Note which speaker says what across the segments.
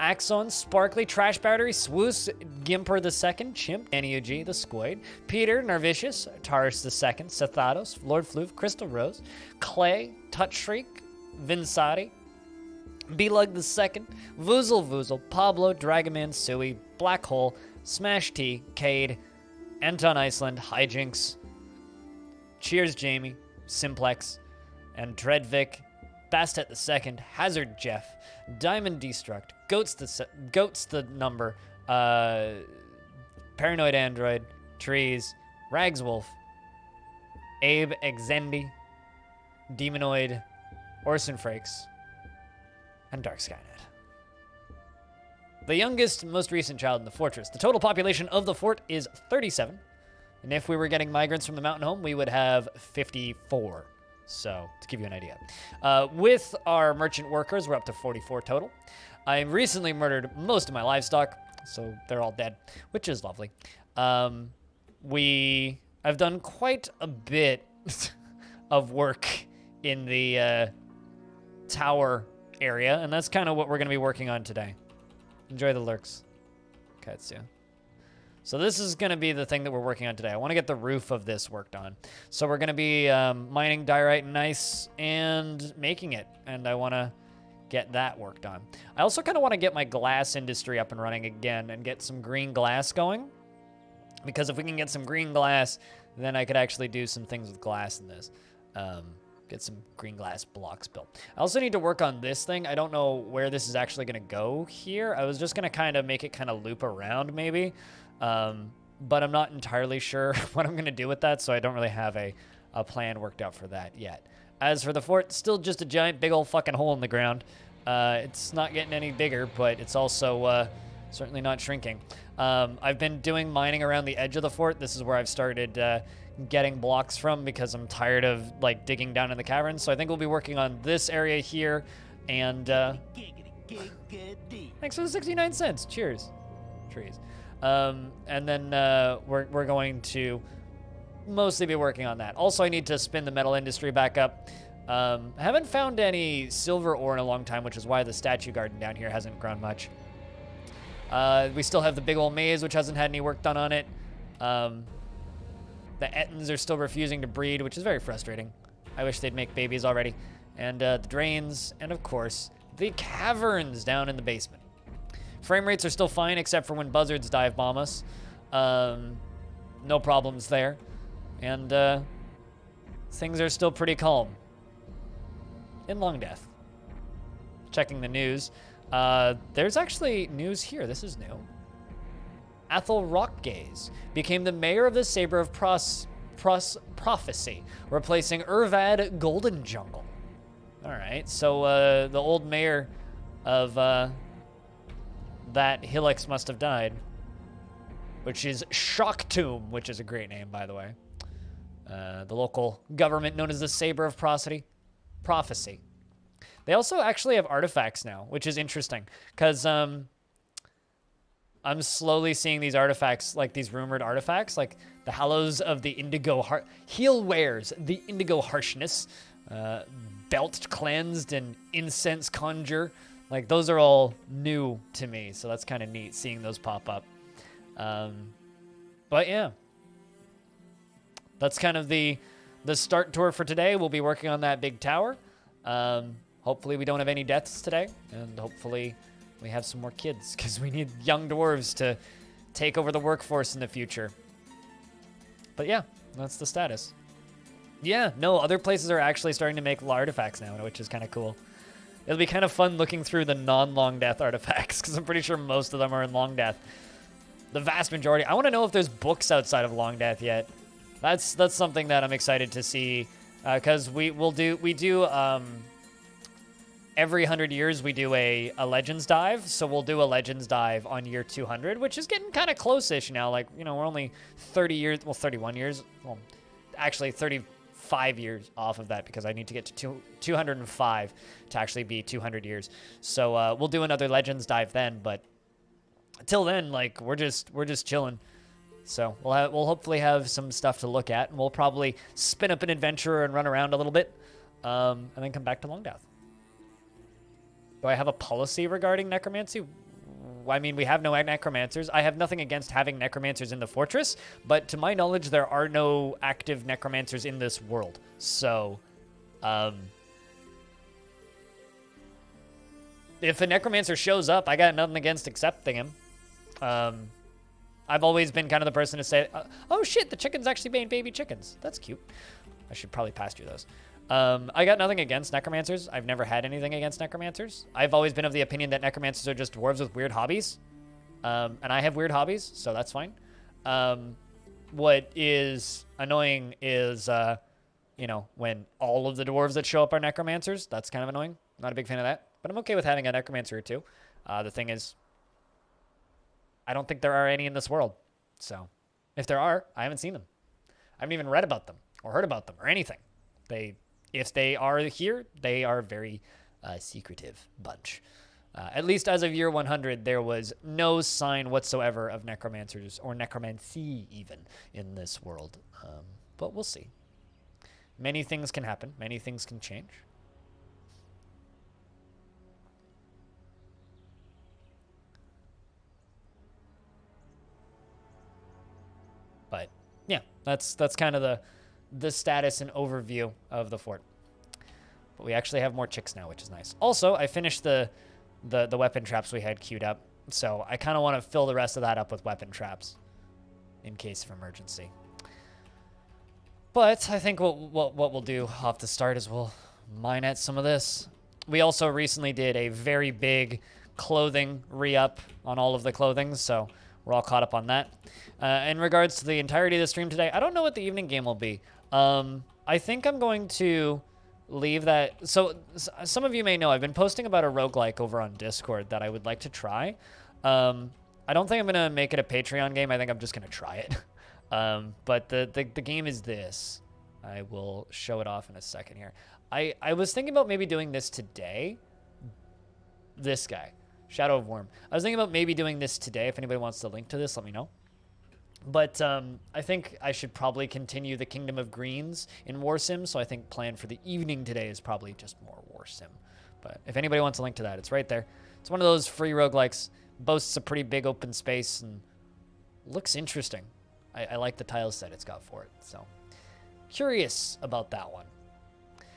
Speaker 1: Axon, Sparkly, Trash Battery, Swoos, Gimper II, Chimp, Annie UG, the Squid, Peter, Narvicious, Taurus II, Sethados, Lord Floof, Crystal Rose, Clay, Touch Shriek, Vinsati, Belug II, Voozle, Pablo, Dragoman, Sui, Black Hole, Smash T, Cade, Anton Iceland, Hijinks, Cheers Jamie, Simplex, and Dreadvic, Bastet II, Hazard Jeff, Diamond Destruct, Goats the Number, Paranoid Android, Trees, Ragswolf, Abe Exendi, Demonoid, Orson Frakes, and Dark Skynet. The youngest, most recent child in the fortress. The total population of the fort is 37. And if we were getting migrants from the mountain home, we would have 54. So, to give you an idea. With our merchant workers, we're up to 44 total. I recently murdered most of my livestock, so they're all dead, which is lovely. I've done quite a bit of work in the tower area, and that's kind of what we're going to be working on today. Enjoy the lurks. Katsu. So this is going to be the thing that we're working on today. I want to get the roof of this worked on. So we're going to be mining diorite and ice and making it, and I want to get that worked on. I also kind of want to get my glass industry up and running again and get some green glass going, because if we can get some green glass, then I could actually do some things with glass in this. Get some green glass blocks built. I also need to work on this thing. I don't know where this is actually going to go here. I was just going to kind of make it kind of loop around maybe, but I'm not entirely sure what I'm going to do with that, so I don't really have a plan worked out for that yet. As for the fort, still just a giant big old fucking hole in the ground. It's not getting any bigger, but it's also certainly not shrinking. I've been doing mining around the edge of the fort. This is where I've started getting blocks from because I'm tired of like digging down in the caverns. So I think we'll be working on this area here, and thanks for the 69 cents. Cheers. Trees. And then we're going to mostly be working on that. Also, I need to spin the metal industry back up. I haven't found any silver ore in a long time, which is why the statue garden down here hasn't grown much. We still have the big old maze, which hasn't had any work done on it. The Ettins are still refusing to breed, which is very frustrating. I wish they'd make babies already. And the drains, and of course, the caverns down in the basement. Frame rates are still fine, except for when buzzards dive bomb us. No problems there. And things are still pretty calm in Longdeath. Checking the news. There's actually news here. This is new. Athel Rockgaze became the mayor of the Saber of Prophecy, replacing Urvad Golden Jungle. All right, so the old mayor of that Hillix must have died, which is Shocktomb, which is a great name, by the way. The local government known as the Saber of Prophecy. They also actually have artifacts now, which is interesting, because I'm slowly seeing these artifacts, like these rumored artifacts, like the Hallows of the Indigo Heel Wears, the Indigo Harshness, Belt Cleansed, and Incense Conjure. Like, those are all new to me, so that's kind of neat seeing those pop up. But yeah, that's kind of the start tour for today. We'll be working on that big tower. Hopefully we don't have any deaths today, and hopefully we have some more kids, because we need young dwarves to take over the workforce in the future. But yeah, that's the status. Yeah, no, other places are actually starting to make artifacts now, which is kind of cool. It'll be kind of fun looking through the non-Longdeath artifacts, because I'm pretty sure most of them are in Longdeath. The vast majority. I want to know if there's books outside of Longdeath yet. That's something that I'm excited to see, because we do every 100 years we do a Legends dive, so we'll do a Legends dive on year 200, which is getting kind of close-ish now. Like, you know, we're only 30 years, well, 31 years, well, actually 35 years off of that, because I need to get to 205 to actually be 200 years. So we'll do another Legends dive then, but until then, like, we're just chilling. So we'll hopefully have some stuff to look at, and we'll probably spin up an adventure and run around a little bit, and then come back to Longdeath. Do I have a policy regarding necromancy? I mean, we have no necromancers. I have nothing against having necromancers in the fortress, but to my knowledge, there are no active necromancers in this world. So, if a necromancer shows up, I got nothing against accepting him. I've always been kind of the person to say, oh shit, the chicken's actually made baby chickens. That's cute. I should probably pasture those. I got nothing against necromancers. I've never had anything against necromancers. I've always been of the opinion that necromancers are just dwarves with weird hobbies. And I have weird hobbies, so that's fine. What is annoying is, you know, when all of the dwarves that show up are necromancers. That's kind of annoying. Not a big fan of that. But I'm okay with having a necromancer or two. The thing is, I don't think there are any in this world. So, if there are, I haven't seen them. I haven't even read about them or heard about them or anything. If they are here, they are a very secretive bunch. At least as of year 100, there was no sign whatsoever of necromancers or necromancy even in this world. But we'll see. Many things can happen. Many things can change. But yeah, that's kind of the status and overview of the fort. But we actually have more chicks now, which is nice. Also, I finished the weapon traps we had queued up, so I kind of want to fill the rest of that up with weapon traps in case of emergency. But I think what we'll do off the start is we'll mine at some of this. We also recently did a very big clothing re-up on all of the clothing, so we're all caught up on that. In regards to the entirety of the stream today, I don't know what the evening game will be. I think I'm going to leave that. So some of you may know I've been posting about a roguelike over on Discord that I would like to try. I don't think I'm going to make it a Patreon game. I think I'm just going to try it. But the game is this. I will show it off in a second here. I was thinking about maybe doing this today. This guy. Shadow of Worm. I was thinking about maybe doing this today. If anybody wants the link to this, let me know. But I think I should probably continue the Kingdom of Greens in War Sim, so I think plan for the evening today is probably just more War Sim. But if anybody wants a link to that, it's right there. It's one of those free roguelikes, boasts a pretty big open space, and looks interesting. I like the tile set it's got for it, so curious about that one.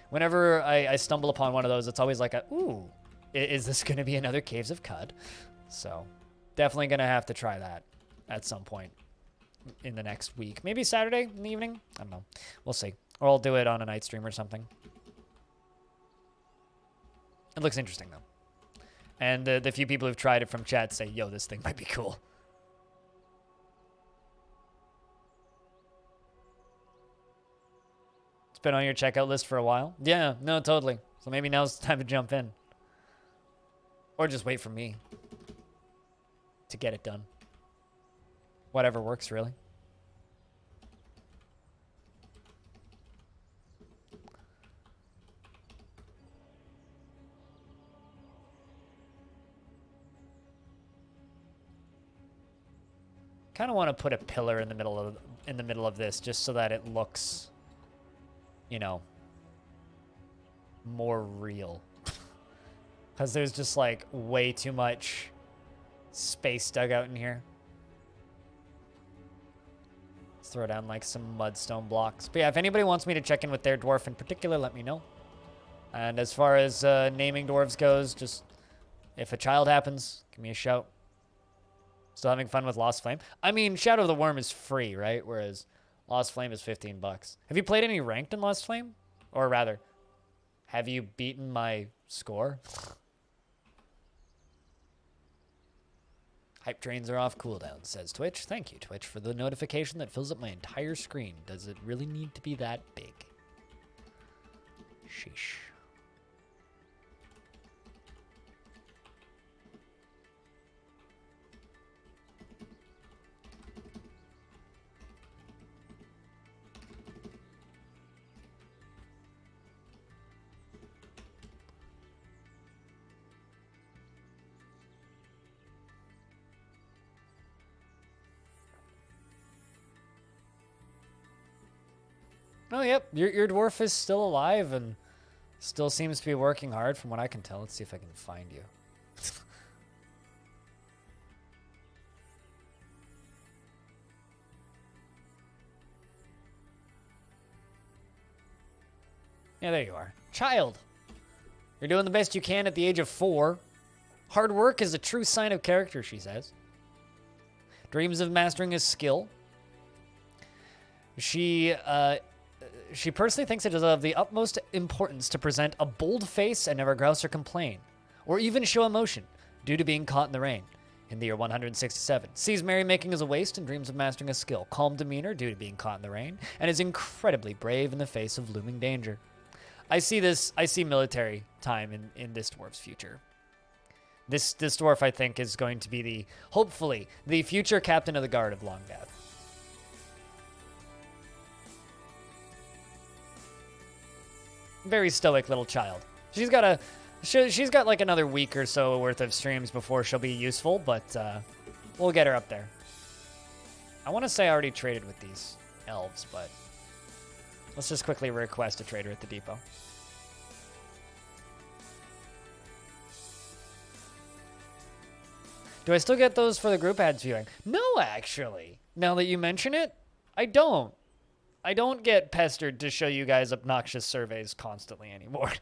Speaker 1: Whenever I stumble upon one of those, it's always like, ooh, is this going to be another Caves of Cud? So definitely going to have to try that at some point in the next week. Maybe Saturday in the evening? I don't know. We'll see. Or I'll do it on a night stream or something. It looks interesting, though. And the few people who've tried it from chat say, yo, this thing might be cool. It's been on your checkout list for a while? Yeah, no, totally. So maybe now's the time to jump in. Or just wait for me to get it done. Whatever works, really. Kind of want to put a pillar in the middle of this just so that it looks, you know, more real. Because there's just like way too much space dug out in here. Let's throw down like some mudstone blocks. But yeah, if anybody wants me to check in with their dwarf in particular, let me know. And as far as naming dwarves goes, just if a child happens, give me a shout. Still having fun with Lost Flame? I mean, Shadow of the Worm is free, right? Whereas Lost Flame is $15. Have you played any ranked in Lost Flame? Or rather, have you beaten my score? Hype trains are off cooldown, says Twitch. Thank you, Twitch, for the notification that fills up my entire screen. Does it really need to be that big? Sheesh. Oh, yep. Your dwarf is still alive and still seems to be working hard from what I can tell. Let's see if I can find you. Yeah, there you are. Child. You're doing the best you can at the age of 4. Hard work is a true sign of character, she says. Dreams of mastering a skill. She personally thinks it is of the utmost importance to present a bold face and never grouse or complain, or even show emotion, due to being caught in the rain. In the year 167, sees merrymaking as a waste and dreams of mastering a skill, calm demeanor due to being caught in the rain, and is incredibly brave in the face of looming danger. I see military time in this dwarf's future. This dwarf, I think, is going to be hopefully, the future captain of the guard of Longdeath. Very stoic little child. She's got like another week or so worth of streams before she'll be useful, but we'll get her up there. I want to say I already traded with these elves, but let's just quickly request a trader at the depot. Do I still get those for the group ads viewing? No, actually. Now that you mention it, I don't. I don't get pestered to show you guys obnoxious surveys constantly anymore.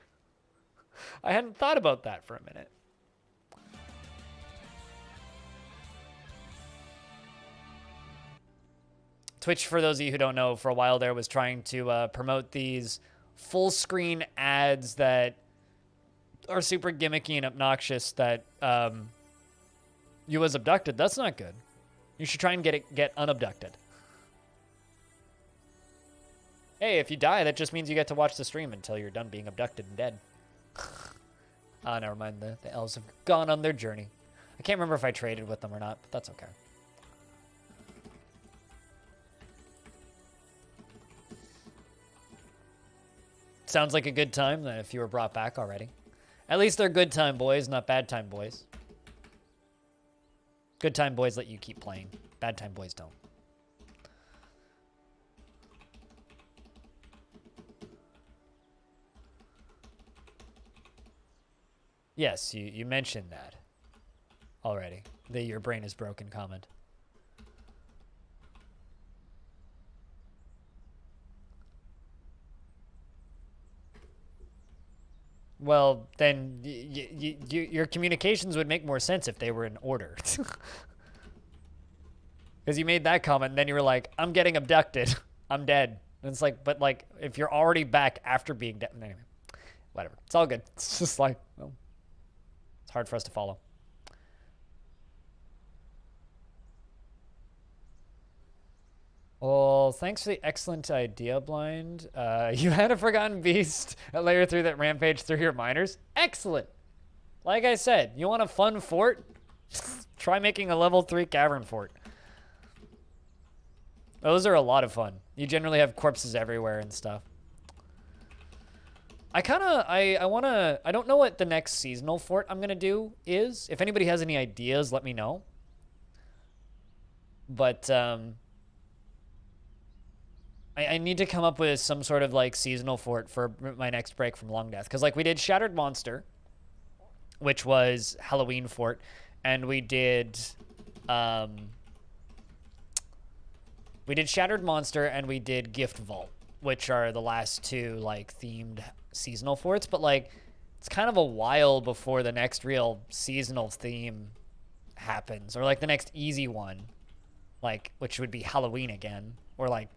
Speaker 1: I hadn't thought about that for a minute. Twitch, for those of you who don't know, for a while there was trying to promote these full screen ads that are super gimmicky and obnoxious that you was abducted. That's not good. You should try and get unabducted. Hey, if you die, that just means you get to watch the stream until you're done being abducted and dead. Ah, never mind. The elves have gone on their journey. I can't remember if I traded with them or not, but that's okay. Sounds like a good time if you were brought back already. At least they're good time boys, not bad time boys. Good time boys let you keep playing. Bad time boys don't. Yes, you mentioned that already. The your brain is broken comment. Well, then your communications would make more sense if they were in order. Because you made that comment, and then you were like, I'm getting abducted. I'm dead. And it's like, but like, if you're already back after being dead. Anyway, whatever. It's all good. It's just like, well, it's hard for us to follow. Well, thanks for the excellent idea, Blind. You had a Forgotten Beast, a layer 3 that rampaged through your miners. Excellent. Like I said, you want a fun fort? Try making a level 3 cavern fort. Those are a lot of fun. You generally have corpses everywhere and stuff. I don't know what the next seasonal fort I'm gonna do is. If anybody has any ideas, let me know. But, I need to come up with some sort of like seasonal fort for my next break from Longdeath. Because like we did Shattered Monster, which was Halloween fort, and we did Shattered Monster and we did Gift Vault, which are the last two like themed seasonal forts. But like it's kind of a while before the next real seasonal theme happens, or like the next easy one, like which would be Halloween again, or like.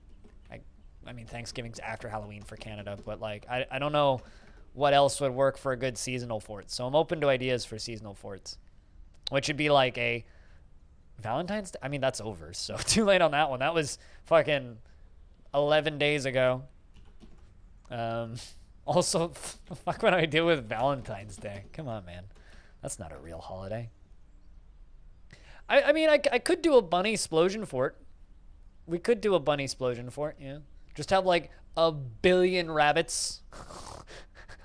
Speaker 1: I mean, Thanksgiving's after Halloween for Canada, but like, I don't know what else would work for a good seasonal fort. So I'm open to ideas for seasonal forts, which would be like a Valentine's Day. I mean, that's over. So too late on that one. That was fucking 11 days ago. Also, fuck what I do with Valentine's Day. Come on, man. That's not a real holiday. I mean, I could do a bunny explosion fort. We could do a bunny explosion fort, yeah. Just have like a billion rabbits.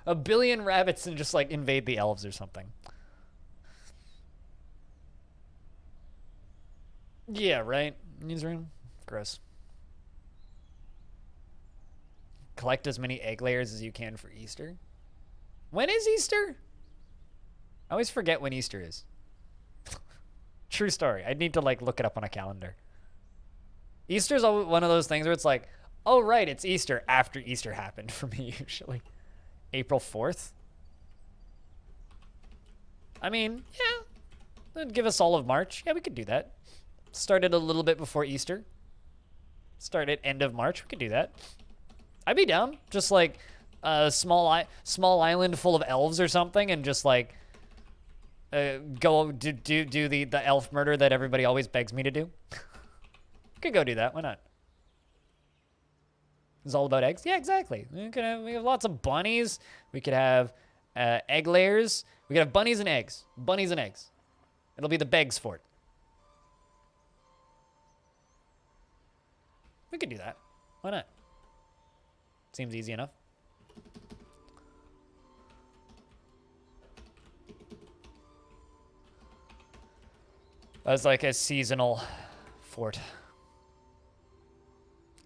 Speaker 1: A billion rabbits and just like invade the elves or something. Yeah, right? Newsroom? Gross. Collect as many egg layers as you can for Easter. When is Easter? I always forget when Easter is. True story. I'd need to like look it up on a calendar. Easter's one of those things where it's like, oh, right, it's Easter after Easter happened for me, usually. April 4th. I mean, yeah, that'd give us all of March. Yeah, we could do that. Start it a little bit before Easter. Start at end of March. We could do that. I'd be down. Just like a small island full of elves or something, and just like go do the elf murder that everybody always begs me to do. Could go do that. Why not? It's all about eggs. Yeah, exactly. We have lots of bunnies. We could have egg layers. We could have bunnies and eggs. Bunnies and eggs. It'll be the Begs fort. We could do that. Why not? Seems easy enough. That's like a seasonal fort.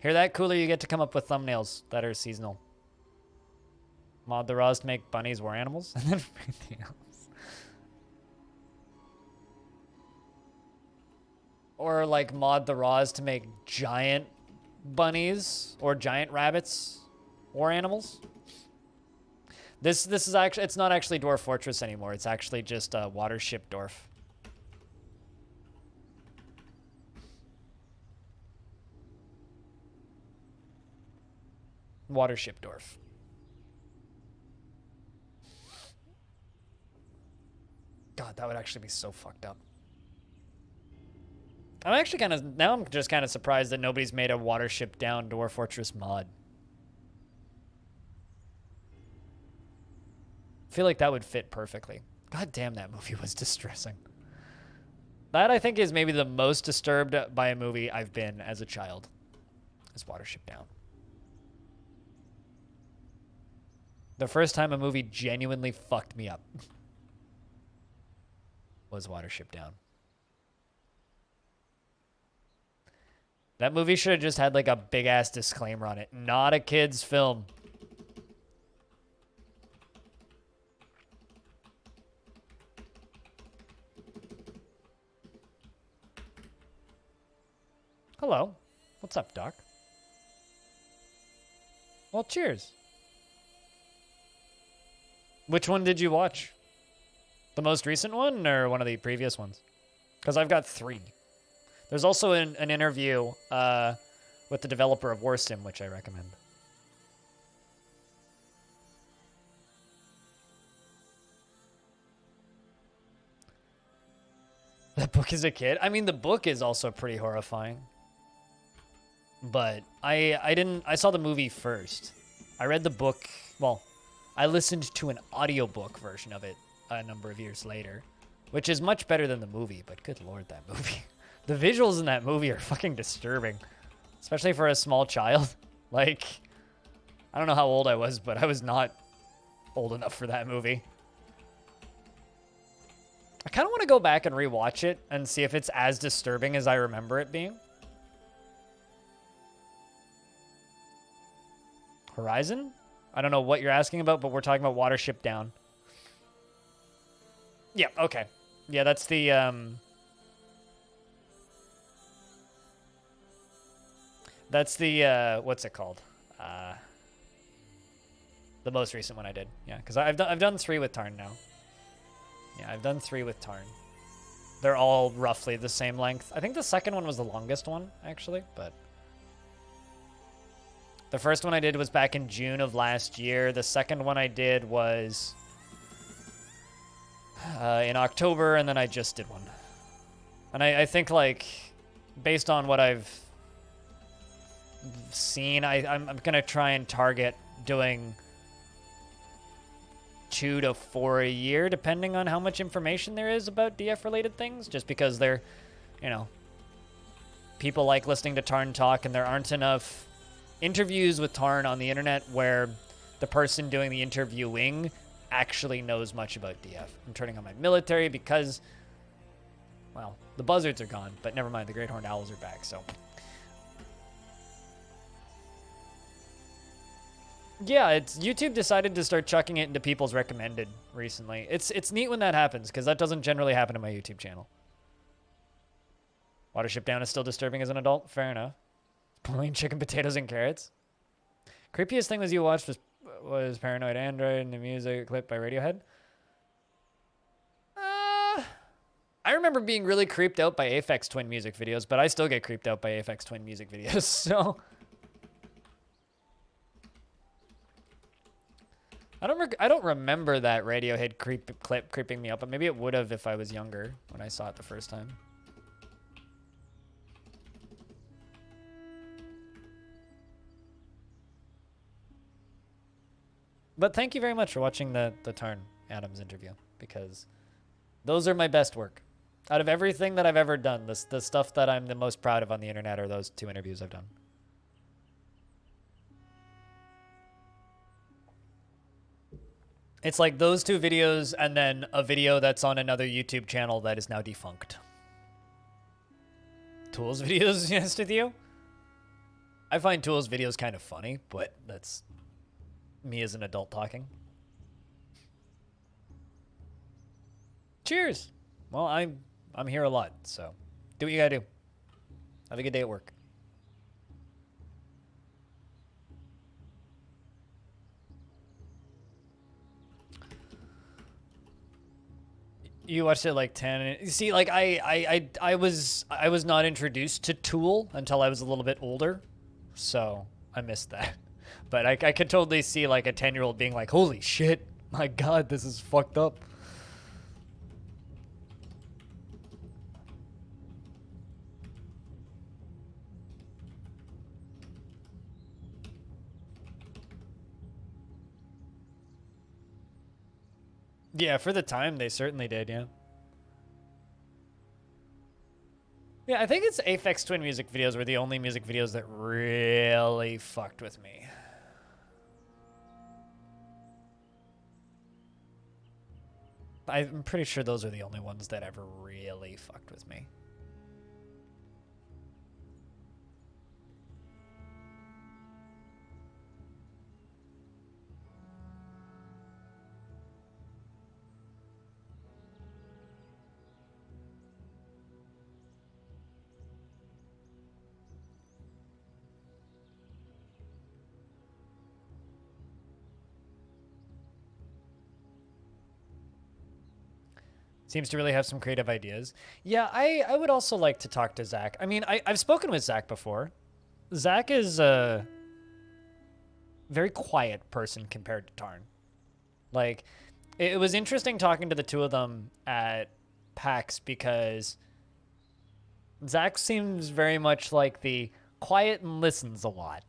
Speaker 1: Hear that? Cooler, you get to come up with thumbnails that are seasonal. Mod the Raws to make bunnies war animals, and then everything else. Or like mod the Raws to make giant bunnies or giant rabbits war animals. This is actually, it's not actually Dwarf Fortress anymore. It's actually just Watership Dwarf. Watership Dwarf. God, that would actually be so fucked up. I'm actually now I'm just kind of surprised that nobody's made a Watership Down Dwarf Fortress mod. I feel like that would fit perfectly. God damn, that movie was distressing. That, I think, is maybe the most disturbed by a movie I've been as a child. Is Watership Down. The first time a movie genuinely fucked me up was Watership Down. That movie should have just had like a big ass disclaimer on it. Not a kid's film. Hello. What's up, Doc? Well, cheers. Which one did you watch? The most recent one or one of the previous ones? Because I've got 3. There's also an interview with the developer of WarSim, which I recommend. That book is a kid? I mean, the book is also pretty horrifying. But I saw the movie first. I read the book, well, I listened to an audiobook version of it a number of years later, which is much better than the movie, but good lord, that movie. The visuals in that movie are fucking disturbing, especially for a small child. Like, I don't know how old I was, but I was not old enough for that movie. I kind of want to go back and rewatch it and see if it's as disturbing as I remember it being. Horizon? I don't know what you're asking about, but we're talking about Watership Down. Yeah, okay. Yeah, that's the, what's it called? The most recent one I did. Yeah, because I've done 3 with Tarn now. Yeah, I've done 3 with Tarn. They're all roughly the same length. I think the second one was the longest one, actually, but... The first one I did was back in June of last year. The second one I did was in October, and then I just did one. And I think, like, based on what I've seen, I'm going to try and target doing 2 to 4 a year, depending on how much information there is about DF-related things, just because they're, you know, people like listening to Tarn talk, and there aren't enough interviews with Tarn on the internet where the person doing the interviewing actually knows much about DF. I'm turning on my military because, well, the buzzards are gone, but never mind, the great horned owls are back, so. Yeah, YouTube decided to start chucking it into people's recommended recently. It's neat when that happens, because that doesn't generally happen to my YouTube channel. Watership Down is still disturbing as an adult? Fair enough. Boiling chicken, potatoes, and carrots. Creepiest thing was you watched was Paranoid Android and the music clip by Radiohead? I remember being really creeped out by Aphex Twin music videos, but I still get creeped out by Aphex Twin music videos, so... I don't remember that Radiohead clip creeping me out, but maybe it would have if I was younger when I saw it the first time. But thank you very much for watching the Tarn Adams interview, because those are my best work. Out of everything that I've ever done, the stuff that I'm the most proud of on the internet are those 2 interviews I've done. It's like those 2 videos and then a video that's on another YouTube channel that is now defunct. Tools videos, yes, with you? I find Tools videos kind of funny, but that's me as an adult talking. Cheers! Well, I'm here a lot, so do what you gotta do. Have a good day at work. You watched it like 10. You see, like I was not introduced to Tool until I was a little bit older, so I missed that. But I could totally see like a 10-year-old being like, "Holy shit, my God, this is fucked up." Yeah, for the time, they certainly did, yeah. Yeah, I think it's Aphex Twin music videos were the only music videos that really fucked with me. I'm pretty sure those are the only ones that ever really fucked with me. Seems to really have some creative ideas. Yeah, I would also like to talk to Zach. I mean, I've spoken with Zach before. Zach is a very quiet person compared to Tarn. Like, it was interesting talking to the 2 of them at PAX because Zach seems very much like the quiet and listens a lot.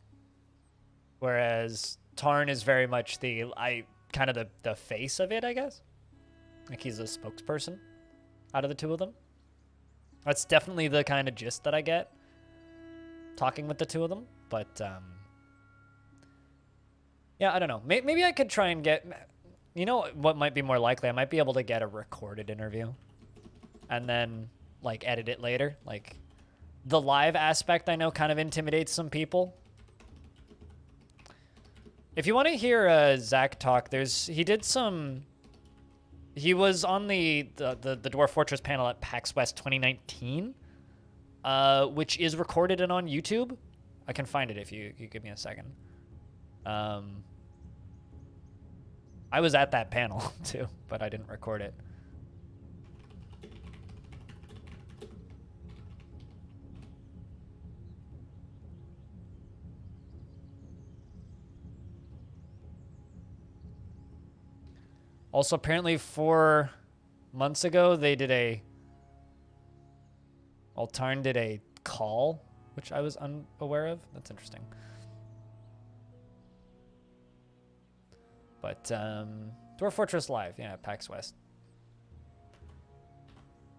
Speaker 1: Whereas Tarn is very much the, kind of the face of it, I guess. Like he's a spokesperson out of the 2 of them. That's definitely the kind of gist that I get talking with the 2 of them. But, yeah, I don't know. Maybe I could try and get, you know what might be more likely? I might be able to get a recorded interview and then, like, edit it later. Like, the live aspect I know kind of intimidates some people. If you want to hear Zach talk, he was on the Dwarf Fortress panel at PAX West 2019, which is recorded and on YouTube. I can find it if you give me a second. I was at that panel too, but I didn't record it. Also, apparently 4 months ago, they did Tarn did a call, which I was unaware of. That's interesting. But, Dwarf Fortress Live, yeah, PAX West.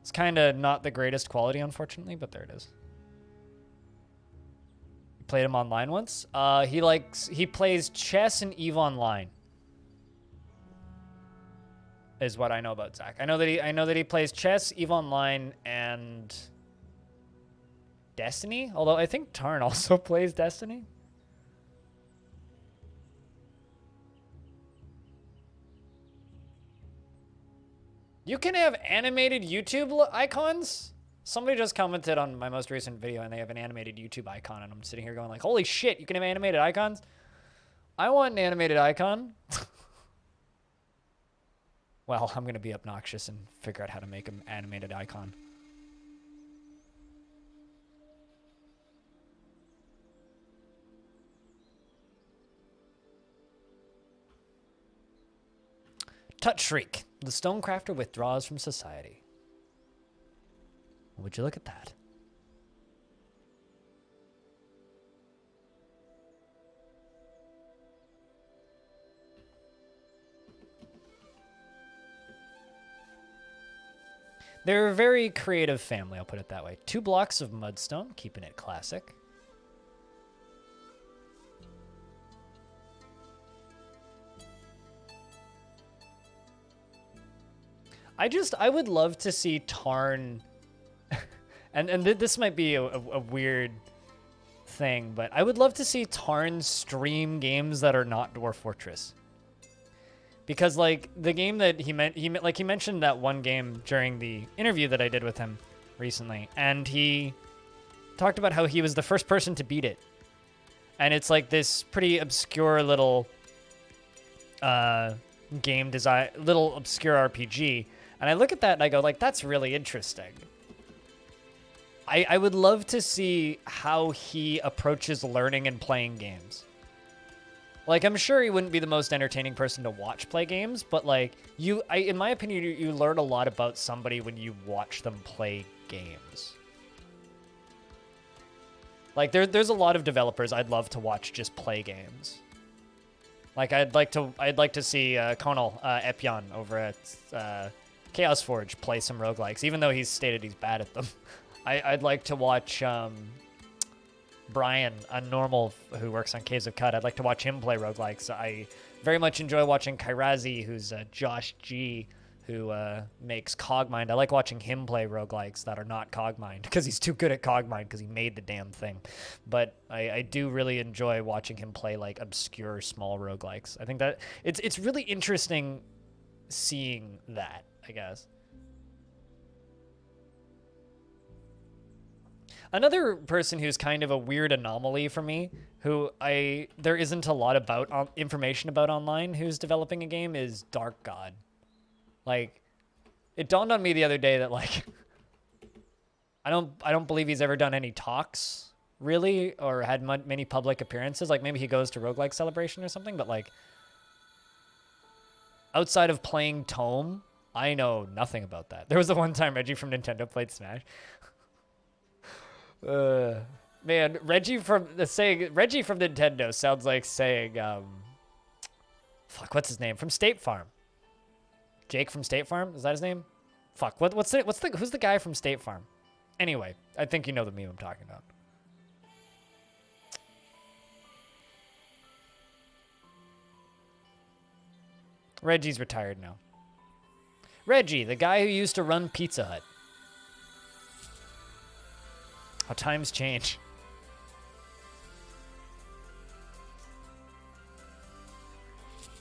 Speaker 1: It's kind of not the greatest quality, unfortunately, but there it is. You played him online once? He plays chess and EVE Online. Is what I know about Zach. I know that he plays chess, EVE Online, and Destiny. Although I think Tarn also plays Destiny. You can have animated YouTube icons? Somebody just commented on my most recent video and they have an animated YouTube icon and I'm sitting here going like, holy shit, you can have animated icons? I want an animated icon. Well, I'm going to be obnoxious and figure out how to make an animated icon. Touch Shriek. The Stonecrafter withdraws from society. Would you look at that? They're a very creative family, I'll put it that way. 2 blocks of mudstone, keeping it classic. I would love to see Tarn, and this might be a weird thing, but I would love to see Tarn stream games that are not Dwarf Fortress. Because like the game that he mentioned that one game during the interview that I did with him recently, and he talked about how he was the first person to beat it. And it's like this pretty obscure little game design, little obscure RPG. And I look at that and I go, like, that's really interesting. I would love to see how he approaches learning and playing games. Like, I'm sure he wouldn't be the most entertaining person to watch play games, but, like, in my opinion, you learn a lot about somebody when you watch them play games. Like, there's a lot of developers I'd love to watch just play games. Like, I'd like to see Conal Epyon over at Chaos Forge play some roguelikes, even though he's stated he's bad at them. I'd like to watch Brian, a normal who works on Caves of Cut. I'd like to watch him play roguelikes. I very much enjoy watching Kairazi, who's Josh G, who makes Cogmind. I like watching him play roguelikes that are not Cogmind, because he's too good at Cogmind because he made the damn thing. But I do really enjoy watching him play like obscure small roguelikes. I think that it's really interesting seeing that, I guess. Another person who's kind of a weird anomaly for me, who there isn't a lot about information about online, who's developing a game, is Dark God. Like, it dawned on me the other day that, like, I don't believe he's ever done any talks, really, or had many public appearances. Like, maybe he goes to Roguelike Celebration or something, but, like, outside of playing Tome, I know nothing about that. There was the one time Reggie from Nintendo played Smash. Man, Reggie from Nintendo sounds like saying, fuck, what's his name? From State Farm. Jake from State Farm? Is that his name? Fuck, who's the guy from State Farm? Anyway, I think you know the meme I'm talking about. Reggie's retired now. Reggie, the guy who used to run Pizza Hut. How times change.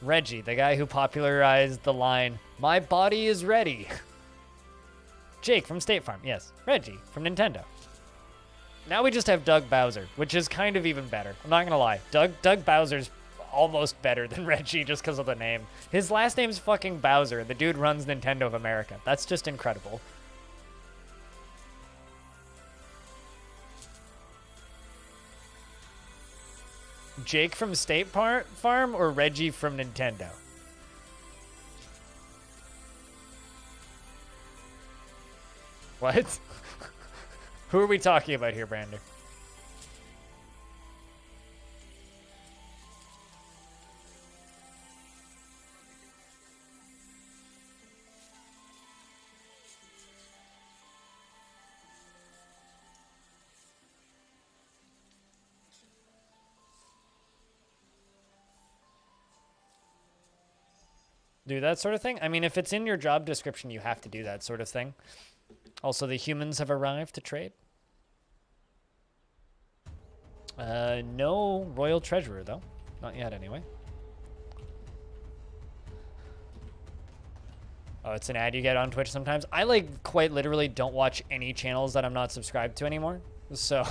Speaker 1: Reggie, the guy who popularized the line, "My body is ready." Jake from State Farm, yes. Reggie from Nintendo. Now we just have Doug Bowser, which is kind of even better. I'm not gonna lie. Doug Bowser's almost better than Reggie just because of the name. His last name's fucking Bowser. The dude runs Nintendo of America. That's just incredible. Jake from State Farm or Reggie from Nintendo? What? Who are we talking about here, Brander? Do that sort of thing? I mean, if it's in your job description, you have to do that sort of thing. Also, the humans have arrived to trade. No Royal Treasurer, though. Not yet, anyway. Oh, it's an ad you get on Twitch sometimes. I, like, quite literally don't watch any channels that I'm not subscribed to anymore. So...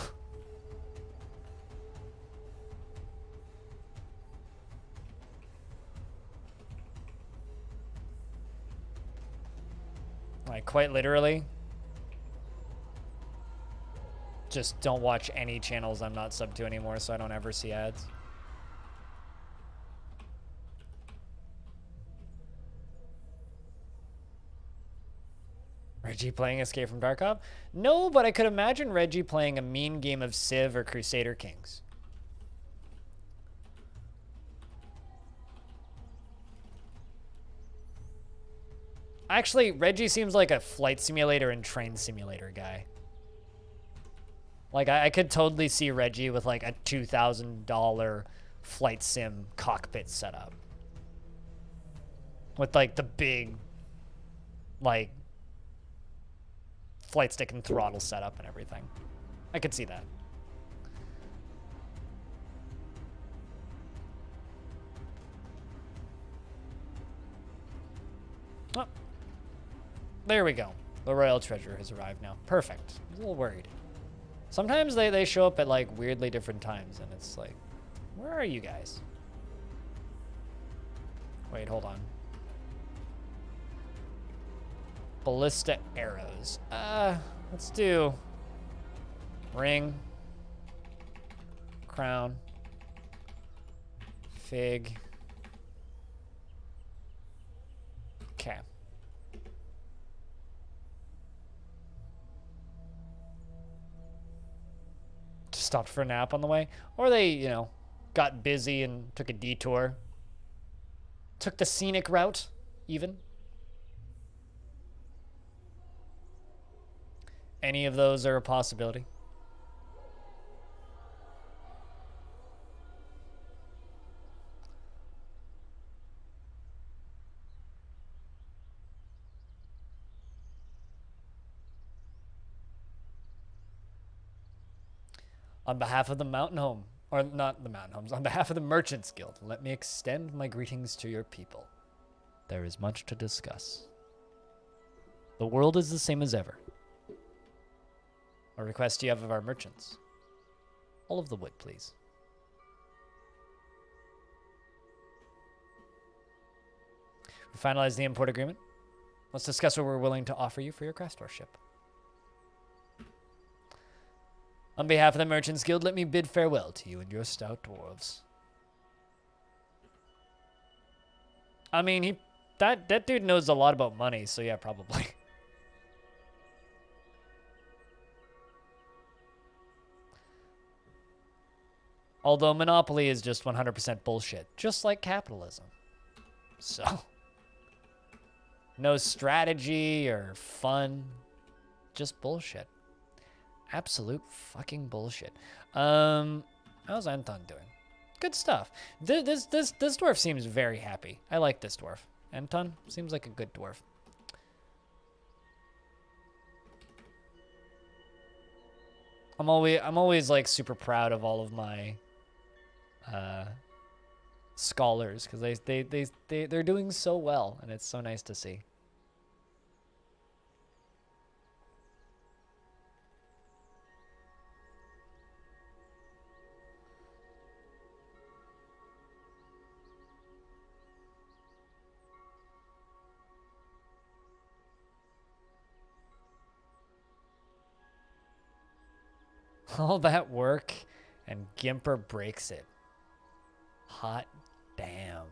Speaker 1: quite literally, just don't watch any channels I'm not subbed to anymore so I don't ever see ads. Reggie playing Escape from Tarkov? No, but I could imagine Reggie playing a mean game of Civ or Crusader Kings. Actually, Reggie seems like a flight simulator and train simulator guy. Like, I could totally see Reggie with, like, a $2,000 flight sim cockpit setup. With, like, the big, like, flight stick and throttle setup and everything. I could see that. Oh. There we go. The royal treasure has arrived now. Perfect. I was a little worried. Sometimes they show up at, like, weirdly different times, and it's like, where are you guys? Wait, hold on. Ballista arrows. Let's do ring, crown, fig. Okay. Just stopped for a nap on the way. Or they, you know, got busy and took a detour. Took the scenic route, even. Any of those are a possibility. On behalf of the Mountain Home, or not the Mountain Homes, on behalf of the Merchants Guild, let me extend my greetings to your people. There is much to discuss. The world is the same as ever. What request do you have of our merchants? All of the wood, please. We finalized the import agreement. Let's discuss what we're willing to offer you for your craft store ship. On behalf of the Merchants Guild, let me bid farewell to you and your stout dwarves. I mean, that dude knows a lot about money, so yeah, probably. Although monopoly is just 100% bullshit, just like capitalism. So, no strategy or fun, just bullshit. Absolute fucking bullshit. How's Anton doing? Good stuff. This dwarf seems very happy. I like this dwarf. Anton seems like a good dwarf. I'm always like super proud of all of my scholars because they're doing so well, and it's so nice to see. All that work, and Gimper breaks it. Hot damn.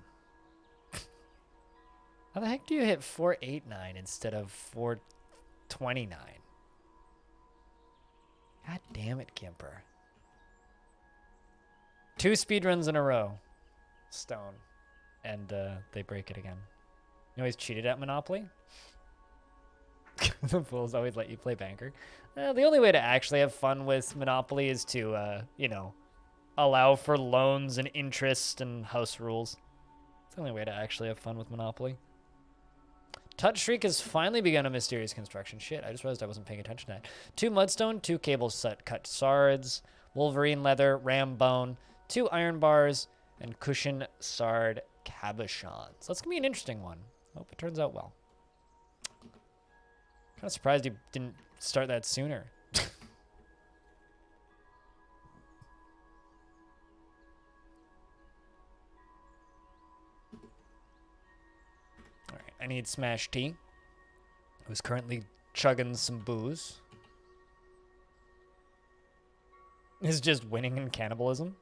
Speaker 1: How the heck do you hit 489 instead of 429? God damn it, Gimper. 2 speedruns in a row. Stone. And they break it again. You always cheated at Monopoly? The fools always let you play banker. The only way to actually have fun with Monopoly is to, you know, allow for loans and interest and house rules. It's the only way to actually have fun with Monopoly. Touch Shriek has finally begun a mysterious construction. Shit, I just realized I wasn't paying attention to that. 2 mudstone, 2 cable set cut sards, Wolverine leather, ram bone, 2 iron bars, and cushion sard cabochons. That's gonna be an interesting one. I hope it turns out well. Kind of surprised you didn't start that sooner. All right, I need Smash T, who's currently chugging some booze. Is just winning in cannibalism.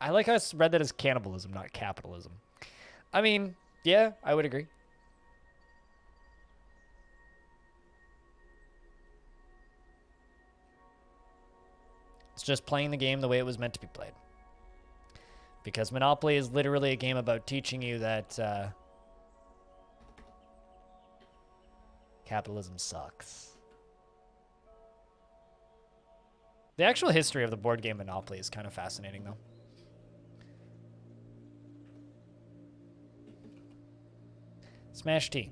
Speaker 1: I like how I read that as cannibalism, not capitalism. I mean, yeah, I would agree. It's just playing the game the way it was meant to be played. Because Monopoly is literally a game about teaching you that capitalism sucks. The actual history of the board game Monopoly is kind of fascinating, though. Smash T.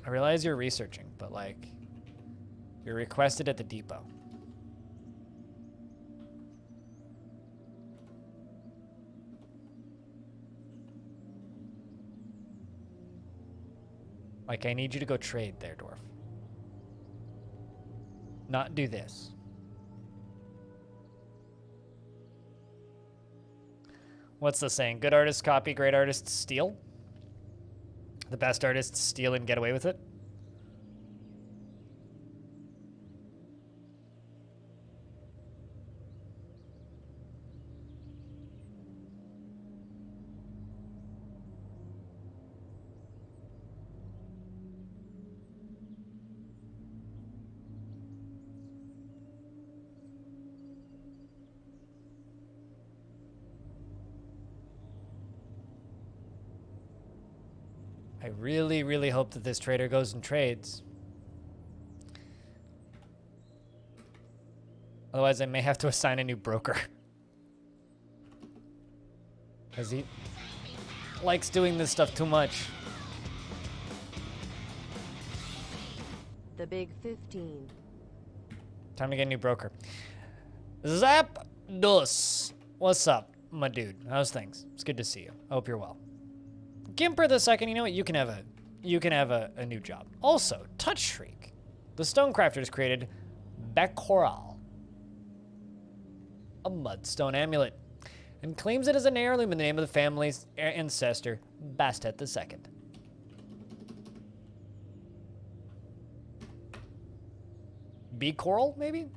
Speaker 1: I realize you're researching, but, like, you're requested at the depot. Like, I need you to go trade there, Dwarf. Not do this. What's the saying? Good artists copy, great artists steal? The best artists steal and get away with it? I really, really hope that this trader goes and trades. Otherwise, I may have to assign a new broker. Because he likes doing this stuff too much.
Speaker 2: The big 15.
Speaker 1: Time to get a new broker. Zapdos. What's up, my dude? How's things? It's good to see you. I hope you're well. Gimper the second, you know what? You can have a new job. Also, Touch Shriek. The Stonecrafters created Bacoral, a mudstone amulet, and claims it as an heirloom in the name of the family's ancestor, Bastet II. Bee coral, maybe?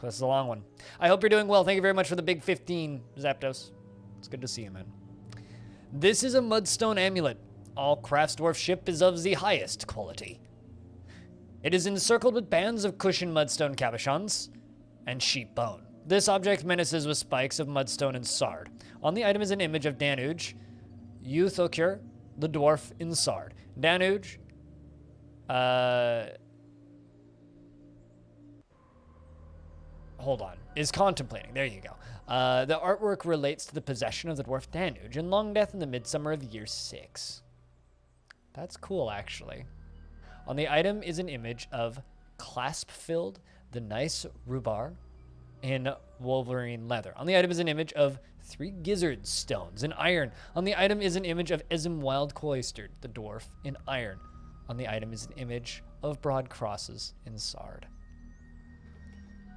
Speaker 1: That's a long one. I hope you're doing well. Thank you very much for the big 15, Zapdos. It's good to see you, man. This is a mudstone amulet. All Craftsdwarf ship is of the highest quality. It is encircled with bands of cushioned mudstone cabochons and sheep bone. This object menaces with spikes of mudstone and sard. On the item is an image of Danuge, Euthocure, the dwarf in sard. Danuge, hold on, is contemplating. There you go. The artwork relates to the possession of the dwarf Danuge in Longdeath in the midsummer of year 6. That's cool, actually. On the item is an image of Clasp-filled, the nice Rubar in Wolverine leather. On the item is an image of 3 gizzard stones in iron. On the item is an image of Esm Wild Cloistered, the dwarf in iron. On the item is an image of broad crosses in sard.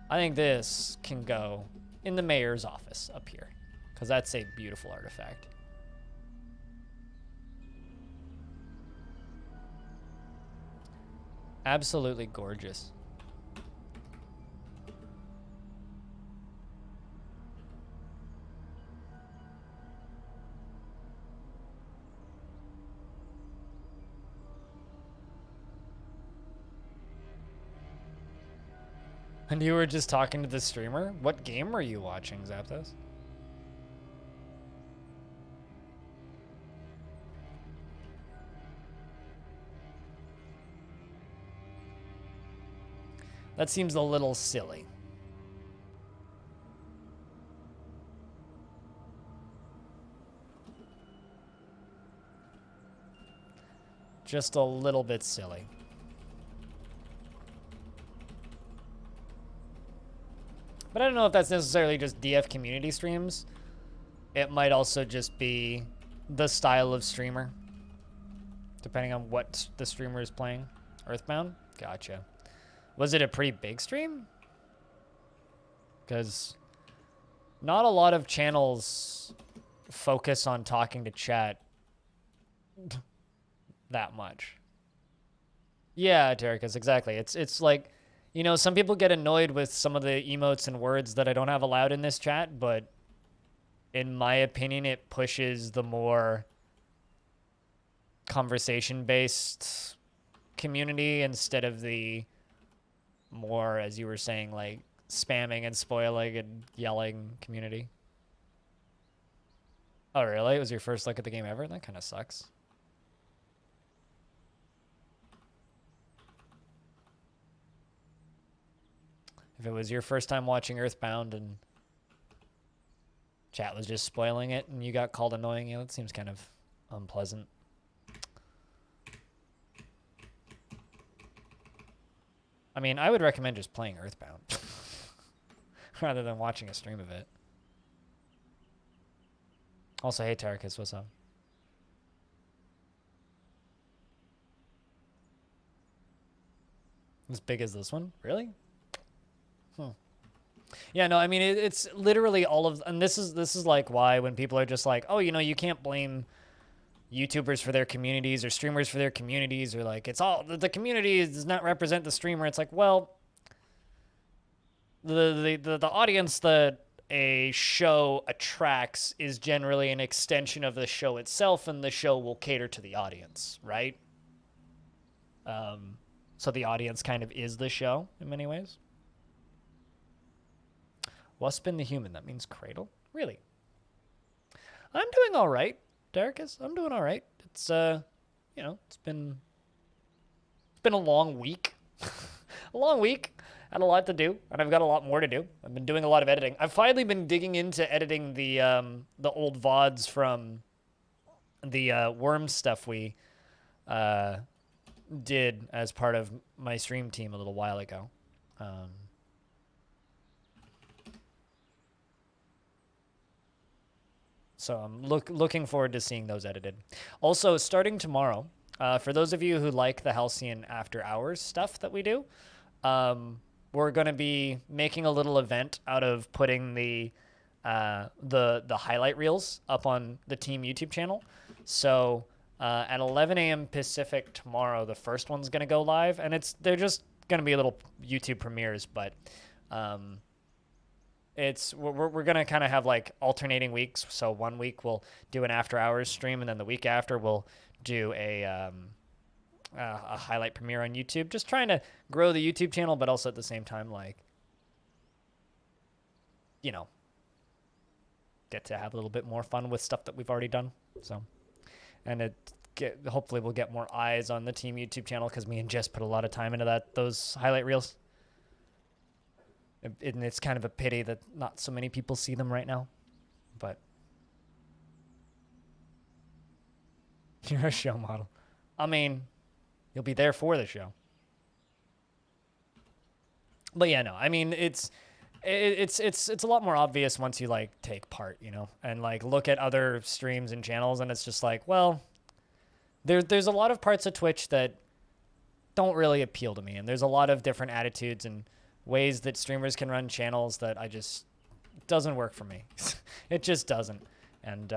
Speaker 1: I think this can go in the mayor's office up here, because that's a beautiful artifact. Absolutely gorgeous. And you were just talking to the streamer? What game were you watching, Zapdos? That seems a little silly. Just a little bit silly. But I don't know if that's necessarily just DF community streams. It might also just be the style of streamer, depending on what the streamer is playing. Earthbound? Gotcha. Was it a pretty big stream? Because not a lot of channels focus on talking to chat that much. Yeah, Terracus, exactly. It's like, you know, some people get annoyed with some of the emotes and words that I don't have allowed in this chat, but in my opinion, it pushes the more conversation-based community instead of the more, as you were saying, like spamming and spoiling and yelling community. Oh, really? It was your first look at the game ever? That kind of sucks. If it was your first time watching Earthbound and chat was just spoiling it and you got called annoying, that seems kind of unpleasant. I mean, I would recommend just playing Earthbound rather than watching a stream of it. Also, hey, Tarkus, what's up? As big as this one? Really? Yeah, no, I mean, it's literally all of, and this is like why when people are just like, oh, you know, you can't blame YouTubers for their communities or streamers for their communities, or like, it's all, the community does not represent the streamer. It's like, well, the audience that a show attracts is generally an extension of the show itself, and the show will cater to the audience, right? So the audience kind of is the show in many ways. Waspin the human, that means cradle? Really? I'm doing all right, Derrickis. I'm doing all right. It's you know, it's been a long week. A long week. Had a lot to do, and I've got a lot more to do. I've been doing a lot of editing. I've finally been digging into editing the old VODs from the Worm stuff we did as part of my stream team a little while ago. So I'm looking forward to seeing those edited. Also, starting tomorrow, for those of you who like the Halcyon After Hours stuff that we do, we're going to be making a little event out of putting the highlight reels up on the team YouTube channel. So at 11 a.m. Pacific tomorrow, the first one's going to go live, and they're just going to be little YouTube premieres, but we're gonna kind of have like alternating weeks. So one week we'll do an after hours stream, and then the week after we'll do a highlight premiere on YouTube. Just trying to grow the YouTube channel, but also at the same time, like, you know, get to have a little bit more fun with stuff that we've already done. So, and hopefully we'll get more eyes on the team YouTube channel because me and Jess put a lot of time into those highlight reels. And it's kind of a pity that not so many people see them right now, but you're a show model. I mean, you'll be there for the show. But yeah, no, I mean, it's a lot more obvious once you like take part, you know, and like look at other streams and channels, and it's just like, well, there's a lot of parts of Twitch that don't really appeal to me, and there's a lot of different attitudes and ways that streamers can run channels that doesn't work for me. It just doesn't. And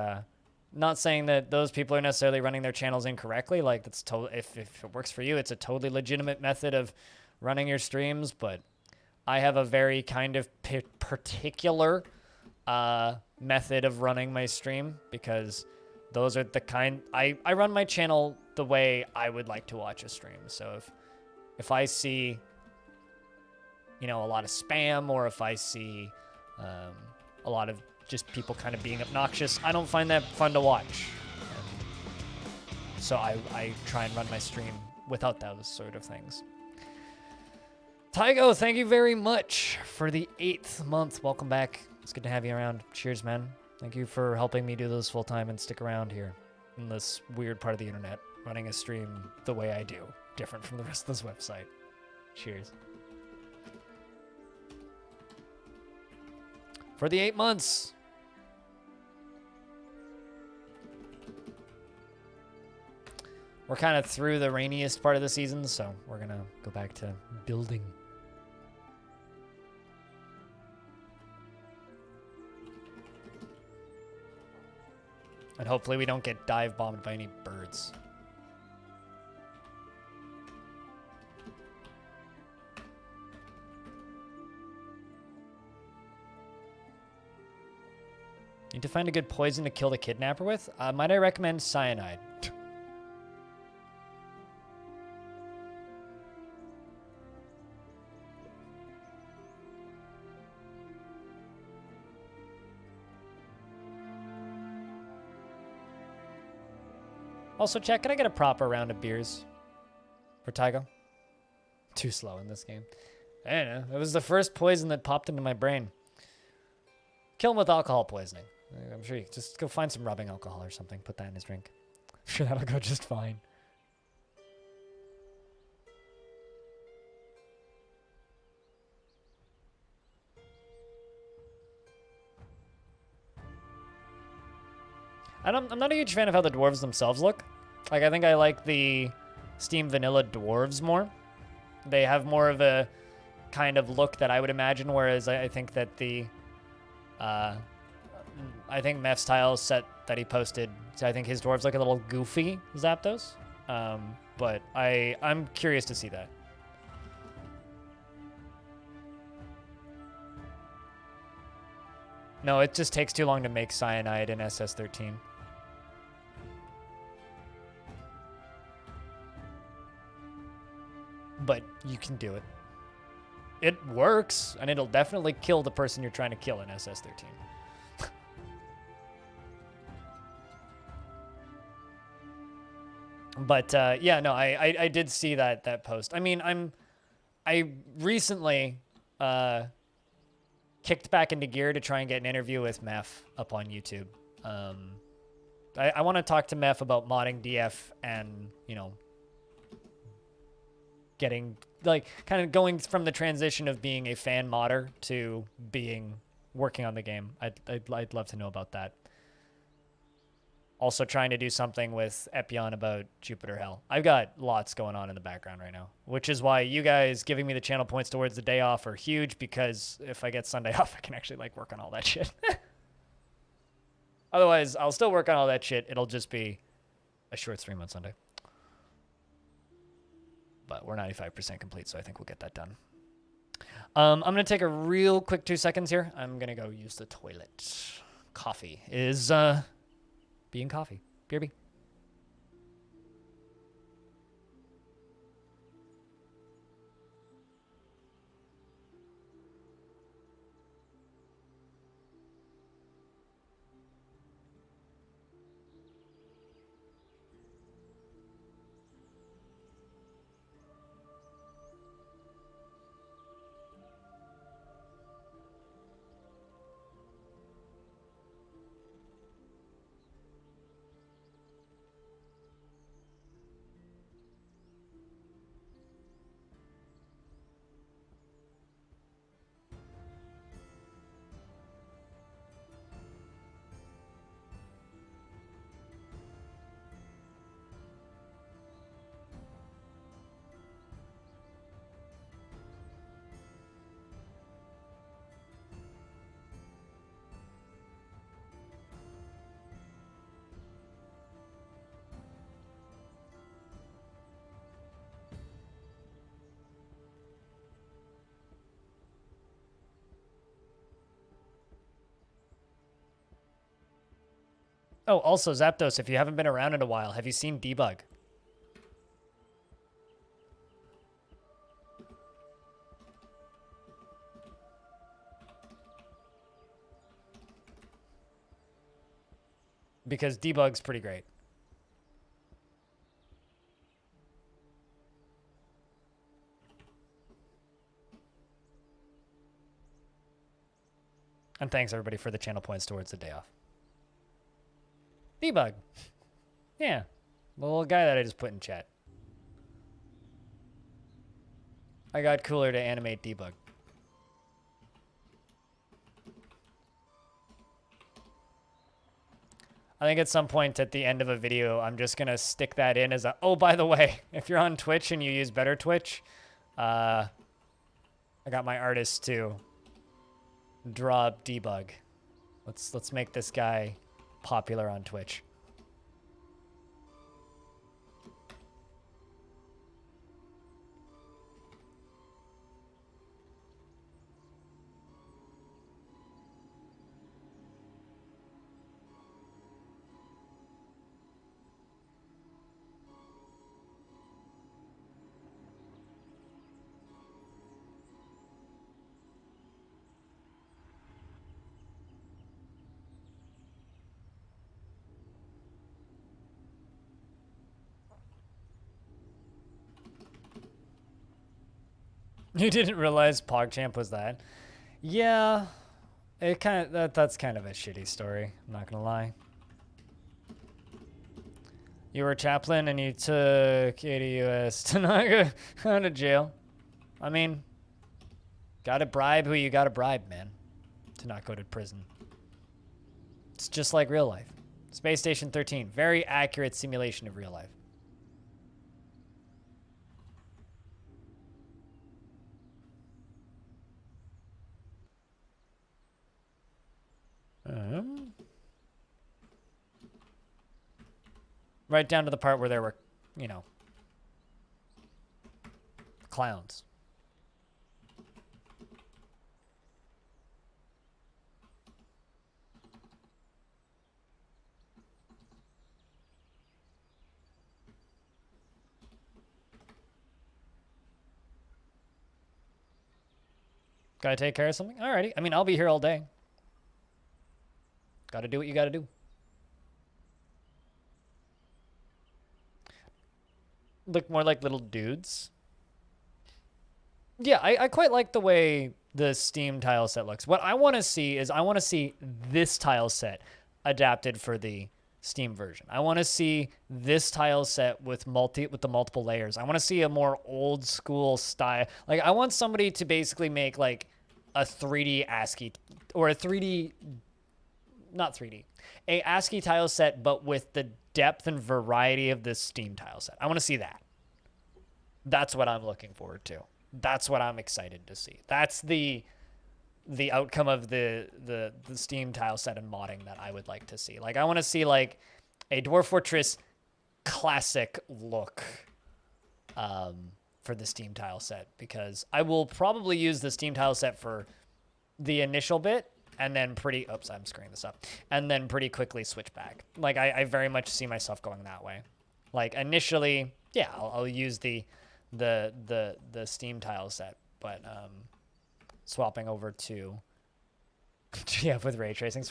Speaker 1: not saying that those people are necessarily running their channels incorrectly. Like, that's if it works for you, it's a totally legitimate method of running your streams. But I have a very kind of particular method of running my stream, because those are the kind I run my channel the way I would like to watch a stream. So if I see, you know, a lot of spam, or if I see a lot of just people kind of being obnoxious, I don't find that fun to watch. So I try and run my stream without those sort of things. Tygo, thank you very much for the 8th month. Welcome back. It's good to have you around. Cheers, man. Thank you for helping me do this full time and stick around here in this weird part of the internet, running a stream the way I do, different from the rest of this website. Cheers. For the 8 months. We're kind of through the rainiest part of the season, so we're going to go back to building. And hopefully we don't get dive bombed by any birds. Need to find a good poison to kill the kidnapper with. Might I recommend cyanide? Also, chat, can I get a proper round of beers for Tygo? Too slow in this game. I don't know. It was the first poison that popped into my brain. Kill him with alcohol poisoning. I'm sure you just go find some rubbing alcohol or something. Put that in his drink. I'm sure that'll go just fine. I'm not a huge fan of how the dwarves themselves look. Like, I think I like the Steam Vanilla dwarves more. They have more of a kind of look that I would imagine, whereas I think that the... I think Meph's tile set that he posted, so I think his dwarves look a little goofy, Zapdos. But I'm curious to see that. No, it just takes too long to make cyanide in SS13. But you can do it. It works, and it'll definitely kill the person you're trying to kill in SS13. But yeah, no, I did see that post. I mean, I recently kicked back into gear to try and get an interview with Meph up on YouTube. I want to talk to Meph about modding DF and, you know, getting, like, kind of going from the transition of being a fan modder to working on the game. I'd love to know about that. Also trying to do something with Epion about Jupiter Hell. I've got lots going on in the background right now, which is why you guys giving me the channel points towards the day off are huge, because if I get Sunday off, I can actually, like, work on all that shit. Otherwise, I'll still work on all that shit. It'll just be a short stream on Sunday. But we're 95% complete, so I think we'll get that done. I'm going to take a real quick 2 seconds here. I'm going to go use the toilet. Coffee is being coffee. BRB. Oh, also, Zapdos, if you haven't been around in a while, have you seen Debug? Because Debug's pretty great. And thanks, everybody, for the channel points towards the day off. Debug. Yeah. The little guy that I just put in chat. I got cooler to animate Debug. I think at some point at the end of a video, I'm just going to stick that in as a, oh, by the way, if you're on Twitch and you use Better Twitch, I got my artist to draw up Debug. Let's make this guy popular on Twitch. You didn't realize PogChamp was that? Yeah, it kind of that's kind of a shitty story. I'm not gonna lie. You were a chaplain and you took ADUS to not go out of jail. I mean, gotta bribe who you gotta bribe, man, to not go to prison. It's just like real life. Space Station 13, very accurate simulation of real life. Right down to the part where there were, you know, clowns. Gotta take care of something? Alrighty. I mean, I'll be here all day. Gotta do what you gotta do. Look more like little dudes. Yeah, I quite like the way the Steam tile set looks. What I want to see is I want to see this tile set adapted for the Steam version. I want to see this tile set with the multiple layers. I want to see a more old school style. Like I want somebody to basically make like a 3D ASCII or a 3D not 3D. A ASCII tile set but with the depth and variety of this Steam tile set. I want to see that. That's what I'm looking forward to. That's what I'm excited to see. That's the outcome of the Steam tile set and modding that I would like to see. Like I want to see like a Dwarf Fortress classic look for the Steam tile set, because I will probably use the Steam tile set for the initial bit and then I'm screwing this up, and then pretty quickly switch back. Like I very much see myself going that way. Like initially, yeah, I'll use the Steam tile set, but swapping over to GF with ray tracing.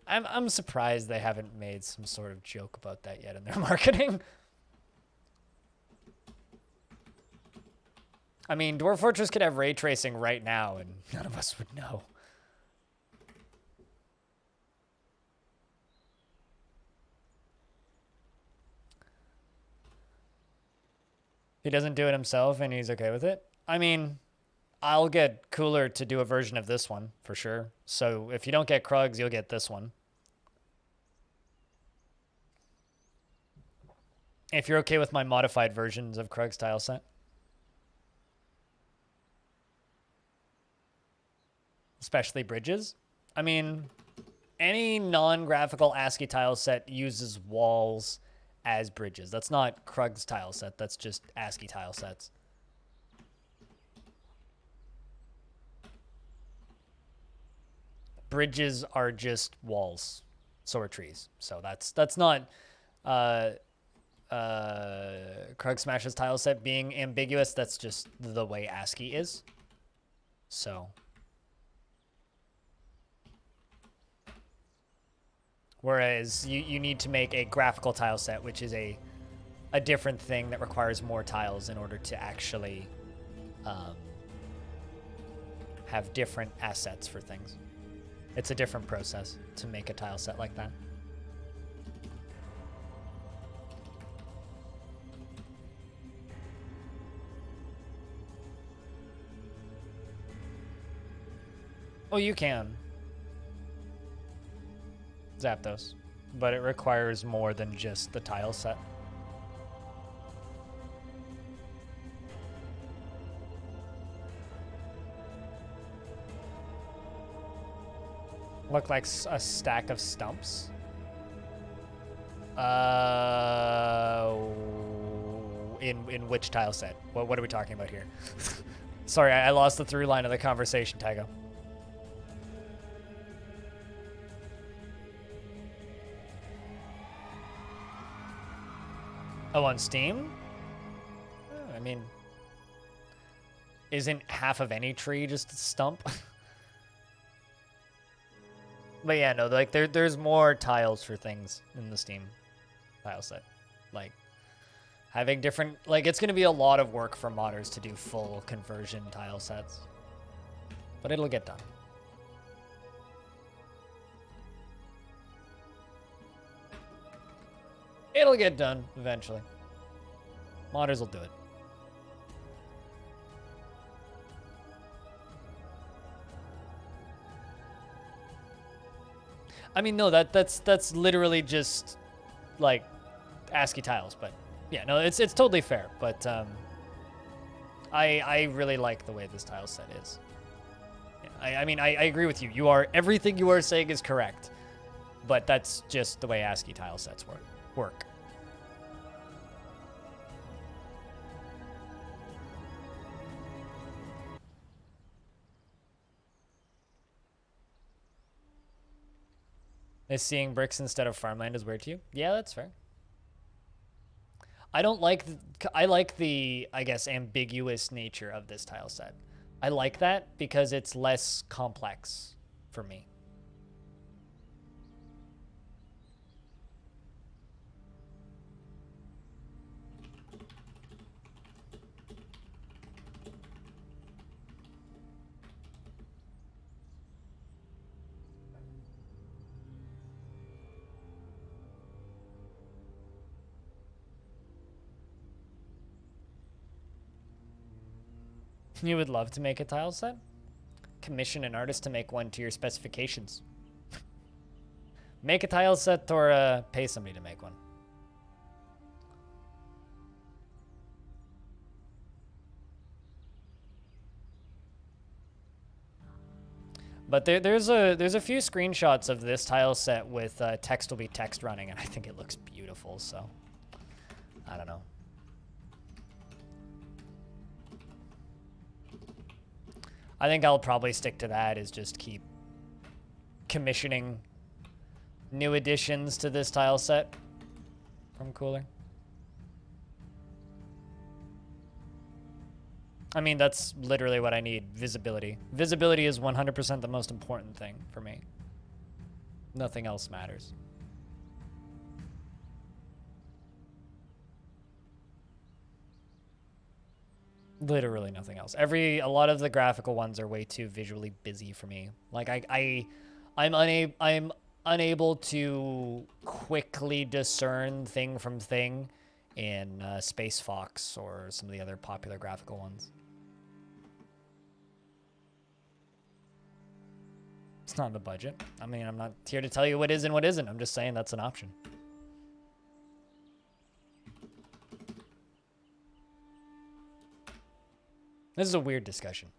Speaker 1: I'm surprised they haven't made some sort of joke about that yet in their marketing. I mean, Dwarf Fortress could have ray tracing right now, and none of us would know. He doesn't do it himself, and he's okay with it. I mean, I'll get Cooler to do a version of this one, for sure. So if you don't get Krugs, you'll get this one. If you're okay with my modified versions of Krug's tile set. Especially bridges. I mean, any non-graphical ASCII tile set uses walls as bridges. That's not Krug's tile set. That's just ASCII tile sets. Bridges are just walls. So are trees. So that's not Krug Smash's tile set being ambiguous. That's just the way ASCII is. So whereas you need to make a graphical tile set, which is a different thing that requires more tiles in order to actually have different assets for things. It's a different process to make a tile set like that. Oh, you can. Zapdos, but it requires more than just the tile set. Look like a stack of stumps. In which tile set? What are we talking about here? Sorry, I lost the through line of the conversation, Tygo. Oh, on Steam? I mean, isn't half of any tree just a stump? But yeah, no, like there's more tiles for things in the Steam tile set. Like Having different, like, it's going to be a lot of work for modders to do full conversion tile sets. But it'll get done. It'll get done eventually. Modders will do it. I mean, no, that's literally just like ASCII tiles, but yeah, no, it's totally fair. But I really like the way this tile set is. Yeah, I mean, I agree with you. Everything you are saying is correct, but that's just the way ASCII tile sets work. Is seeing bricks instead of farmland is weird to you? Yeah, that's fair. I like the, I guess, ambiguous nature of this tile set. I like that because it's less complex for me. You would love to make a tile set? Commission an artist to make one to your specifications. Make a tile set or pay somebody to make one. But there's a few screenshots of this tile set with text will be text running, and I think it looks beautiful, so I don't know. I think I'll probably stick to that, is just keep commissioning new additions to this tile set from Cooler. I mean, that's literally what I need, visibility. Visibility is 100% the most important thing for me. Nothing else matters. Literally nothing else. A lot of the graphical ones are way too visually busy for me. Like I'm unable to quickly discern thing from thing in Space Fox or some of the other popular graphical ones. It's not in the budget. I mean, I'm not here to tell you what is and what isn't. I'm just saying that's an option. This is a weird discussion.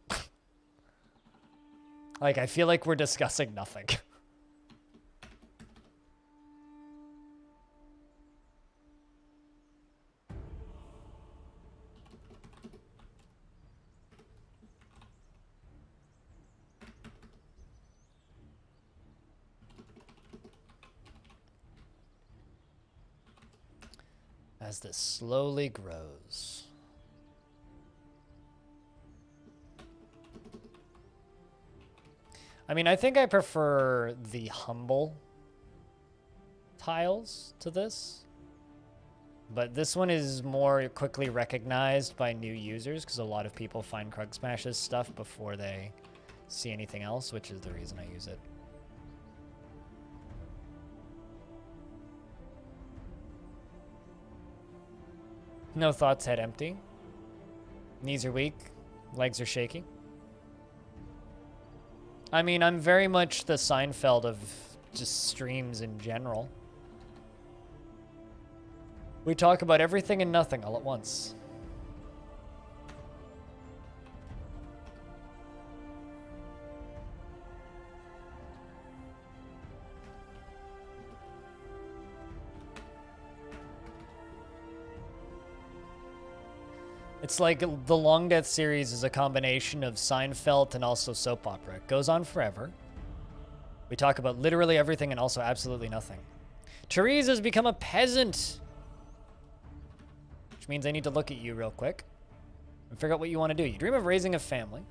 Speaker 1: Like, I feel like we're discussing nothing. As this slowly grows. I mean, I think I prefer the humble tiles to this. But this one is more quickly recognized by new users because a lot of people find Krug Smash's stuff before they see anything else, which is the reason I use it. No thoughts, head empty. Knees are weak, legs are shaky. I mean, I'm very much the Seinfeld of just streams in general. We talk about everything and nothing all at once. It's like the Longdeath series is a combination of Seinfeld and also soap opera. It goes on forever. We talk about literally everything and also absolutely nothing. Therese has become a peasant. Which means I need to look at you real quick and figure out what you want to do. You dream of raising a family.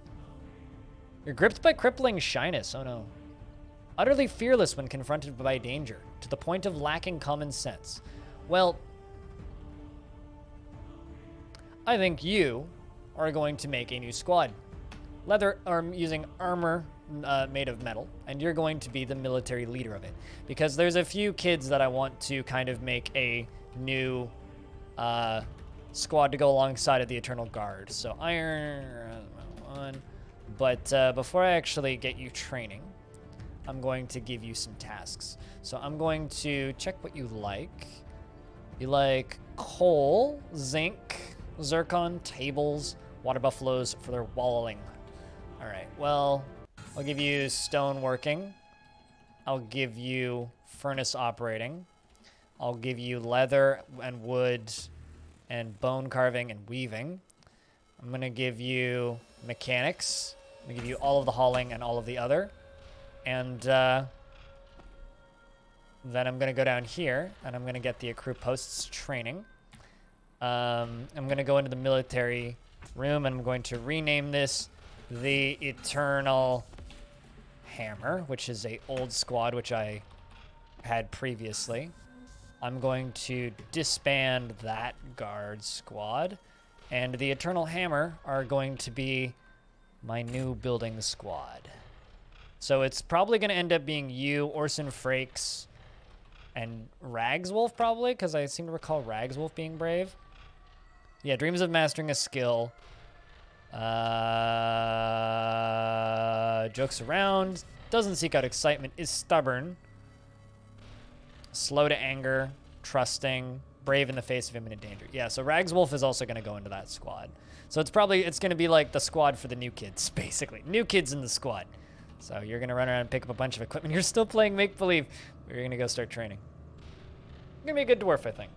Speaker 1: You're gripped by crippling shyness. Oh no. Utterly fearless when confronted by danger, to the point of lacking common sense. Well, I think you are going to make a new squad. Leather arm using armor made of metal, and you're going to be the military leader of it. Because there's a few kids that I want to kind of make a new squad to go alongside of the Eternal Guard. So iron, one. But before I actually get you training, I'm going to give you some tasks. So I'm going to check what you like. You like coal, zinc, zircon, tables, water buffaloes for their walling. All right, well, I'll give you stone working. I'll give you furnace operating. I'll give you leather and wood and bone carving and weaving. I'm gonna give you mechanics. I'm gonna give you all of the hauling and all of the other. And then I'm gonna go down here and I'm gonna get the accrue posts training. I'm gonna go into the military room and I'm going to rename this the Eternal Hammer, which is a old squad which I had previously. I'm going to disband that guard squad, and the Eternal Hammer are going to be my new building squad. So it's probably going to end up being you, Orson Frakes, and Ragswolf probably, because I seem to recall Ragswolf being brave. Yeah, dreams of mastering a skill. Jokes around. Doesn't seek out excitement. Is stubborn. Slow to anger. Trusting. Brave in the face of imminent danger. Yeah, so Ragswolf is also going to go into that squad. So it's going to be like the squad for the new kids, basically. New kids in the squad. So you're going to run around and pick up a bunch of equipment. You're still playing make-believe. You're going to go start training. You're going to be a good dwarf, I think.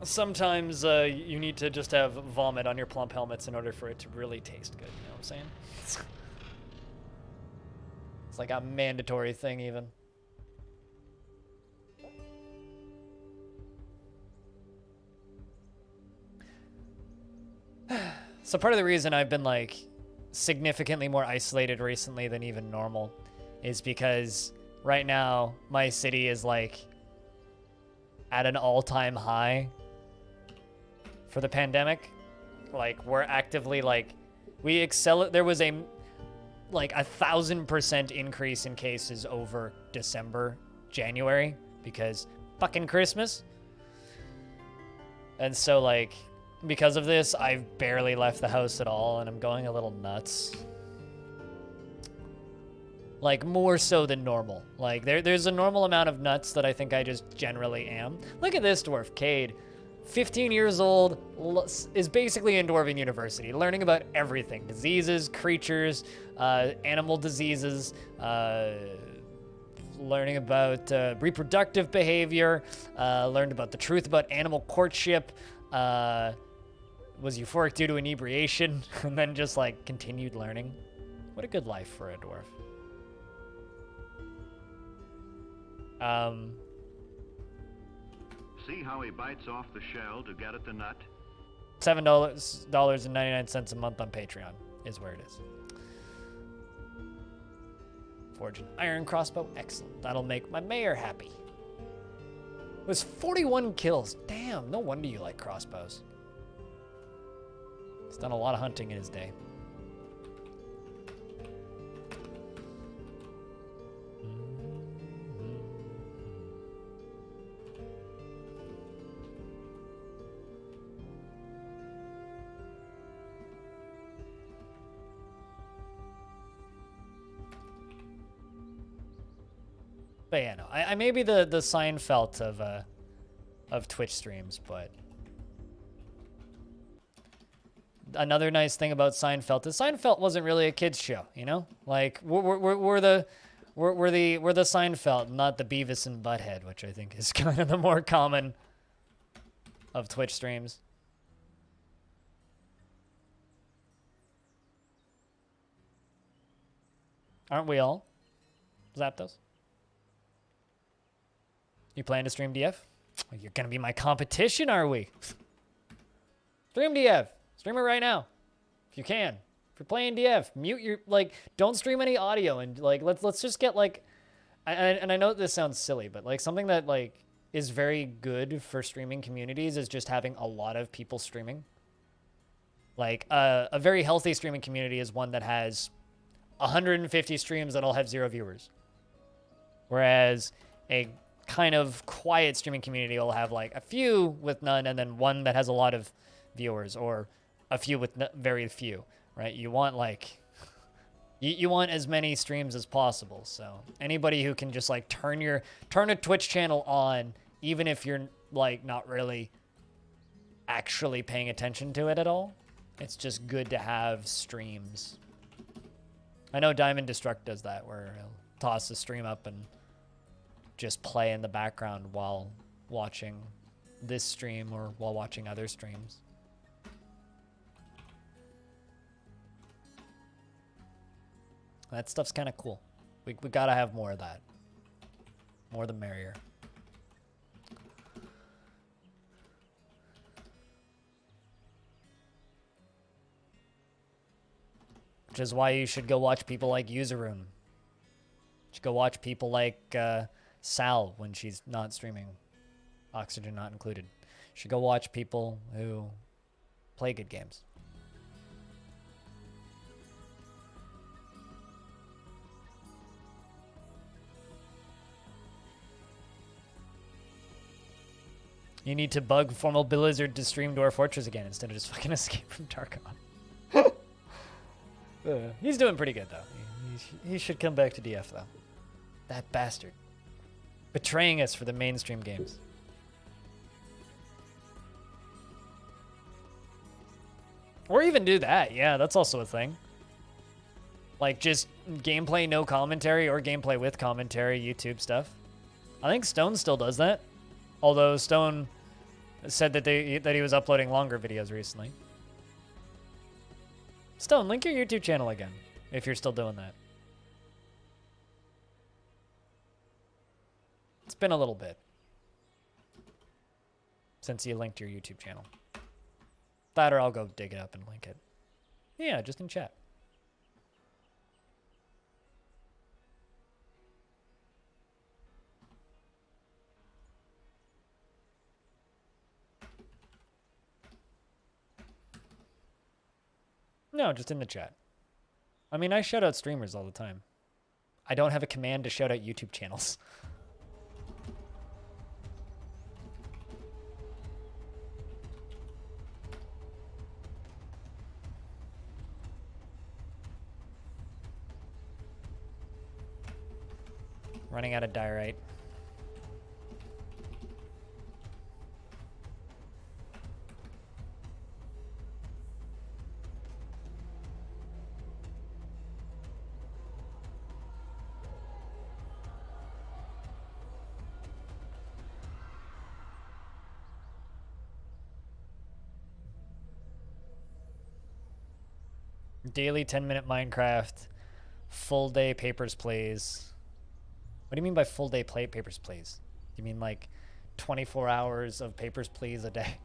Speaker 1: Sometimes you need to just have vomit on your plump helmets in order for it to really taste good, you know what I'm saying? It's like a mandatory thing even. So part of the reason I've been like significantly more isolated recently than even normal is because right now my city is like at an all-time high for the pandemic. Like we're actively like there was a like 1,000% increase in cases over December, January because fucking Christmas. And so like because of this, I've barely left the house at all and I'm going a little nuts. Like more so than normal. Like there's a normal amount of nuts that I think I just generally am. Look at this dwarf, Cade. 15 years old, is basically in Dwarven University, learning about everything. Diseases, creatures, animal diseases, learning about reproductive behavior, learned about the truth about animal courtship, was euphoric due to inebriation, and then just like continued learning. What a good life for a dwarf.
Speaker 3: See how he bites off the shell to get at the nut?
Speaker 1: $7.99 a month on Patreon is where it is. Forge an iron crossbow. Excellent. That'll make my mayor happy. It was 41 kills. Damn, no wonder you like crossbows. He's done a lot of hunting in his day. But yeah, no, I may be the Seinfeld of Twitch streams, but another nice thing about Seinfeld is Seinfeld wasn't really a kids show, you know? Like we're the Seinfeld, not the Beavis and Butthead, which I think is kind of the more common of Twitch streams. Aren't we all? Zapdos? You plan to stream DF? Well, you're gonna be my competition, are we? Stream DF. Stream it right now. If you can. If you're playing DF, mute your, like, don't stream any audio, and like let's just get like, and I know this sounds silly, but like something that like is very good for streaming communities is just having a lot of people streaming. Like a very healthy streaming community is one that has 150 streams that'll have 0 viewers. Whereas a kind of quiet streaming community will have like a few with none and then one that has a lot of viewers, or a few with very few, right? You want like, you want as many streams as possible. So anybody who can just like turn a Twitch channel on, even if you're like not really actually paying attention to it at all, it's just good to have streams. I know Diamond Destruct does that, where he'll toss the stream up and just play in the background while watching this stream or while watching other streams. That stuff's kind of cool. We gotta have more of that. More the merrier. Which is why you should go watch people like Useroon. You should go watch people like Sal when she's not streaming. Oxygen not included. You should go watch people who play good games. You need to bug Formal Blizzard to stream Dwarf Fortress again instead of just fucking Escape from Tarkon. He's doing pretty good, though. He should come back to DF, though. That bastard. Betraying us for the mainstream games. Or even do that. Yeah, that's also a thing. Like, just gameplay no commentary or gameplay with commentary YouTube stuff. I think Stone still does that. Although Stone said that he was uploading longer videos recently. Stone, link your YouTube channel again, if you're still doing that. It's been a little bit since you linked your YouTube channel. That or I'll go dig it up and link it. Yeah, just in chat. No, just in the chat. I mean, I shout out streamers all the time. I don't have a command to shout out YouTube channels. Running out of diorite. Daily 10-minute Minecraft, full day Papers, Plays. What do you mean by full day Papers, Plays? You mean like 24 hours of Papers, Please a day?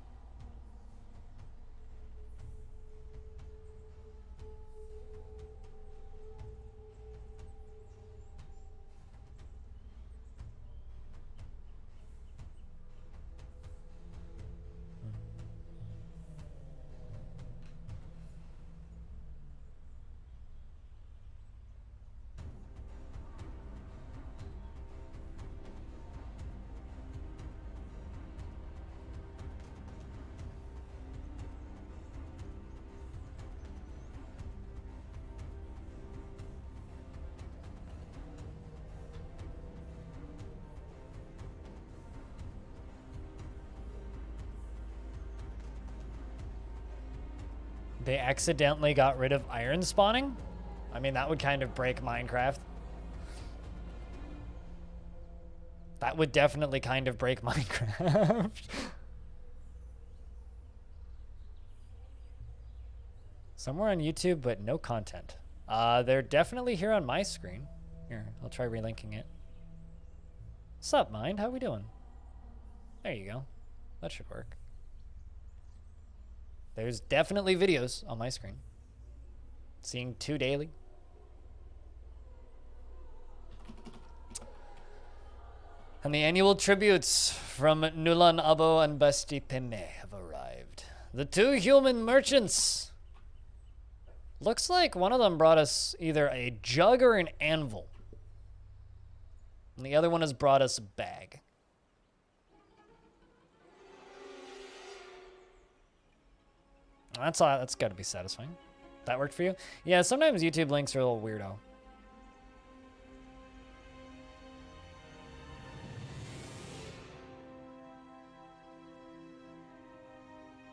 Speaker 1: They accidentally got rid of iron spawning? I mean, that would kind of break Minecraft. That would definitely kind of break Minecraft. Somewhere on YouTube, but no content. They're definitely here on my screen. Here, I'll try relinking it. What's up, Mind? How we doing? There you go. That should work. There's definitely videos on my screen. Seeing 2 daily. And the annual tributes from Nulan Abo and Basti Penne have arrived. The 2 human merchants. Looks like one of them brought us either a jug or an anvil. And the other one has brought us a bag. That's got to be satisfying. That worked for you? Yeah, sometimes YouTube links are a little weirdo.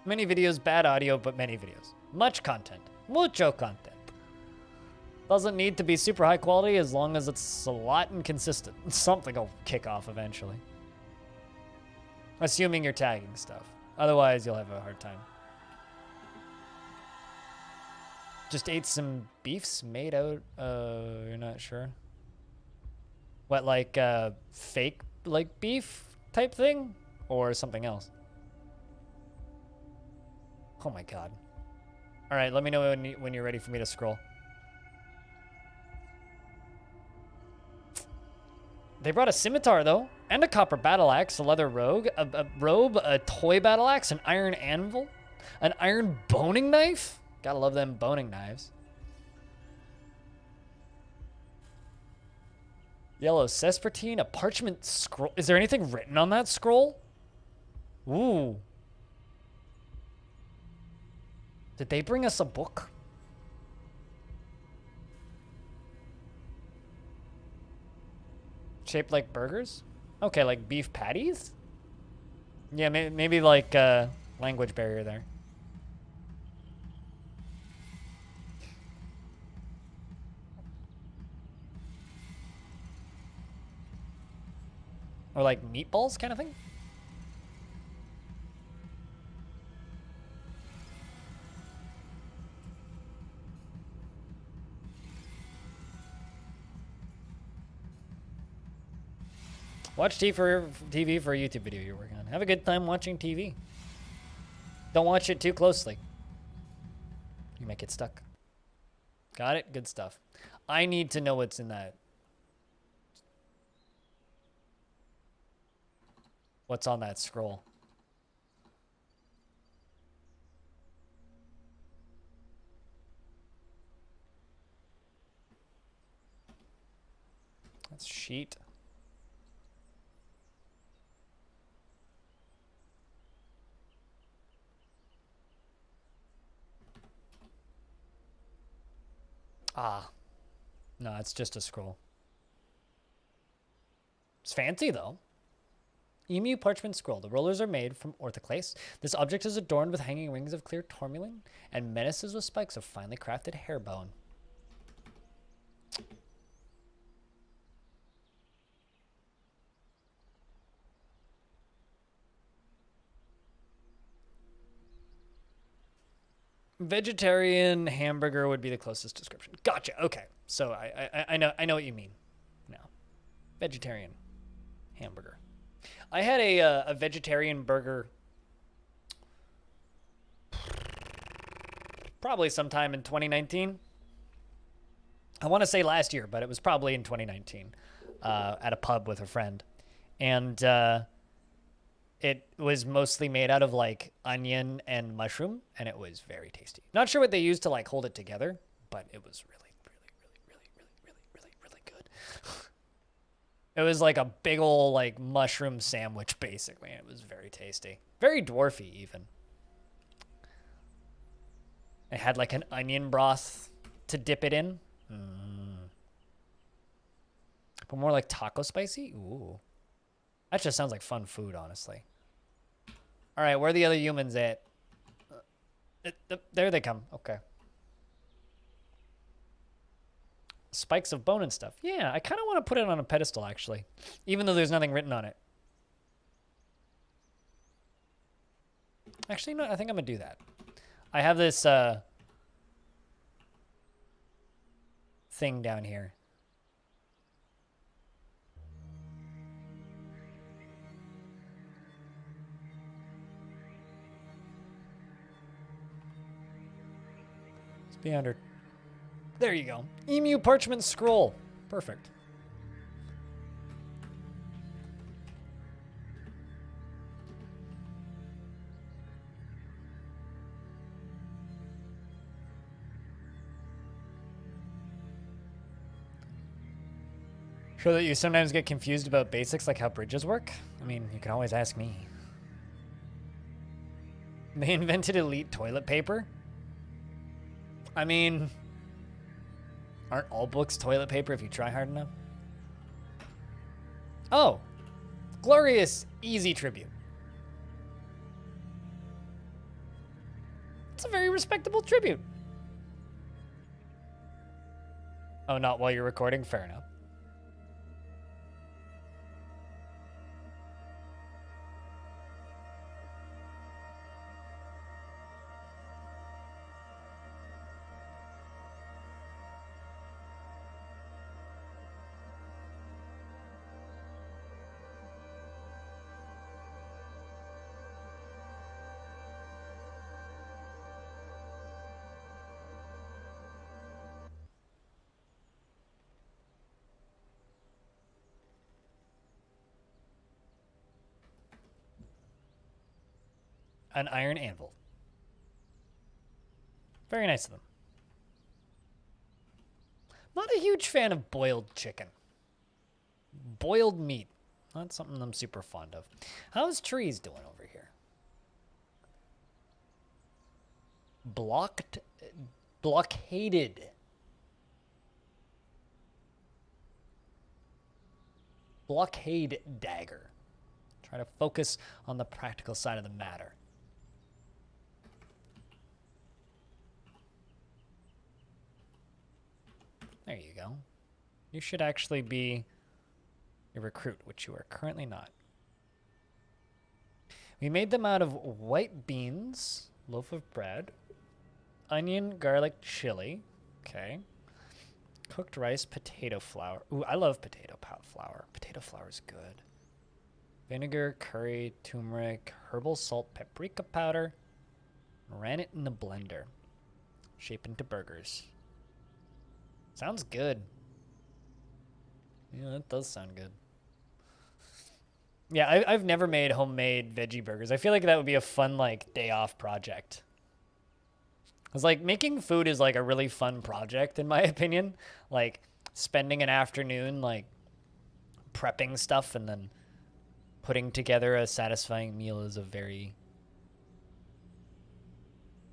Speaker 1: Many videos, bad audio, but many videos. Much content. Mucho content. Doesn't need to be super high quality as long as it's a lot and consistent. Something will kick off eventually. Assuming you're tagging stuff. Otherwise, you'll have a hard time. Just ate some beefs made out, you're not sure? What, like, fake, like, beef type thing? Or something else? Oh my god. Alright, let me know when you're ready for me to scroll. They brought a scimitar, though. And a copper battle axe, a leather robe, a toy battle axe, an iron anvil, an iron boning knife. Gotta love them boning knives. Yellow sespertine, a parchment scroll. Is there anything written on that scroll? Ooh. Did they bring us a book? Shaped like burgers? Okay, like beef patties? Yeah, maybe like language barrier there. Or like meatballs kind of thing? Watch TV for a YouTube video you're working on. Have a good time watching TV. Don't watch it too closely. You might get stuck. Got it? Good stuff. I need to know what's in that. What's on that scroll? That's sheet. Ah. No, it's just a scroll. It's fancy, though. Emu parchment scroll. The rollers are made from orthoclase. This object is adorned with hanging rings of clear tourmaline and menaces with spikes of finely crafted hair bone. Vegetarian hamburger would be the closest description. Gotcha. Okay. So I know what you mean now. Vegetarian hamburger. I had a vegetarian burger probably sometime in 2019. I want to say last year, but it was probably in 2019 at a pub with a friend. And it was mostly made out of like onion and mushroom, and it was very tasty. Not sure what they used to like hold it together, but it was really good. It was like a big old like mushroom sandwich basically. It was very tasty. Very dwarfy even. It had like an onion broth to dip it in. But more like taco spicy? Ooh. That just sounds like fun food, honestly. All right, where are the other humans at? There they come. Okay. Spikes of bone and stuff. Yeah, I kind of want to put it on a pedestal, actually. Even though there's nothing written on it. Actually, no, I think I'm going to do that. I have this thing down here. Be under There you go. Emu parchment scroll. Perfect. Sure that you sometimes get confused about basics like how bridges work? I mean, you can always ask me. They invented elite toilet paper? I mean, aren't all books toilet paper if you try hard enough? Oh, glorious, easy tribute. It's a very respectable tribute. Oh, not while you're recording? Fair enough. An iron anvil. Very nice of them. Not a huge fan of boiled chicken. Boiled meat. Not something I'm super fond of. How's trees doing over here? Blockaded. Blockade dagger. Try to focus on the practical side of the matter. There you go. You should actually be a recruit, which you are currently not. We made them out of white beans, loaf of bread, onion, garlic, chili. Okay. Cooked rice, potato flour. Ooh, I love potato flour. Potato flour is good. Vinegar, curry, turmeric, herbal salt, paprika powder. Ran it in the blender. Shape into burgers. Sounds good. Yeah, that does sound good. Yeah, I've never made homemade veggie burgers. I feel like that would be a fun, like, day off project. Because, like, making food is, like, a really fun project, in my opinion. Like, spending an afternoon, like, prepping stuff and then putting together a satisfying meal is a very,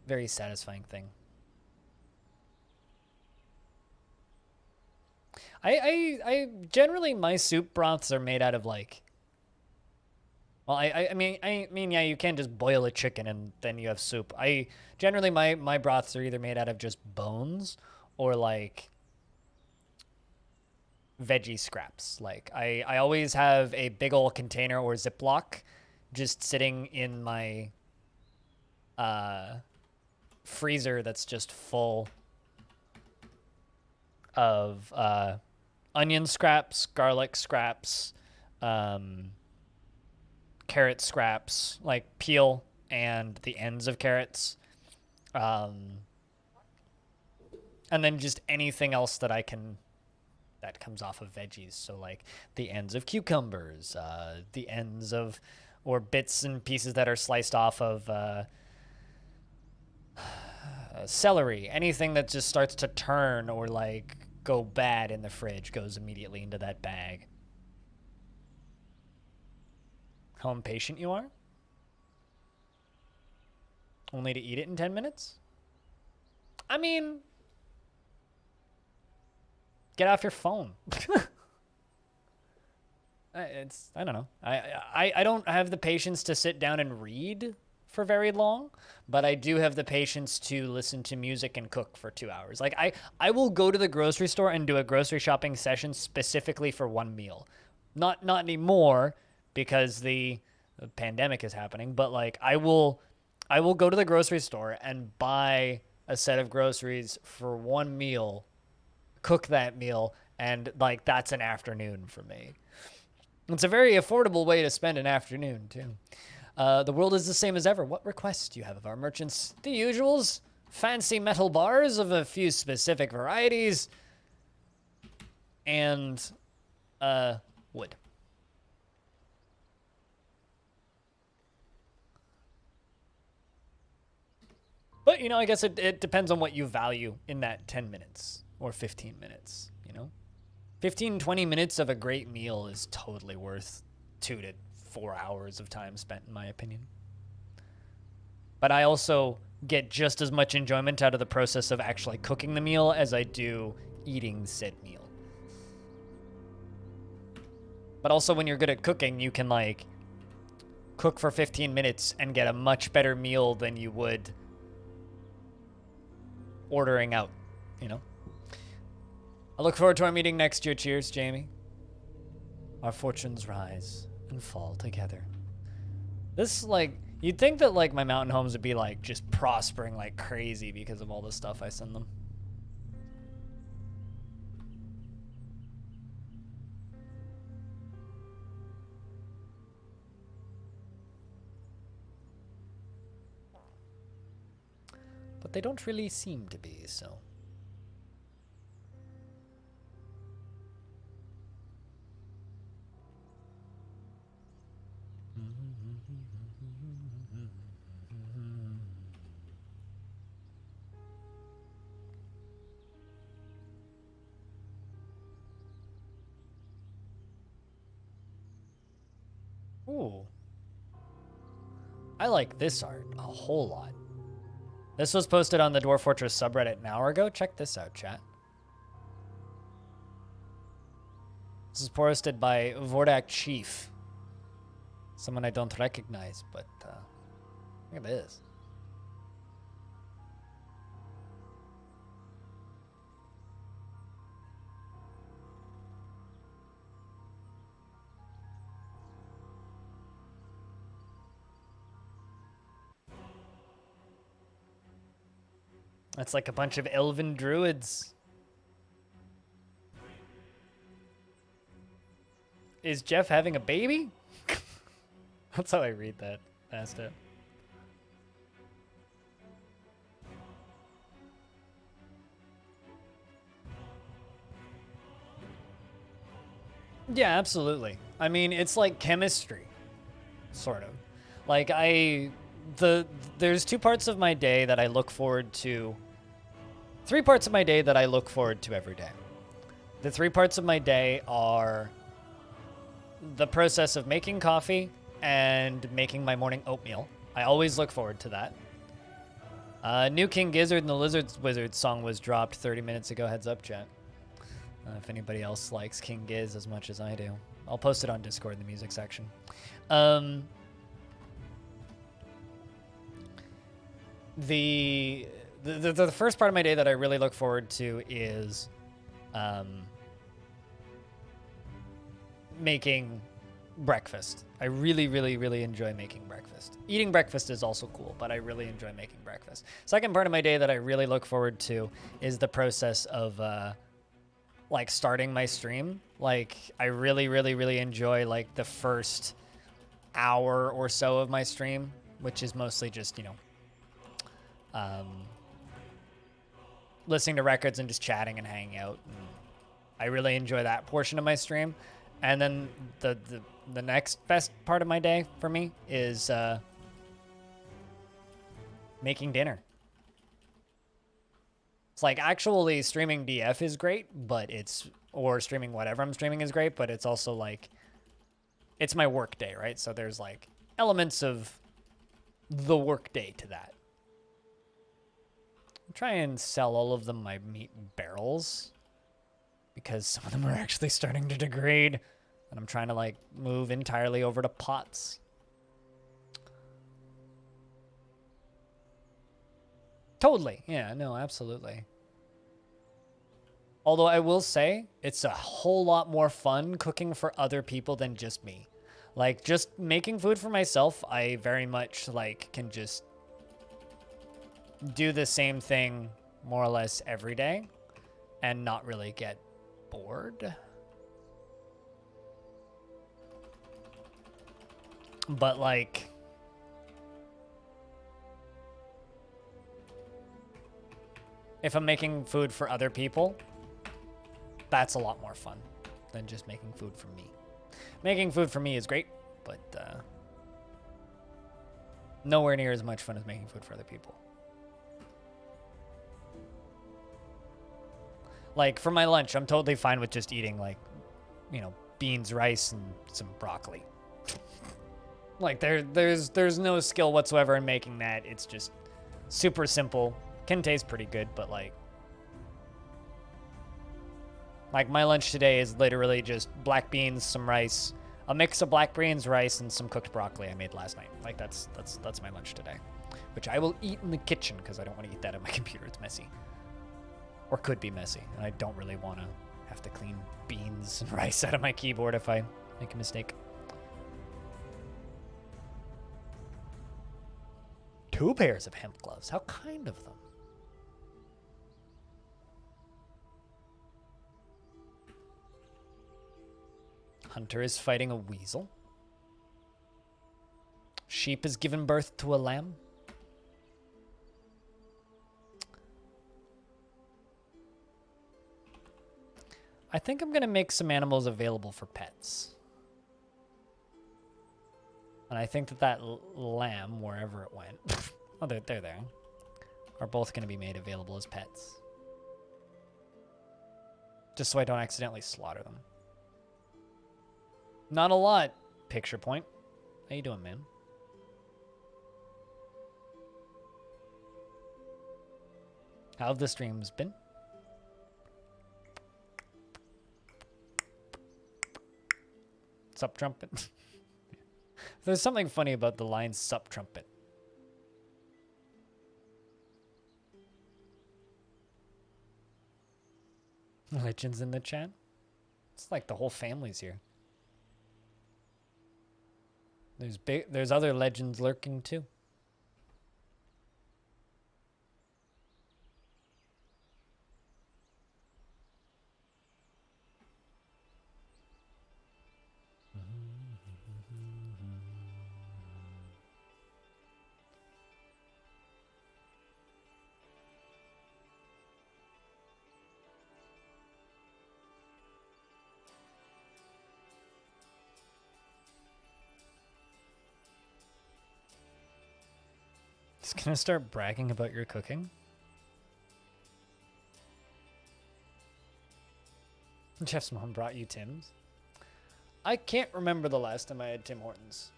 Speaker 1: very satisfying thing. I generally, my soup broths are made out of, like, well, I mean, yeah, you can just boil a chicken and then you have soup. Generally, my broths are either made out of just bones or, like, veggie scraps. Like, I always have a big old container or Ziploc just sitting in my freezer that's just full of onion scraps, garlic scraps, carrot scraps, like peel and the ends of carrots, and then just anything else that that comes off of veggies. So like the ends of cucumbers, the ends of, or bits and pieces that are sliced off of celery. Anything that just starts to turn or like go bad in the fridge goes immediately into that bag. How impatient you are? Only to eat it in 10 minutes? I mean, get off your phone. I don't know. I don't have the patience to sit down and read for very long, but I do have the patience to listen to music and cook for 2 hours. Like I will go to the grocery store and do a grocery shopping session specifically for one meal. Not anymore because the pandemic is happening, but like I will go to the grocery store and buy a set of groceries for one meal, cook that meal, and like that's an afternoon for me. It's a very affordable way to spend an afternoon too. The world is the same as ever. What requests do you have of our merchants? The usuals. fancy metal bars of a few specific varieties, and wood. But, you know, I guess it depends on what you value in that 10 minutes or 15 minutes, you know? 15, 20 minutes of a great meal is totally worth 2 to 4 hours of time spent, in my opinion. But I also get just as much enjoyment out of the process of actually cooking the meal as I do eating said meal. But also, when you're good at cooking, you can, like, cook for 15 minutes and get a much better meal than you would ordering out, you know? I look forward to our meeting next year. Cheers, Jamie. Our fortunes rise and fall together. This, like, you'd think that, like, my mountain homes would be, like, just prospering like crazy because of all the stuff I send them. But they don't really seem to be, so. Ooh. I like this art a whole lot. This was posted on the Dwarf Fortress subreddit an hour ago. Check this out, chat. This is posted by Vordak Chief. Someone I don't recognize, but look at this. That's like a bunch of elven druids. Is Jeff having a baby? That's how I read that past it. Yeah, absolutely. I mean, it's like chemistry, sort of. Like there's 2 parts of my day that I look forward to. 3 parts of my day that I look forward to every day. The 3 parts of my day are the process of making coffee and making my morning oatmeal. I always look forward to that. New King Gizzard and the Lizard's Wizard song was dropped 30 minutes ago. Heads up, chat. If anybody else likes King Giz as much as I do. I'll post it on Discord in the music section. The first part of my day that I really look forward to is making breakfast. I really, really, really enjoy making breakfast. Eating breakfast is also cool, but I really enjoy making breakfast. Second part of my day that I really look forward to is the process of like starting my stream. Like I really, really, really enjoy like the first hour or so of my stream, which is mostly just, you know, listening to records and just chatting and hanging out. And I really enjoy that portion of my stream. And then the next best part of my day for me is making dinner. It's like actually streaming DF is great, but or streaming whatever I'm streaming is great, but it's also like, it's my work day, right? So there's like elements of the work day to that. Try and sell all of them my meat barrels because some of them are actually starting to degrade, and I'm trying to like move entirely over to pots. Totally. Yeah, no, absolutely. Although I will say it's a whole lot more fun cooking for other people than just me. Like just making food for myself, I very much like can just do the same thing more or less every day and not really get bored. But like if I'm making food for other people, that's a lot more fun than just making food for me. Making food for me is great, but nowhere near as much fun as making food for other people. Like, for my lunch, I'm totally fine with just eating, like, you know, beans, rice, and some broccoli. Like, there's no skill whatsoever in making that. It's just super simple. Can taste pretty good, but, like, my lunch today is literally just black beans, some rice, a mix of black beans, rice, and some cooked broccoli I made last night. Like, that's my lunch today, which I will eat in the kitchen because I don't want to eat that at my computer. It's messy. Or could be messy, and I don't really want to have to clean beans and rice out of my keyboard if I make a mistake. 2 pairs of hemp gloves. How kind of them. Hunter is fighting a weasel. Sheep has given birth to a lamb. I think I'm going to make some animals available for pets. And I think that lamb, wherever it went, oh, they're there, are both going to be made available as pets. Just so I don't accidentally slaughter them. Not a lot, Picture Point. How you doing, man? How have the streams been? Sup, trumpet? There's something funny about the line sup, trumpet. Legends in the chat? It's like the whole family's here. There's other legends lurking too. Just gonna start bragging about your cooking? Jeff's mom brought you Tim's? I can't remember the last time I had Tim Hortons.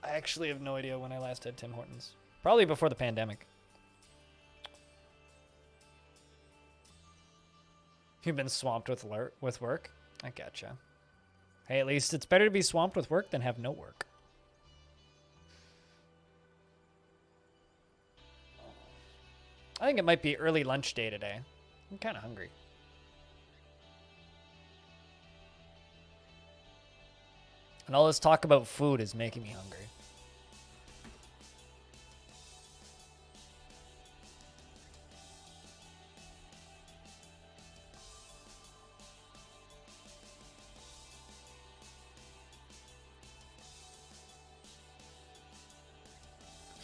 Speaker 1: I actually have no idea when I last had Tim Hortons. Probably before the pandemic. You've been swamped with work? I gotcha. Hey, at least it's better to be swamped with work than have no work. I think it might be early lunch day today. I'm kind of hungry. And all this talk about food is making me hungry.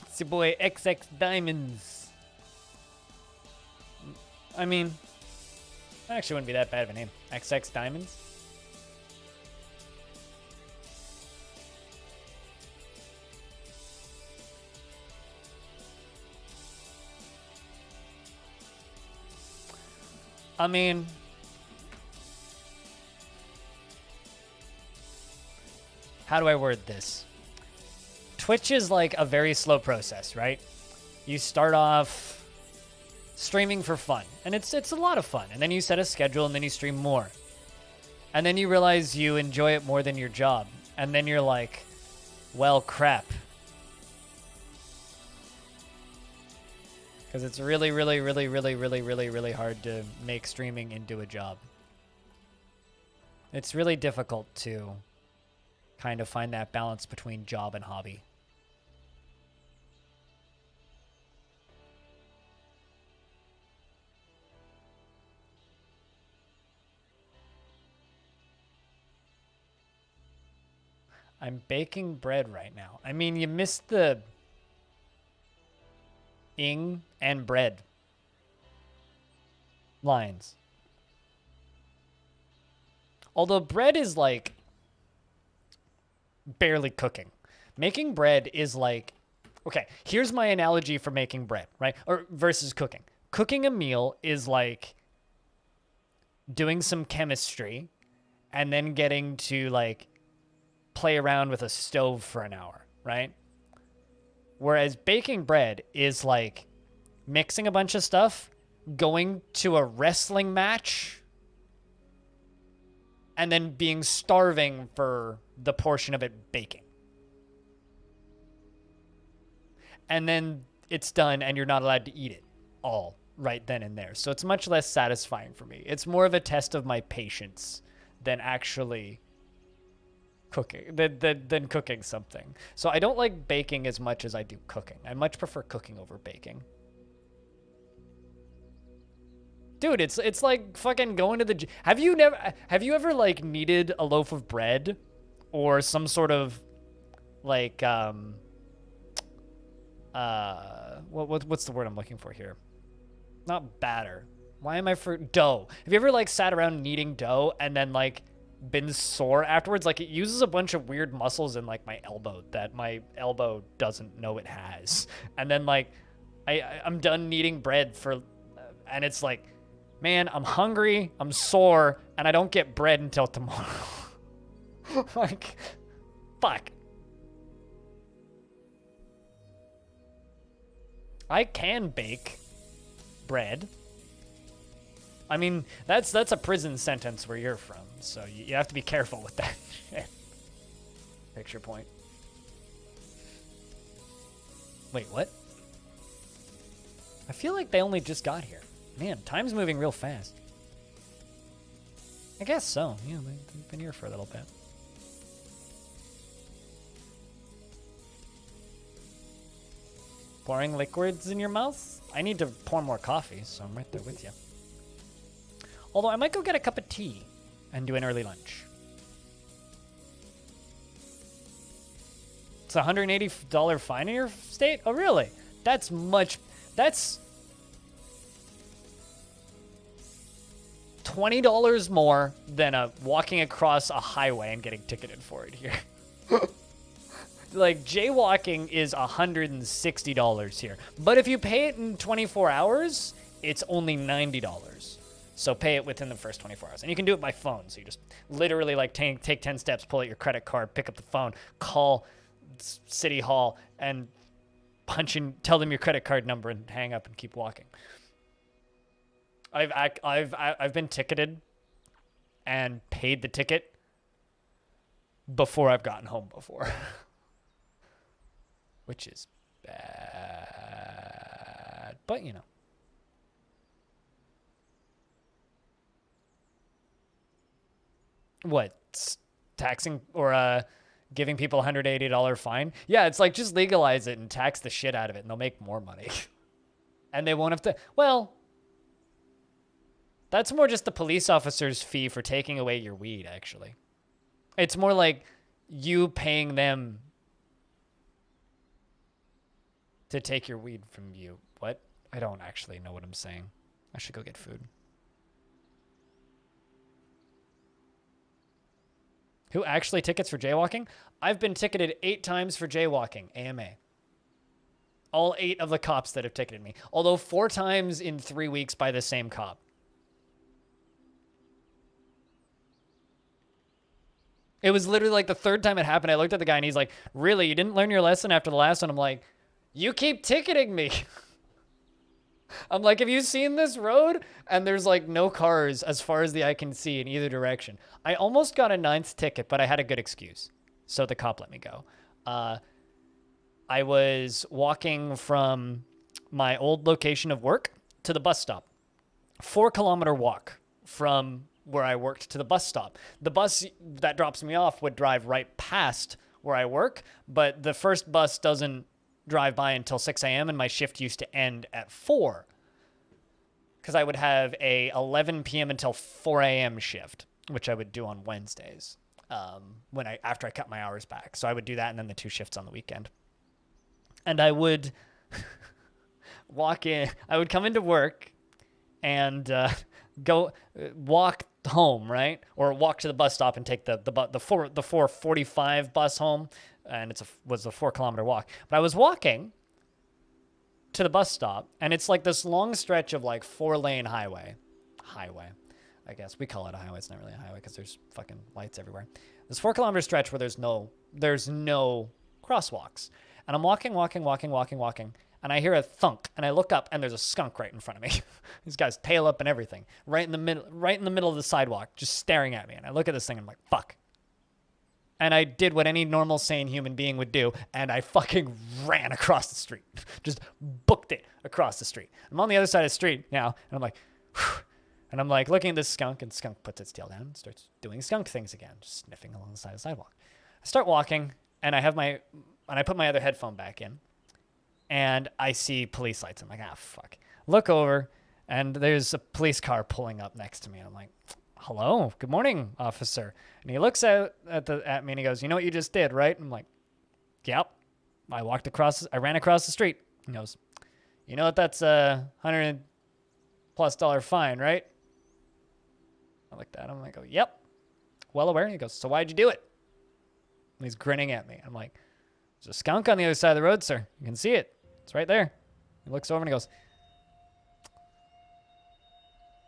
Speaker 1: It's your boy XX Diamonds. I mean, that actually wouldn't be that bad of a name. XX Diamonds. I mean, how do I word this? Twitch is like a very slow process, right? You start off streaming for fun, and it's a lot of fun, and then you set a schedule, and then you stream more, and then you realize you enjoy it more than your job, and then you're like, well, crap, because it's really, really, really, really, really, really, really hard to make streaming into a job. It's really difficult to kind of find that balance between job and hobby. I'm baking bread right now. I mean, you missed the ing, and bread lines. Although bread is like barely cooking. Making bread is like, okay, here's my analogy for making bread, right? Or versus cooking. Cooking a meal is like doing some chemistry and then getting to like play around with a stove for an hour, right? Whereas baking bread is like mixing a bunch of stuff, going to a wrestling match, and then being starving for the portion of it baking. And then it's done and you're not allowed to eat it all right then and there. So it's much less satisfying for me. It's more of a test of my patience than actually cooking, than cooking something. So I don't like baking as much as I do cooking. I much prefer cooking over baking. Dude, it's like fucking going to the have you ever like needed a loaf of bread or some sort of like what's the word I'm looking for here? Not batter. Why am I for dough? Have you ever like sat around kneading dough and then like been sore afterwards? Like it uses a bunch of weird muscles in like my elbow that my elbow doesn't know it has. And then like I'm done kneading bread for and it's like, man, I'm hungry, I'm sore, and I don't get bread until tomorrow. Like, fuck. I can bake bread. I mean, that's a prison sentence where you're from, so you have to be careful with that. Picture point. Wait, what? I feel like they only just got here. Man, time's moving real fast. I guess so. Yeah, they've been here for a little bit. Pouring liquids in your mouth? I need to pour more coffee, so I'm right there with you. Although I might go get a cup of tea and do an early lunch. It's a $180 fine in your state? Oh, really? That's $20 more than walking across a highway and getting ticketed for it here. Like, jaywalking is $160 here. But if you pay it in 24 hours, it's only $90. So pay it within the first 24 hours. And you can do it by phone. So you just literally, like, take 10 steps, pull out your credit card, pick up the phone, call City Hall, and tell them your credit card number, and hang up and keep walking. I've been ticketed and paid the ticket before I've gotten home before. Which is bad. But, you know. What? Taxing or giving people a $180 fine? Yeah, it's like just legalize it and tax the shit out of it and they'll make more money. And they won't have to... Well... That's more just the police officer's fee for taking away your weed, actually. It's more like you paying them to take your weed from you. What? I don't actually know what I'm saying. I should go get food. Who actually tickets for jaywalking? I've been ticketed 8 times for jaywalking, AMA. All 8 of the cops that have ticketed me. Although 4 times in 3 weeks by the same cop. It was literally like the 3rd time it happened. I looked at the guy and he's like, really, you didn't learn your lesson after the last one? I'm like, you keep ticketing me. I'm like, have you seen this road? And there's like no cars as far as the eye can see in either direction. I almost got a 9th ticket, but I had a good excuse. So the cop let me go. I was walking from my old location of work to the bus stop. 4-kilometer walk from where I worked to the bus stop. The bus that drops me off would drive right past where I work, but the first bus doesn't drive by until 6 a.m. and my shift used to end at 4 because I would have a 11 p.m. until 4 a.m. shift, which I would do on Wednesdays after I cut my hours back. So I would do that and then the 2 shifts on the weekend. And I would walk in. I would come into work and go walk home, right? Or walk to the bus stop and take the 4:45 bus home, and was a 4-kilometer walk. But I was walking to the bus stop, and it's like this long stretch of like 4-lane highway. I guess we call it a highway. It's not really a highway because there's fucking lights everywhere. This 4-kilometer stretch where there's no crosswalks. And I'm walking, and I hear a thunk, and I look up, and there's a skunk right in front of me. This guy's tail up and everything, right in the middle of the sidewalk, just staring at me. And I look at this thing, and I'm like, fuck. And I did what any normal, sane human being would do, and I fucking ran across the street. Just booked it across the street. I'm on the other side of the street now, and I'm like, whew. And I'm like looking at this skunk, and the skunk puts its tail down and starts doing skunk things again, just sniffing along the side of the sidewalk. I start walking, and I put my other headphone back in, and I see police lights. I'm like, fuck. Look over, and there's a police car pulling up next to me. And I'm like, hello, good morning, officer. And he looks at me, and he goes, you know what you just did, right? And I'm like, yep. I ran across the street. He goes, you know what that's $100+ fine, right? I looked at him, I'm like, oh, yep. Well aware. He goes, so why'd you do it? And he's grinning at me. I'm like, there's a skunk on the other side of the road, sir. You can see it. It's right there. He looks over and he goes,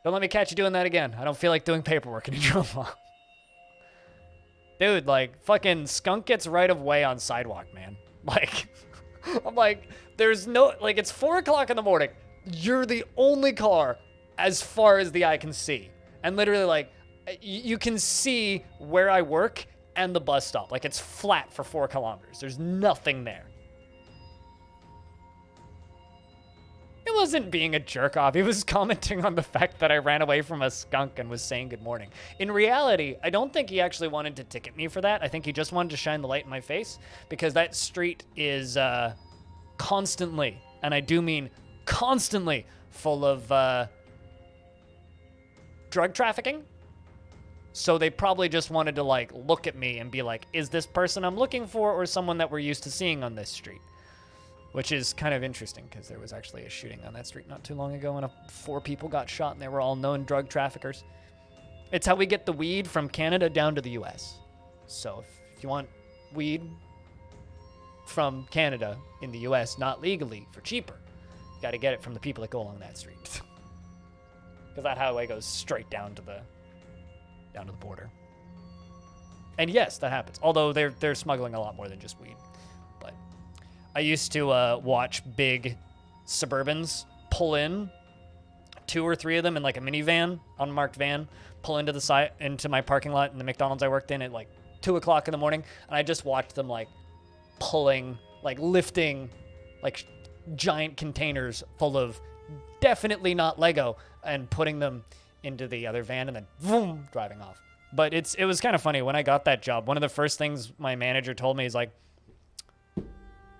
Speaker 1: don't let me catch you doing that again. I don't feel like doing paperwork. And he drove off. Dude, like, fucking skunk gets right of way on sidewalk, man. Like, I'm like, there's no, like, it's 4 o'clock in the morning. You're the only car as far as the eye can see. And literally, like, you can see where I work and the bus stop. Like, it's flat for 4 kilometers. There's nothing there. It wasn't being a jerk off. He was commenting on the fact that I ran away from a skunk and was saying good morning. In reality, I don't think he actually wanted to ticket me for that. I think he just wanted to shine the light in my face because that street is constantly, and I do mean constantly, full of drug trafficking. So they probably just wanted to like look at me and be like, is this person I'm looking for or someone that we're used to seeing on this street? Which is kind of interesting because there was actually a shooting on that street not too long ago and 4 people got shot and they were all known drug traffickers. It's how we get the weed from Canada down to the US. So if you want weed from Canada in the US, not legally, for cheaper, you got to get it from the people that go along that street. Because that highway goes straight down to the border. And yes, that happens. Although they're smuggling a lot more than just weed. But I used to watch big Suburbans pull in, 2 or 3 of them in like a minivan, unmarked van, pull into the side into my parking lot in the McDonald's I worked in at like 2 o'clock in the morning, and I just watched them like pulling, like lifting, like giant containers full of definitely not Lego and putting them into the other van and then boom, driving off. But it was kind of funny when I got that job. One of the first things my manager told me is like,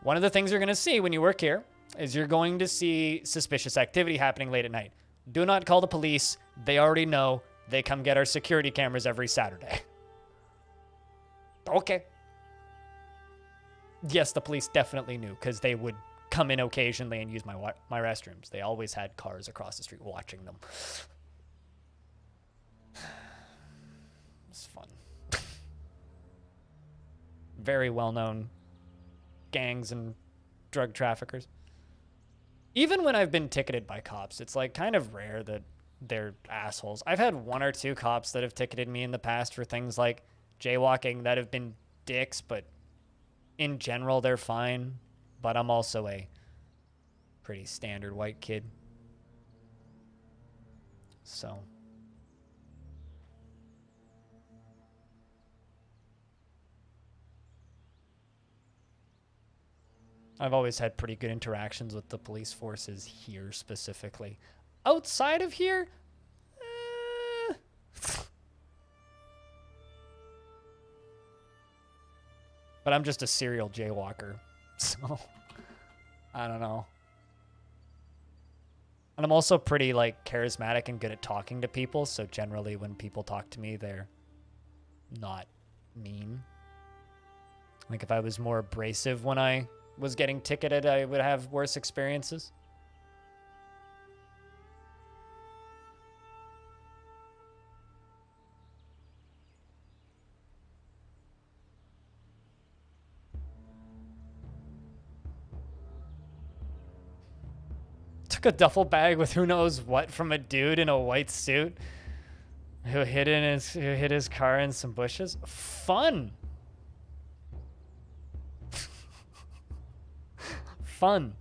Speaker 1: one of the things you're going to see when you work here is you're going to see suspicious activity happening late at night. Do not call the police. They already know. They come get our security cameras every Saturday. Okay. Yes, the police definitely knew because they would come in occasionally and use my restrooms. They always had cars across the street watching them. It's fun. Very well-known gangs and drug traffickers. Even when I've been ticketed by cops, it's like kind of rare that they're assholes. I've had 1 or 2 cops that have ticketed me in the past for things like jaywalking that have been dicks, but in general, they're fine. But I'm also a pretty standard white kid. So I've always had pretty good interactions with the police forces here specifically. Outside of here, but I'm just a serial jaywalker, so I don't know. And I'm also pretty like charismatic and good at talking to people, so generally when people talk to me, they're not mean. Like if I was more abrasive when I was getting ticketed, I would have worse experiences. Took a duffel bag with who knows what from a dude in a white suit who hid his car in some bushes. Fun. Fun.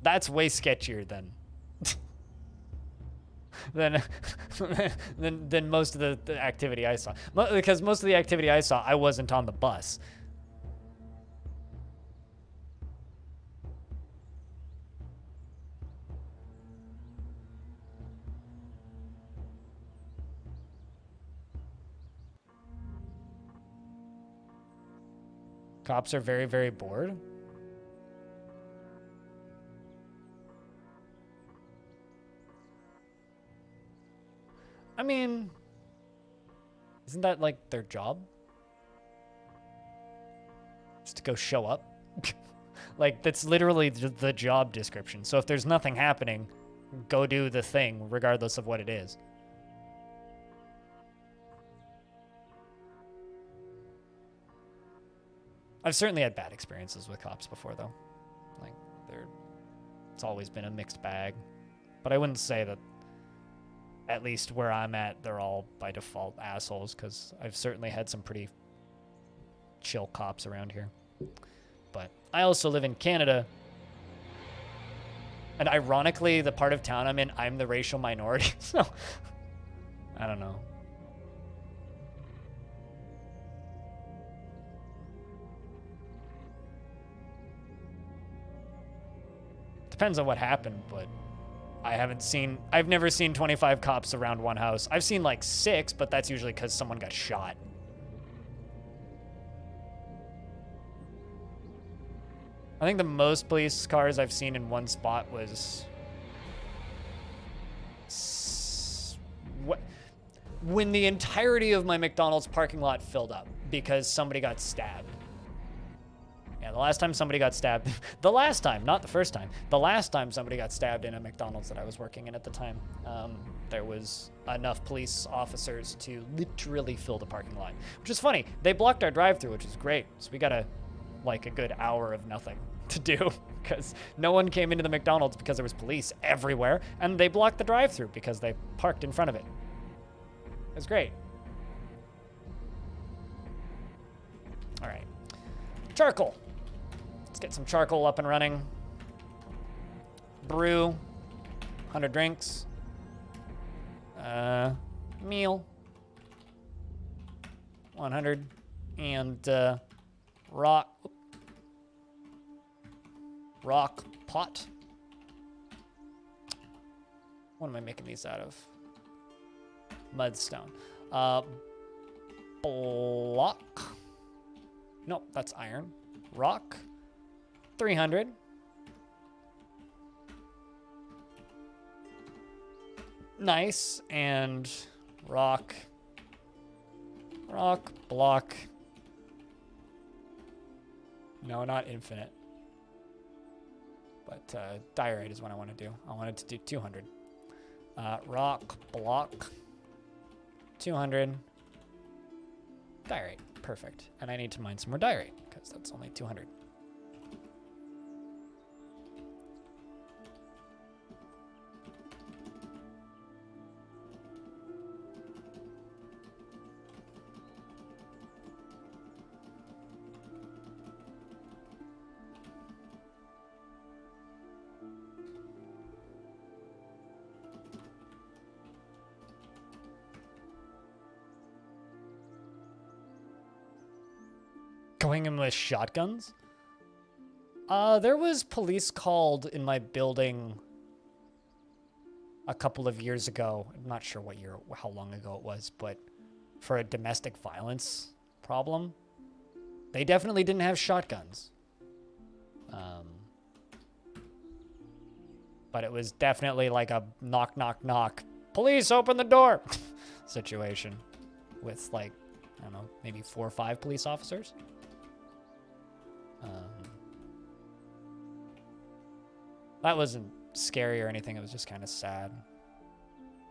Speaker 1: That's way sketchier than than most of the activity I saw. Because most of the activity I saw, I wasn't on the bus. Cops are very, very bored. I mean, isn't that like their job? Just to go show up? Like, that's literally the job description. So if there's nothing happening, go do the thing, regardless of what it is. I've certainly had bad experiences with cops before, though. Like, it's always been a mixed bag. But I wouldn't say that, at least where I'm at, they're all by default assholes, because I've certainly had some pretty chill cops around here. But I also live in Canada. And ironically, the part of town I'm in, I'm the racial minority. So, I don't know. Depends on what happened, but I've never seen 25 cops around one house. I've seen like 6, but that's usually because someone got shot. I think the most police cars I've seen in one spot was when the entirety of my McDonald's parking lot filled up because somebody got stabbed. Yeah, the last time somebody got stabbed, the last time, not the first time, the last time somebody got stabbed in a McDonald's that I was working in at the time, there was enough police officers to literally fill the parking lot, which is funny. They blocked our drive-thru, which is great. So we got a good hour of nothing to do because no one came into the McDonald's because there was police everywhere, and they blocked the drive-thru because they parked in front of it. It was great. All right, charcoal. Let's get some charcoal up and running. Brew, 100 drinks. Meal, 100, and rock pot. What am I making these out of? Mudstone. Block. Nope, that's iron. Rock. 300. Nice. And rock. Block. No, not infinite. But diorite is what I want to do. I wanted to do 200. Rock, block, 200. Diorite. Perfect. And I need to mine some more diorite because that's only 200. Going in with shotguns? There was police called in my building a couple of years ago. I'm not sure what year, how long ago it was, but for a domestic violence problem. They definitely didn't have shotguns. But it was definitely like a knock, knock, knock. Police, open the door situation with like, I don't know, maybe 4 or 5 police officers. That wasn't scary or anything. It was just kind of sad.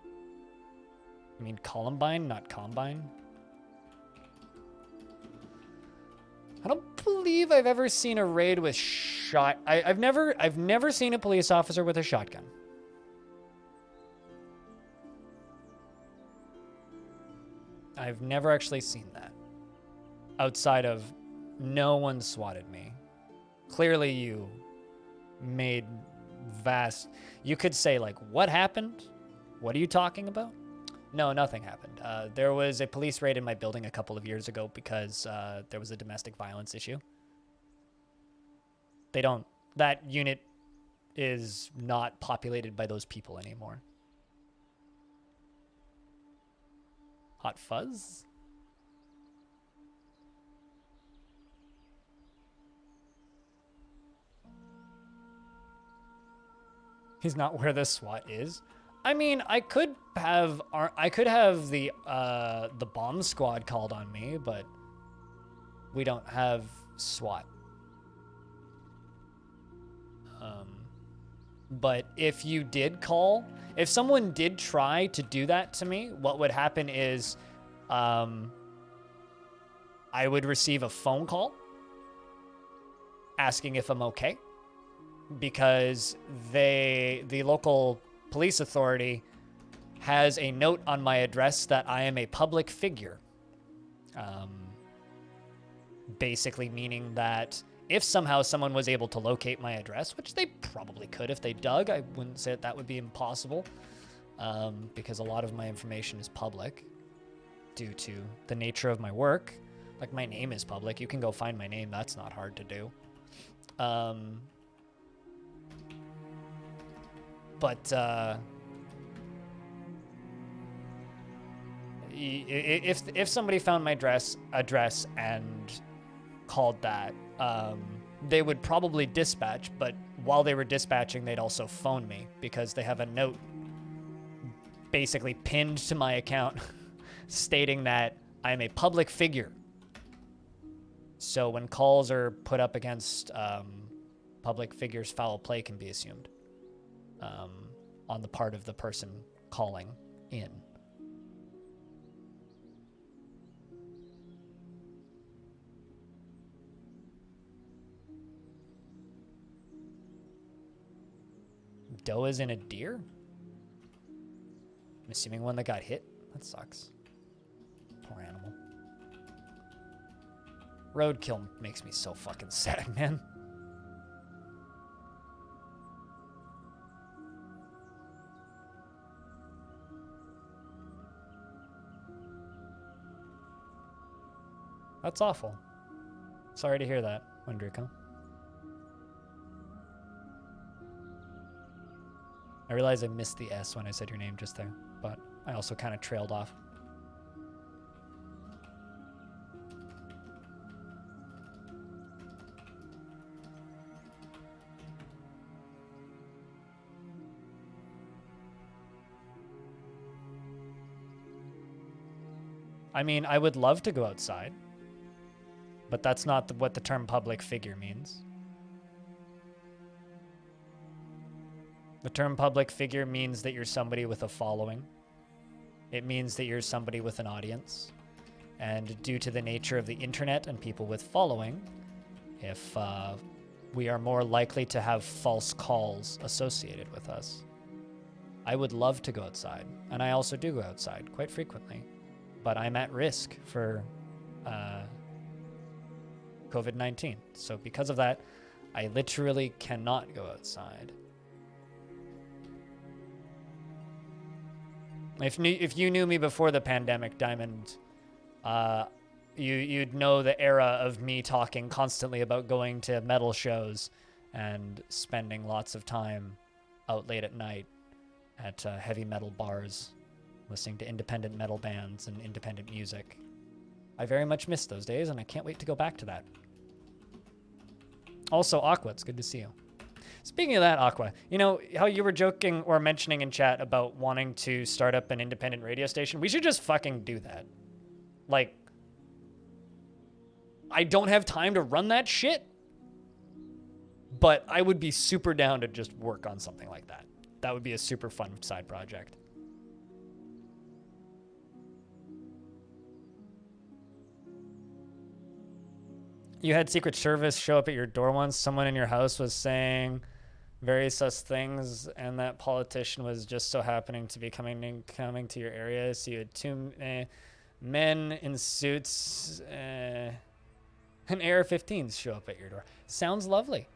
Speaker 1: I mean, Columbine, not Combine. I don't believe I've ever seen a raid with I've never seen a police officer with a shotgun. I've never actually seen that. Outside of no one swatted me. Clearly you made vast... You could say, like, what happened? What are you talking about? No, nothing happened. There was a police raid in my building a couple of years ago because there was a domestic violence issue. That unit is not populated by those people anymore. Hot Fuzz? He's not where the SWAT is. I mean, I could have the bomb squad called on me, but we don't have SWAT. But if you did call, if someone did try to do that to me, what would happen is I would receive a phone call asking if I'm okay, because the local police authority has a note on my address that I am a public figure. Basically meaning that if somehow someone was able to locate my address, which they probably could if they dug, I wouldn't say that would be impossible, because a lot of my information is public due to the nature of my work. Like, my name is public. You can go find my name. That's not hard to do. If somebody found my address and called that, they would probably dispatch, but while they were dispatching, they'd also phone me because they have a note basically pinned to my account stating that I'm a public figure. So when calls are put up against public figures, foul play can be assumed on the part of the person calling in. Doe is in a deer? I'm assuming one that got hit? That sucks. Poor animal. Roadkill makes me so fucking sad, man. That's awful. Sorry to hear that, Wendrico. I realize I missed the S when I said your name just there, but I also kind of trailed off. I mean, I would love to go outside, but that's not what the term public figure means. The term public figure means that you're somebody with a following. It means that you're somebody with an audience. And due to the nature of the internet and people with following, if we are more likely to have false calls associated with us. I would love to go outside, and I also do go outside quite frequently, but I'm at risk for COVID-19. So because of that, I literally cannot go outside. If you knew me before the pandemic, Diamond, you'd know the era of me talking constantly about going to metal shows and spending lots of time out late at night at heavy metal bars, listening to independent metal bands and independent music. I very much miss those days, and I can't wait to go back to that. Also, Aqua, it's good to see you. Speaking of that, Aqua, you know how you were joking or mentioning in chat about wanting to start up an independent radio station? We should just fucking do that. Like, I don't have time to run that shit, but I would be super down to just work on something like that. That would be a super fun side project. You had Secret Service show up at your door once. Someone in your house was saying very sus things, and that politician was just so happening to be coming to your area. So you had two men in suits and AR-15s show up at your door. Sounds lovely.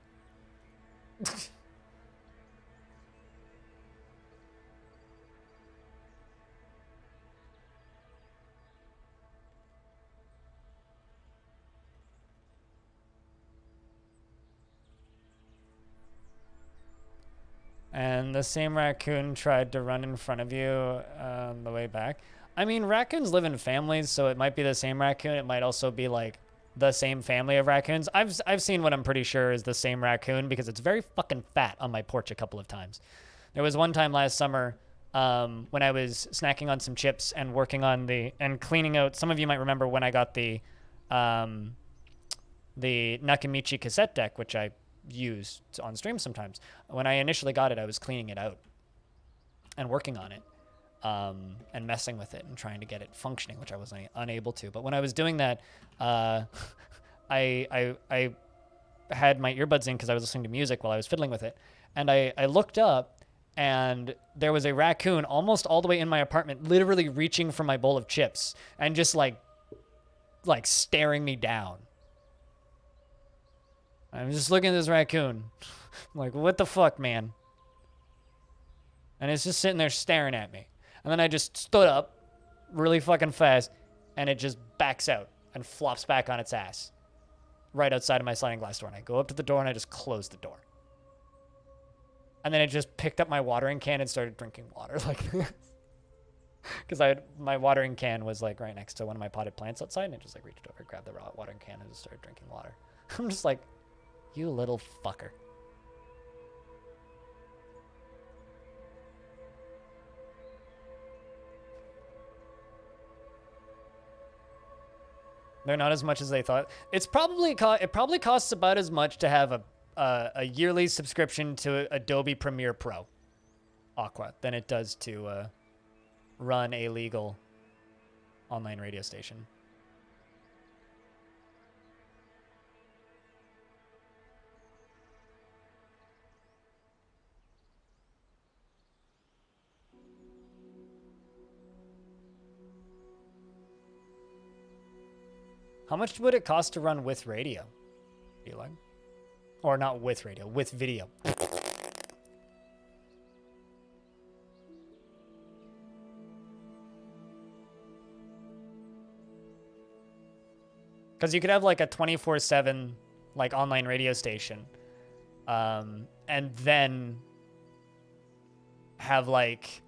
Speaker 1: And the same raccoon tried to run in front of you on the way back. I mean, raccoons live in families, so it might be the same raccoon. It might also be like the same family of raccoons. I've seen what I'm pretty sure is the same raccoon because it's very fucking fat on my porch a couple of times. There was one time last summer when I was snacking on some chips and working on and cleaning out. Some of you might remember when I got the Nakamichi cassette deck, which I use on stream sometimes. When I initially got it, I was cleaning it out and working on it and messing with it and trying to get it functioning, which I was unable to. But when I was doing that, I had my earbuds in because I was listening to music while I was fiddling with it, and I looked up, and there was a raccoon almost all the way in my apartment, literally reaching for my bowl of chips and just like staring me down. I'm just looking at this raccoon. I'm like, what the fuck, man? And it's just sitting there staring at me. And then I just stood up really fucking fast, and it just backs out and flops back on its ass right outside of my sliding glass door. And I go up to the door, and I just close the door. And then it just picked up my watering can and started drinking water like this. Because my watering can was like right next to one of my potted plants outside, and it just like reached over, grabbed the raw watering can, and just started drinking water. I'm just like, you little fucker. They're not as much as they thought. It's probably it probably costs about as much to have a yearly subscription to Adobe Premiere Pro, Aqua, than it does to run a legal online radio station. How much would it cost to run with radio, Eli? Or not with radio, with video. Because you could have like a 24/7 like online radio station, and then have like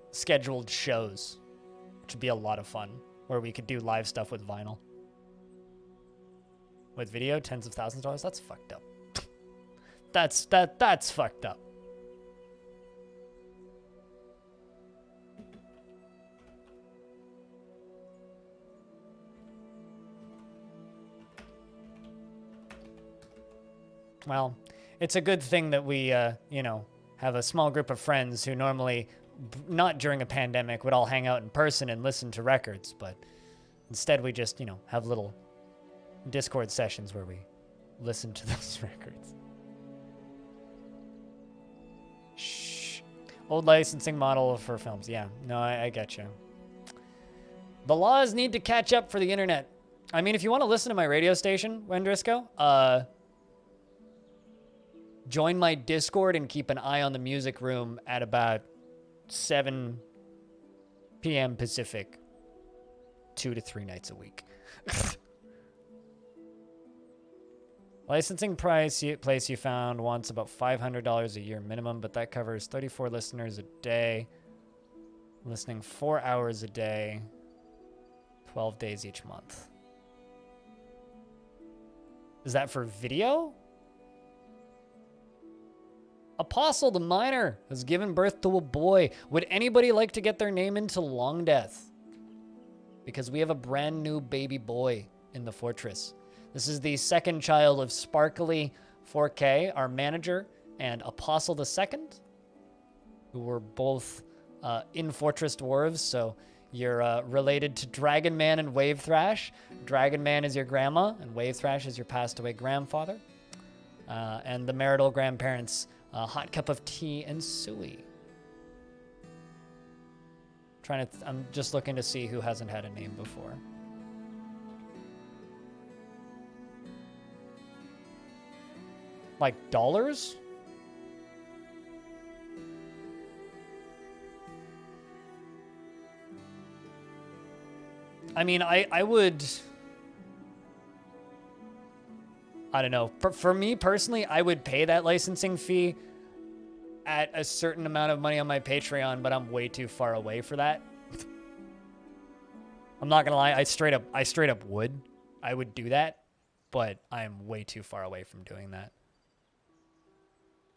Speaker 1: scheduled shows, which would be a lot of fun, where we could do live stuff with vinyl. With video, tens of thousands of dollars. That's fucked up. That's fucked up. Well, it's a good thing that we, have a small group of friends who normally, not during a pandemic, would all hang out in person and listen to records, but instead we just, have little Discord sessions where we listen to those records. Shh. Old licensing model for films. Yeah, no, I get you. The laws need to catch up for the internet. I mean, if you want to listen to my radio station, Wendrisco, join my Discord and keep an eye on the music room at about 7 p.m. Pacific, 2 to 3 nights a week. Licensing place you found wants about $500 a year minimum, but that covers 34 listeners a day, listening 4 hours a day, 12 days each month. Is that for video? Apostle the Miner has given birth to a boy. Would anybody like to get their name into Longdeath? Because we have a brand new baby boy in the fortress. This is the second child of Sparkly 4K, our manager, and Apostle II, who were both in Fortress Dwarves. So You're related to Dragon Man and Wave Thrash. Dragon Man is your grandma, and Wave Thrash is your passed away grandfather. And the marital grandparents, Hot Cup of Tea and Suey. I'm just looking to see who hasn't had a name before. Like dollars? I mean, I would... I don't know. For me personally, I would pay that licensing fee at a certain amount of money on my Patreon, but I'm way too far away for that. I'm not gonna lie, I straight up would. I would do that, but I'm way too far away from doing that.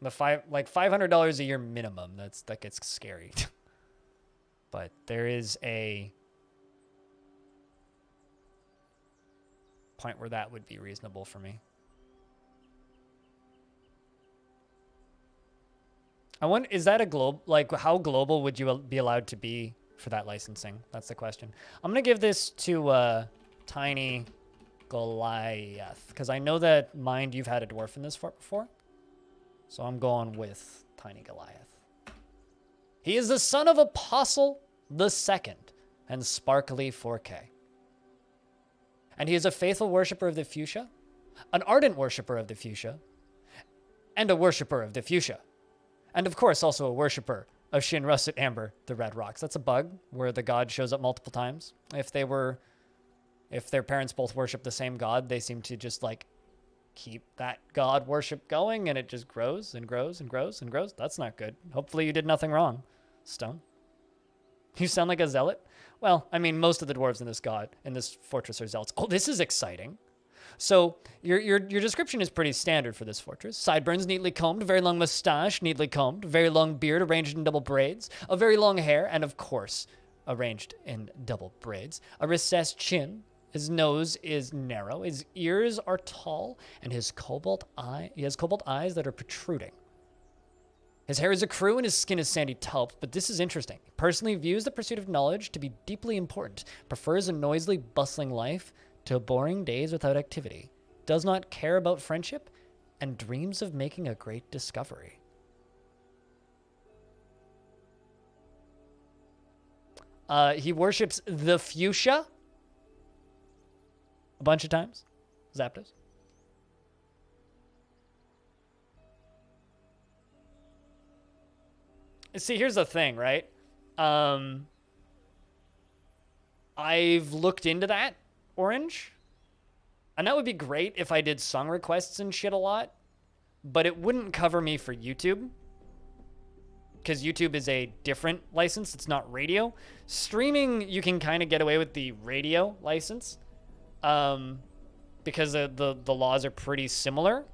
Speaker 1: $500 a year minimum. That gets scary. But there is a point where that would be reasonable for me. I wonder, is that a globe? Like, how global would you be allowed to be for that licensing? That's the question. I'm gonna give this to Tiny Goliath because I know that Mind you've had a dwarf in this fort before, so I'm going with Tiny Goliath. He is the son of Apostle the Second and Sparkly 4K, and he is a faithful worshiper of the fuchsia, an ardent worshiper of the fuchsia, and a worshiper of the fuchsia. And of course, also a worshiper of Shin Russet Amber, the Red Rocks. That's a bug where the god shows up multiple times. If their parents both worship the same god, they seem to just like keep that god worship going, and it just grows and grows and grows and grows. That's not good. Hopefully you did nothing wrong, Stone. You sound like a zealot. Well, I mean, most of the dwarves in this fortress are zealots. Oh, this is exciting. So your description is pretty standard for this fortress. Sideburns neatly combed, very long mustache neatly combed, very long beard arranged in double braids, a very long hair, and of course, arranged in double braids. A recessed chin. His nose is narrow. His ears are tall, and he has cobalt eyes that are protruding. His hair is a crew and his skin is sandy taupe, but this is interesting. He personally views the pursuit of knowledge to be deeply important, prefers a noisily bustling life to boring days without activity, does not care about friendship, and dreams of making a great discovery. He worships the fuchsia a bunch of times. Zapdos. See, here's the thing, right? I've looked into that. Orange, and that would be great if I did song requests and shit a lot, but it wouldn't cover me for YouTube because YouTube is a different license. It's not radio. Streaming, you can kind of get away with the radio license because the laws are pretty similar,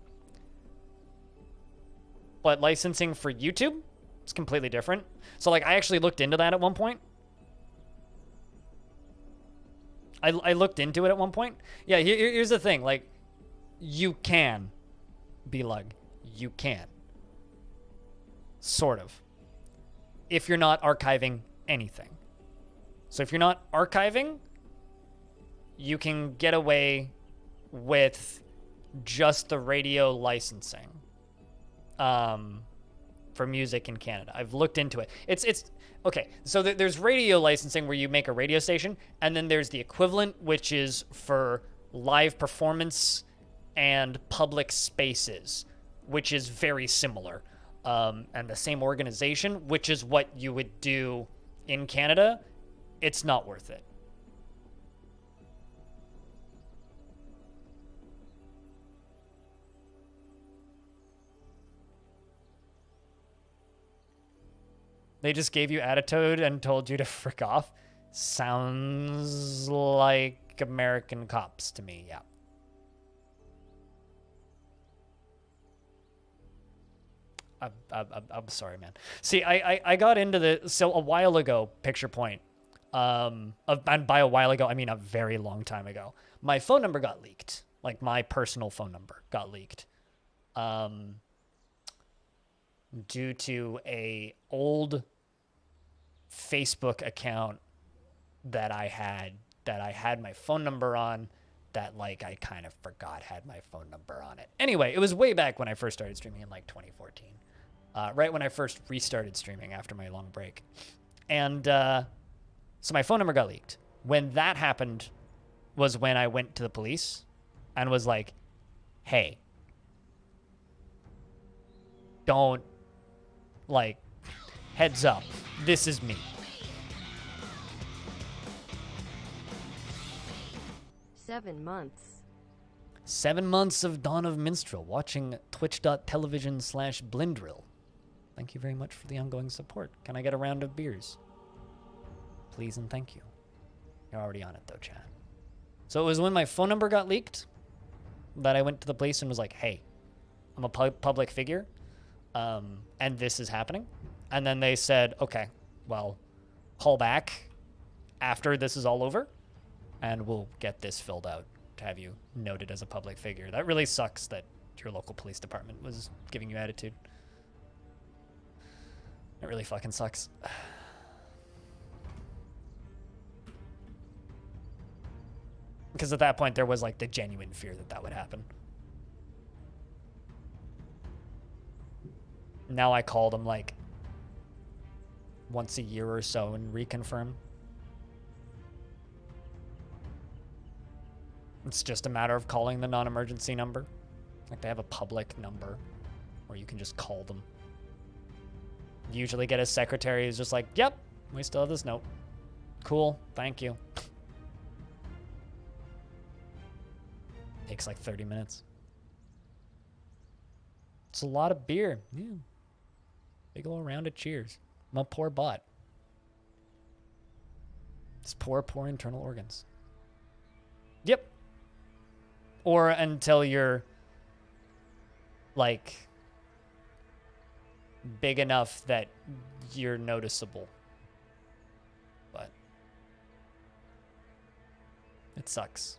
Speaker 1: but licensing for YouTube is completely different. So like I actually looked into that at one point. I looked into it at one point. Yeah, here's the thing. Like, you can be like, you can. Sort of. If you're not archiving anything. So if you're not archiving, you can get away with just the radio licensing for music in Canada. I've looked into it. It's okay, so there's radio licensing where you make a radio station, and then there's the equivalent, which is for live performance and public spaces, which is very similar. And the same organization, which is what you would do in Canada. It's not worth it. They just gave you attitude and told you to frick off. Sounds like American cops to me, yeah. I'm sorry, man. See, I got into so a while ago, Picture Point, and by a while ago, I mean a very long time ago, my phone number got leaked. Like, my personal phone number got leaked. Due to a old Facebook account that I had my phone number on that like I kind of forgot had my phone number on it. Anyway, it was way back when I first started streaming in like 2014. Right when I first restarted streaming after my long break. And so my phone number got leaked. When that happened was when I went to the police and was like, hey, don't, like, heads up, this is me.
Speaker 2: 7 months.
Speaker 1: 7 months of Dawn of Minstrel, watching twitch.tv/Blindrill. Thank you very much for the ongoing support. Can I get a round of beers? Please and thank you. You're already on it though, chat. So it was when my phone number got leaked that I went to the police and was like, hey, I'm a public figure, and this is happening. And then they said, okay, well, call back after this is all over, and we'll get this filled out to have you noted as a public figure. That really sucks that your local police department was giving you attitude. It really fucking sucks. Because at that point, there was like the genuine fear that that would happen. Now I call them like once a year or so and reconfirm. It's just a matter of calling the non-emergency number. Like they have a public number where you can just call them. Usually get a secretary who's just like, yep, we still have this note. Cool, thank you. Takes like 30 minutes. It's a lot of beer. Yeah. Big ol' round of cheers. I'm a poor bot. Just poor internal organs. Yep. Or until you're like big enough that you're noticeable. But it sucks.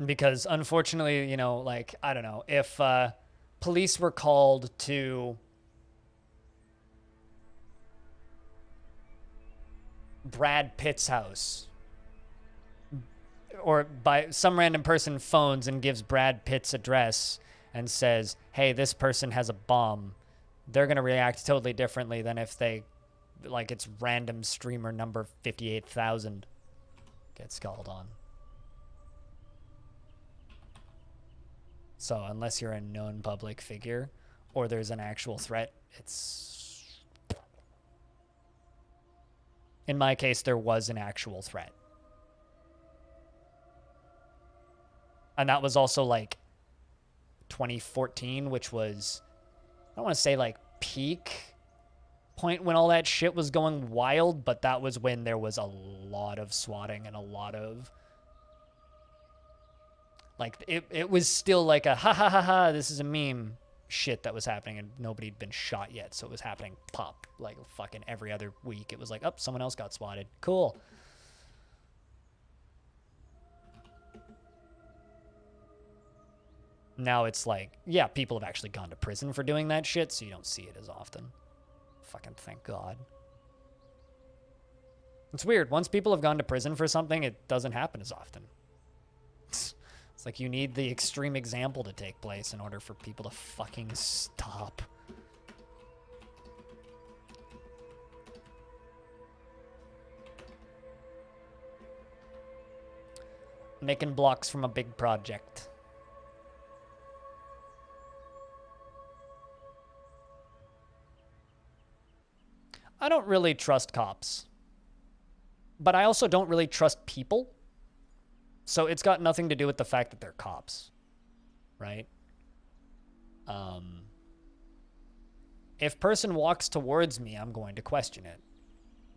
Speaker 1: Because unfortunately, you know, like, I don't know, if police were called to Brad Pitt's house, or by some random person phones and gives Brad Pitt's address and says, hey, this person has a bomb, they're going to react totally differently than if they, like, it's random streamer number 58,000 gets called on. So unless you're a known public figure or there's an actual threat, it's... In my case, there was an actual threat. And that was also like 2014, which was, I don't want to say like peak point when all that shit was going wild, but that was when there was a lot of swatting and a lot of... Like, it was still like a ha, this is a meme shit that was happening, and nobody had been shot yet, so it was happening pop, like, fucking every other week. It was like, oh, someone else got swatted. Cool. Now it's like, yeah, people have actually gone to prison for doing that shit, so you don't see it as often. Fucking thank God. It's weird. Once people have gone to prison for something, it doesn't happen as often. It's like you need the extreme example to take place in order for people to fucking stop. Making blocks from a big project. I don't really trust cops. But I also don't really trust people. So it's got nothing to do with the fact that they're cops, right? If person walks towards me, I'm going to question it,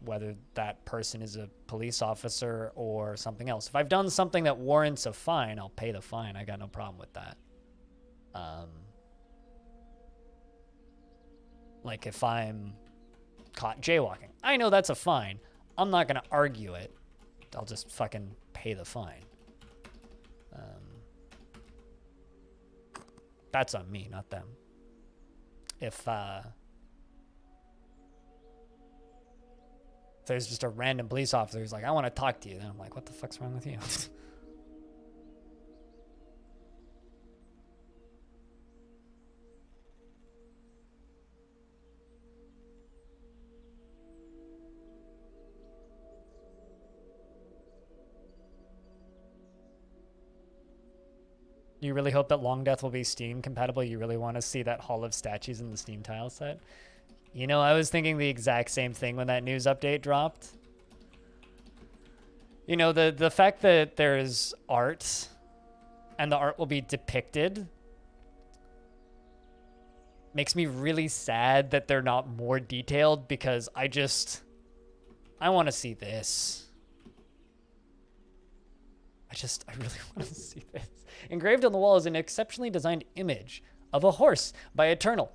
Speaker 1: whether that person is a police officer or something else. If I've done something that warrants a fine, I'll pay the fine. I got no problem with that. Like if I'm caught jaywalking, I know that's a fine. I'm not going to argue it. I'll just fucking pay the fine. That's on me, not them. If there's just a random police officer who's like, I want to talk to you. Then I'm like, what the fuck's wrong with you? You really hope that Longdeath will be Steam compatible? You really want to see that Hall of Statues in the Steam tile set? You know, I was thinking the exact same thing when that news update dropped. You know, the fact that there's art and the art will be depicted makes me really sad that they're not more detailed, because I want to see this. I really want to see this. Engraved on the wall is an exceptionally designed image of a horse by Eternal.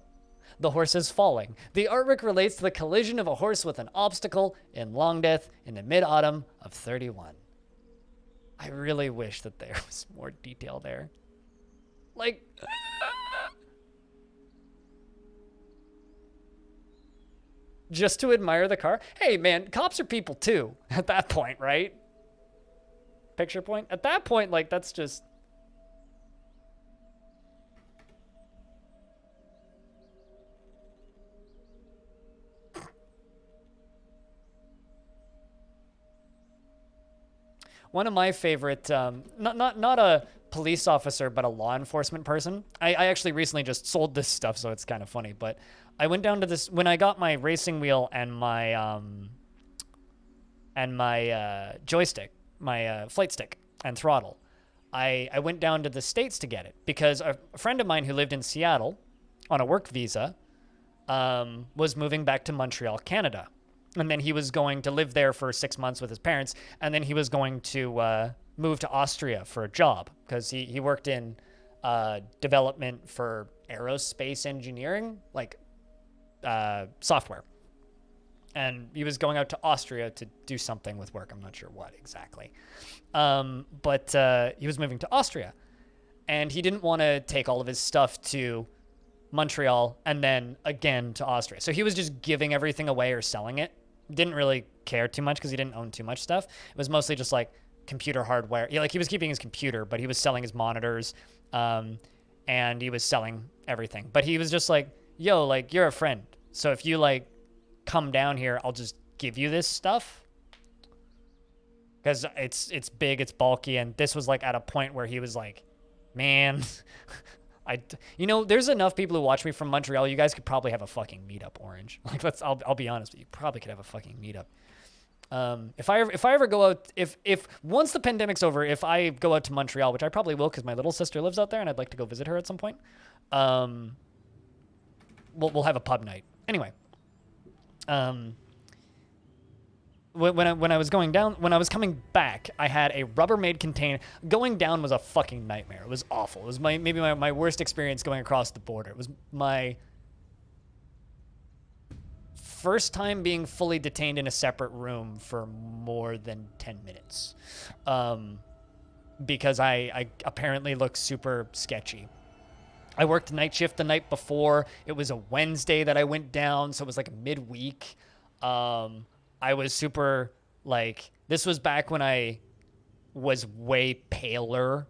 Speaker 1: The horse is falling. The artwork relates to the collision of a horse with an obstacle in Longdeath in the mid-autumn of 31. I really wish that there was more detail there. Like... just to admire the car? Hey, man, cops are people too, at that point, right? Picture point? At that point, like, that's just... One of my favorite, not a police officer, but a law enforcement person. I actually recently just sold this stuff, so it's kind of funny. But I went down to this when I got my racing wheel and my joystick, my flight stick and throttle. I went down to the States to get it because a friend of mine who lived in Seattle on a work visa was moving back to Montreal, Canada. And then he was going to live there for 6 months with his parents. And then he was going to move to Austria for a job because he worked in development for aerospace engineering, like software. And he was going out to Austria to do something with work. I'm not sure what exactly. But he was moving to Austria. And he didn't want to take all of his stuff to Montreal and then again to Austria. So he was just giving everything away or selling it. Didn't really care too much because he didn't own too much stuff. It was mostly just like computer hardware. Yeah, like he was keeping his computer, but he was selling his monitors, and he was selling everything. But he was just like, yo, like, you're a friend. So if you like come down here, I'll just give you this stuff. Because it's big, it's bulky, and this was like at a point where he was like, man, you know, there's enough people who watch me from Montreal. You guys could probably have a fucking meetup, Orange. Like, I'll be honest with you. Probably could have a fucking meetup. If I ever go out, if once the pandemic's over, if I go out to Montreal, which I probably will, because my little sister lives out there, and I'd like to go visit her at some point. We'll have a pub night. Anyway. When I was going down, when I was coming back, I had a Rubbermaid container. Going down was a fucking nightmare. It was awful. It was maybe my worst experience going across the border. It was my first time being fully detained in a separate room for more than 10 minutes. Because I apparently look super sketchy. I worked night shift the night before. It was a Wednesday that I went down, so it was like midweek. I was super, like, this was back when I was way paler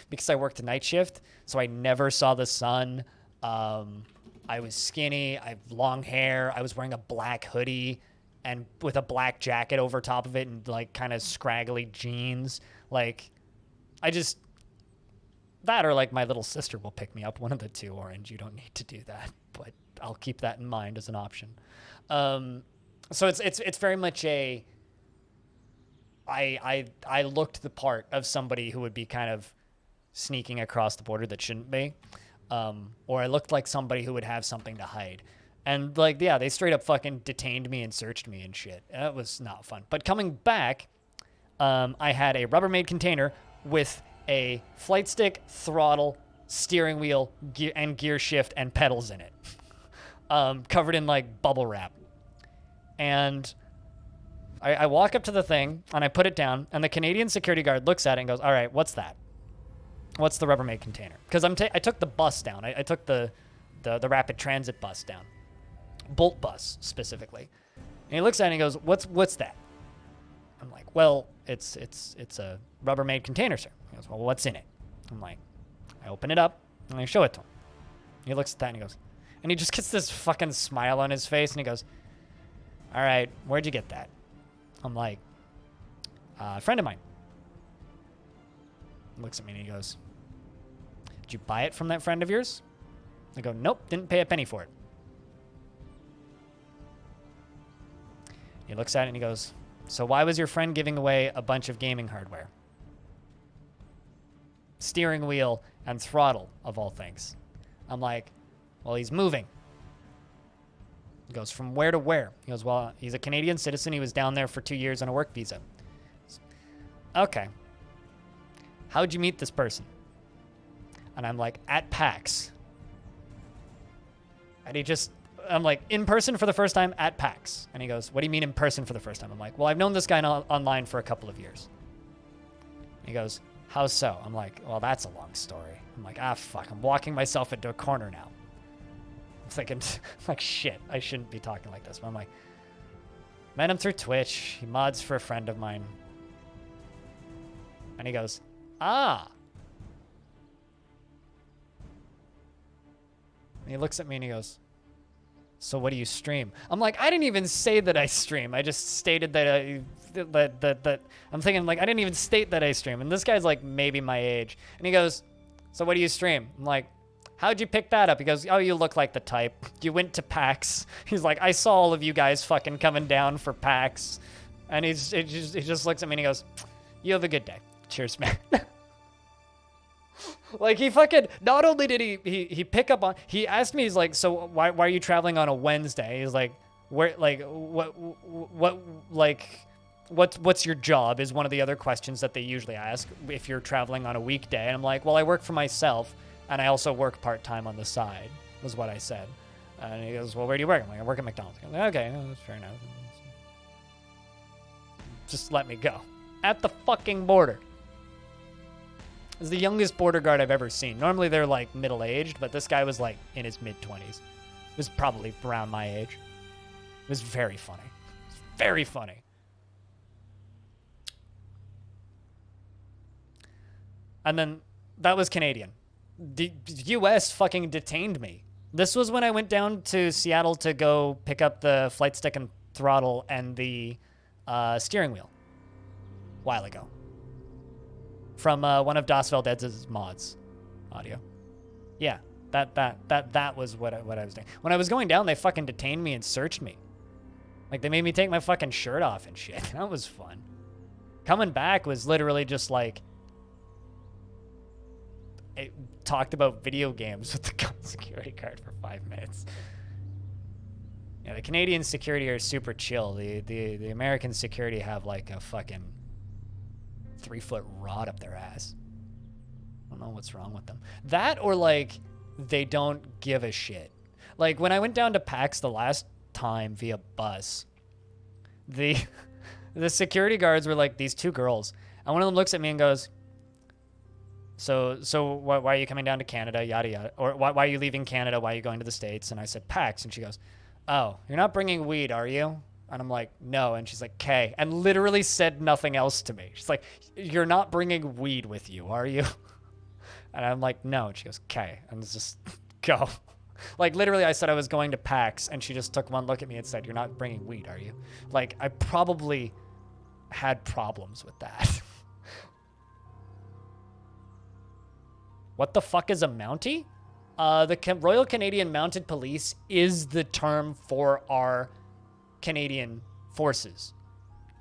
Speaker 1: because I worked a night shift, so I never saw the sun. I was skinny, I have long hair, I was wearing a black hoodie and with a black jacket over top of it and, like, kind of scraggly jeans. Like, that or, like, my little sister will pick me up, one of the two, Orange. You don't need to do that, but I'll keep that in mind as an option. So it's very much I looked the part of somebody who would be kind of sneaking across the border that shouldn't be, or I looked like somebody who would have something to hide, and like, yeah, they straight up fucking detained me and searched me and shit. That was not fun. But coming back, I had a Rubbermaid container with a flight stick, throttle, steering wheel, gear shift, and pedals in it, covered in like bubble wrap. And I walk up to the thing, and I put it down, and the Canadian security guard looks at it and goes, all right, what's that? What's the Rubbermaid container? Because I took the bus down. I took the rapid transit bus down. Bolt bus, specifically. And he looks at it and he goes, what's that? I'm like, well, it's a Rubbermaid container, sir. He goes, well, what's in it? I'm like, I open it up and I show it to him. He looks at that and he goes, and he just gets this fucking smile on his face and he goes, all right, where'd you get that? I'm like, a friend of mine. He looks at me and he goes, did you buy it from that friend of yours? I go, nope, didn't pay a penny for it. He looks at it and he goes, so why was your friend giving away a bunch of gaming hardware? Steering wheel and throttle, of all things. I'm like, well, he's moving. He goes, from where to where? He goes, well, he's a Canadian citizen. He was down there for 2 years on a work visa. Okay. How'd you meet this person? And I'm like, at PAX. And I'm like, in person for the first time at PAX. And he goes, what do you mean in person for the first time? I'm like, well, I've known this guy online for a couple of years. He goes, how so? I'm like, well, that's a long story. I'm like, fuck, I'm walking myself into a corner now. I'm thinking, like, shit, I shouldn't be talking like this. But I'm like, met him through Twitch. He mods for a friend of mine. And he goes, And he looks at me and he goes, so what do you stream? I'm like, I didn't even say that I stream. I just stated that that I'm thinking, like, I didn't even state that I stream. And this guy's like maybe my age. And he goes, so what do you stream? I'm like, how'd you pick that up? He goes, oh, you look like the type. You went to PAX. He's like, I saw all of you guys fucking coming down for PAX. And he just looks at me and he goes, you have a good day. Cheers, man. Like, he fucking, not only did he pick up on, he asked me, he's like, so why are you traveling on a Wednesday? He's like, where, like, what's your job is one of the other questions that they usually ask if you're traveling on a weekday. And I'm like, well, I work for myself and I also work part-time on the side, was what I said. And he goes, well, where do you work? I'm like, I work at McDonald's. I'm like, okay, that's fair enough. Just let me go. At the fucking border. It's the youngest border guard I've ever seen. Normally they're like middle-aged, but this guy was like in his mid-20s. It was probably around my age. It was very funny. It was very funny. And then that was Canadian. The US fucking detained me. This was when I went down to Seattle to go pick up the flight stick and throttle and the steering wheel a while ago. From one of Das Valdez's mods audio. Yeah, that was what I was doing. When I was going down, they fucking detained me and searched me. Like, they made me take my fucking shirt off and shit. That was fun. Coming back was literally just like, it talked about video games with the security guard for 5 minutes. Yeah, the Canadian security are super chill. The American security have like a fucking 3-foot rod up their ass. I don't know what's wrong with them. That or like they don't give a shit. Like when I went down to PAX the last time via bus, the security guards were like these 2 girls, and one of them looks at me and goes, so why are you coming down to Canada, yada yada, or why are you leaving Canada, why are you going to the States? And I said PAX, and she goes, oh, you're not bringing weed, are you? And I'm like, no. And she's like, okay. And literally said nothing else to me. She's like, you're not bringing weed with you, are you? And I'm like, no. And she goes, okay. And it's just, go. Like, literally, I said I was going to PAX, and she just took one look at me and said, you're not bringing weed, are you? Like, I probably had problems with that. What the fuck is a Mountie? The Royal Canadian Mounted Police is the term for our Canadian forces,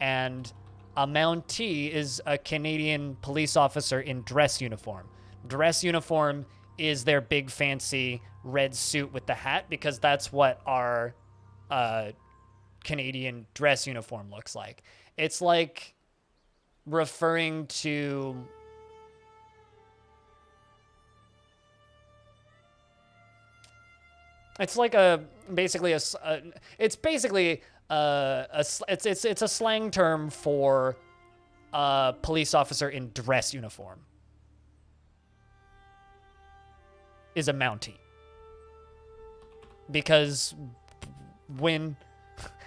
Speaker 1: and a Mountie is a Canadian police officer in dress uniform. Dress uniform is their big fancy red suit with the hat, because that's what our Canadian dress uniform looks like. It's like referring to it's like basically a slang term for a police officer in dress uniform is a Mountie. Because when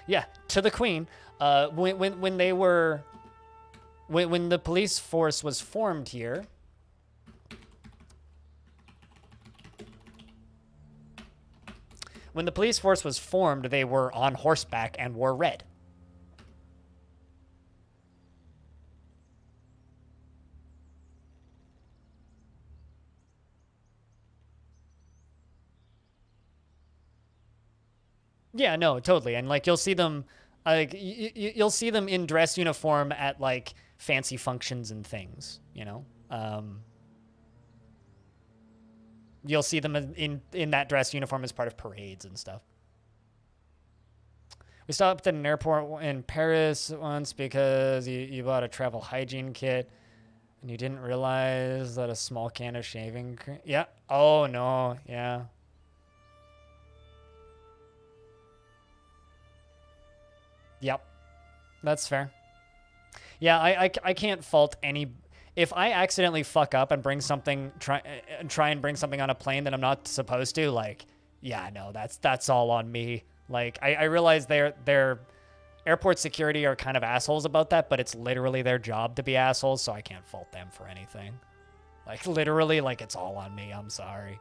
Speaker 1: Yeah, to the Queen. When they were, when the police force was formed here, when the police force was formed, they were on horseback and wore red. Yeah, no, totally. And like you'll see them, like you'll see them in dress uniform at like fancy functions and things. You know, you'll see them in that dress uniform as part of parades and stuff. We stopped at an airport in Paris once because you bought a travel hygiene kit and you didn't realize that a small can of shaving cream. Yeah. Oh no. Yeah. Yep, that's fair. Yeah, I can't fault any. If I accidentally fuck up and bring something, try and bring something on a plane that I'm not supposed to, like, yeah, no, that's all on me. Like, I realize their airport security are kind of assholes about that, but it's literally their job to be assholes, so I can't fault them for anything. Like, literally, like, it's all on me. I'm sorry.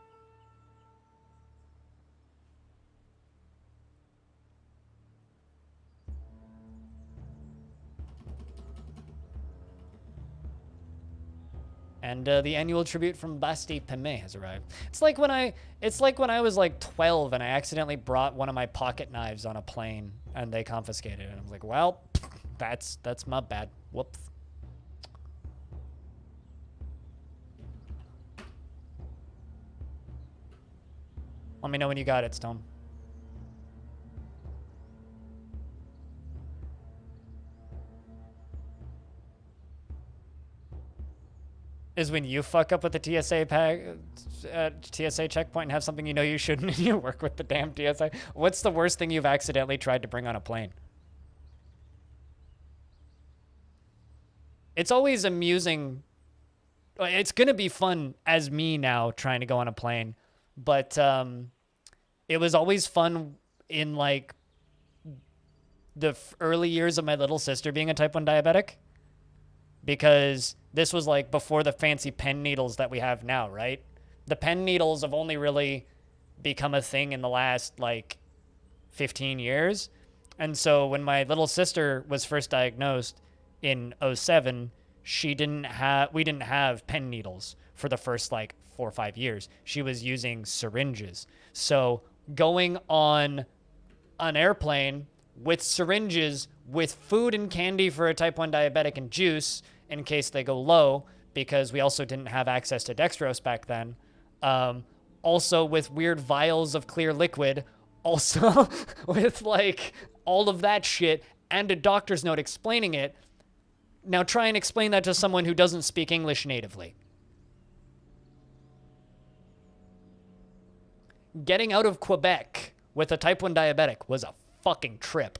Speaker 1: And the annual tribute from Basti Peme has arrived. It's like when I was like 12 and I accidentally brought one of my pocket knives on a plane and they confiscated it. And I was like, well, that's my bad. Whoops. Let me know when you got it, Stone. Is when you fuck up with the TSA checkpoint and have something you know you shouldn't and you work with the damn TSA. What's the worst thing you've accidentally tried to bring on a plane? It's always amusing. It's going to be fun as me now trying to go on a plane, but it was always fun in like the early years of my little sister being a type 1 diabetic, because this was like before the fancy pen needles that we have now, right? The pen needles have only really become a thing in the last like 15 years. And so when my little sister was first diagnosed in 07, we didn't have pen needles for the first like 4 or 5 years. She was using syringes. So going on an airplane with syringes with food and candy for a type 1 diabetic and juice in case they go low, because we also didn't have access to dextrose back then. Also with weird vials of clear liquid, also with like all of that shit and a doctor's note explaining it. Now try and explain that to someone who doesn't speak English natively. Getting out of Quebec with a type 1 diabetic was a fucking trip.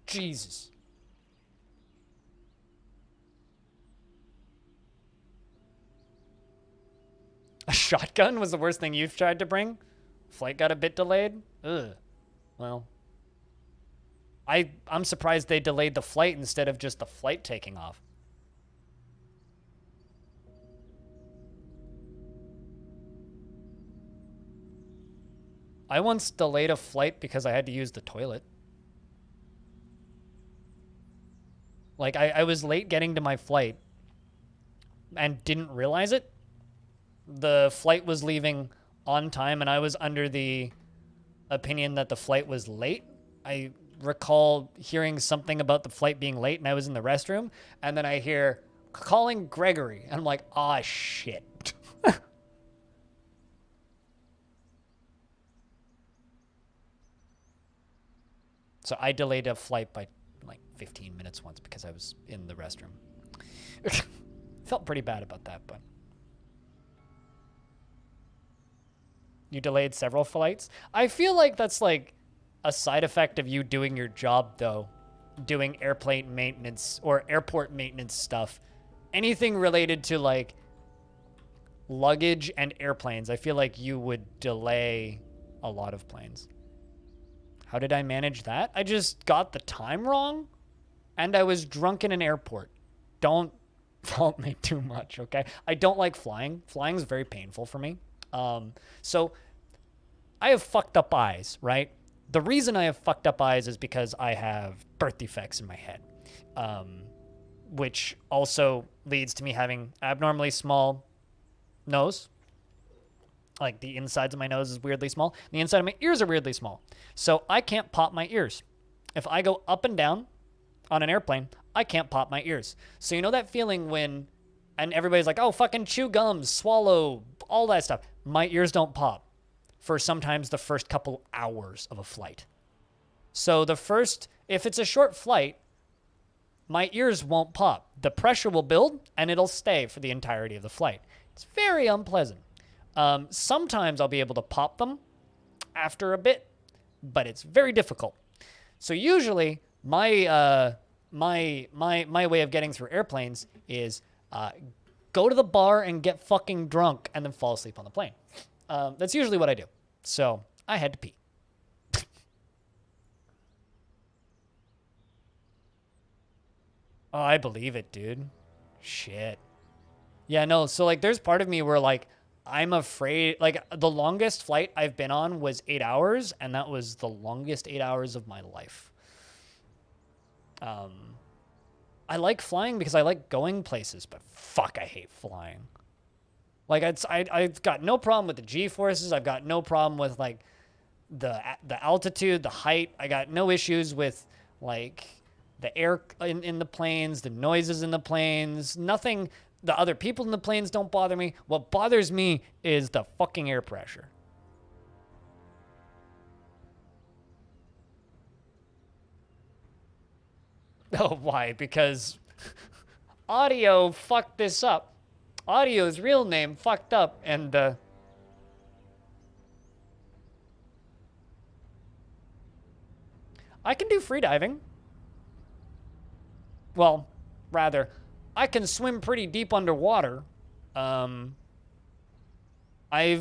Speaker 1: Jesus. A shotgun was the worst thing you've tried to bring? Flight got a bit delayed? Ugh. Well, I'm surprised they delayed the flight instead of just the flight taking off. I once delayed a flight because I had to use the toilet. Like, I was late getting to my flight and didn't realize it. The flight was leaving on time, and I was under the opinion that the flight was late. I recall hearing something about the flight being late, and I was in the restroom, and then I hear, calling Gregory, and I'm like, ah, shit. So I delayed a flight by like 15 minutes once because I was in the restroom. Felt pretty bad about that, but... You delayed several flights? I feel like that's like a side effect of you doing your job, though. Doing airplane maintenance or airport maintenance stuff. Anything related to like luggage and airplanes, I feel like you would delay a lot of planes. How did I manage that? I just got the time wrong, and I was drunk in an airport. Don't fault me too much, okay? I don't like flying. Flying is very painful for me. So I have fucked up eyes, right? The reason I have fucked up eyes is because I have birth defects in my head, which also leads to me having abnormally small nose. Like the insides of my nose is weirdly small. The inside of my ears are weirdly small. So I can't pop my ears. If I go up and down on an airplane, I can't pop my ears. So you know that feeling when, and everybody's like, oh, fucking chew gums, swallow, all that stuff. My ears don't pop for sometimes the first couple hours of a flight. So if it's a short flight, my ears won't pop. The pressure will build and it'll stay for the entirety of the flight. It's very unpleasant. Sometimes I'll be able to pop them after a bit, but it's very difficult. So usually my way of getting through airplanes is go to the bar and get fucking drunk and then fall asleep on the plane. That's usually what I do. So I had to pee. Oh, I believe it, dude. Shit. Yeah, no, so like there's part of me where like I'm afraid, like the longest flight I've been on was 8 hours, and that was the longest 8 hours of my life. I like flying because I like going places, but fuck, I hate flying. Like I've got no problem with the G-forces. I've got no problem with like the altitude, the height. I got no issues with like the air in the planes, the noises in the planes, nothing. The other people in the planes don't bother me. What bothers me is the fucking air pressure. Oh, why? Because audio fucked this up. Audio's real name fucked up, and I can do freediving. Well, rather, I can swim pretty deep underwater. I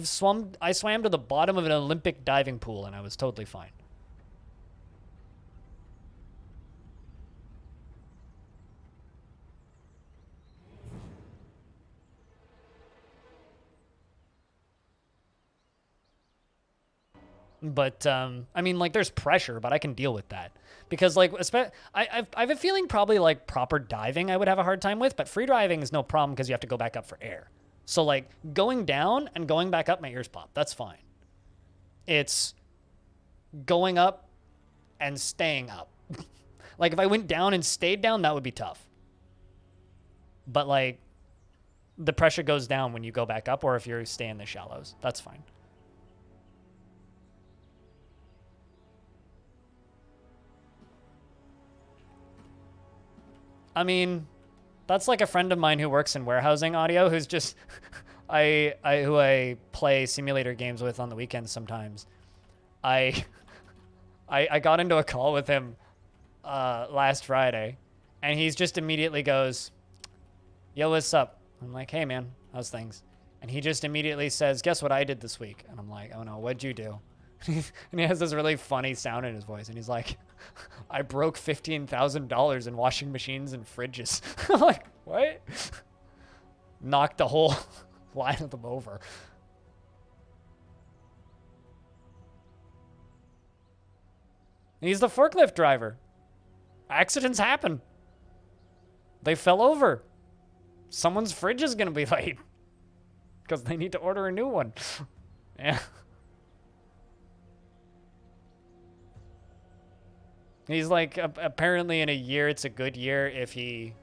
Speaker 1: swam to the bottom of an Olympic diving pool, and I was totally fine. But I mean, like, there's pressure, but I can deal with that because, like, I have a feeling probably like proper diving I would have a hard time with, but free diving is no problem because you have to go back up for air. So like going down and going back up, my ears pop. That's fine. It's going up and staying up. Like if I went down and stayed down, that would be tough. But like the pressure goes down when you go back up, or if you stay in the shallows, that's fine. I mean, that's like a friend of mine who works in warehousing audio, who's just who I play simulator games with on the weekends sometimes. I got into a call with him last Friday, and he's just immediately goes, "Yo, what's up?" I'm like, "Hey man, how's things?" And he just immediately says, "Guess what I did this week?" And I'm like, "Oh no, what'd you do?" And he has this really funny sound in his voice, and he's like, "I broke $15,000 in washing machines and fridges." I'm like, "What?" Knocked the whole line of them over. He's the forklift driver. Accidents happen. They fell over. Someone's fridge is gonna be late because they need to order a new one. Yeah. He's like, apparently in a year, it's a good year if he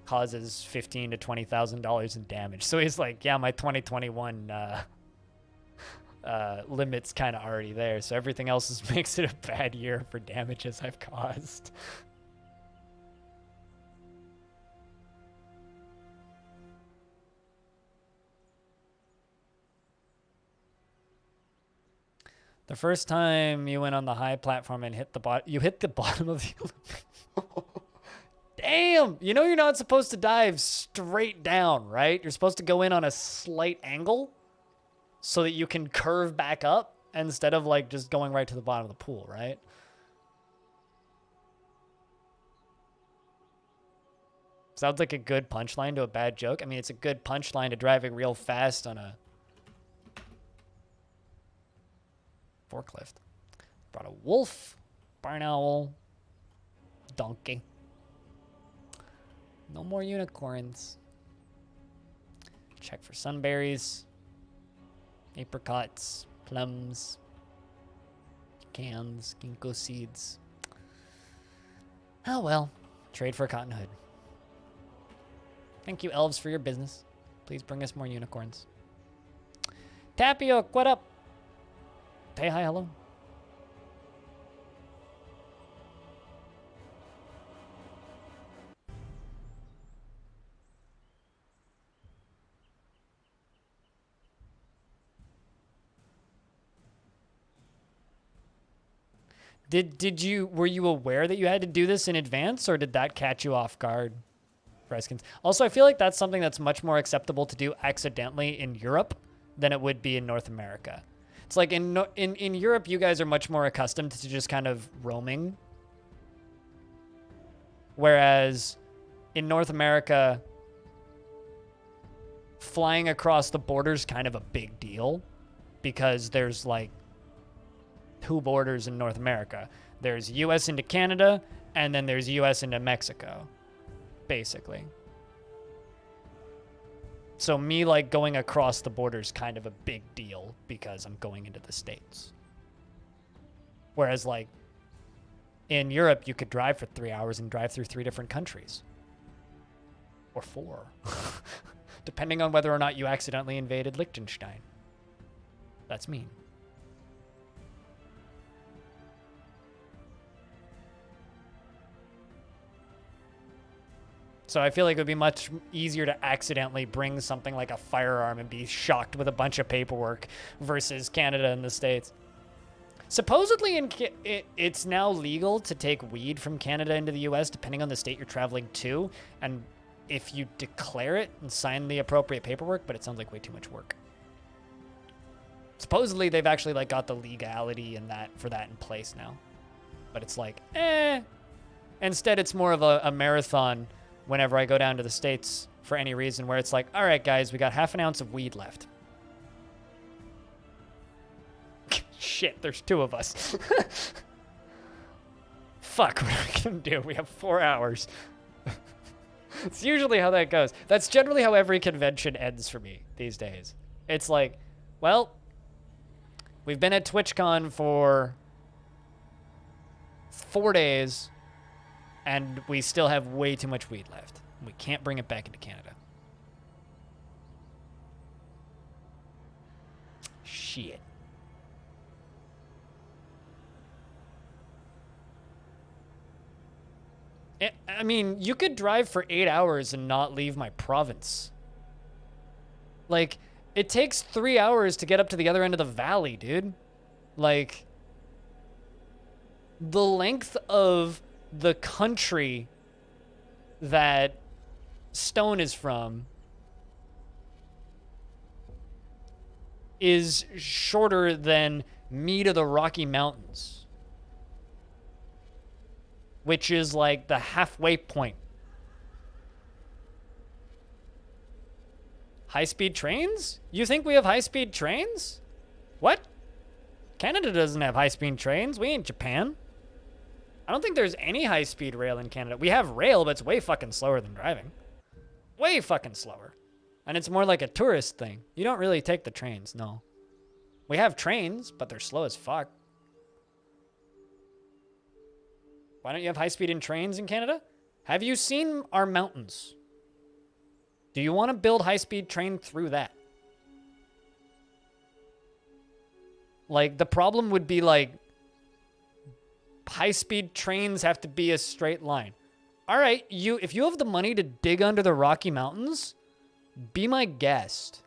Speaker 1: causes $15,000 to $20,000 in damage. So he's like, yeah, my 2021 limit's kind of already there. So everything else makes it a bad year for damages I've caused. The first time you went on the high platform and hit the you hit the bottom of the Damn! You know you're not supposed to dive straight down, right? You're supposed to go in on a slight angle so that you can curve back up instead of like just going right to the bottom of the pool, right? Sounds like a good punchline to a bad joke. I mean, it's a good punchline to driving real fast on a forklift. Brought a wolf, barn owl, donkey. No more unicorns. Check for sunberries, apricots, plums, pecans, ginkgo seeds. Oh well, trade for a cotton hood. Thank you, elves, for your business. Please bring us more unicorns. Tapioca, what up? Say hi, hello. Were you aware that you had to do this in advance, or did that catch you off guard? Freskins. Also, I feel like that's something that's much more acceptable to do accidentally in Europe than it would be in North America. It's like in Europe, you guys are much more accustomed to just kind of roaming. Whereas in North America, flying across the border is kind of a big deal because there's like 2 borders in North America. There's US into Canada, and then there's US into Mexico, basically. So me like going across the border is kind of a big deal because I'm going into the States. Whereas like in Europe, you could drive for 3 hours and drive through 3 different countries. Or 4. Depending on whether or not you accidentally invaded Liechtenstein. That's mean. So I feel like it would be much easier to accidentally bring something like a firearm and be shocked with a bunch of paperwork versus Canada and the States. Supposedly, it's now legal to take weed from Canada into the U.S. depending on the state you're traveling to, and if you declare it and sign the appropriate paperwork, but it sounds like way too much work. Supposedly, they've actually like got the legality and for that in place now, but it's like, Instead, it's more of a marathon whenever I go down to the States for any reason, where it's like, all right, guys, we got half an ounce of weed left. Shit, there's 2 of us. Fuck, what are we gonna do? We have 4 hours. It's usually how that goes. That's generally how every convention ends for me these days. It's like, well, we've been at TwitchCon for 4 days, and we still have way too much weed left. We can't bring it back into Canada. Shit. I mean, you could drive for 8 hours and not leave my province. Like, it takes 3 hours to get up to the other end of the valley, dude. Like, the length of the country that Stone is from is shorter than me to the Rocky Mountains, which is like the halfway point. High-speed trains? You think we have high-speed trains? What? Canada doesn't have high-speed trains. We ain't Japan. I don't think there's any high-speed rail in Canada. We have rail, but it's way fucking slower than driving. Way fucking slower. And it's more like a tourist thing. You don't really take the trains, no. We have trains, but they're slow as fuck. Why don't you have high-speed in trains in Canada? Have you seen our mountains? Do you want to build high-speed train through that? Like, the problem would be like, high-speed trains have to be a straight line. All right, if you have the money to dig under the Rocky Mountains, be my guest.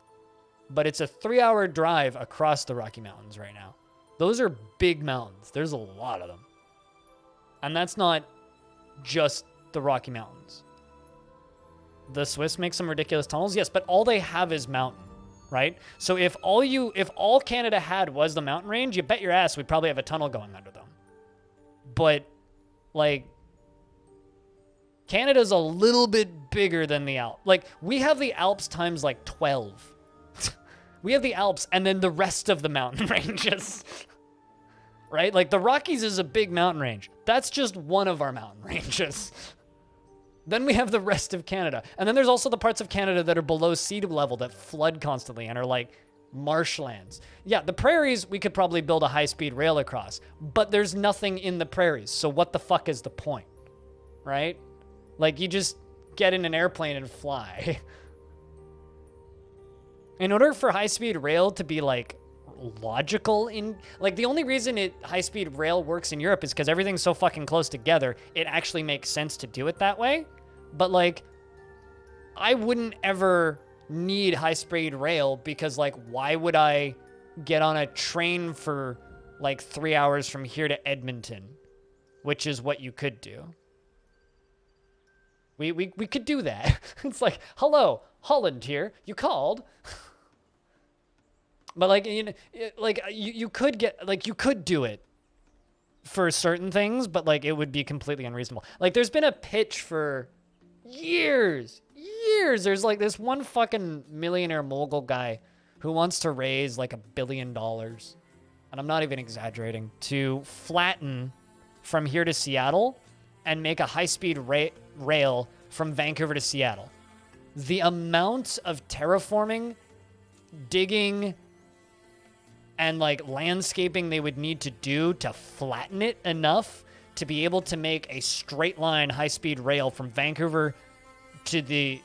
Speaker 1: But it's a 3-hour drive across the Rocky Mountains right now. Those are big mountains. There's a lot of them. And that's not just the Rocky Mountains. The Swiss make some ridiculous tunnels, yes, but all they have is mountain, right? So if all Canada had was the mountain range, you bet your ass we'd probably have a tunnel going under them. But, like, Canada's a little bit bigger than the Alps. Like, we have the Alps times like 12. We have the Alps and then the rest of the mountain ranges. Right? Like, the Rockies is a big mountain range. That's just one of our mountain ranges. Then we have the rest of Canada. And then there's also the parts of Canada that are below sea level that flood constantly and are like marshlands. Yeah, the prairies, we could probably build a high-speed rail across, but there's nothing in the prairies. So what the fuck is the point? Right? Like, you just get in an airplane and fly. In order for high-speed rail to be like logical in, like, the only reason high-speed rail works in Europe is because everything's so fucking close together, it actually makes sense to do it that way. But like, I wouldn't ever need high-speed rail because, like, why would I get on a train for like 3 hours from here to Edmonton, which is what you could do. We could do that. It's like, hello, Holland here, you called. But like, you know, you could get, like, you could do it for certain things, but like, it would be completely unreasonable. Like, there's been a pitch for years. There's like this one fucking millionaire mogul guy who wants to raise like $1 billion, and I'm not even exaggerating, to flatten from here to Seattle and make a high-speed rail from Vancouver to Seattle. The amount of terraforming, digging, and like landscaping they would need to do to flatten it enough to be able to make a straight line high-speed rail from Vancouver to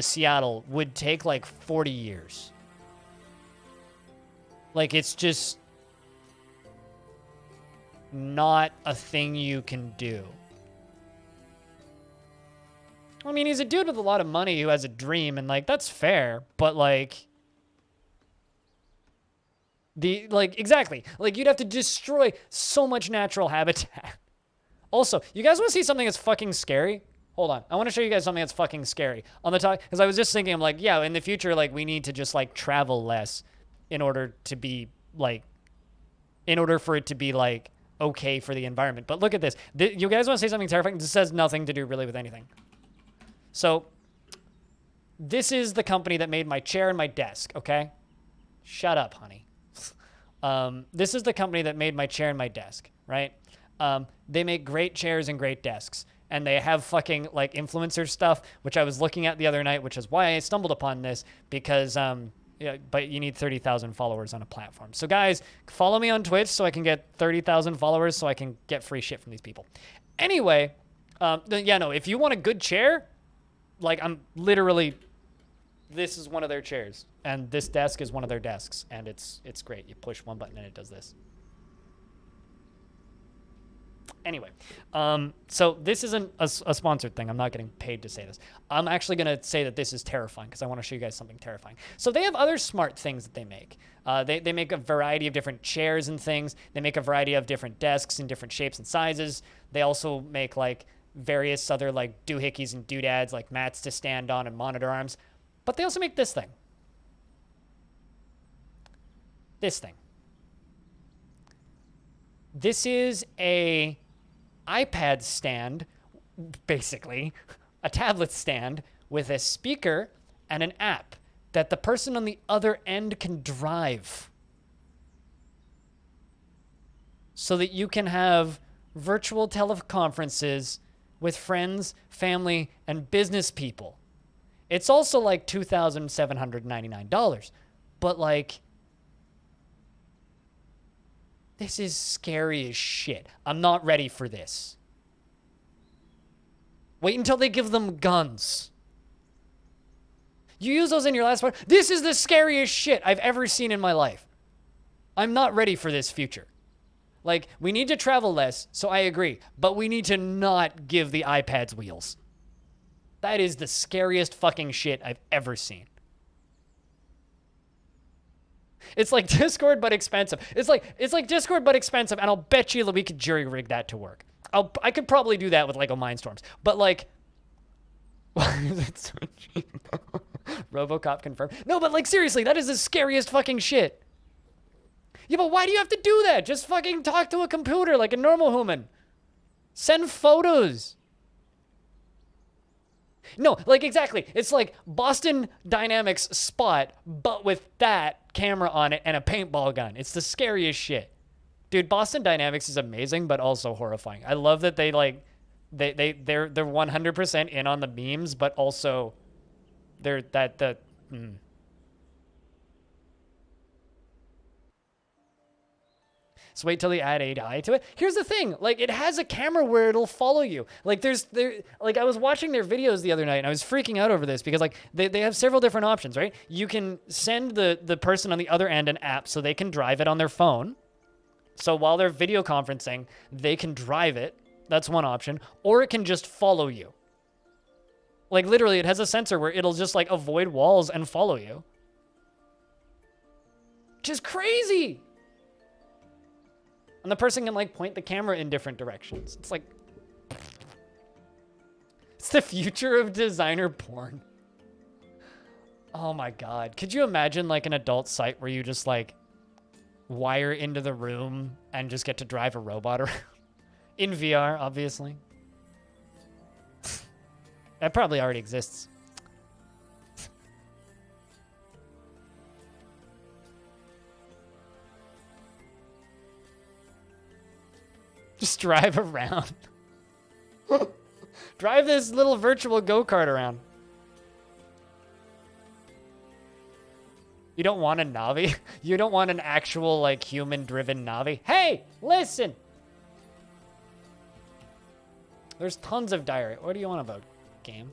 Speaker 1: Seattle would take like 40 years. Like, it's just not a thing you can do. I mean, he's a dude with a lot of money who has a dream, and like, that's fair, but like, exactly. Like, you'd have to destroy so much natural habitat. Also, you guys want to see something that's fucking scary? Hold on. I want to show you guys something that's fucking scary. On the top, because I was just thinking, I'm like, yeah, in the future, like, we need to just, like, travel less in order to be, like, in order for it to be, like, okay for the environment. But look at this. You guys want to say something terrifying? This has nothing to do really with anything. So, this is the company that made my chair and my desk, okay? Shut up, honey. This is the company that made my chair and my desk, right? They make great chairs and great desks, and they have fucking like influencer stuff, which I was looking at the other night, which is why I stumbled upon this, because yeah, but you need 30,000 followers on a platform. So guys, follow me on Twitch so I can get 30,000 followers so I can get free shit from these people. Anyway, yeah, no, if you want a good chair, like, I'm literally, this is one of their chairs, and this desk is one of their desks, and it's great. You push one button and it does this. Anyway, so this isn't a sponsored thing. I'm not getting paid to say this. I'm actually going to say that this is terrifying because I want to show you guys something terrifying. So they have other smart things that they make. They make a variety of different chairs and things. They make a variety of different desks in different shapes and sizes. They also make like various other like doohickeys and doodads, like mats to stand on and monitor arms. But they also make this thing. This thing. This is a iPad stand, basically, a tablet stand with a speaker and an app that the person on the other end can drive. So that you can have virtual teleconferences with friends, family, and business people. It's also like $2,799, but like, this is scary as shit. I'm not ready for this. Wait until they give them guns. You use those in your last part. This is the scariest shit I've ever seen in my life. I'm not ready for this future. Like, we need to travel less, so I agree. But we need to not give the iPads wheels. That is the scariest fucking shit I've ever seen. It's like Discord, but expensive. It's like Discord, but expensive, and I'll bet you that we could jury rig that to work. I could probably do that with Lego Mindstorms, but like, why is it so cheap? RoboCop confirmed. No, but like, seriously, that is the scariest fucking shit. Yeah, but why do you have to do that? Just fucking talk to a computer like a normal human. Send photos. No, like exactly. It's like Boston Dynamics Spot, but with that camera on it and a paintball gun. It's the scariest shit. Dude, Boston Dynamics is amazing, but also horrifying. I love that they're 100% in on the memes, but also they're So wait till they add AI to it. Here's the thing, like it has a camera where it'll follow you. Like like I was watching their videos the other night and I was freaking out over this because like they have several different options, right? You can send the person on the other end an app so they can drive it on their phone. So while they're video conferencing, they can drive it. That's one option. Or it can just follow you. Like literally it has a sensor where it'll just like avoid walls and follow you. Which is crazy. And the person can like point the camera in different directions. It's like, it's the future of designer porn. Oh my God. Could you imagine like an adult site where you just like wire into the room and just get to drive a robot around? In VR, obviously. That probably already exists. Just drive around. Drive this little virtual go-kart around. You don't want a Navi? You don't want an actual, like, human-driven Navi? Hey, listen! There's tons of diary. What do you want about, game?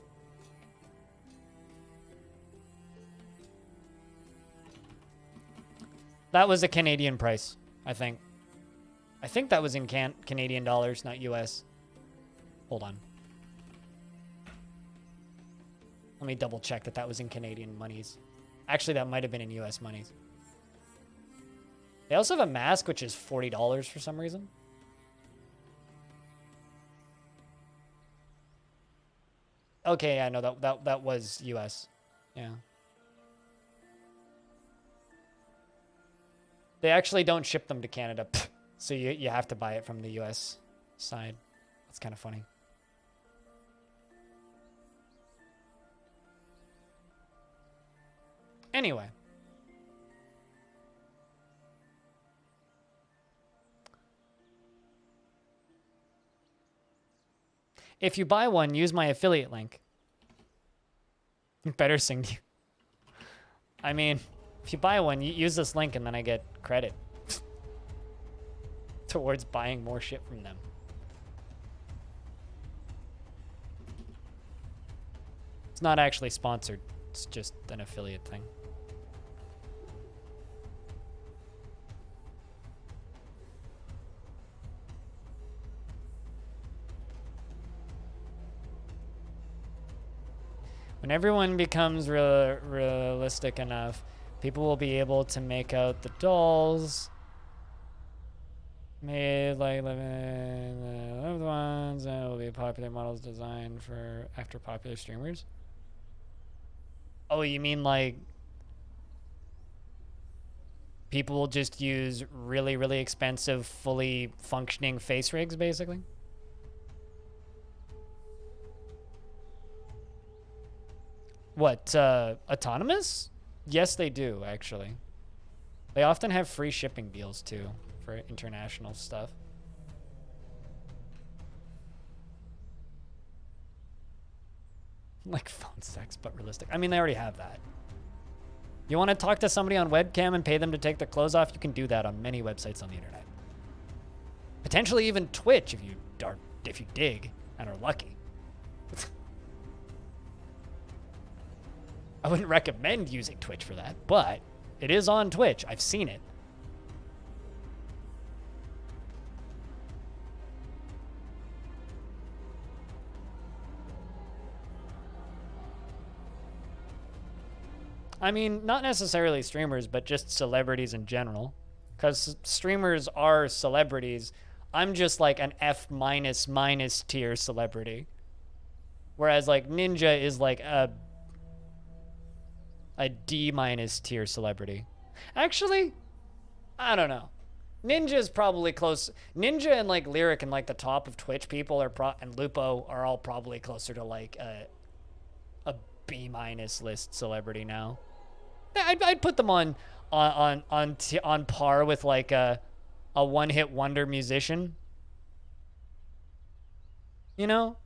Speaker 1: That was a Canadian price, I think. I think that was in Canadian dollars, not US. Hold on. Let me double check that that was in Canadian monies. Actually, that might have been in US monies. They also have a mask, which is $40 for some reason. Okay, yeah, no, that was US. Yeah. They actually don't ship them to Canada. So you have to buy it from the US side. That's kind of funny. Anyway. If you buy one, use my affiliate link. Better sing to you. I mean, if you buy one, you use this link and then I get credit towards buying more shit from them. It's not actually sponsored. It's just an affiliate thing. When everyone becomes realistic enough, people will be able to make out the dolls made like living loved ones, and it will be popular models designed for after popular streamers. Oh, you mean like people will just use really, really expensive, fully functioning face rigs, basically? What, autonomous? Yes, they do, actually. They often have free shipping deals, too, for international stuff. Like phone sex, but realistic. I mean, they already have that. You want to talk to somebody on webcam and pay them to take their clothes off? You can do that on many websites on the internet. Potentially even Twitch if you dig and are lucky. I wouldn't recommend using Twitch for that, but it is on Twitch. I've seen it. I mean, not necessarily streamers, but just celebrities in general. Because streamers are celebrities. I'm just like an F minus tier celebrity. Whereas like Ninja is like a D minus tier celebrity. Actually, I don't know. Ninja's probably close. Ninja and like Lyric and like the top of Twitch people are and Lupo are all probably closer to like B- list celebrity now. I'd put them on par with like a one-hit wonder musician. You know?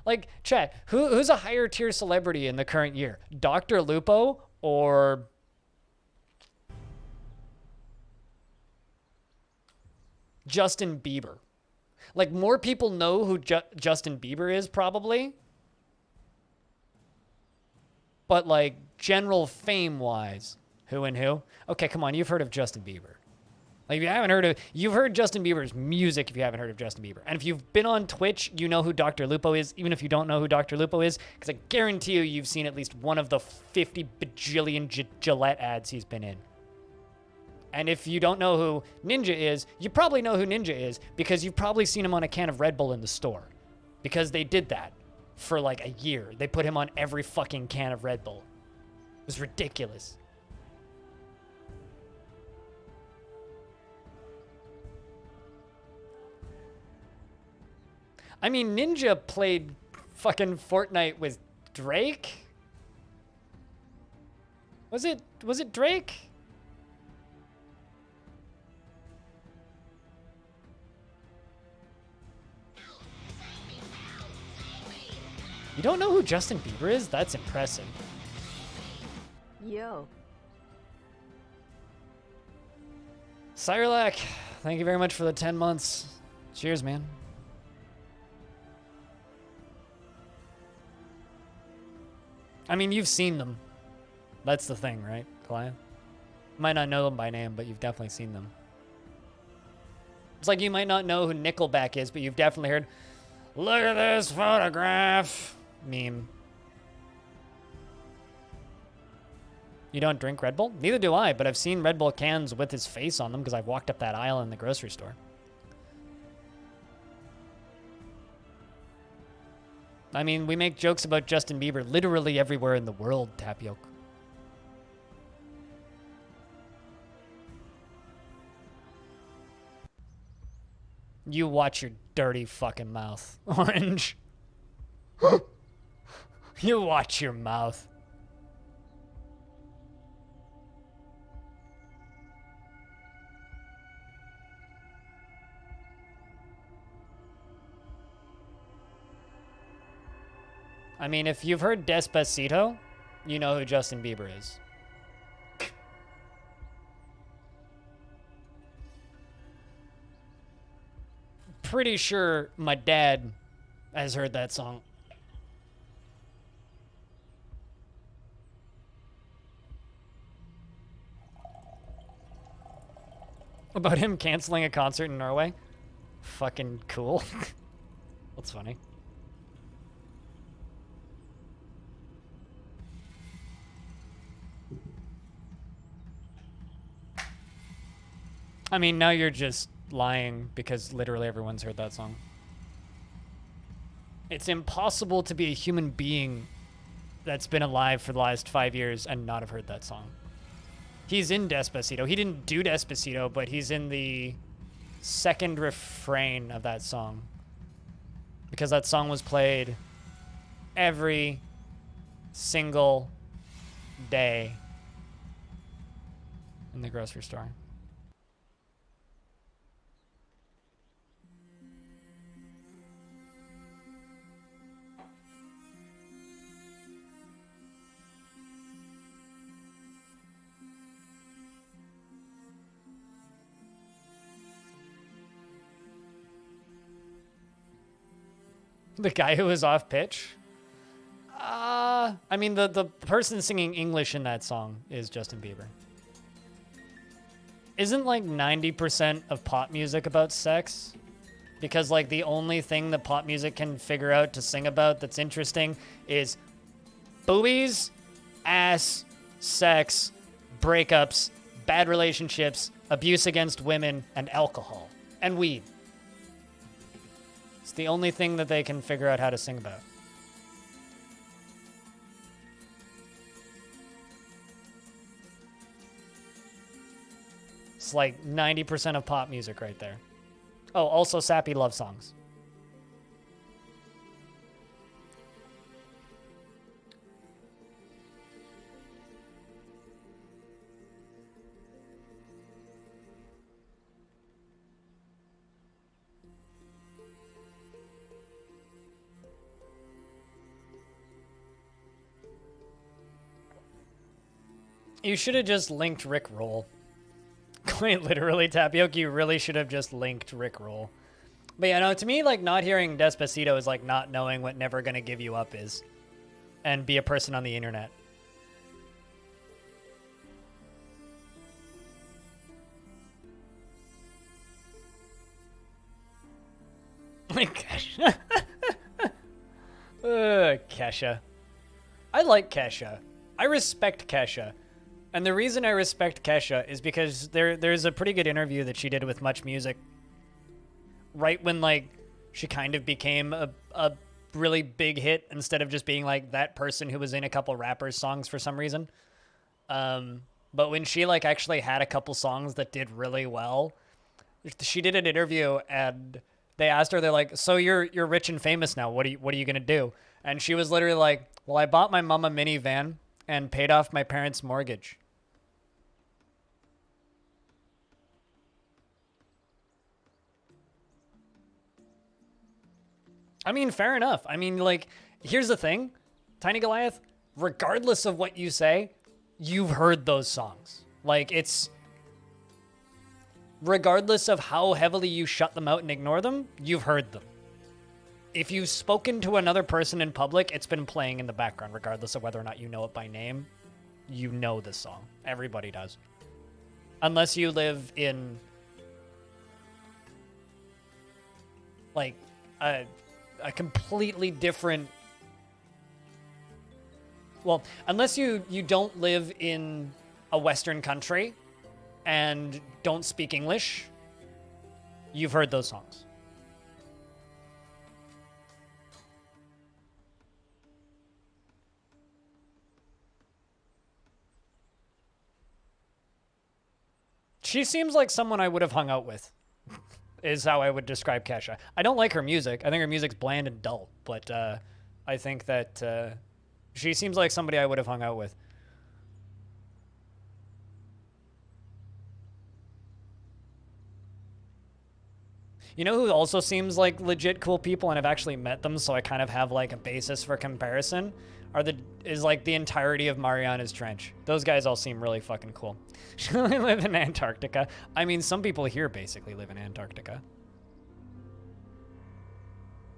Speaker 1: Like, chat, who's a higher tier celebrity in the current year? Dr. Lupo or Justin Bieber? Like, more people know who Justin Bieber is, probably. But, like, general fame-wise, who and who? Okay, come on, you've heard of Justin Bieber. Like, if you haven't heard of, you've heard Justin Bieber's music if you haven't heard of Justin Bieber. And if you've been on Twitch, you know who Dr. Lupo is, even if you don't know who Dr. Lupo is, because I guarantee you've seen at least one of the 50 bajillion Gillette ads he's been in. And if you don't know who Ninja is, you probably know who Ninja is because you've probably seen him on a can of Red Bull in the store. Because they did that for like a year. They put him on every fucking can of Red Bull. It was ridiculous. I mean, Ninja played fucking Fortnite with Drake? Was it Drake? You don't know who Justin Bieber is? That's impressive.
Speaker 2: Yo.
Speaker 1: Cyrlac, thank you very much for the 10 months. Cheers, man. I mean, you've seen them. That's the thing, right, Kalaya? Might not know them by name, but you've definitely seen them. It's like you might not know who Nickelback is, but you've definitely heard, "Look at this photograph" meme. You don't drink Red Bull? Neither do I, but I've seen Red Bull cans with his face on them because I've walked up that aisle in the grocery store. I mean, we make jokes about Justin Bieber literally everywhere in the world, Tapioca. You watch your dirty fucking mouth, Orange. You watch your mouth. I mean, if you've heard Despacito, you know who Justin Bieber is. Pretty sure my dad has heard that song. About him canceling a concert in Norway? Fucking cool. That's funny. I mean, now you're just lying because literally everyone's heard that song. It's impossible to be a human being that's been alive for the last 5 years and not have heard that song. He's in Despacito. He didn't do Despacito, but he's in the second refrain of that song. Because that song was played every single day in the grocery store. The guy who was off pitch? I mean, the person singing English in that song is Justin Bieber. Isn't like 90% of pop music about sex? Because like the only thing that pop music can figure out to sing about that's interesting is boobies, ass, sex, breakups, bad relationships, abuse against women, and alcohol. And weed. It's the only thing that they can figure out how to sing about. It's like 90% of pop music right there. Oh, also sappy love songs. You should have just linked Rick Roll. Quite literally, Tapioca, you really should have just linked Rick Roll. But yeah, no, to me, like, not hearing Despacito is like not knowing what Never Gonna Give You Up is. And be a person on the internet. Like, Kesha. Kesha. I like Kesha. I respect Kesha. And the reason I respect Kesha is because there's a pretty good interview that she did with Much Music right when, like, she kind of became a really big hit instead of just being, like, that person who was in a couple rappers' songs for some reason. But when she, like, actually had a couple songs that did really well, she did an interview and they asked her, they're like, so you're rich and famous now. What are you going to do? And she was literally like, well, I bought my mom a minivan and paid off my parents' mortgage. I mean, fair enough. I mean, like, here's the thing. Tiny Goliath, regardless of what you say, you've heard those songs. Like, it's... regardless of how heavily you shut them out and ignore them, you've heard them. If you've spoken to another person in public, it's been playing in the background, regardless of whether or not you know it by name. You know this song. Everybody does. Unless you live in... like, a completely different... well, unless you don't live in a Western country and don't speak English, you've heard those songs. She seems like someone I would have hung out with, is how I would describe Kesha. I don't like her music. I think her music's bland and dull, but I think that she seems like somebody I would have hung out with. You know who also seems like legit cool people, and I've actually met them, so I kind of have like a basis for comparison, is like the entirety of Mariana's Trench. Those guys all seem really fucking cool. She live in Antarctica. I mean, some people here basically live in Antarctica.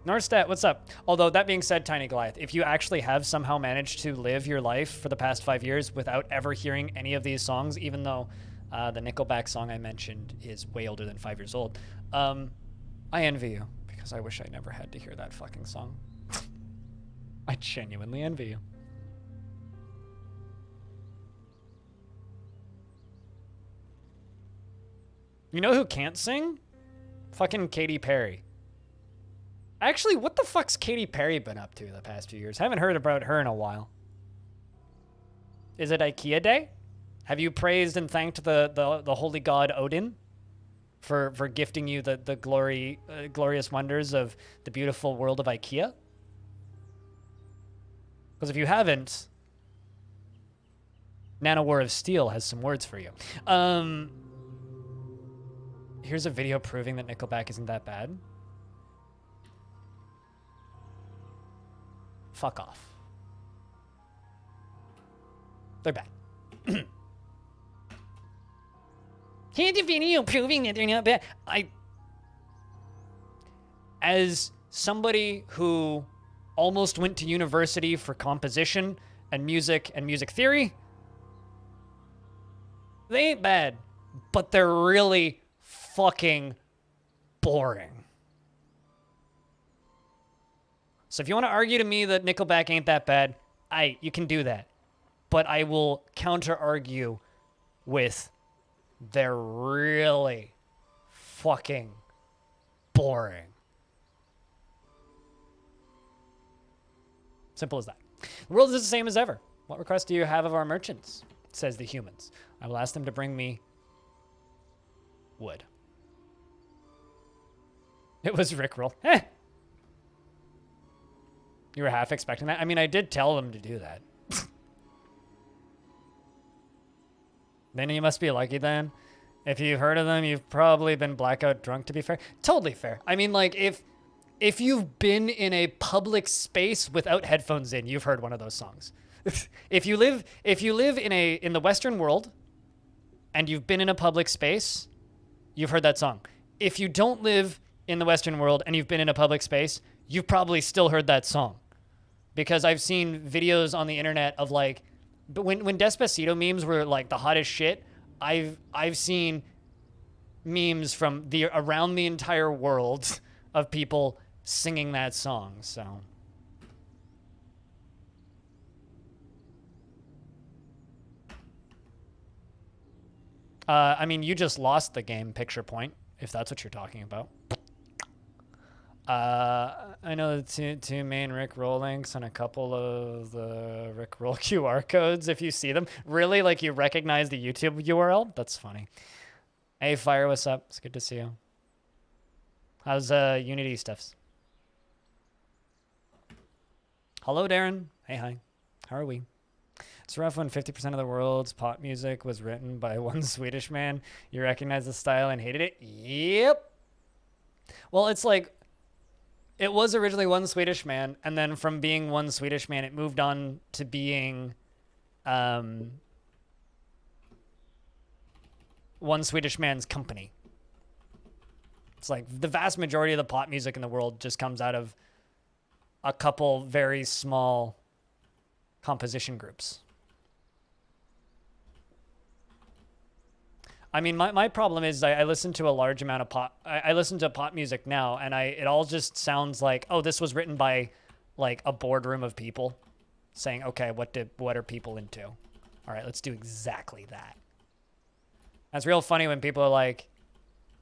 Speaker 1: Norstat, what's up? Although, that being said, Tiny Goliath, if you actually have somehow managed to live your life for the past 5 years without ever hearing any of these songs, even though the Nickelback song I mentioned is way older than 5 years old, I envy you, because I wish I never had to hear that fucking song. I genuinely envy you. You know who can't sing? Fucking Katy Perry. Actually, what the fuck's Katy Perry been up to the past few years? Haven't heard about her in a while. Is it IKEA Day? Have you praised and thanked the holy god Odin for gifting you the glorious wonders of the beautiful world of IKEA? Because if you haven't, Nanowar of Steel has some words for you. Here's a video proving that Nickelback isn't that bad. Fuck off. They're bad. Here's a video proving that they're not bad. As somebody who almost went to university for composition and music theory, they ain't bad, but they're really fucking boring. So if you want to argue to me that Nickelback ain't that bad, you can do that. But I will counter-argue with they're really fucking boring. Simple as that. The world is the same as ever. What request do you have of our merchants? Says the humans. I will ask them to bring me wood. It was Rickroll. You were half expecting that? I mean, I did tell them to do that. Then you must be lucky then. If you've heard of them, you've probably been blackout drunk, to be fair. Totally fair. I mean, like, if you've been in a public space without headphones in, you've heard one of those songs. If you live in the Western world and you've been in a public space, you've heard that song. If you don't live in the Western world and you've been in a public space, you've probably still heard that song. Because I've seen videos on the internet of like, but when Despacito memes were like the hottest shit, I've seen memes from around the entire world of people singing that song. So I mean, you just lost the game, Picture Point, if that's what you're talking about. I know the two main Rickroll links and a couple of the Rickroll QR codes if you see them. Really? Like you recognize the YouTube URL? That's funny. Hey, Fire, what's up? It's good to see you. How's Unity stuffs? Hello, Darren. Hey, hi. How are we? It's rough when 50% of the world's pop music was written by one Swedish man. You recognize the style and hated it? Yep. Well, it's like, it was originally one Swedish man, and then from being one Swedish man, it moved on to being one Swedish man's company. It's like the vast majority of the pop music in the world just comes out of a couple very small composition groups. I mean, my problem is I listen to a large amount of pop. I listen to pop music now, and it all just sounds like, oh, this was written by like a boardroom of people saying, okay, what are people into? All right, let's do exactly that. That's real funny when people are like,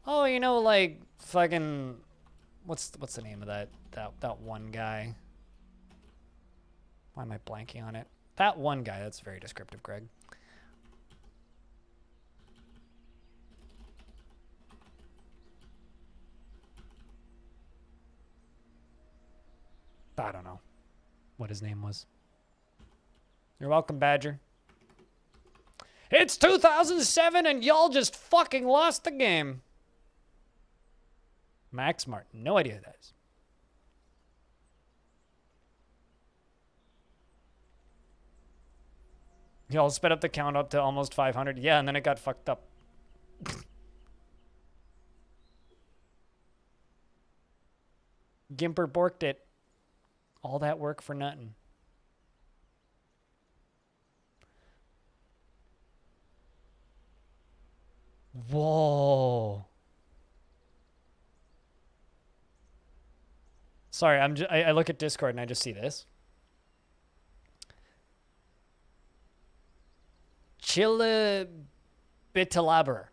Speaker 1: oh, you know, like fucking, what's the name of that one guy? Why am I blanking on it? That one guy. That's very descriptive, Greg. I don't know what his name was. You're welcome, Badger. It's 2007 and y'all just fucking lost the game. Max Martin. No idea who that is. Y'all sped up the count up to almost 500. Yeah, and then it got fucked up. Gimper borked it. All that work for nothing. Whoa. Sorry, I look at Discord and I just see this. Chilibitalaber.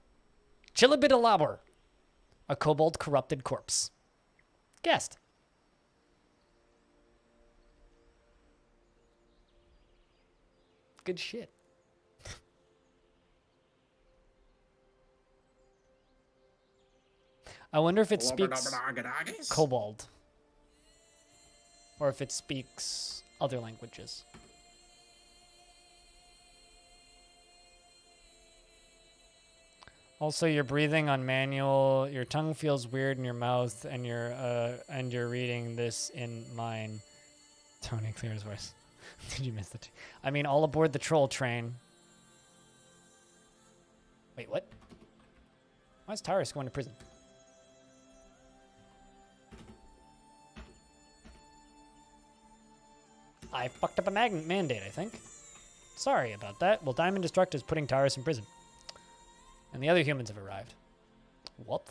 Speaker 1: Chilibitalaber. A kobold corrupted corpse. Guessed. Good shit. I wonder if it speaks kobold. Or if it speaks other languages. Also, you're breathing on manual. Your tongue feels weird in your mouth, and you're reading this in mine. Tony clears voice. Did you miss the? I mean, all aboard the troll train. Wait, what? Why is Tyrus going to prison? I fucked up a mandate, I think. Sorry about that. Well, Diamond Destruct is putting Tyrus in prison. And the other humans have arrived. What?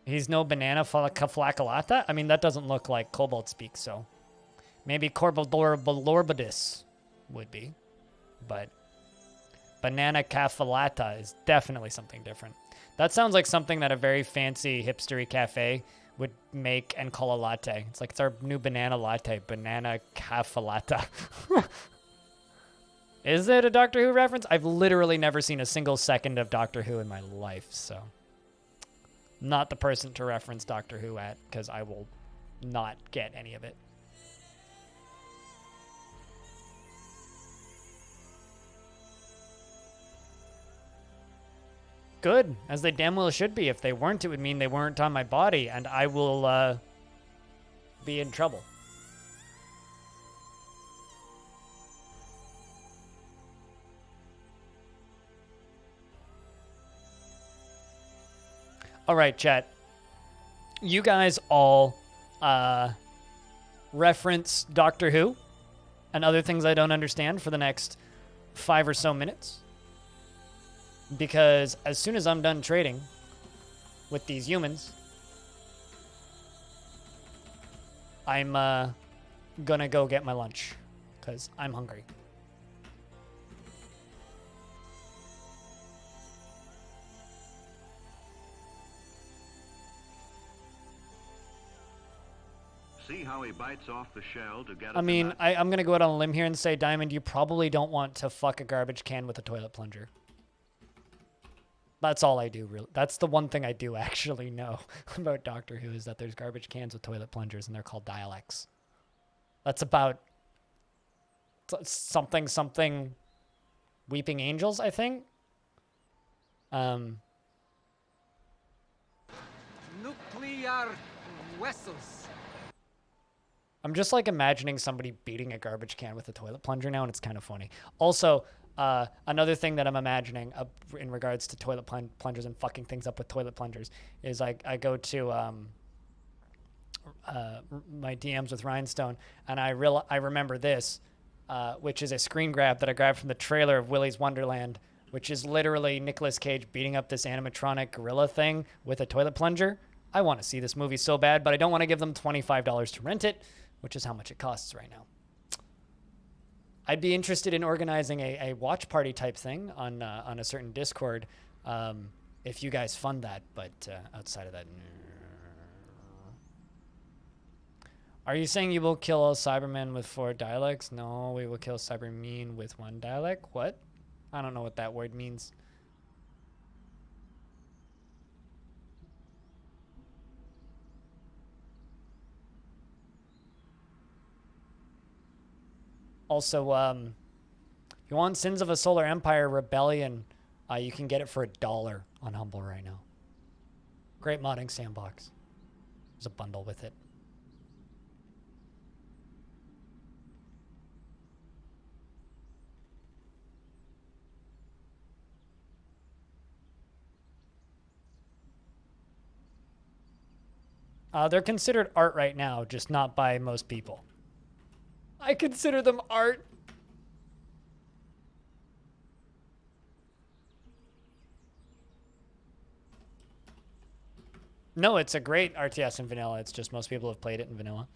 Speaker 1: He's no banana flacolata? I mean, that doesn't look like Kobold speak, so. Maybe Corbodorbalorbitus would be. But banana cafalata is definitely something different. That sounds like something that a very fancy hipstery cafe would make and call a latte. It's like, it's our new banana latte, banana cafalata. Is it a Doctor Who reference? I've literally never seen a single second of Doctor Who in my life, so. Not the person to reference Doctor Who at, because I will not get any of it. good, as they damn well should be. If they weren't, it would mean they weren't on my body, and I will be in trouble. All right, chat. You guys all reference Doctor Who and other things I don't understand for the next 5 or so minutes. Because as soon as I'm done trading with these humans, I'm gonna go get my lunch because I'm hungry.
Speaker 3: See how he bites off the shell to get at
Speaker 1: I
Speaker 3: the
Speaker 1: mean,
Speaker 3: nut?
Speaker 1: I'm gonna go out on a limb here and say, Diamond, you probably don't want to fuck a garbage can with a toilet plunger. That's all I do, really. That's the one thing I do actually know about Doctor Who is that there's garbage cans with toilet plungers, and they're called dialects. That's about something Weeping Angels, I think.
Speaker 4: Nuclear vessels.
Speaker 1: I'm just like imagining somebody beating a garbage can with a toilet plunger now, and it's kind of funny. Also, another thing that I'm imagining in regards to toilet plungers and fucking things up with toilet plungers is I go to my DMs with Rhinestone, and I remember this, which is a screen grab that I grabbed from the trailer of Willy's Wonderland, which is literally Nicolas Cage beating up this animatronic gorilla thing with a toilet plunger. I want to see this movie so bad, but I don't want to give them $25 to rent it, which is how much it costs right now. I'd be interested in organizing a watch party type thing on a certain Discord if you guys fund that, but outside of that, Are you saying you will kill all Cybermen with 4 dialects? No, we will kill Cybermen with 1 dialect. What? I don't know what that word means. Also, if you want Sins of a Solar Empire Rebellion, you can get it for $1 on Humble right now. Great modding sandbox. There's a bundle with it. They're considered art right now, just not by most people. I consider them art. No, it's a great RTS in vanilla. It's just most people have played it in vanilla.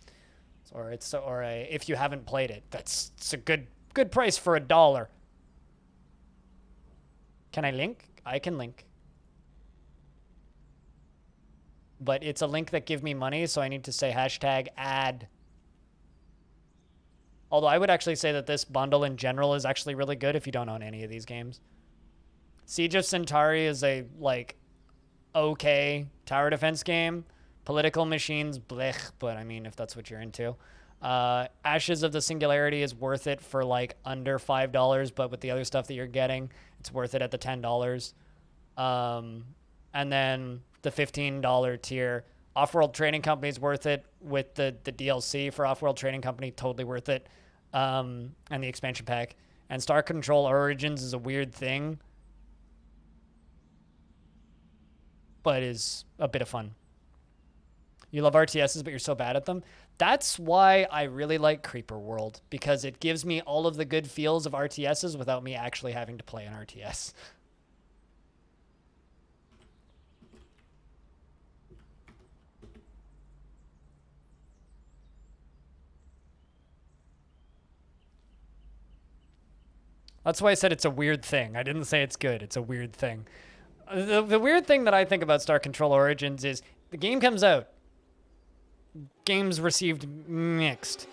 Speaker 1: If you haven't played it, it's a good price for $1. Can I link? I can link. But it's a link that gives me money, so I need to say #ad. Although I would actually say that this bundle in general is actually really good if you don't own any of these games. Siege of Centauri is a, okay tower defense game. Political Machines, blech, but I mean, if that's what you're into. Ashes of the Singularity is worth it for, under $5, but with the other stuff that you're getting, it's worth it at the $10. And then the $15 tier. Off-World Trading Company is worth it with the DLC for Off-World Trading Company, totally worth it. And the expansion pack. And Star Control Origins is a weird thing, but is a bit of fun. You love RTSs, but you're so bad at them. That's why I really like Creeper World, because it gives me all of the good feels of RTSs without me actually having to play an RTS. That's why I said it's a weird thing. I didn't say it's good. It's a weird thing. The weird thing that I think about Star Control Origins is the game comes out. Games received mixed.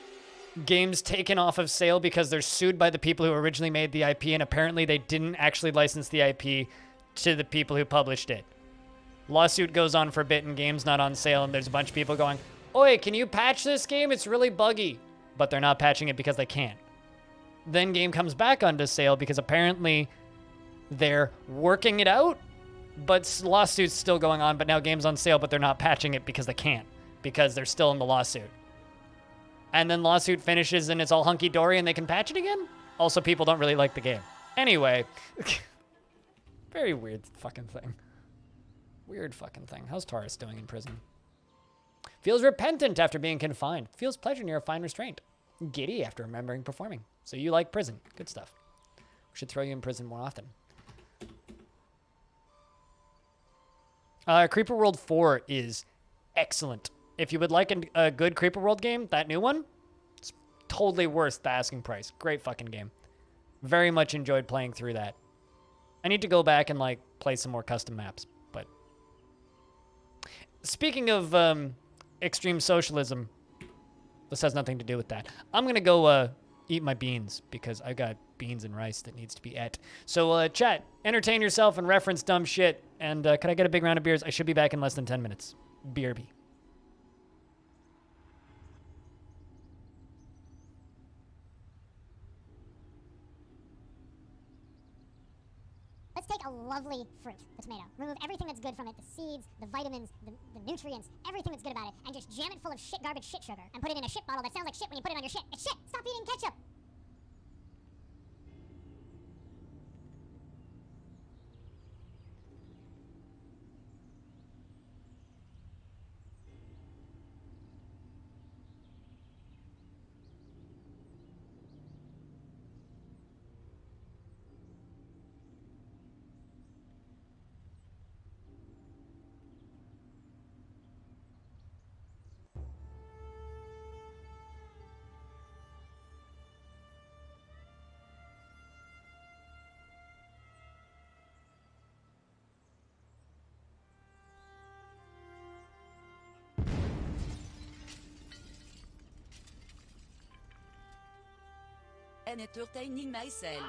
Speaker 1: Games taken off of sale because they're sued by the people who originally made the IP, and apparently they didn't actually license the IP to the people who published it. Lawsuit goes on for a bit and game's not on sale, and there's a bunch of people going, "Oi, can you patch this game? It's really buggy." But they're not patching it because they can't. Then game comes back onto sale because apparently they're working it out but lawsuits still going on, but now game's on sale, but they're not patching it because they can't, because they're still in the lawsuit. And then lawsuit finishes and it's all hunky-dory and they can patch it again? Also, people don't really like the game. Anyway, very weird fucking thing. Weird fucking thing. How's Taurus doing in prison? Feels repentant after being confined. Feels pleasure near a fine restraint. Giddy after remembering performing. So you like prison. Good stuff. We should throw you in prison more often. Creeper World 4 is excellent. If you would like a good Creeper World game, that new one, it's totally worth the asking price. Great fucking game. Very much enjoyed playing through that. I need to go back and like play some more custom maps. But speaking of extreme socialism, this has nothing to do with that. I'm gonna go eat my beans because I got beans and rice that needs to be et. So chat, entertain yourself and reference dumb shit. And could I get a big round of beers? I should be back in less than 10 minutes. BRB.
Speaker 5: Let's take a lovely fruit, the tomato, remove everything that's good from it, the seeds, the vitamins, the nutrients, everything that's good about it, and just jam it full of shit garbage shit sugar, and put it in a shit bottle that sounds like shit when you put it on your shit. It's shit! Stop eating ketchup!
Speaker 6: And entertaining myself.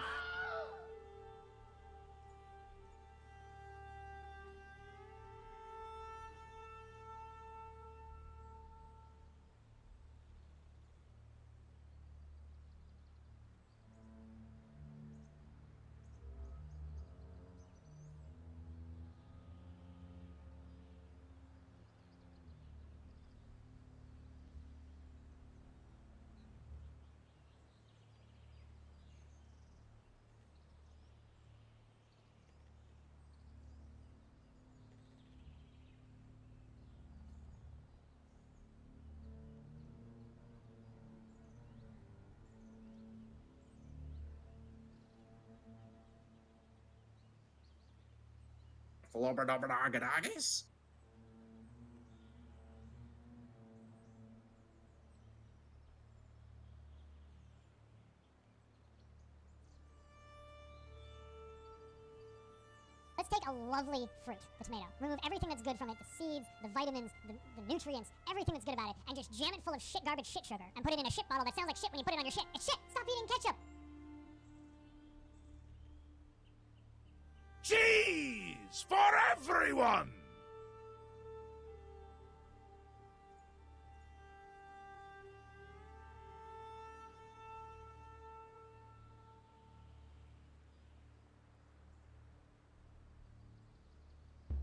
Speaker 7: Flobberdobberdoggadoggies?
Speaker 5: Let's take a lovely fruit, the tomato, remove everything that's good from it, the seeds, the vitamins, the nutrients, everything that's good about it, and just jam it full of shit garbage shit sugar, and put it in a shit bottle that sounds like shit when you put it on your shit. It's shit! Stop eating ketchup!
Speaker 7: Cheese for everyone!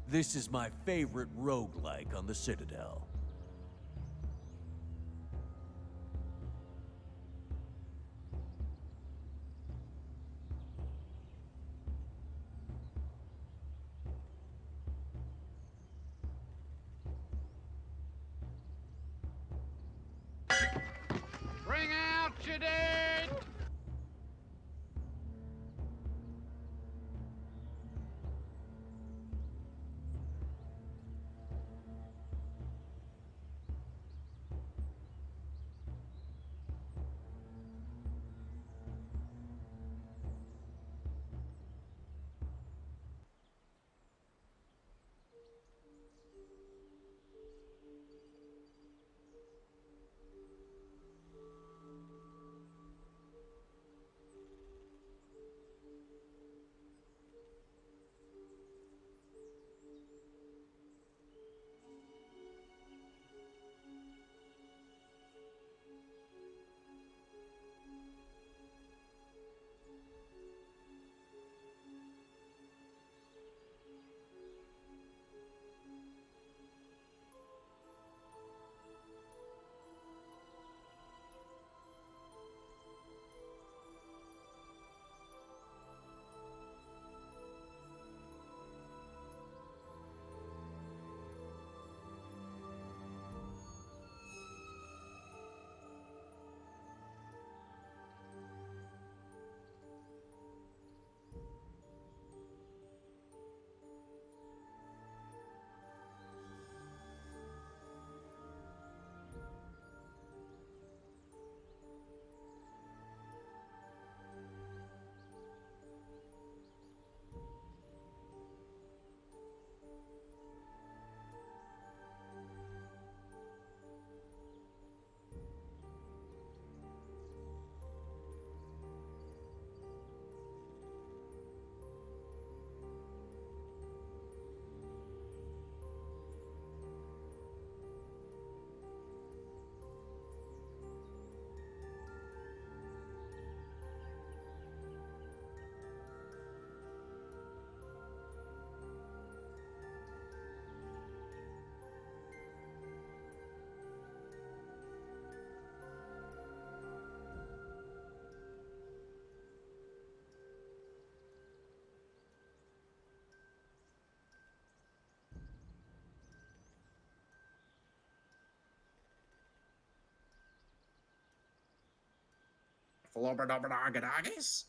Speaker 8: This is my favorite roguelike on the Citadel.
Speaker 4: Bring out your dead!
Speaker 7: Flobberdobberdoggadoggies?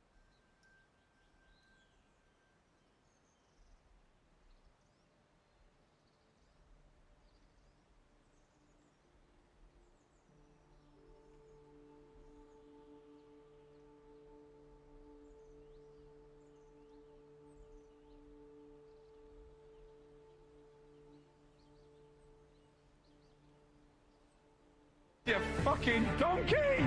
Speaker 7: You fucking donkey!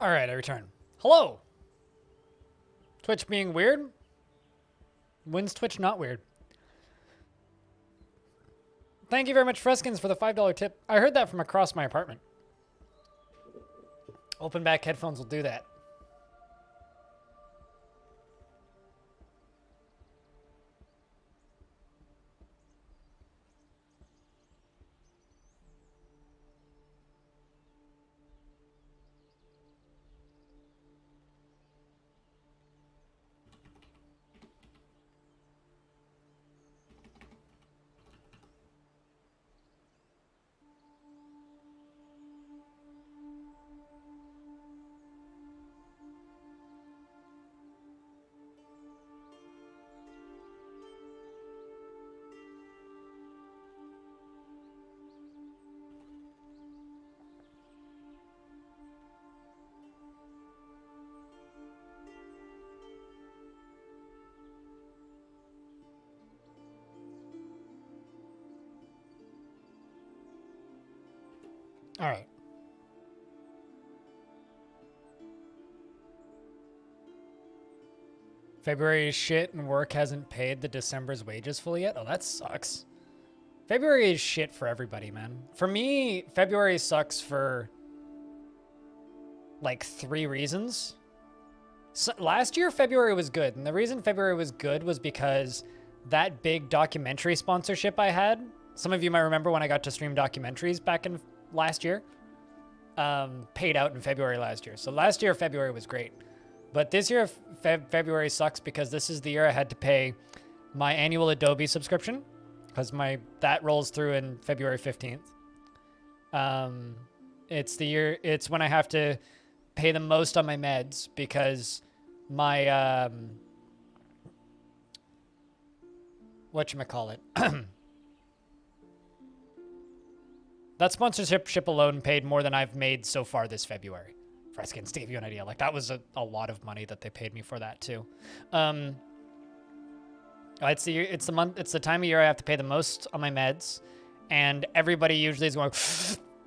Speaker 1: All right, I return. Hello. Twitch being weird? When's Twitch not weird? Thank you very much, Freskins, for the $5 tip. I heard that from across my apartment. Open back headphones will do that. All right. February is shit and work hasn't paid the December's wages fully yet. Oh, that sucks. February is shit for everybody, man. For me, February sucks for like 3 reasons. So, last year, February was good. And the reason February was good was because that big documentary sponsorship I had, some of you might remember when I got to stream documentaries back in last year, paid out in February last year. So last year, February was great. But this year, February sucks because this is the year I had to pay my annual Adobe subscription because that rolls through in February 15th. It's when I have to pay the most on my meds because my, whatchamacallit, that sponsorship alone paid more than I've made so far this February. Freskins, to give you an idea. Like, that was a lot of money that they paid me for that, too. It's the time of year I have to pay the most on my meds, and everybody usually is going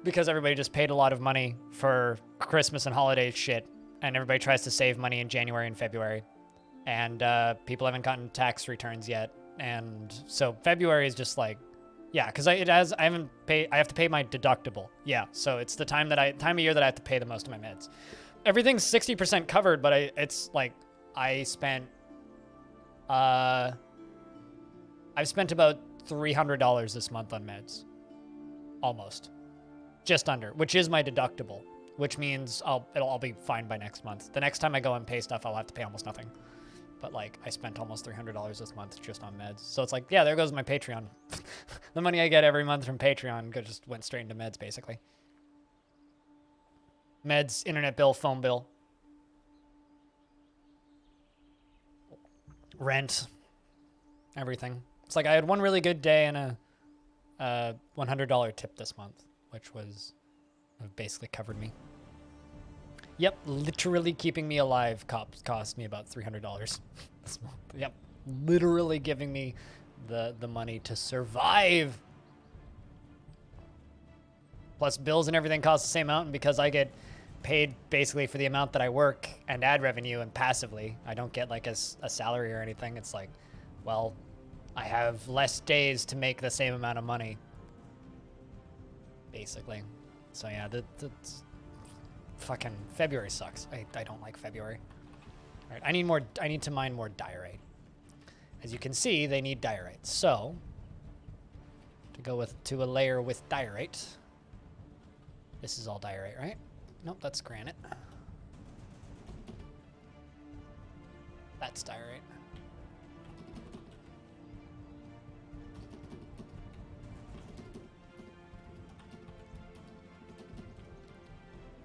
Speaker 1: because everybody just paid a lot of money for Christmas and holiday shit, and everybody tries to save money in January and February, and people haven't gotten tax returns yet, and so February is just like, yeah, because I have to pay my deductible. Yeah, so it's the time of year that I have to pay the most of my meds. Everything's 60% covered, but it's like I spent I've spent about $300 this month on meds. Almost. Just under, which is my deductible, which means I'll be fine by next month. The next time I go and pay stuff, I'll have to pay almost nothing. But like, I spent almost $300 this month just on meds. So it's like, yeah, there goes my Patreon. The money I get every month from Patreon just went straight into meds, basically. Meds, internet bill, phone bill. Rent. Everything. It's like I had one really good day and a $100 tip this month, which basically covered me. Yep, literally keeping me alive cost me about $300 this month. Yep, literally giving me the money to survive. Plus bills and everything cost the same amount, and because I get paid basically for the amount that I work and ad revenue and passively, I don't get like a salary or anything. It's like, well, I have less days to make the same amount of money, basically. So yeah, that's fucking February sucks. I don't like February. All right, I need to mine more diorite. As you can see, they need diorite. So to go to a layer with diorite. This is all diorite, right? Nope, that's granite. That's diorite.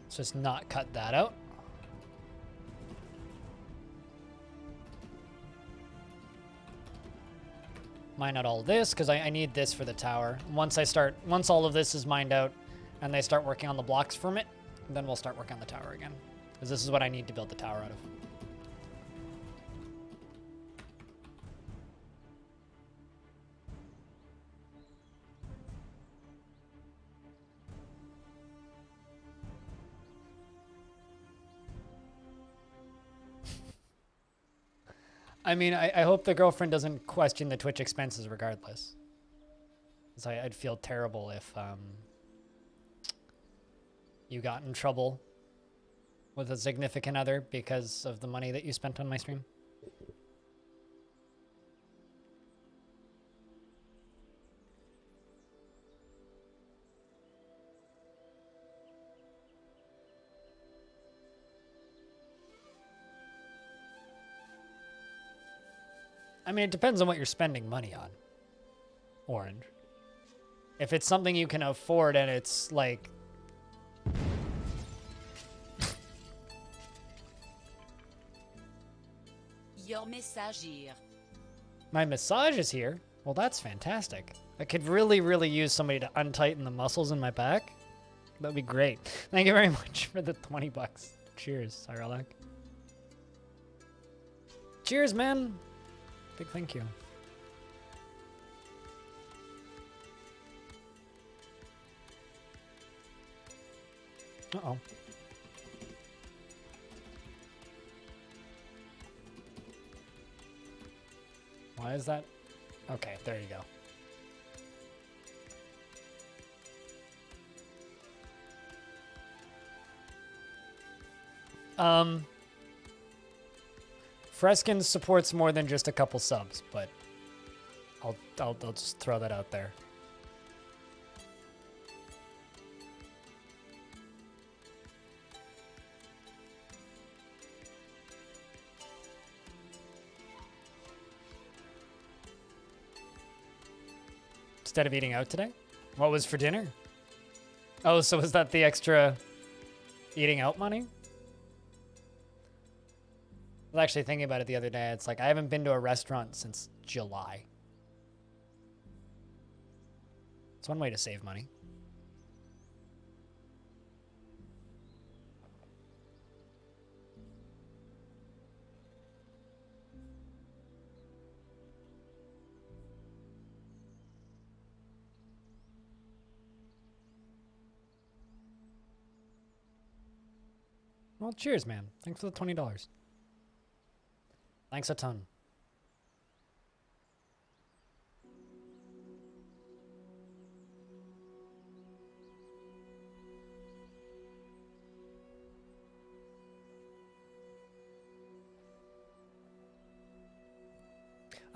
Speaker 1: Let's just not cut that out. Mine out all this, because I need this for the tower. Once all of this is mined out and they start working on the blocks from it, then we'll start working on the tower again. Because this is what I need to build the tower out of. I mean, I hope the girlfriend doesn't question the Twitch expenses regardless. Because I'd feel terrible if you got in trouble with a significant other because of the money that you spent on my stream. I mean, it depends on what you're spending money on, Orange. If it's something you can afford and it's like...
Speaker 6: Your message here.
Speaker 1: My massage is here? Well, that's fantastic. I could really, really use somebody to untighten the muscles in my back. That'd be great. Thank you very much for the 20 bucks. Cheers, Cyrilic. Cheers, man. Big thank you. Uh-oh. Why is that? Okay, there you go. Freskin supports more than just a couple subs, but I'll just throw that out there. Instead of eating out today? What was for dinner? Oh, so was that the extra eating out money? I was actually thinking about it the other day. It's like, I haven't been to a restaurant since July. It's one way to save money. Well, cheers, man. Thanks for the $20. Thanks a ton.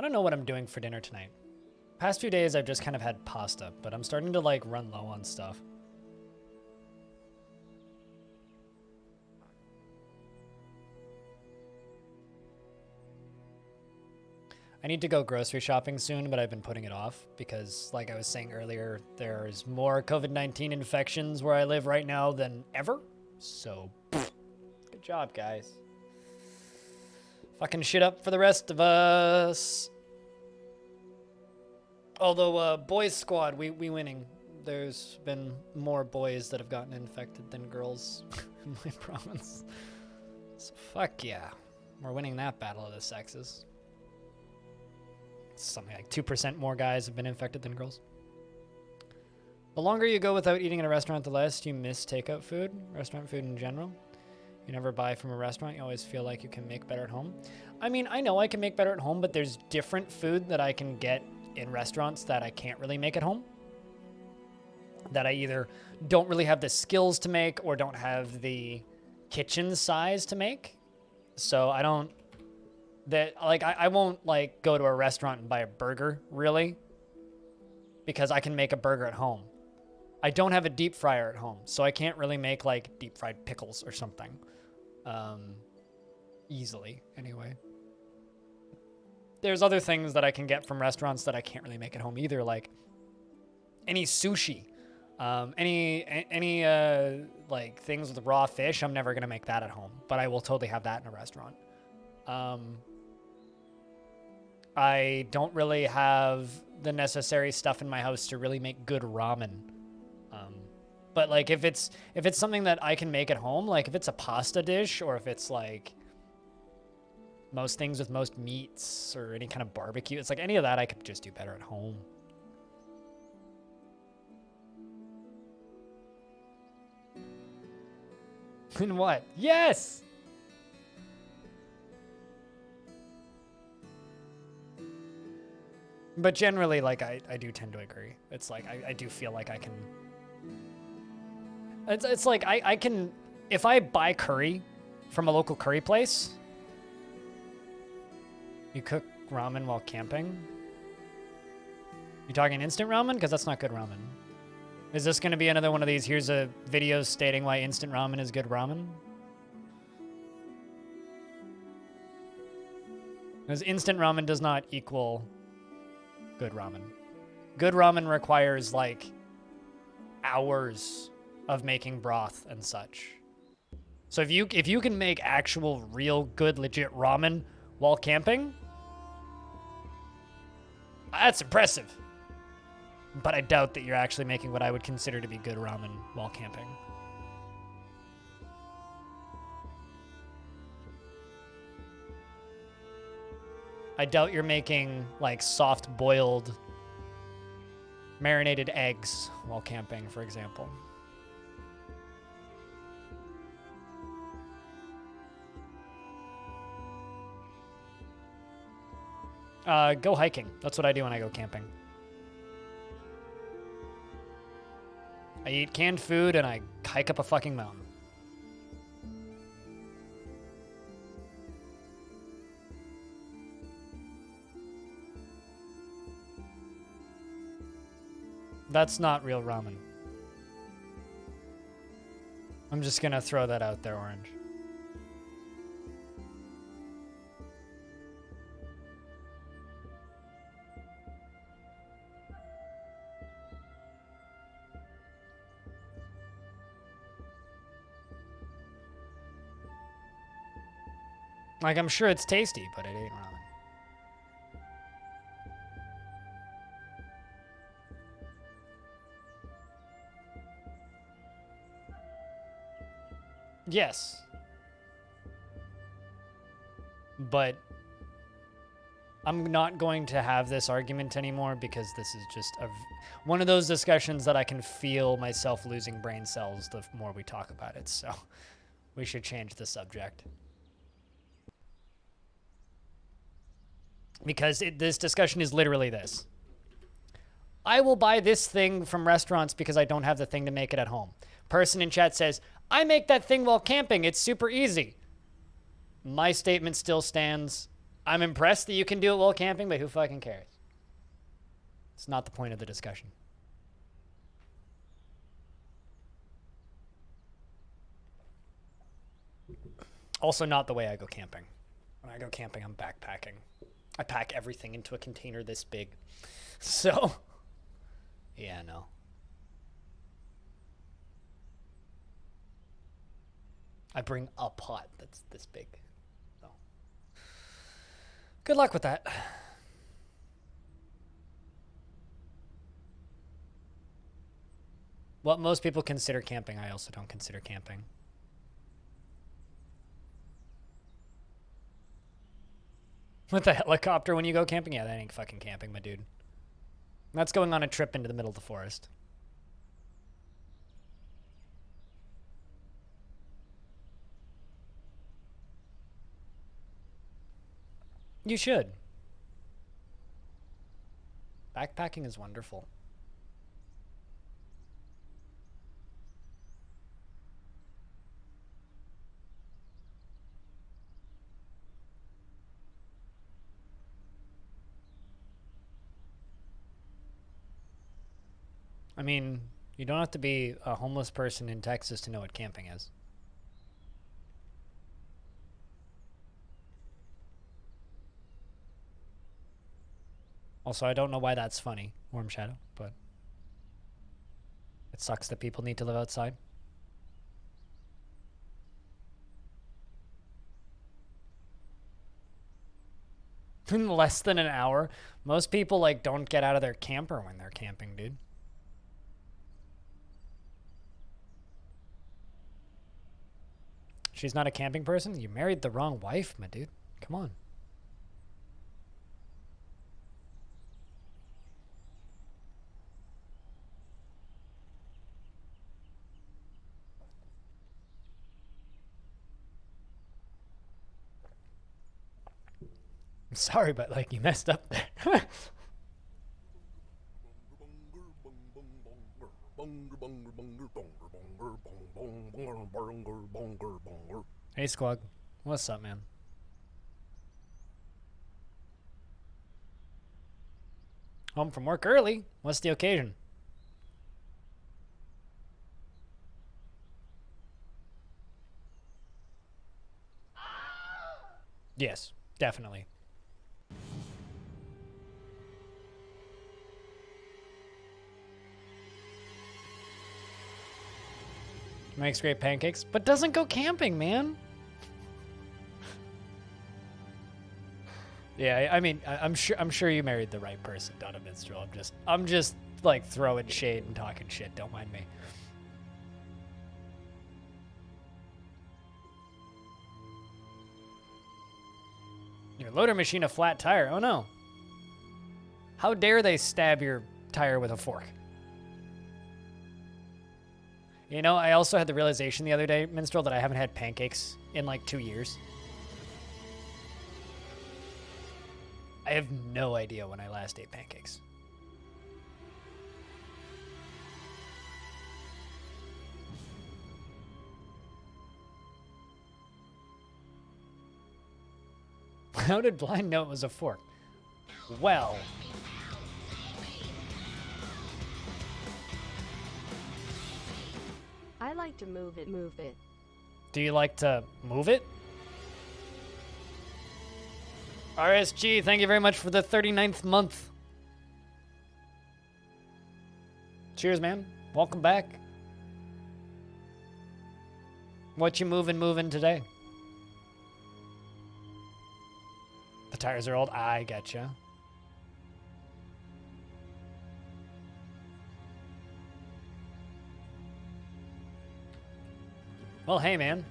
Speaker 1: I don't know what I'm doing for dinner tonight. Past few days I've just kind of had pasta, but I'm starting to like run low on stuff. I need to go grocery shopping soon, but I've been putting it off because, like I was saying earlier, there's more COVID-19 infections where I live right now than ever. So, good job, guys. Fucking shit up for the rest of us. Although, boys squad, we winning. There's been more boys that have gotten infected than girls in my province. So, fuck yeah. We're winning that battle of the sexes. Something like 2% more guys have been infected than girls. The longer you go without eating at a restaurant, the less you miss takeout food, restaurant food in general. You never buy from a restaurant. You always feel like you can make better at home. I mean, I know I can make better at home, but there's different food that I can get in restaurants that I can't really make at home. That I either don't really have the skills to make or don't have the kitchen size to make. So I don't... I won't like go to a restaurant and buy a burger, really, because I can make a burger at home. I don't have a deep fryer at home, so I can't really make like deep fried pickles or something easily anyway. There's other things that I can get from restaurants that I can't really make at home either, like any sushi, any like things with raw fish. I'm never gonna make that at home, but I will totally have that in a restaurant. I don't really have the necessary stuff in my house to really make good ramen. But like if it's something that I can make at home, like if it's a pasta dish or if it's like most things with most meats or any kind of barbecue, it's like any of that I could just do better at home. And what? Yes! But generally, like, I do tend to agree. It's like, I do feel like I can... It's like, I can... If I buy curry from a local curry place... You cook ramen while camping? You talking instant ramen? Because that's not good ramen. Is this going to be another one of these, here's a video stating why instant ramen is good ramen? Because instant ramen does not equal... good ramen. Good ramen requires like hours of making broth and such. So if you can make actual real good legit ramen while camping, that's impressive. But I doubt that you're actually making what I would consider to be good ramen while camping. I doubt you're making, like, soft-boiled, marinated eggs while camping, for example. Go hiking. That's what I do when I go camping. I eat canned food and I hike up a fucking mountain. That's not real ramen. I'm just gonna throw that out there, Orange. Like, I'm sure it's tasty, but it ain't ramen. Yes. But I'm not going to have this argument anymore because this is just one of those discussions that I can feel myself losing brain cells the more we talk about it. So we should change the subject. Because this discussion is literally this. I will buy this thing from restaurants because I don't have the thing to make it at home. Person in chat says, I make that thing while camping. It's super easy. My statement still stands. I'm impressed that you can do it while camping, but who fucking cares? It's not the point of the discussion. Also not the way I go camping. When I go camping, I'm backpacking. I pack everything into a container this big. So, yeah, no. I bring a pot that's this big. So, good luck with that. What most people consider camping, I also don't consider camping. With the helicopter when you go camping? Yeah, that ain't fucking camping, my dude. That's going on a trip into the middle of the forest. You should. Backpacking is wonderful. I mean, you don't have to be a homeless person in Texas to know what camping is. Also, I don't know why that's funny, Warm Shadow, but it sucks that people need to live outside. In less than an hour, most people like don't get out of their camper when they're camping, dude. She's not a camping person? You married the wrong wife, my dude. Come on. I'm sorry, but like you messed up there. Hey, Squad. What's up, man? Home from work early? What's the occasion? Yes, definitely. Makes great pancakes, but doesn't go camping, man. Yeah, I mean, I'm sure you married the right person, Donna Minstrel. I'm just like throwing shade and talking shit. Don't mind me. Your loader machine a flat tire. Oh no. How dare they stab your tire with a fork? You know, I also had the realization the other day, Minstrel, that I haven't had pancakes in like 2 years. I have no idea when I last ate pancakes. How did Blind know it was a fork? Well...
Speaker 2: I like to move it, move it.
Speaker 1: Do you like to move it? RSG, thank you very much for the 39th month. Cheers, man. Welcome back. What you moving today? The tires are old. I getcha. Well, hey, man.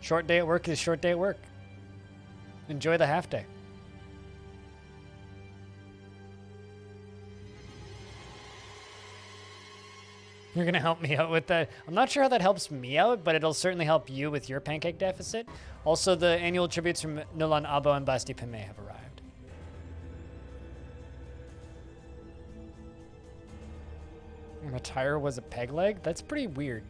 Speaker 1: Short day at work is short day at work. Enjoy the half day. You're going to help me out with that. I'm not sure how that helps me out, but it'll certainly help you with your pancake deficit. Also, the annual tributes from Nolan Abo and Basti Pime have arrived. The tire was a peg leg? That's pretty weird.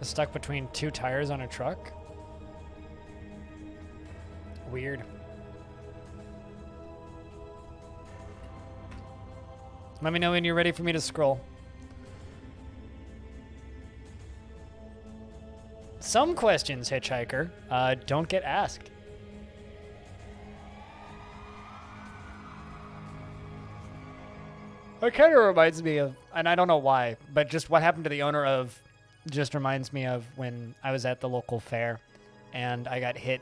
Speaker 1: Stuck between two tires on a truck? Weird. Let me know when you're ready for me to scroll. Some questions, Hitchhiker, don't get asked. It kind of reminds me of, and I don't know why, but just what happened to the owner of just reminds me of when I was at the local fair and I got hit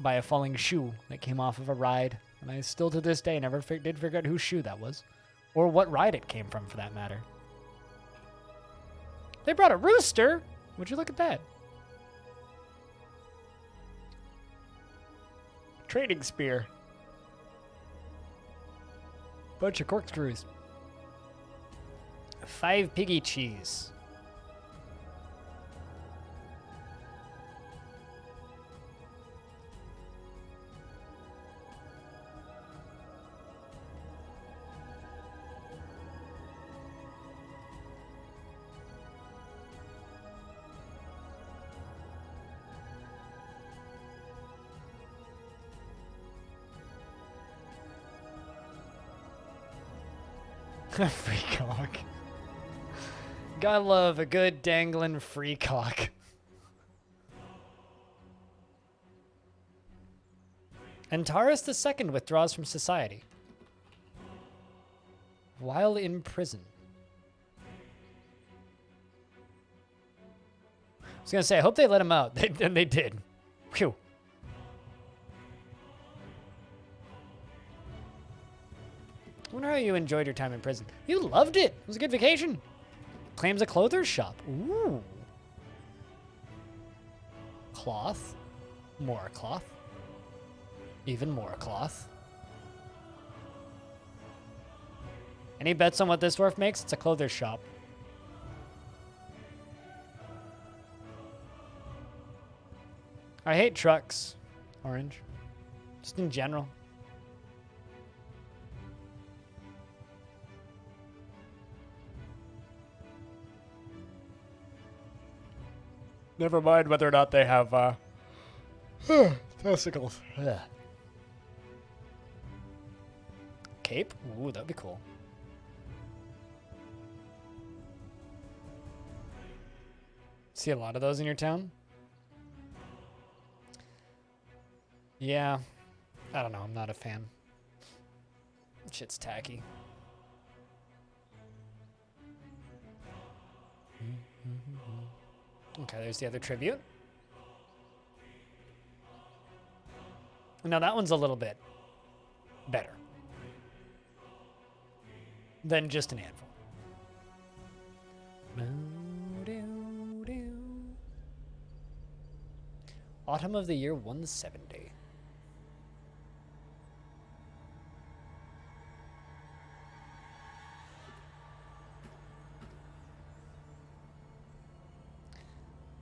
Speaker 1: by a falling shoe that came off of a ride. And I still to this day never did figure out whose shoe that was or what ride it came from for that matter. They brought a rooster. Would you look at that? Trading spear. Bunch of corkscrews. 5 piggy cheese. Free cock. Gotta love a good dangling free cock. Antares II withdraws from society while in prison. I was gonna say, I hope they let him out. And they did. Phew. I wonder how you enjoyed your time in prison. You loved it. It was a good vacation. Claims a clothes shop. Ooh. Cloth. More cloth. Even more cloth. Any bets on what this dwarf makes? It's a clothes shop. I hate trucks. Orange. Just in general. Never mind whether or not they have, testicles. Ugh. Cape? Ooh, that'd be cool. See a lot of those in your town? Yeah. I don't know, I'm not a fan. Shit's tacky. Okay, there's the other tribute. Now that one's a little bit better than just an anvil. Autumn of the year 170.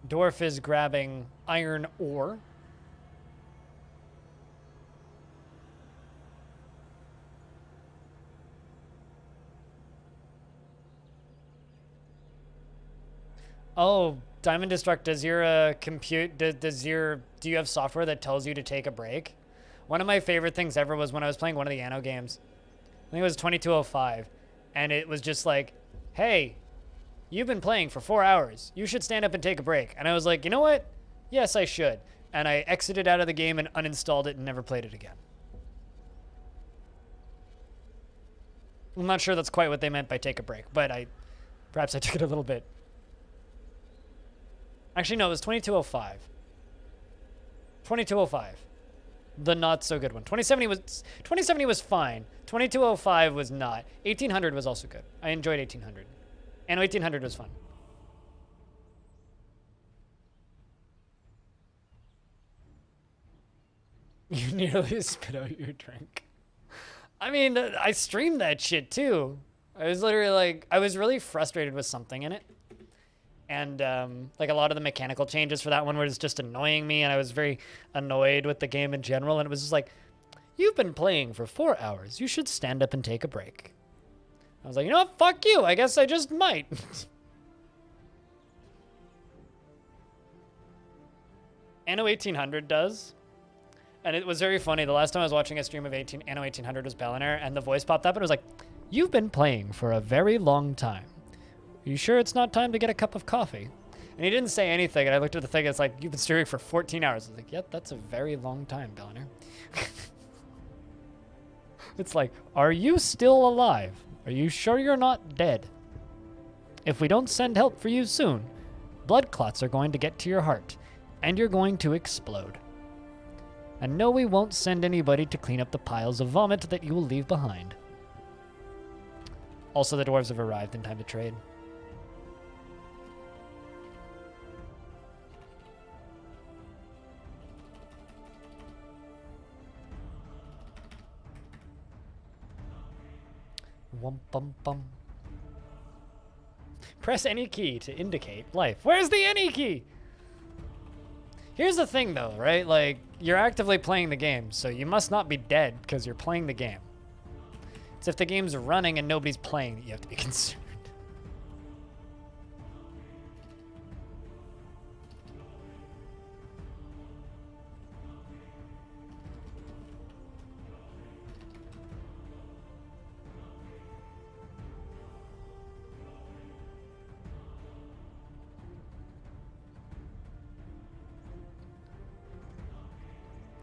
Speaker 1: Dwarf is grabbing iron ore. Oh, Diamond Destruct, does your do you have software that tells you to take a break? One of my favorite things ever was when I was playing one of the Anno games. I think it was 2205, and it was just like, hey, you've been playing for 4 hours. You should stand up and take a break. And I was like, you know what? Yes, I should. And I exited out of the game and uninstalled it and never played it again. I'm not sure that's quite what they meant by take a break, but perhaps I took it a little bit. Actually, no, it was 2205. 2205. The not so good one. 2070 was fine. 2205 was not. 1800 was also good. I enjoyed 1800. And 1800 was fun. You nearly spit out your drink. I mean, I streamed that shit too. I was literally like, I was really frustrated with something in it. And like a lot of the mechanical changes for that one was just annoying me. And I was very annoyed with the game in general. And it was just like, you've been playing for 4 hours. You should stand up and take a break. I was like, you know what? Fuck you. I guess I just might. Anno 1800 does. And it was very funny. The last time I was watching a stream of Anno 1800 was Bellinar, and the voice popped up and it was like, "You've been playing for a very long time. Are you sure it's not time to get a cup of coffee?" And he didn't say anything, and I looked at the thing, and it's like, "You've been streaming for 14 hours. I was like, "Yep, that's a very long time, Bellinar." It's like, "Are you still alive? Are you sure you're not dead? If we don't send help for you soon, blood clots are going to get to your heart, and you're going to explode. And no, we won't send anybody to clean up the piles of vomit that you will leave behind." Also, the dwarves have arrived in time to trade. Wum bum bum. Press any key to indicate life. Where's the any key? Here's the thing though, right? Like, you're actively playing the game, so you must not be dead because you're playing the game. It's if the game's running and nobody's playing that you have to be concerned.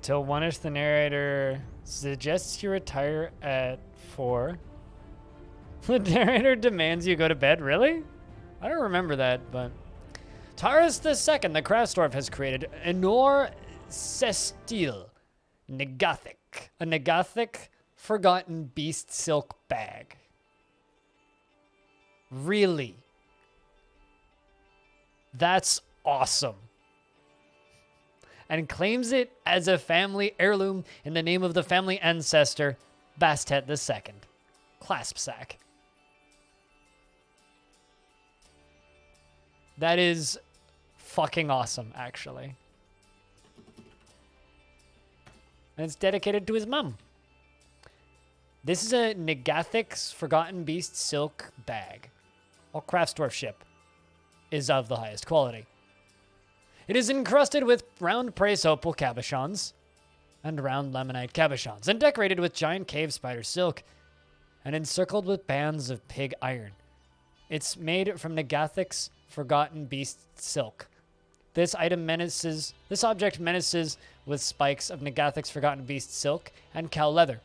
Speaker 1: Till one-ish, the narrator suggests you retire at 4. The narrator demands you go to bed. Really? I don't remember that, but... Taurus II, the Craftsdwarf, has created Enor Cestil Negathic. A Negathic Forgotten Beast Silk Bag. Really? That's awesome. And claims it as a family heirloom in the name of the family ancestor, Bastet II. Clasp sack. That is fucking awesome, actually. And it's dedicated to his mum. This is a Negathic's Forgotten Beast silk bag. All Craftsdwarf ship is of the highest quality. It is encrusted with round praise opal cabochons and round lemonite cabochons, and decorated with giant cave spider silk, and encircled with bands of pig iron. It's made from Negathic's Forgotten Beast silk. This object menaces with spikes of Negathic's Forgotten Beast silk and cow leather.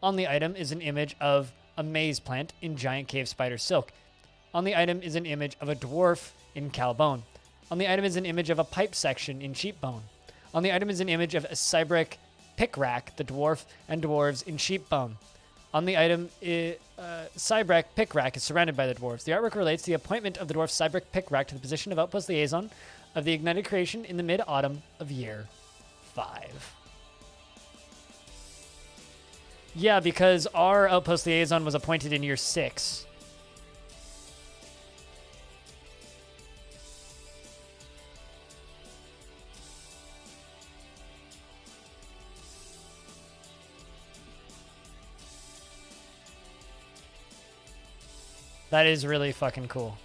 Speaker 1: On the item is an image of a maize plant in giant cave spider silk. On the item is an image of a dwarf in cow bone. On the item is an image of a pipe section in sheep bone. On the item is an image of a Cybric pick rack, the dwarf and dwarves in sheep bone. On the item, Cybric pick rack is surrounded by the dwarves. The artwork relates the appointment of the dwarf Cybric pick rack to the position of outpost liaison of the ignited creation in the mid-autumn of year 5. Yeah, because our outpost liaison was appointed in year 6. That is really fucking cool.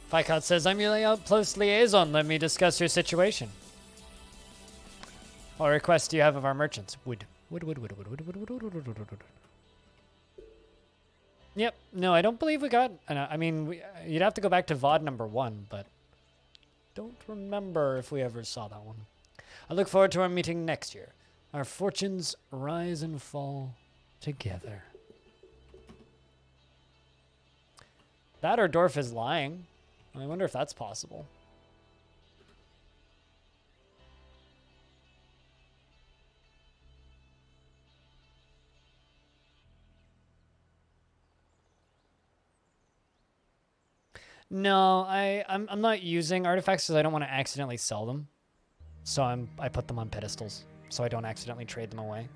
Speaker 1: Vicot says, "I'm your outpost liaison. Let me discuss your situation. What requests do you have of our merchants?" Wood. Yep. No, I don't believe we got... I mean, you'd have to go back to VOD number 1, but don't remember if we ever saw that one. I look forward to our meeting next year. Our fortunes rise and fall together. That or Dwarf is lying. I wonder if that's possible. No, I'm not using artifacts because I don't want to accidentally sell them. So I put them on pedestals so I don't accidentally trade them away.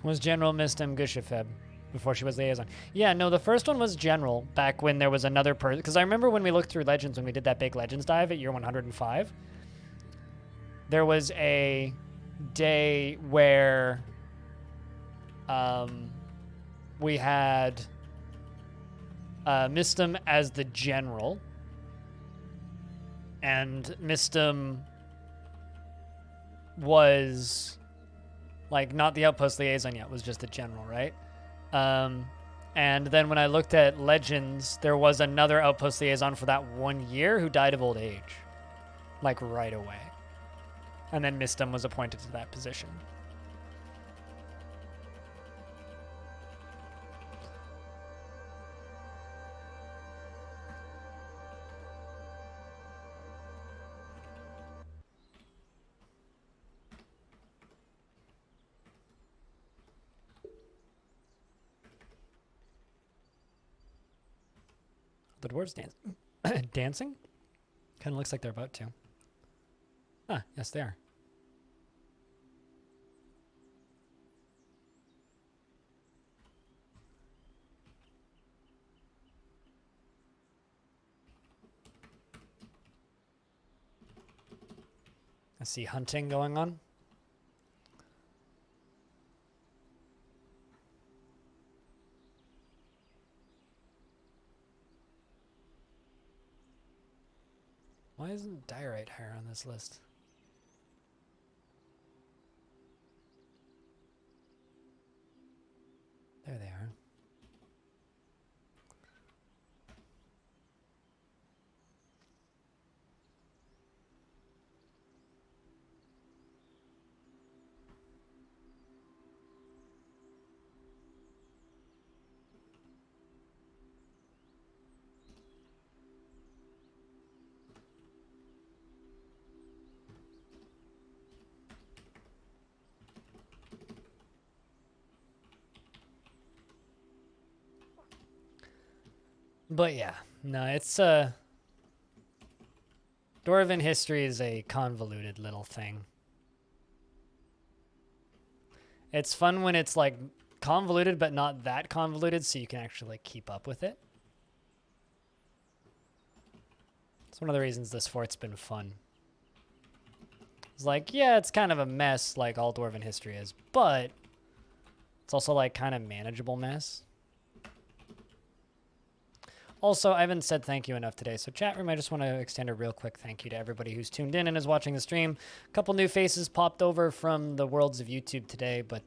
Speaker 1: Was General Mistem Gushefeb before she was liaison? Yeah, no, the first one was General back when there was another person. Because I remember when we looked through Legends, when we did that big Legends dive at year 105, there was a day where we had Mistem as the General, and Mistem was like not the outpost liaison yet, was just the general, right? And then when I looked at Legends, there was another outpost liaison for that 1 year who died of old age, like right away. And then Mistem was appointed to that position. The dwarves dancing? Kind of looks like they're about to. Ah, yes, they are. I see hunting going on. Why isn't diorite higher on this list? There they are. But yeah, no, it's Dwarven history is a convoluted little thing. It's fun when it's like convoluted but not that convoluted, so you can actually like keep up with it. It's one of the reasons this fort's been fun. It's like, yeah, it's kind of a mess like all Dwarven history is, but it's also like kind of manageable mess. Also, I haven't said thank you enough today, so chat room, I just want to extend a real quick thank you to everybody who's tuned in and is watching the stream. A couple new faces popped over from the worlds of YouTube today, but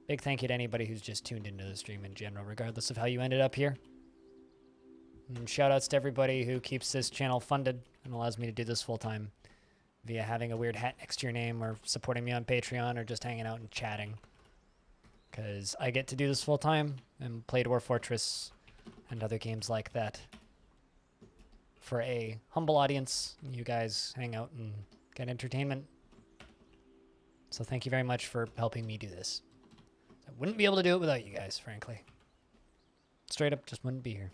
Speaker 1: big thank you to anybody who's just tuned into the stream in general, regardless of how you ended up here. And shout outs to everybody who keeps this channel funded and allows me to do this full time via having a weird hat next to your name or supporting me on Patreon or just hanging out and chatting. Because I get to do this full time and play Dwarf Fortress and other games like that for a humble audience. You guys hang out and get entertainment. So thank you very much for helping me do this. I wouldn't be able to do it without you guys, frankly. Straight up, just wouldn't be here.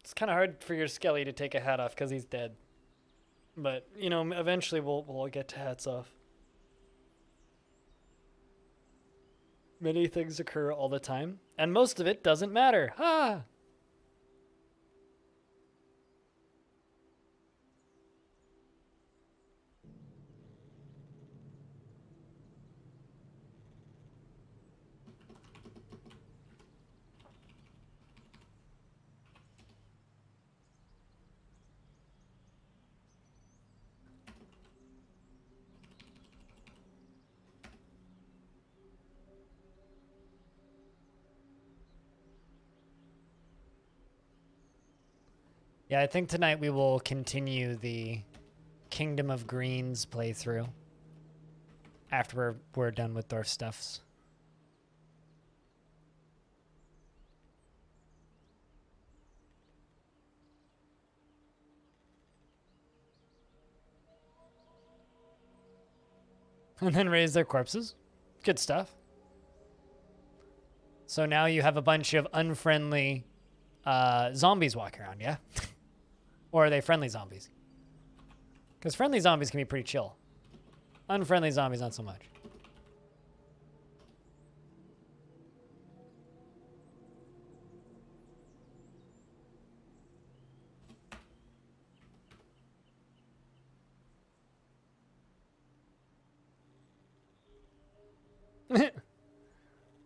Speaker 1: It's kind of hard for your Skelly to take a hat off because he's dead. But, you know, eventually we'll get to hats off. Many things occur all the time, and most of it doesn't matter. Ha! Yeah, I think tonight we will continue the Kingdom of Greens playthrough after we're done with Dwarf stuffs. And then raise their corpses. Good stuff. So now you have a bunch of unfriendly zombies walking around, yeah? Or are they friendly zombies? Because friendly zombies can be pretty chill. Unfriendly zombies, not so much.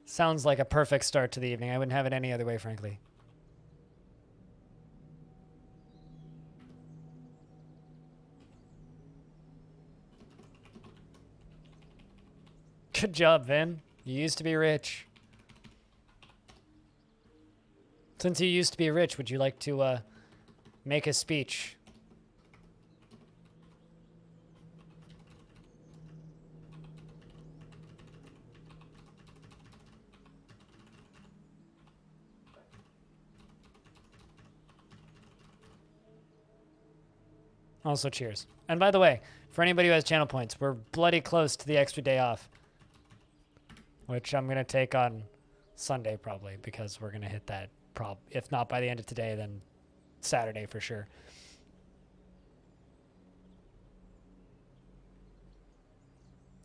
Speaker 1: Sounds like a perfect start to the evening. I wouldn't have it any other way, frankly. Good job, Vin. You used to be rich. Since you used to be rich, would you like to make a speech? Also, cheers. And by the way, for anybody who has channel points, we're bloody close to the extra day off. Which I'm going to take on Sunday probably, because we're going to hit that if not by the end of today, then Saturday for sure.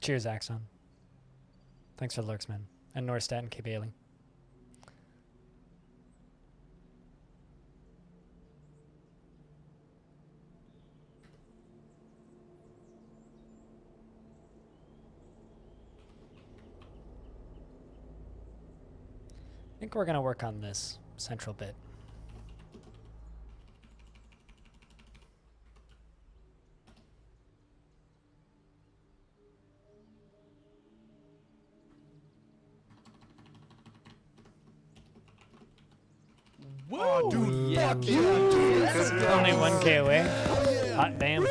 Speaker 1: Cheers, Axon. Thanks for the lurks, man. And Norstat and K. Bailey. I think we're going to work on this central bit.
Speaker 8: Whoa, dude, fuck yeah,
Speaker 1: Only 1K away. Hot damn.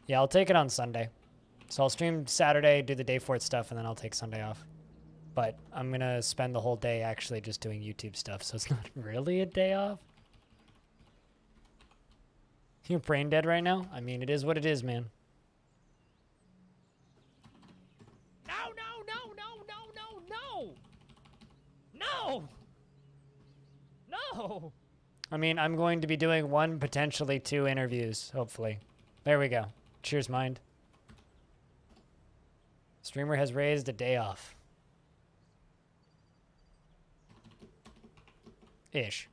Speaker 1: Yeah, I'll take it on Sunday. So I'll stream Saturday, do the day fort stuff, and then I'll take Sunday off. But I'm going to spend the whole day actually just doing YouTube stuff, so it's not really a day off. You're brain dead right now? I mean, it is what it is, man.
Speaker 4: No, no, no, no, no, no, no! No! No!
Speaker 1: I mean, I'm going to be doing 1, potentially 2 interviews, hopefully. There we go. Cheers, mind. Streamer has raised a day off. Ish.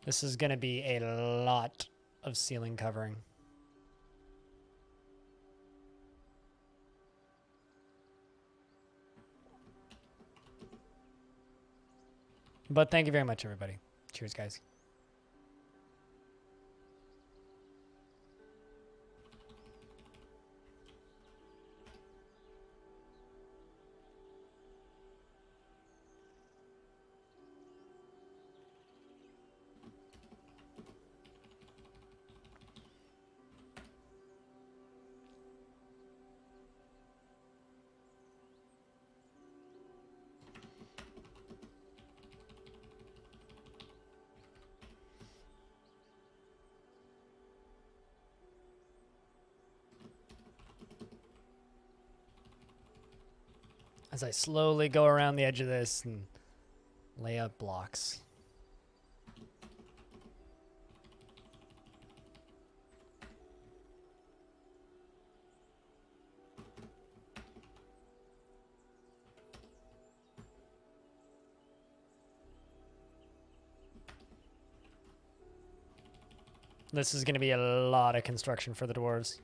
Speaker 1: This is going to be a lot of ceiling covering. But thank you very much, everybody. Cheers, guys. As I slowly go around the edge of this and lay out blocks. This is going to be a lot of construction for the dwarves.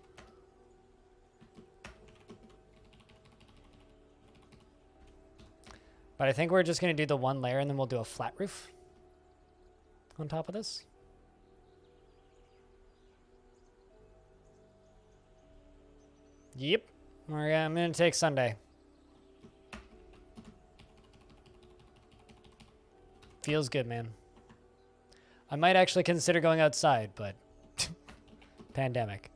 Speaker 1: But I think we're just going to do the 1 layer and then we'll do a flat roof on top of this. Yep. I'm going to take Sunday. Feels good, man. I might actually consider going outside, but pandemic.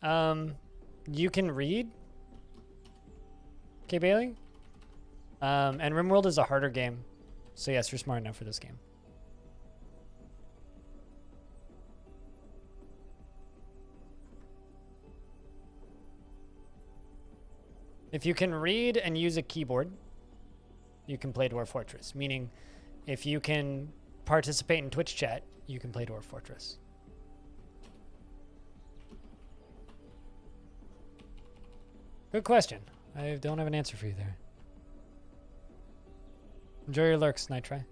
Speaker 1: You can read. Okay, Bailey. And RimWorld is a harder game. So yes, you're smart enough for this game. If you can read and use a keyboard, you can play Dwarf Fortress. Meaning, if you can participate in Twitch chat, you can play Dwarf Fortress. Good question. I don't have an answer for you there. Enjoy your lurks, Nitri.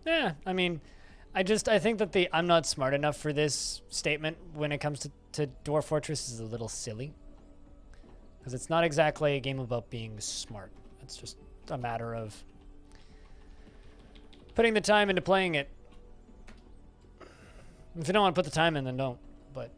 Speaker 1: Yeah, I mean, I think that the I'm not smart enough for this statement when it comes to Dwarf Fortress is a little silly. Because it's not exactly a game about being smart. It's just a matter of putting the time into playing it. If you don't want to put the time in, then don't. But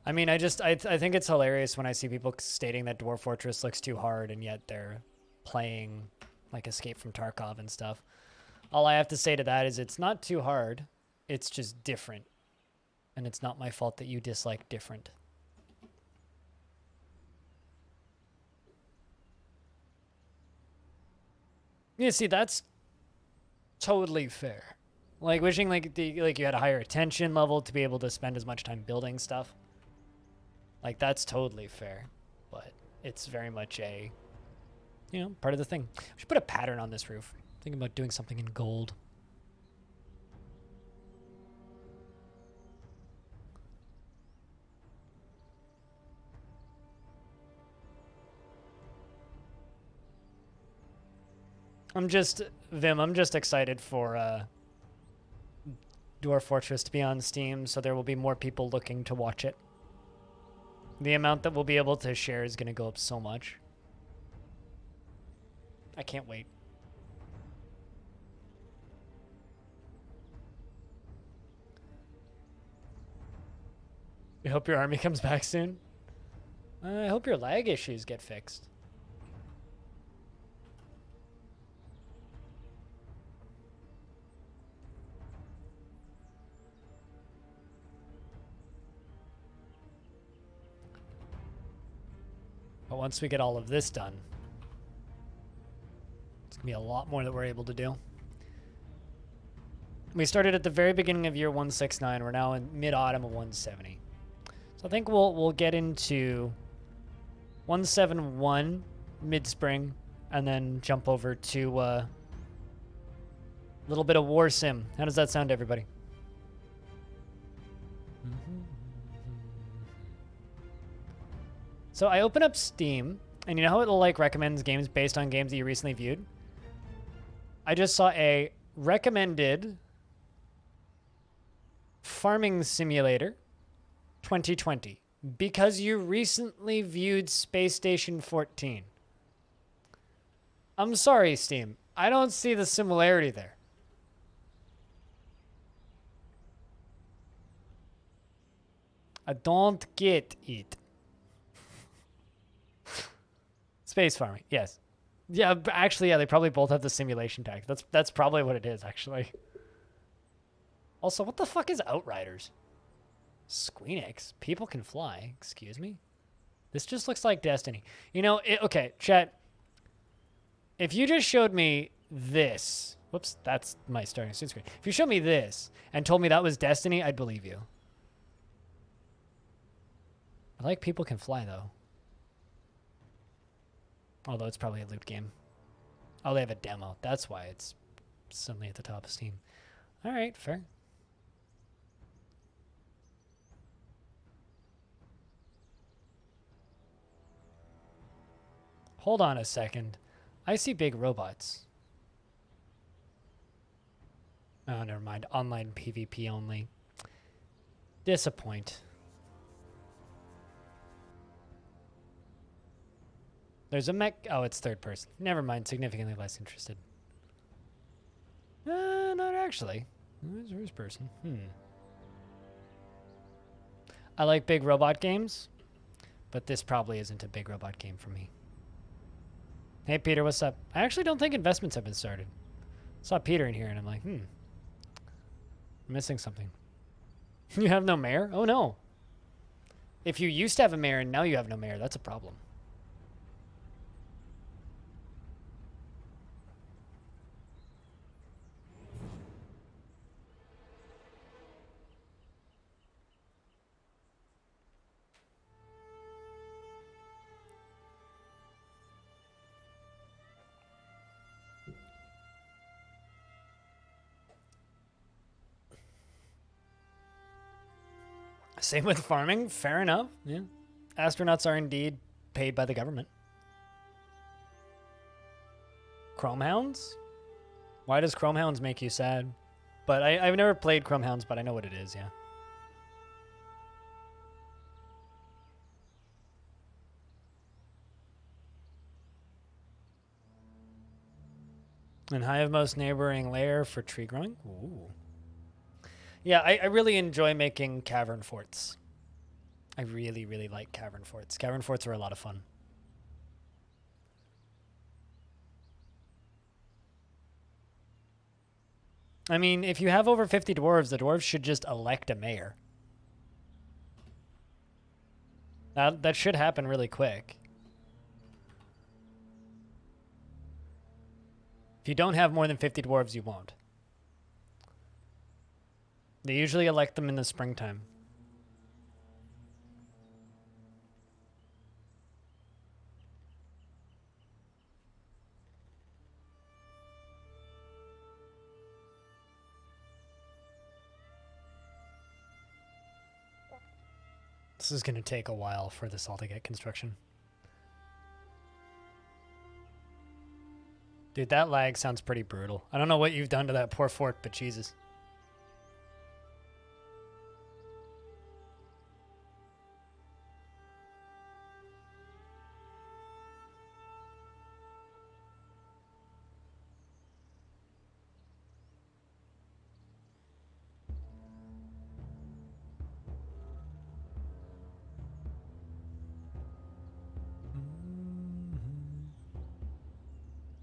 Speaker 1: I mean, I think it's hilarious when I see people stating that Dwarf Fortress looks too hard and yet they're playing like Escape from Tarkov and stuff. All I have to say to that is it's not too hard. It's just different. And it's not my fault that you dislike different. Yeah, see, that's totally fair. Like wishing like you had a higher attention level to be able to spend as much time building stuff. Like, that's totally fair, but it's very much a, you know, part of the thing. We should put a pattern on this roof. Thinking about doing something in gold. I'm just excited for Dwarf Fortress to be on Steam, so there will be more people looking to watch it. The amount that we'll be able to share is going to go up so much. I can't wait. I hope your army comes back soon. I hope your lag issues get fixed. But once we get all of this done, it's going to be a lot more that we're able to do. We started at the very beginning of year 169. We're now in mid-autumn of 170. So I think we'll get into 171 mid-spring and then jump over to a little bit of War Sim. How does that sound to everybody? So I open up Steam, and you know how it like recommends games based on games that you recently viewed? I just saw a recommended Farming Simulator 2020 because you recently viewed Space Station 14. I'm sorry, Steam. I don't see the similarity there. I don't get it. Space farming, yes. Yeah, actually, yeah, they probably both have the simulation tag. That's probably what it is, actually. Also, what the fuck is Outriders? Squeenix? People can fly. Excuse me? This just looks like Destiny. You know, okay, chat. If you just showed me this. Whoops, that's my starting screen. If you showed me this and told me that was Destiny, I'd believe you. I like People Can Fly, though. Although it's probably a loot game. Oh, they have a demo. That's why it's suddenly at the top of Steam. All right, fair. Hold on a second. I see big robots. Oh, never mind. Online PvP only. Disappoint. There's a mech. Oh, it's third person. Never mind. Significantly less interested. Not actually. Who's first person? I like big robot games, but this probably isn't a big robot game for me. Hey, Peter, what's up? I actually don't think investments have been started. Saw Peter in here, and I'm like, I'm missing something. You have no mayor? Oh, no. If you used to have a mayor and now you have no mayor, that's a problem. Same with farming. Fair enough. Yeah. Astronauts are indeed paid by the government. Chrome Hounds? Why does Chrome Hounds make you sad? But I've never played Chrome Hounds, but I know what it is, yeah. And hivemost neighboring lair for tree growing? Ooh. Yeah, I really enjoy making cavern forts. I really, really like cavern forts. Cavern forts are a lot of fun. I mean, if you have over 50 dwarves, the dwarves should just elect a mayor. That should happen really quick. If you don't have more than 50 dwarves, you won't. They usually elect them in the springtime. This is going to take a while for this all to get construction. Dude, that lag sounds pretty brutal. I don't know what you've done to that poor fort, but Jesus.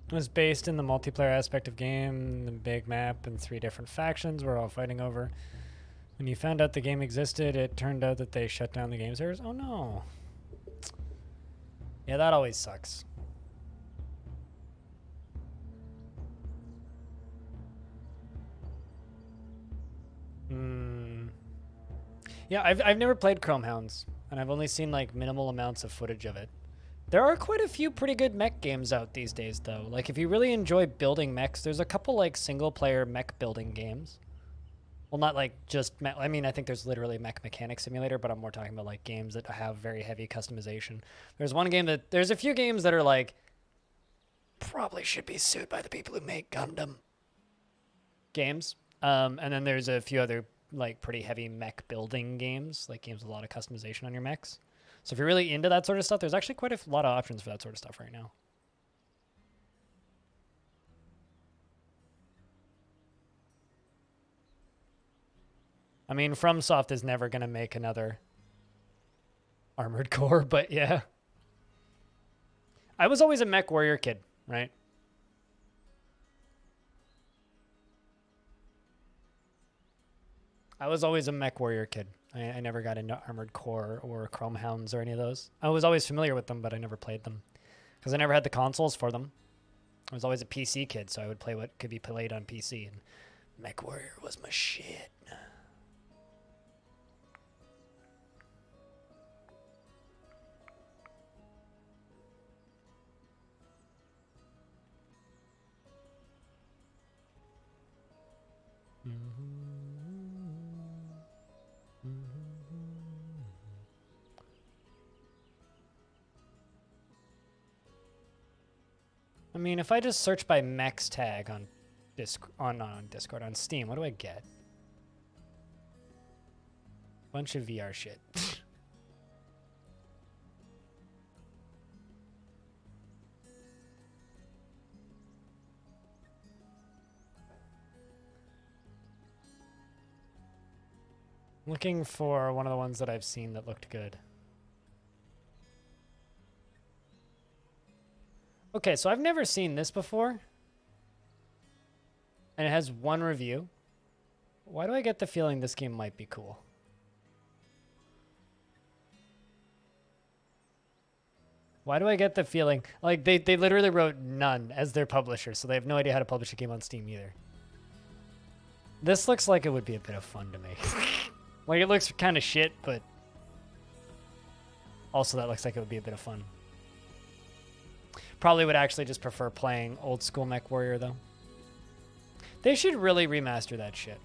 Speaker 1: It was based in the multiplayer aspect of game, the big map, and 3 different factions we're all fighting over. When you found out the game existed, it turned out that they shut down the game servers. Oh no. Yeah, that always sucks. Yeah, I've never played Chrome Hounds, and I've only seen like minimal amounts of footage of it. There are quite a few pretty good mech games out these days, though. Like, if you really enjoy building mechs, there's a couple, like, single-player mech building games. Well, not, like, just mech. I mean, I think there's literally Mech Mechanic Simulator, but I'm more talking about, like, games that have very heavy customization. There's one game that... There's a few games that are, like, probably should be sued by the people who make Gundam games. And then there's a few other, like, pretty heavy mech building games, like games with a lot of customization on your mechs. So if you're really into that sort of stuff, there's actually quite a lot of options for that sort of stuff right now. I mean, FromSoft is never going to make another Armored Core, but yeah. I was always a Mech Warrior kid, right? I was always a Mech Warrior kid. I never got into Armored Core or Chrome Hounds or any of those. I was always familiar with them, but I never played them. Because I never had the consoles for them. I was always a PC kid, so I would play what could be played on PC. And Mech Warrior was my shit. I mean, if I just search by mechs tag on on Discord, on Steam. What do I get? Bunch of VR shit. Looking for one of the ones that I've seen that looked good. Okay, so I've never seen this before. And it has one review. Why do I get the feeling this game might be cool? Why do I get the feeling... Like, they literally wrote none as their publisher, so they have no idea how to publish a game on Steam either. This looks like it would be a bit of fun to make. Like, it looks kind of shit, but... Also, that looks like it would be a bit of fun. Probably would actually just prefer playing old school Mech Warrior, though. They should really remaster that shit.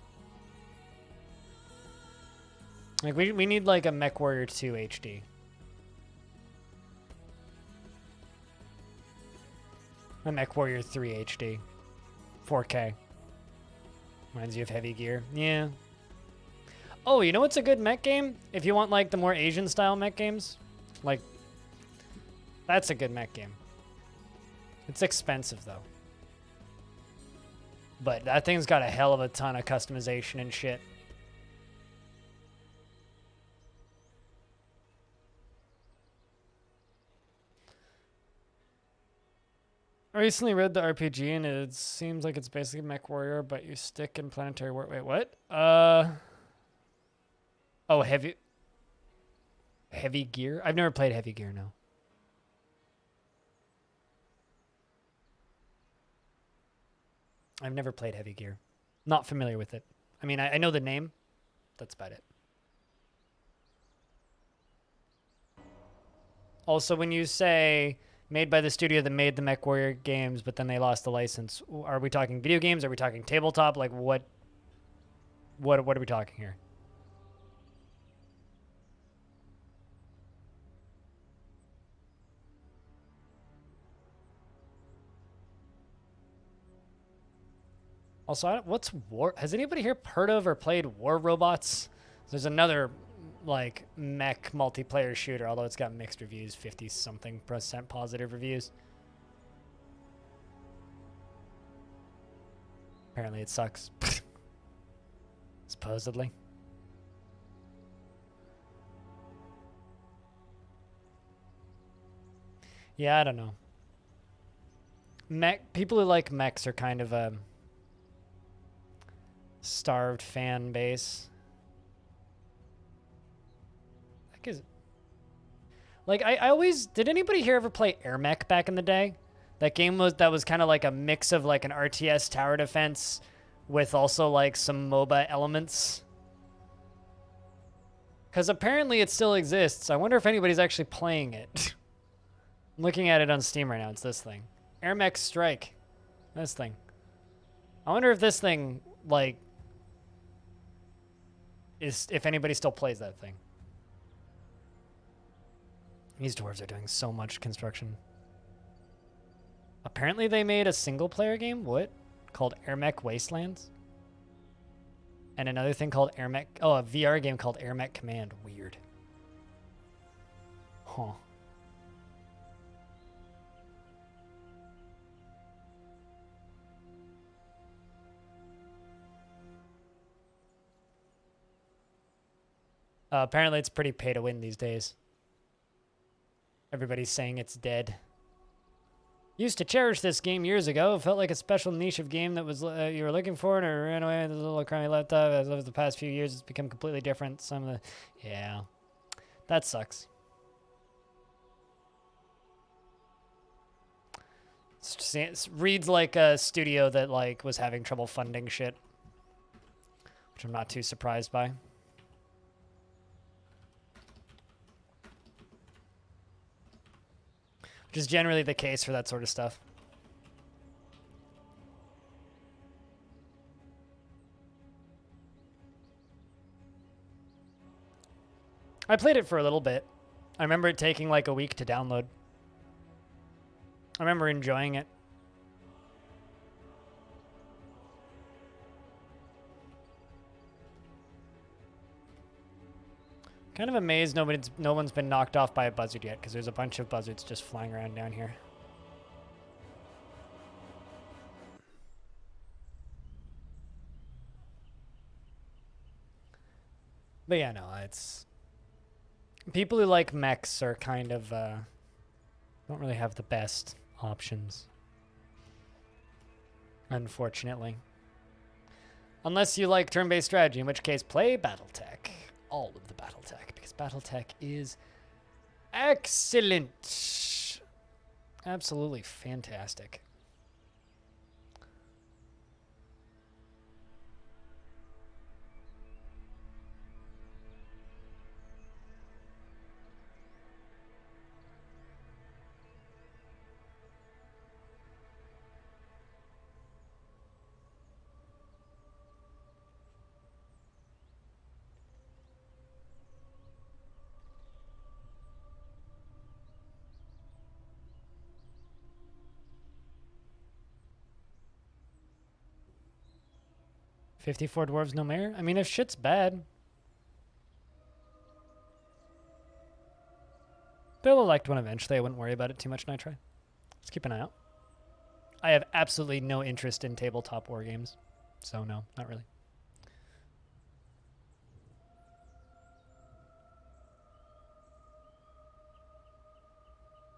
Speaker 1: Like, we need, like, a Mech Warrior 2 HD. A Mech Warrior 3 HD. 4K. Reminds you of Heavy Gear. Yeah. Oh, you know what's a good mech game? If you want, like, the more Asian-style mech games? Like, that's a good mech game. It's expensive, though. But that thing's got a hell of a ton of customization and shit. I recently read the RPG, and it seems like it's basically Mech Warrior, but you stick in planetary war. Wait, what? Oh, Heavy Gear? I've never played Heavy Gear, no. I've never played Heavy Gear. Not familiar with it. I mean, I know the name. That's about it. Also, when you say made by the studio that made the Mech Warrior games, but then they lost the license, are we talking video games? Are we talking tabletop? Like, what are we talking here? Also, what's War? Has anybody here heard of or played War Robots? There's another, like, mech multiplayer shooter, although it's got mixed reviews, 50-something% positive reviews. Apparently it sucks. Supposedly. Yeah, I don't know. People who like mechs are kind of a starved fan base. Like, I always... Did anybody here ever play Air Mech back in the day? That game that was kind of like a mix of like an RTS tower defense with also like some MOBA elements. Because apparently it still exists. I wonder if anybody's actually playing it. I'm looking at it on Steam right now. It's this thing. Air Mech Strike. This thing. I wonder if this thing, like... if anybody still plays that thing. These dwarves are doing so much construction. Apparently they made a single-player game, what? Called Air Mech Wastelands? And another thing called Air Mech... Oh, a VR game called Air Mech Command. Weird. Huh. Apparently it's pretty pay-to-win these days. Everybody's saying it's dead. Used to cherish this game years ago. Felt like a special niche of game that was you were looking for, and it ran away with a little crummy laptop. As over the past few years, it's become completely different. Some of the... Yeah. That sucks. It reads like a studio that like was having trouble funding shit. Which I'm not too surprised by. Which is generally the case for that sort of stuff. I played it for a little bit. I remember it taking like a week to download. I remember enjoying it. Kind of amazed no one's been knocked off by a buzzard yet, because there's a bunch of buzzards just flying around down here. But yeah, no, it's... People who like mechs are kind of, don't really have the best options. Unfortunately. Unless you like turn-based strategy, in which case play Battletech. All of the Battletech, because Battletech is excellent. Absolutely fantastic. $54 dwarves, no mayor? I mean, if shit's bad. Bill will elect one eventually. I wouldn't worry about it too much, Nitri. Let's keep an eye out. I have absolutely no interest in tabletop war games. So no, not really.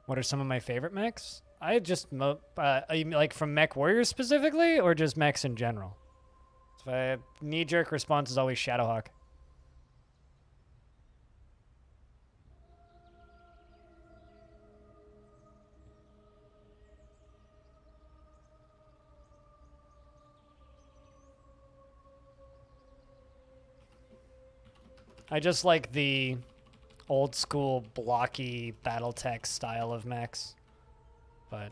Speaker 1: What are some of my favorite mechs? I just, like from Mech Warriors specifically, or just mechs in general? So my knee-jerk response is always Shadowhawk. I just like the old school blocky Battletech style of mechs. But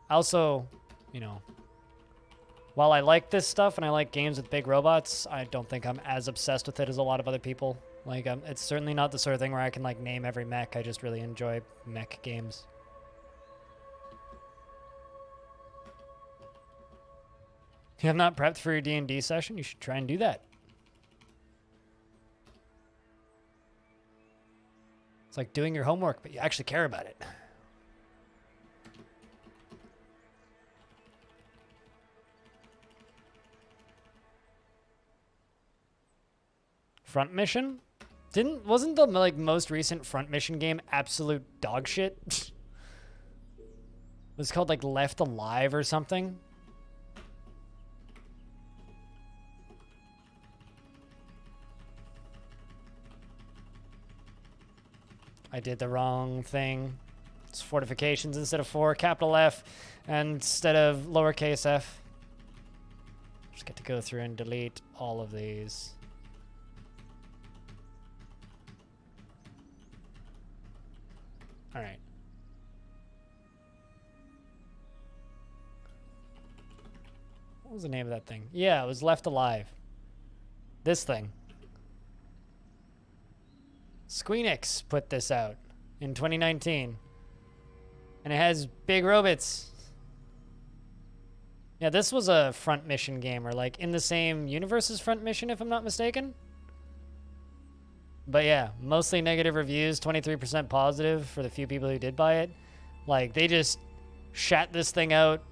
Speaker 1: also, you know, while I like this stuff and I like games with big robots, I don't think I'm as obsessed with it as a lot of other people. Like, it's certainly not the sort of thing where I can like name every mech. I just really enjoy mech games. You have not prepped for your D&D session? You should try and do that. It's like doing your homework, but you actually care about it. Front mission? Wasn't the like most recent front mission game absolute dog shit? It was called like Left Alive or something. I did the wrong thing. It's fortifications instead of 4, capital F, and instead of lowercase f. Just get to go through and delete all of these. All right. What was the name of that thing? Yeah, it was Left Alive. This thing. Squeenix put this out in 2019. And it has big robots. Yeah, this was a front mission game, or like in the same universe as front mission, if I'm not mistaken. But yeah, mostly negative reviews, 23% positive for the few people who did buy it. Like, they just shat this thing out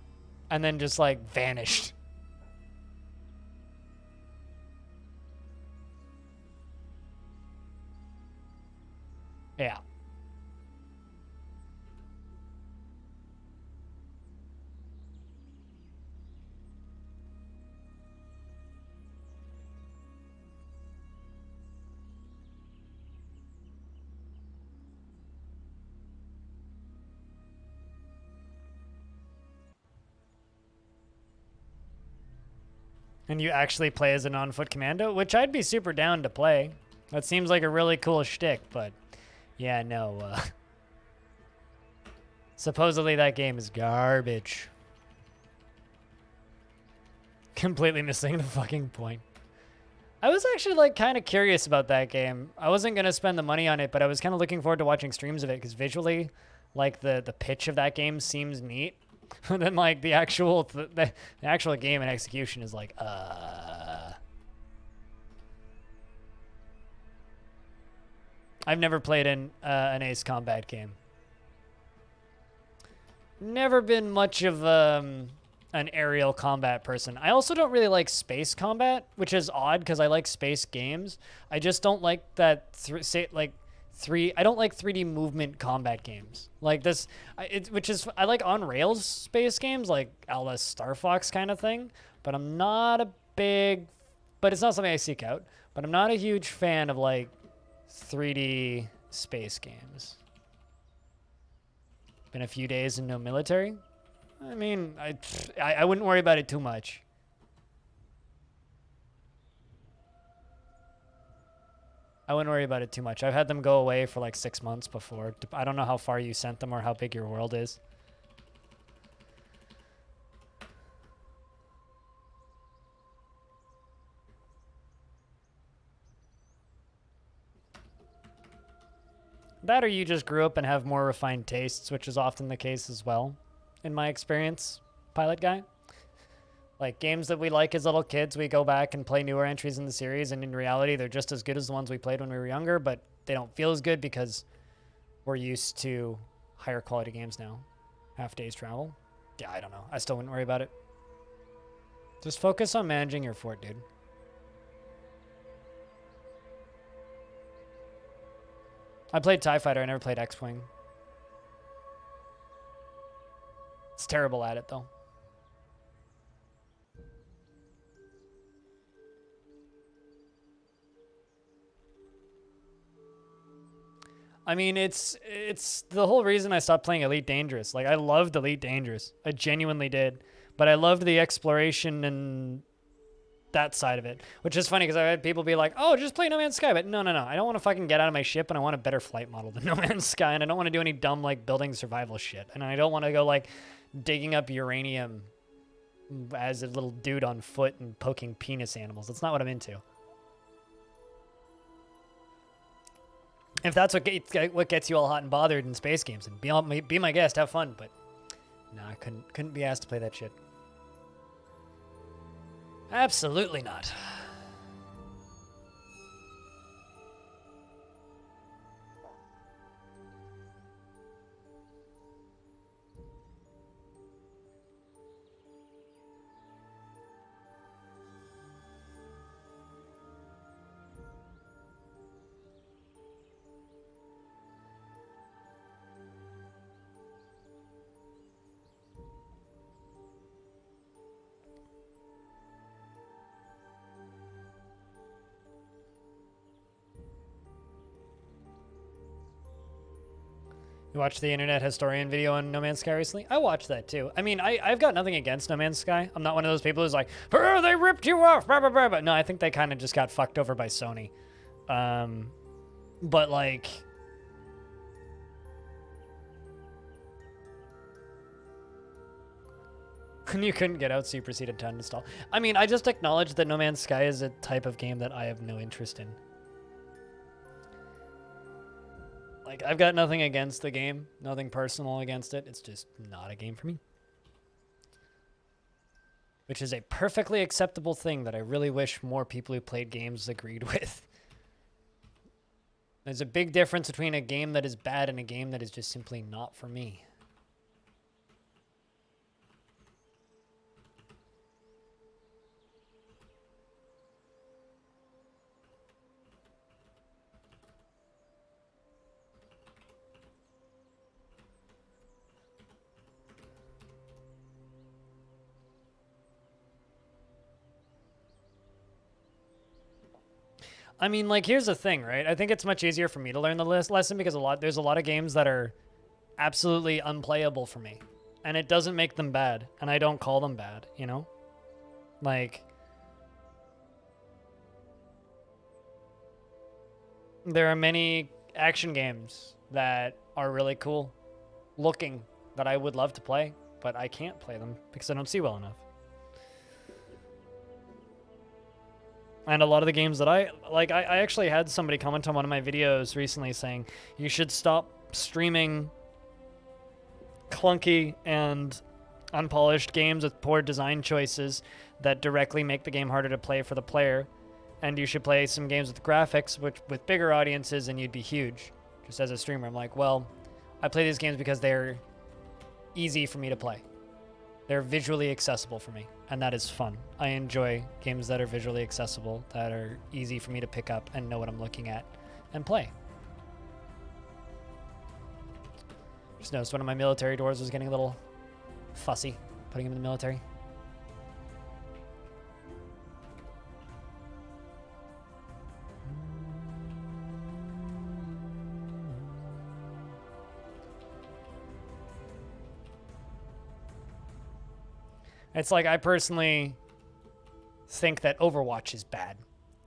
Speaker 1: and then just like vanished. Yeah. And you actually play as a non-foot commando, which I'd be super down to play. That seems like a really cool shtick, but yeah, no. Supposedly that game is garbage. Completely missing the fucking point. I was actually like kind of curious about that game. I wasn't going to spend the money on it, but I was kind of looking forward to watching streams of it because visually, like the pitch of that game seems neat. But then like the actual game and execution is like I've never played an Ace Combat game. Never been much of an aerial combat person. I also don't really like space combat, which is odd because I like space games. I just don't like that. I don't like 3D movement combat games like this. I like on rails space games like a la Star Fox kind of thing. But I'm not a big. But it's not something I seek out. But I'm not a huge fan of like 3D space games. Been a few days and no military. I mean, I wouldn't worry about it too much. I wouldn't worry about it too much. I've had them go away for like 6 months before. I don't know how far you sent them or how big your world is. That or you just grew up and have more refined tastes, which is often the case as well, in my experience, Pilot Guy. Like, games that we like as little kids, we go back and play newer entries in the series, and in reality, they're just as good as the ones we played when we were younger, but they don't feel as good because we're used to higher quality games now. Half day's travel. Yeah, I don't know. I still wouldn't worry about it. Just focus on managing your fort, dude. I played TIE Fighter, I never played X-Wing. It's terrible at it, though. I mean, it's the whole reason I stopped playing Elite Dangerous. Like, I loved Elite Dangerous. I genuinely did. But I loved the exploration and that side of it. Which is funny, because I had people be like, oh, just play No Man's Sky. But no. I don't want to fucking get out of my ship, and I want a better flight model than No Man's Sky. And I don't want to do any dumb, like, building survival shit. And I don't want to go, like, digging up uranium as a little dude on foot and poking penis animals. That's not what I'm into. If that's what gets you all hot and bothered in space games, then be my guest, have fun. But no, I couldn't be asked to play that shit. Absolutely not. You watched the Internet Historian video on No Man's Sky recently? I watched that too. I mean, I've got nothing against No Man's Sky. I'm not one of those people who's like, oh, they ripped you off, blah, blah, blah. But no, I think they kind of just got fucked over by Sony. But like, you couldn't get out, so you proceeded to uninstall. I mean, I just acknowledge that No Man's Sky is a type of game that I have no interest in. Like, I've got nothing against the game, nothing personal against it. It's just not a game for me. Which is a perfectly acceptable thing that I really wish more people who played games agreed with. There's a big difference between a game that is bad and a game that is just simply not for me. I mean, like, here's the thing, right? I think it's much easier for me to learn the lesson because there's a lot of games that are absolutely unplayable for me. And it doesn't make them bad. And I don't call them bad, you know? Like, there are many action games that are really cool looking that I would love to play, but I can't play them because I don't see well enough. And a lot of the games that I actually had somebody comment on one of my videos recently saying, you should stop streaming clunky and unpolished games with poor design choices that directly make the game harder to play for the player and you should play some games with graphics, which with bigger audiences, and you'd be huge. Just as a streamer, I'm like, well, I play these games because they're easy for me to play. They're visually accessible for me, and that is fun. I enjoy games that are visually accessible, that are easy for me to pick up and know what I'm looking at and play. Just noticed one of my military doors was getting a little fussy, putting him in the military. It's like, I personally think that Overwatch is bad.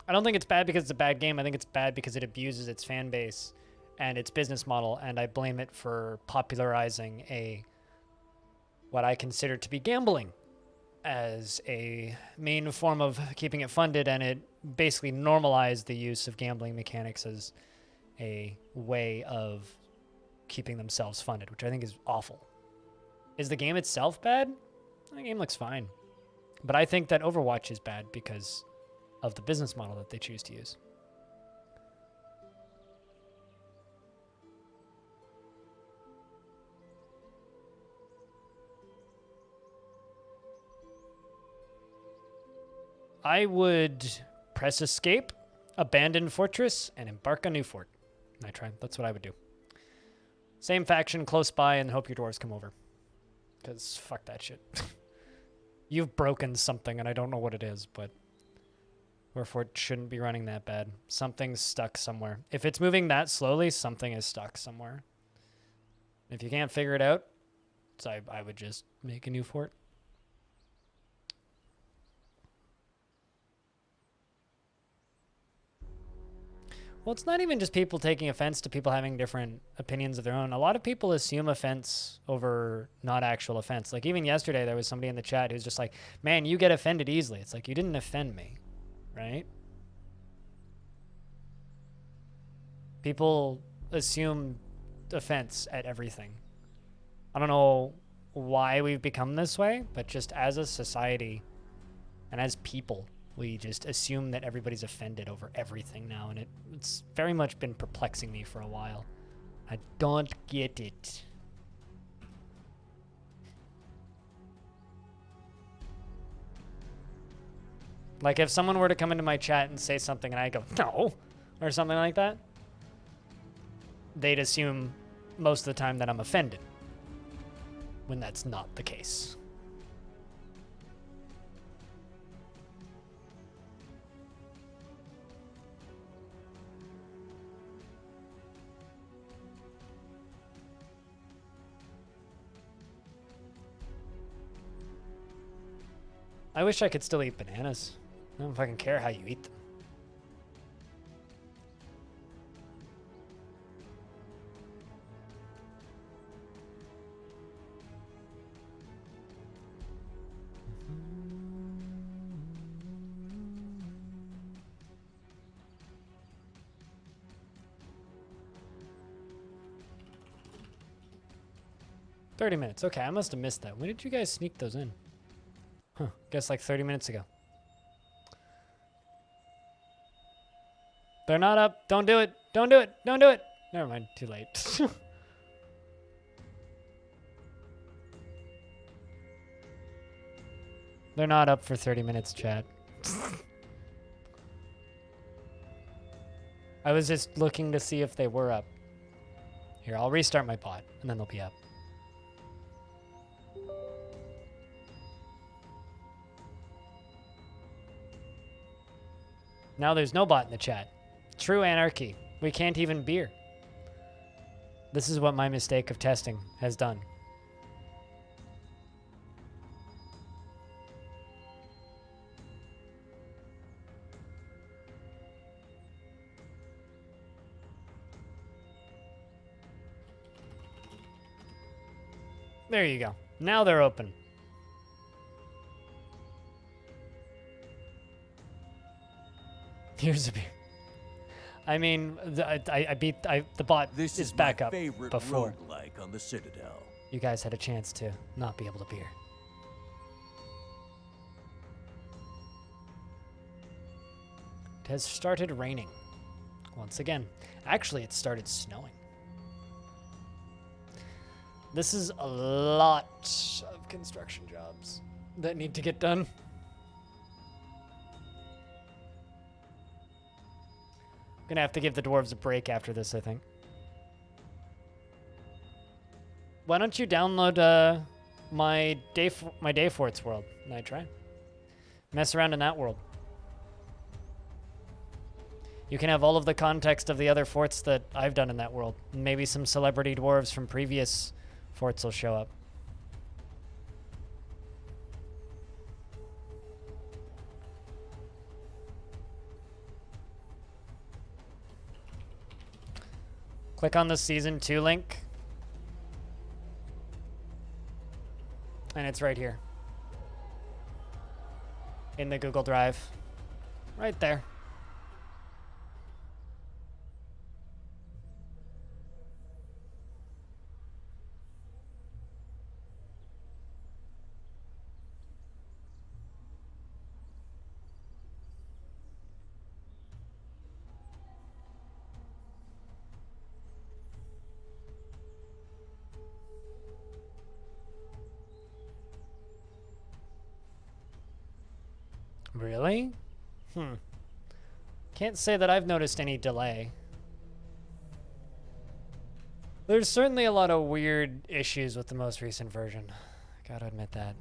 Speaker 1: I don't think it's bad because it's a bad game. I think it's bad because it abuses its fan base and its business model, and I blame it for popularizing what I consider to be gambling as a main form of keeping it funded, and it basically normalized the use of gambling mechanics as a way of keeping themselves funded, which I think is awful. Is the game itself bad? The game looks fine. But I think that Overwatch is bad because of the business model that they choose to use. I would press escape, abandon fortress, and embark on new fort. That's what I would do. Same faction close by, and hope your dwarves come over. Because fuck that shit. You've broken something, and I don't know what it is, but wherefore it shouldn't be running that bad. Something's stuck somewhere. If it's moving that slowly, something is stuck somewhere. If you can't figure it out, so I would just make a new fort. Well, it's not even just people taking offense to people having different opinions of their own. A lot of people assume offense over not actual offense. Like, even yesterday, there was somebody in the chat who's just like, man, you get offended easily. It's like, you didn't offend me, right? People assume offense at everything. I don't know why we've become this way, but just as a society and as people, we just assume that everybody's offended over everything now, and it's very much been perplexing me for a while. I don't get it. Like, if someone were to come into my chat and say something and I go, no, or something like that, they'd assume most of the time that I'm offended, when that's not the case. I wish I could still eat bananas. I don't fucking care how you eat them. $30 minutes. Okay, I must have missed that. When did you guys sneak those in? Huh, guess like 30 minutes ago. They're not up. Don't do it. Don't do it. Don't do it. Never mind. Too late. They're not up for 30 minutes, chat. I was just looking to see if they were up. Here, I'll restart my bot, and then they'll be up. Now there's no bot in the chat. True anarchy. We can't even beer. This is what my mistake of testing has done. There you go. Now they're open. Here's a beer. I mean, the bot
Speaker 8: This
Speaker 1: is
Speaker 8: is
Speaker 1: back
Speaker 8: my
Speaker 1: up
Speaker 8: favorite
Speaker 1: before
Speaker 8: roguelike on the Citadel.
Speaker 1: you guys had a chance to not be able to beer. It has started raining. Once again. Actually, it started snowing. This is a lot of construction jobs that need to get done. Gonna have to give the dwarves a break after this, I think. Why don't you download my day forts world and I try mess around in that world? You can have all of the context of the other forts that I've done in that world. Maybe some celebrity dwarves from previous forts will show up. Click on the Season 2 link. And it's right here. In the Google Drive. Right there. Really? Can't say that I've noticed any delay. There's certainly a lot of weird issues with the most recent version. Gotta admit that.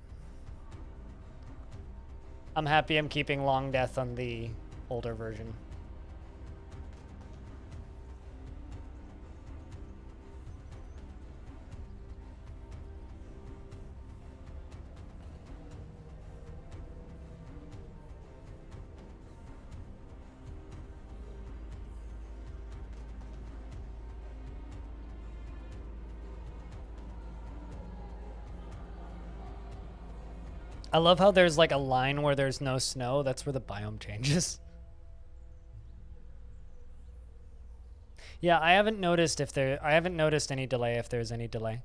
Speaker 1: I'm happy I'm keeping Longdeath on the older version. I love how there's like a line where there's no snow. That's where the biome changes. Yeah, I haven't noticed any delay if there's any delay.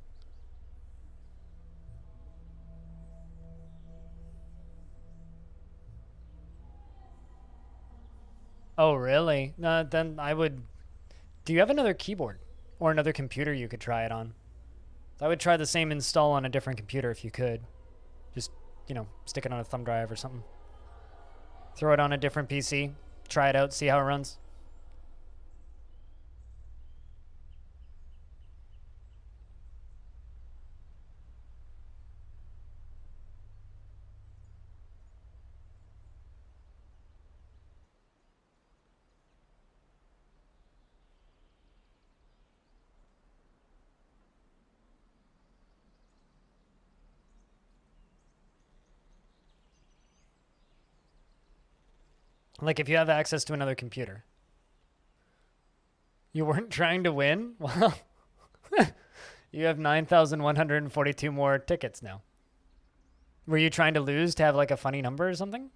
Speaker 1: Oh, really? Then I would... Do you have another keyboard? Or another computer you could try it on? I would try the same install on a different computer if you could. Just, you know, stick it on a thumb drive or something. Throw it on a different PC. Try it out, see how it runs. Like if you have access to another computer. You weren't trying to win? Well, you have 9,142 more tickets now. Were you trying to lose to have like a funny number or something?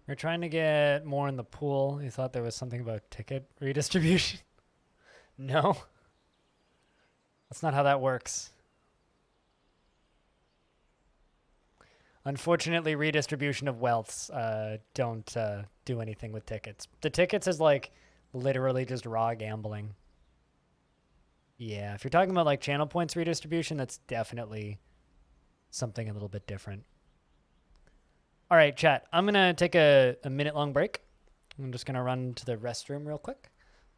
Speaker 1: You're trying to get more in the pool. You thought there was something about ticket redistribution? No. That's not how that works. Unfortunately, redistribution of wealths don't do anything with tickets. The tickets is like literally just raw gambling. Yeah, if you're talking about like channel points redistribution, that's definitely something a little bit different. All right, chat. I'm going to take a minute-long break. I'm just going to run to the restroom real quick.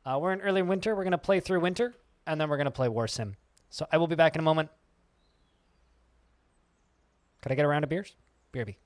Speaker 1: We're in early winter. We're going to play through winter, and then we're going to play War Sim. So I will be back in a moment. Could I get a round of beers? BRB.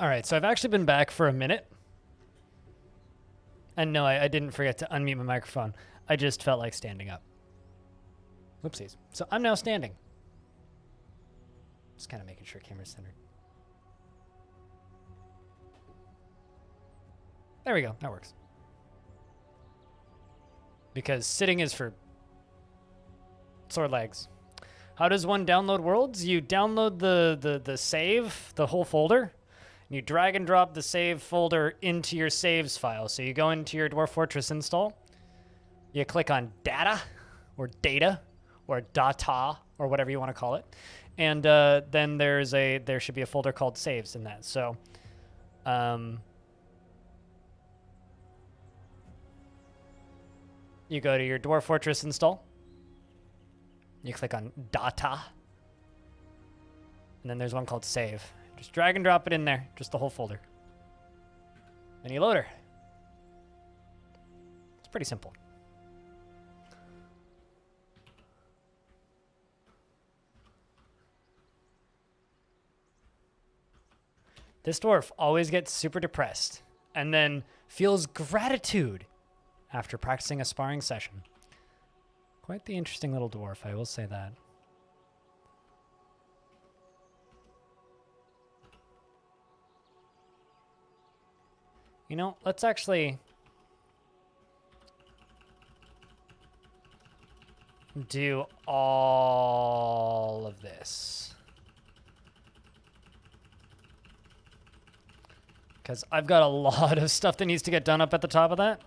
Speaker 1: All right, so I've actually been back for a minute. And no, I didn't forget to unmute my microphone. I just felt like standing up. Whoopsies. So I'm now standing. Just kind of making sure camera's centered. There we go. That works. Because sitting is for sore legs. How does one download worlds? You download the save, the whole folder. You drag and drop the save folder into your saves file. So you go into your Dwarf Fortress install. You click on data or data or data or whatever you want to call it. And then there should be a folder called saves in that. So you go to your Dwarf Fortress install. You click on data. And then there's one called save. Just drag and drop it in there, just the whole folder. Then you load her. It's pretty simple. This dwarf always gets super depressed and then feels gratitude after practicing a sparring session. Quite the interesting little dwarf, I will say that. You know, let's actually do all of this. Because I've got a lot of stuff that needs to get done up at the top of that.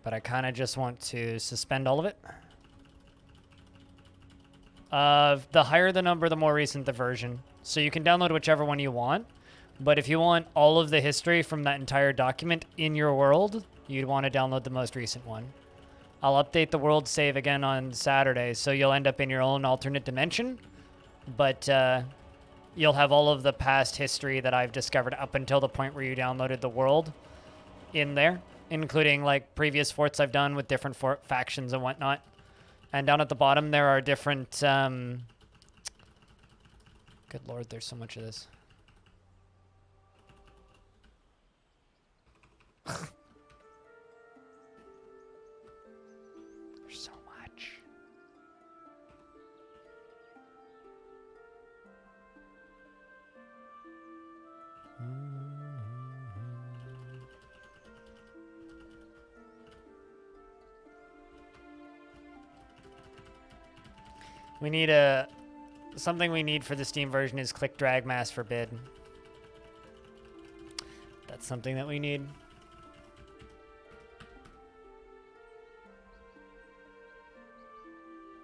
Speaker 1: But I kind of just want to suspend all of it. The higher the number, the more recent the version. So you can download whichever one you want. But if you want all of the history from that entire document in your world, you'd want to download the most recent one. I'll update the world save again on Saturday, so you'll end up in your own alternate dimension. But you'll have all of the past history that I've discovered up until the point where you downloaded the world in there, including like previous forts I've done with different factions and whatnot. And down at the bottom, there are different... Good Lord, there's so much of this. There's so much. We need something we need for the Steam version is click drag mass forbid. That's something that we need.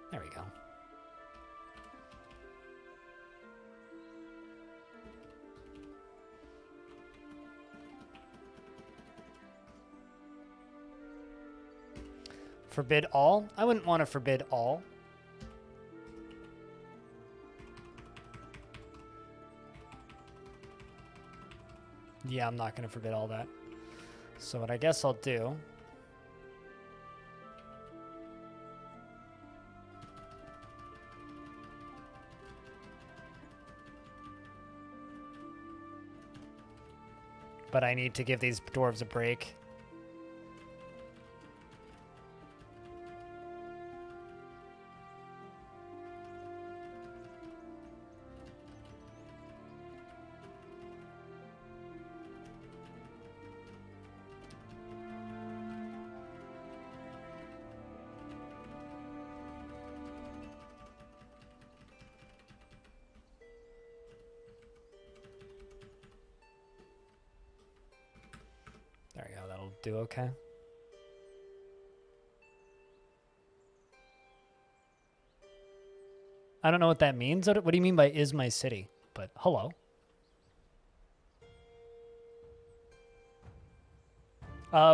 Speaker 1: There we go. Forbid all? I wouldn't want to forbid all. Yeah, I'm not going to forbid all that. So what I guess I'll do... But I need to give these dwarves a break. There we go, that'll do okay. I don't know what that means. What do you mean by is my city? But hello.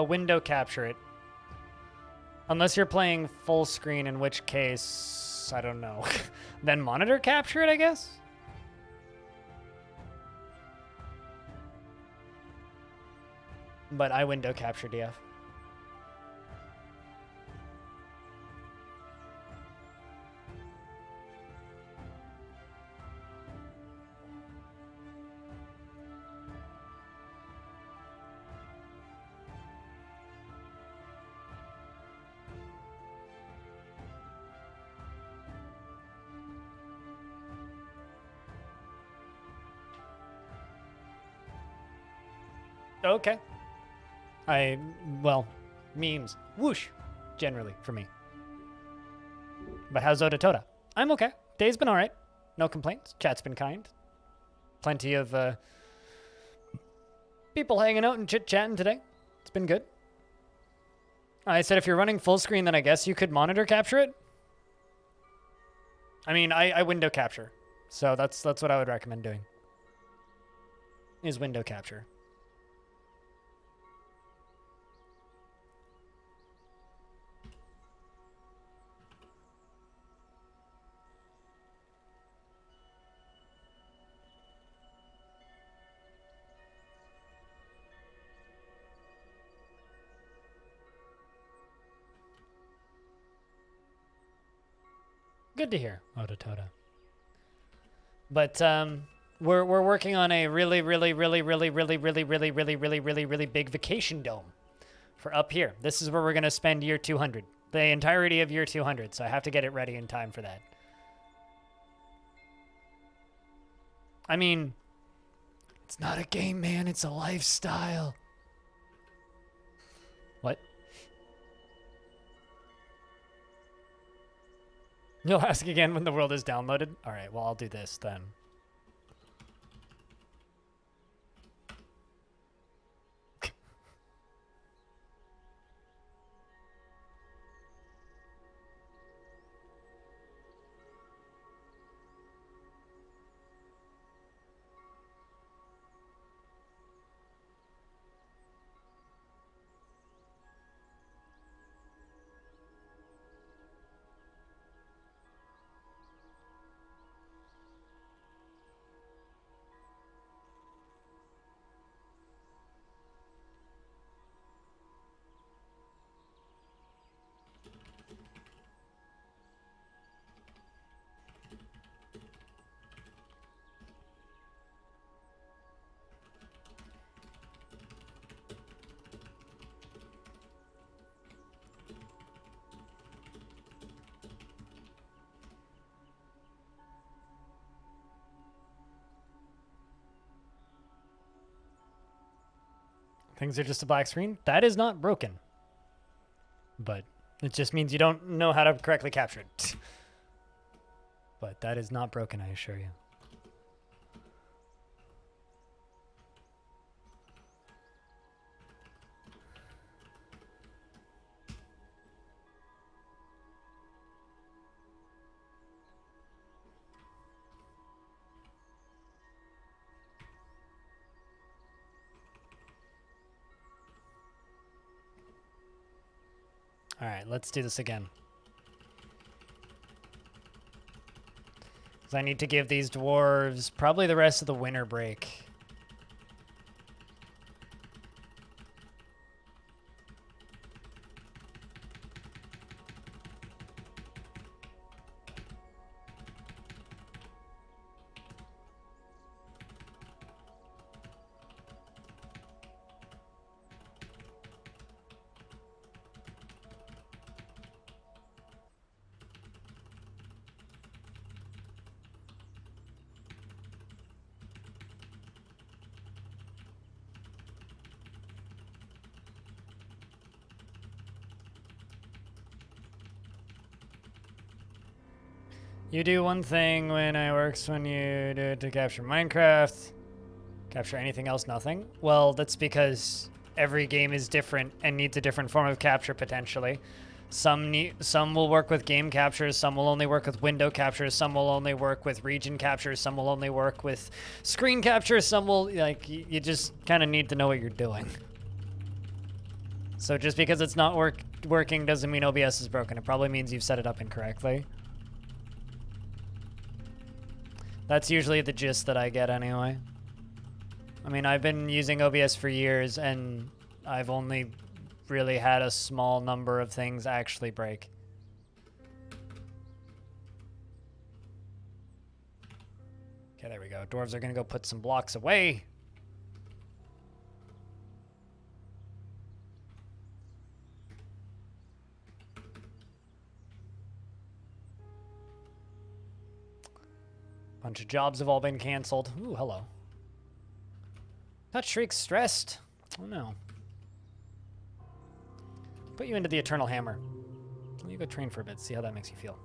Speaker 1: Window capture it. Unless you're playing full screen, in which case, I don't know. Then monitor capture it, I guess? But I window capture DF. Okay. Well, memes. Whoosh, generally, for me. But how's Oda Toda? I'm okay. Day's been alright. No complaints. Chat's been kind. Plenty of, people hanging out and chit-chatting today. It's been good. I said if you're running full screen, then I guess you could monitor capture it. I mean, I window capture. So that's what I would recommend doing. Is window capture. Good to hear, Oda Toda. But we're working on a really big vacation dome for up here. This is where we're gonna spend year 200, the entirety of year 200. So I have to get it ready in time for that. I mean, it's not a game, man. It's a lifestyle. What? You'll ask again when the world is downloaded? All right, well, I'll do this then. Things are just a black screen. That is not broken. But it just means you don't know how to correctly capture it. But that is not broken, I assure you. All right, let's do this again. Because I need to give these dwarves probably the rest of the winter break. You do one thing when it works when you do it to capture Minecraft. Capture anything else, nothing? Well, that's because every game is different and needs a different form of capture potentially. Some will work with game captures, some will only work with window captures, some will only work with region captures, some will only work with screen captures, some will, like, you just kind of need to know what you're doing. So just because it's not working doesn't mean OBS is broken. It probably means you've set it up incorrectly. That's usually the gist that I get anyway. I mean, I've been using OBS for years, and I've only really had a small number of things actually break. Okay, there we go. Dwarves are gonna go put some blocks away. Bunch of jobs have all been canceled. Ooh, hello. Touch Shriek's stressed. Oh no. Put you into the Eternal Hammer. Let you go train for a bit, see how that makes you feel.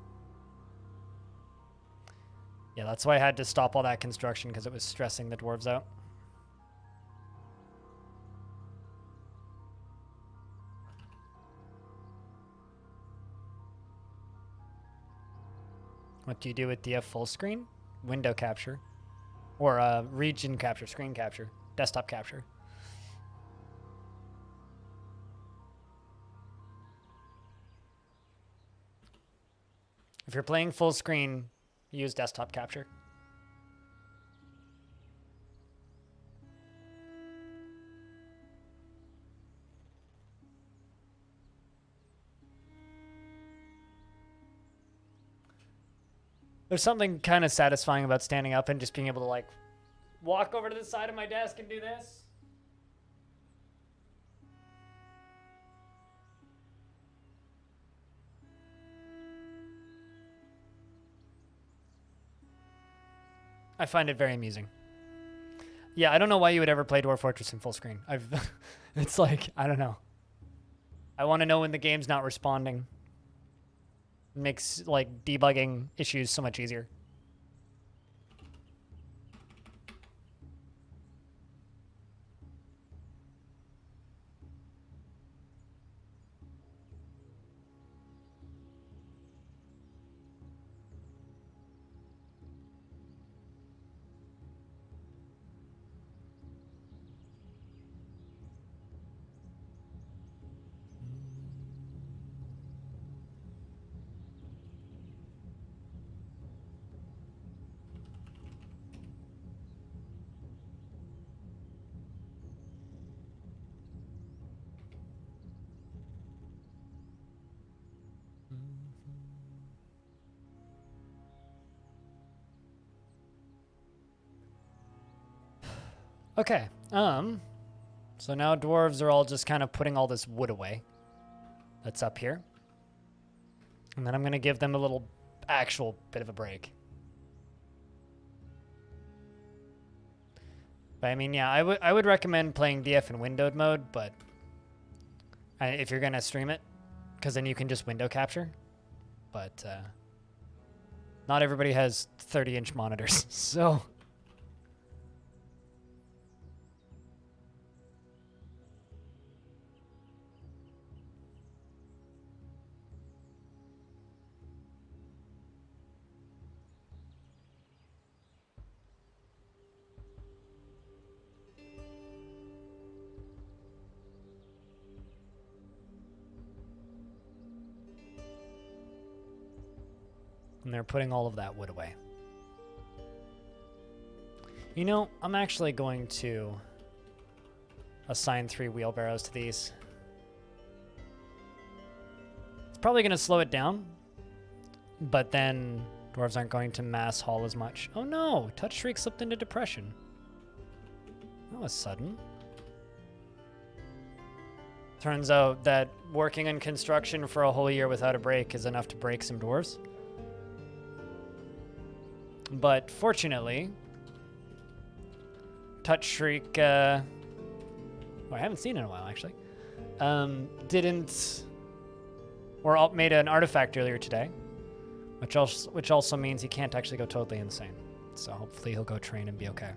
Speaker 1: Yeah, that's why I had to stop all that construction, because it was stressing the dwarves out. What do you do with DF full screen? Window capture. Or region capture, screen capture, desktop capture. If you're playing full screen, use desktop capture. There's something kind of satisfying about standing up and just being able to like walk over to the side of my desk and do this. I find it very amusing. Yeah, I don't know why you would ever play Dwarf Fortress in full screen. It's like, I don't know. I want to know when the game's not responding. It makes like debugging issues so much easier. Okay, so now dwarves are all just kind of putting all this wood away that's up here. And then I'm going to give them a little actual bit of a break. But I mean, yeah, I would recommend playing DF in windowed mode, but if you're going to stream it, because then you can just window capture. But not everybody has 30-inch monitors, so... And they're putting all of that wood away. You know, I'm actually going to assign 3 wheelbarrows to these. It's probably going to slow it down, but then dwarves aren't going to mass haul as much. Oh no, Touch Shriek slipped into depression. That was sudden. Turns out that working in construction for a whole year without a break is enough to break some dwarves. But fortunately, Touch Shriek, I haven't seen it in a while actually, made an artifact earlier today, which also means he can't actually go totally insane. So hopefully he'll go train and be okay.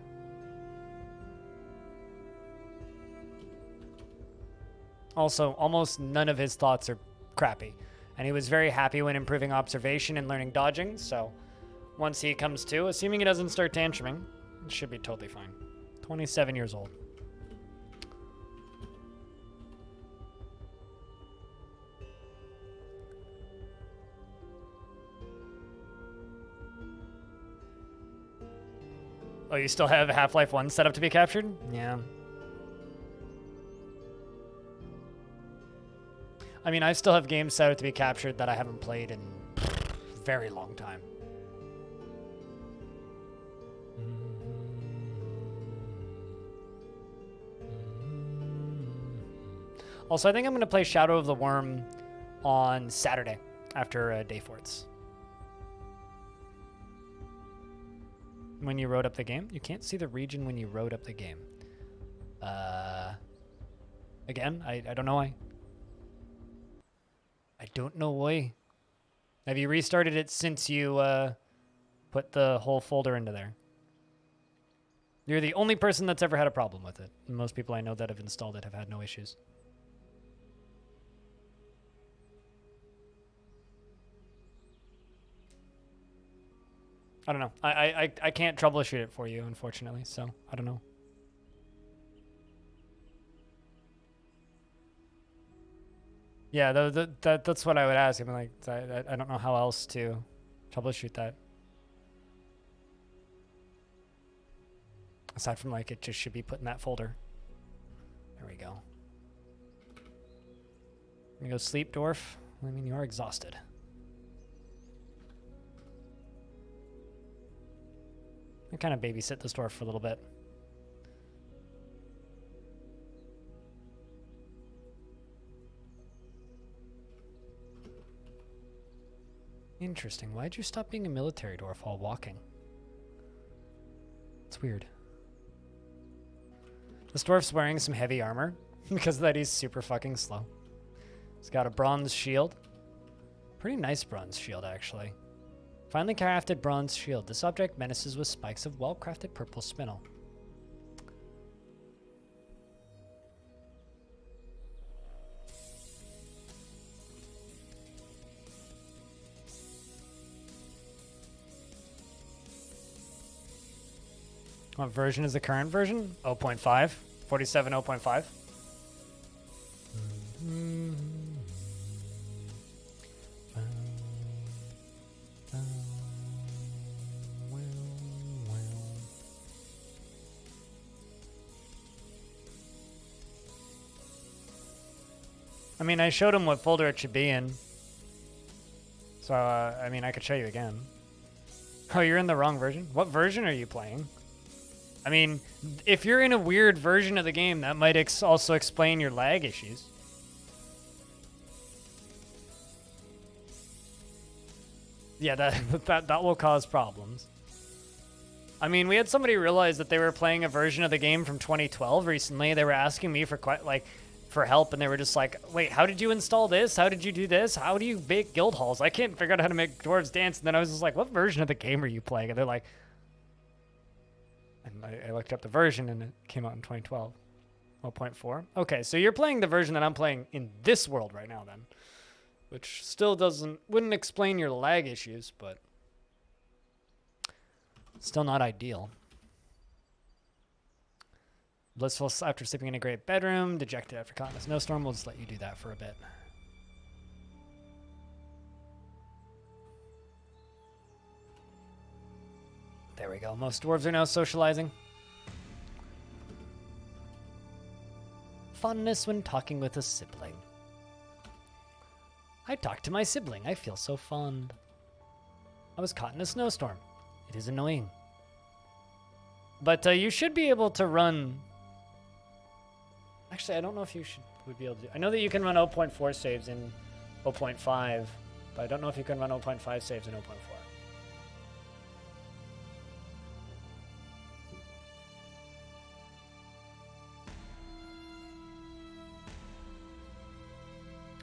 Speaker 1: Also, almost none of his thoughts are crappy, and he was very happy when improving observation and learning dodging, so once he comes to, assuming he doesn't start tantruming, it should be totally fine. 27 years old. Oh, you still have Half-Life 1 set up to be captured? Yeah. I mean, I still have games set up to be captured that I haven't played in a very long time. Also, I think I'm going to play Shadow of the Worm on Saturday after Day Forts. When you load up the game? You can't see the region when you load up the game. Again, I don't know why. I don't know why. Have you restarted it since you put the whole folder into there? You're the only person that's ever had a problem with it. Most people I know that have installed it have had no issues. I don't know. I can't troubleshoot it for you, unfortunately, so I don't know. Yeah, that's what I would ask. I mean, like, I don't know how else to troubleshoot that. Aside from, like, it just should be put in that folder. There we go. You go sleep, Dwarf? I mean, you are exhausted. I kind of babysit this dwarf for a little bit. Interesting. Why'd you stop being a military dwarf while walking? It's weird. This dwarf's wearing some heavy armor. Because of that, he's super fucking slow. He's got a bronze shield. Pretty nice bronze shield, actually. Finely crafted bronze shield. This object menaces with spikes of well-crafted purple spinel. What version is the current version? 0.5? 47 0.5? I mean, I showed him what folder it should be in. So, I mean, I could show you again. Oh, you're in the wrong version? What version are you playing? I mean, if you're in a weird version of the game, that might also explain your lag issues. Yeah, that will cause problems. I mean, we had somebody realize that they were playing a version of the game from 2012 recently. They were asking me for for help, and they were just like, wait, how did you install this? How did you do this? How do you make guild halls? I can't figure out how to make dwarves dance. And then I was just like, what version of the game are you playing? And they're like, and I looked up the version, and it came out in 2012. 0.4? Okay, so you're playing the version that I'm playing in this world right now then. Which still wouldn't explain your lag issues, but still not ideal. Blissful after sleeping in a great bedroom, dejected after caught in a snowstorm. We'll just let you do that for a bit. There we go. Most dwarves are now socializing. Fondness when talking with a sibling. I talked to my sibling. I feel so fond. I was caught in a snowstorm. It is annoying. But you should be able to run... Actually, I don't know if you would be able to do... I know that you can run 0.4 saves in 0.5, but I don't know if you can run 0.5 saves in 0.4.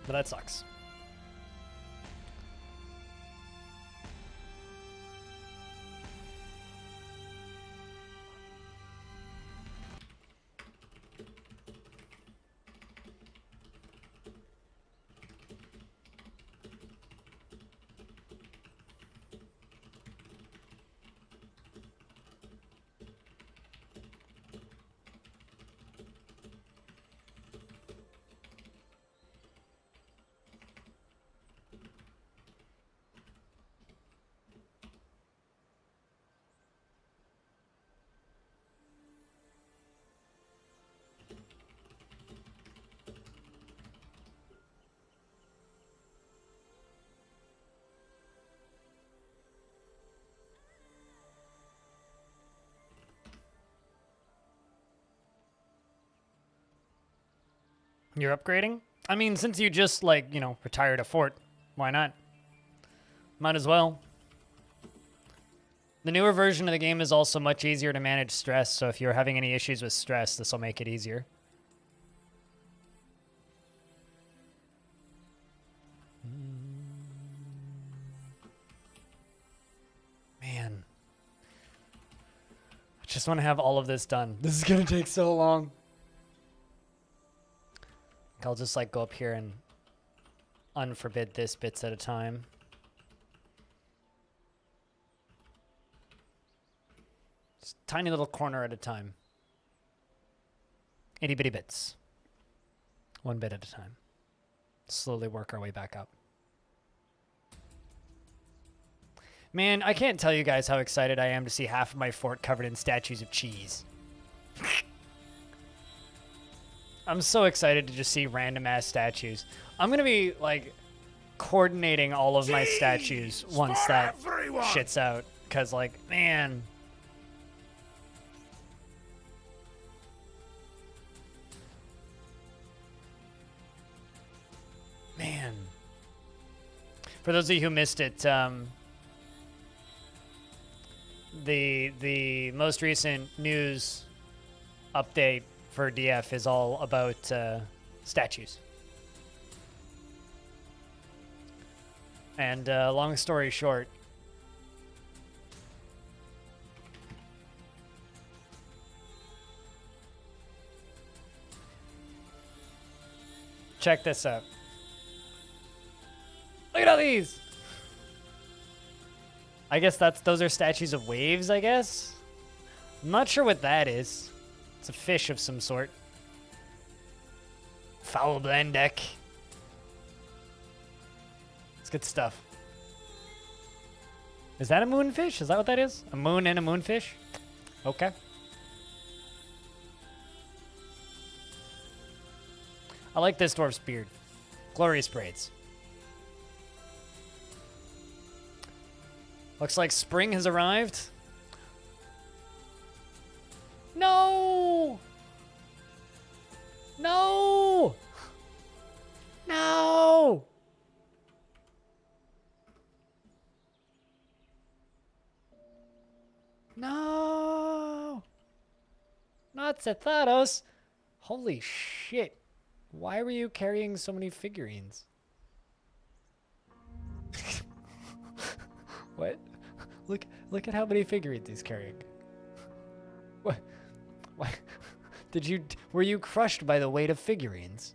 Speaker 1: But that sucks. You're upgrading? I mean, since you just, like, you know, retired a fort, why not? Might as well. The newer version of the game is also much easier to manage stress, so if you're having any issues with stress, this will make it easier. just want to have all of this done. This is gonna take so long. I'll just like go up here and unforbid this bits at a time. Just tiny little corner at a time. Itty bitty bits. One bit at a time. Slowly work our way back up. Man, I can't tell you guys how excited I am to see half of my fort covered in statues of cheese. I'm so excited to just see random ass statues. I'm gonna be like coordinating all of my statues once that shit's out. Cause like, man. Man. For those of you who missed it, the most recent news update for DF is all about statues. And long story short, check this out. Look at all these! I guess those are statues of waves, I guess? I'm not sure what that is. It's a fish of some sort. Foul blend deck. It's good stuff. Is that a moonfish? Is that what that is? A moon and a moonfish? Okay. I like this dwarf's beard. Glorious braids. Looks like spring has arrived. No! No! No! No! Not Sethados. Holy shit. Why were you carrying so many figurines? What? Look at how many figurines he's carrying. What? Why? Were you crushed by the weight of figurines?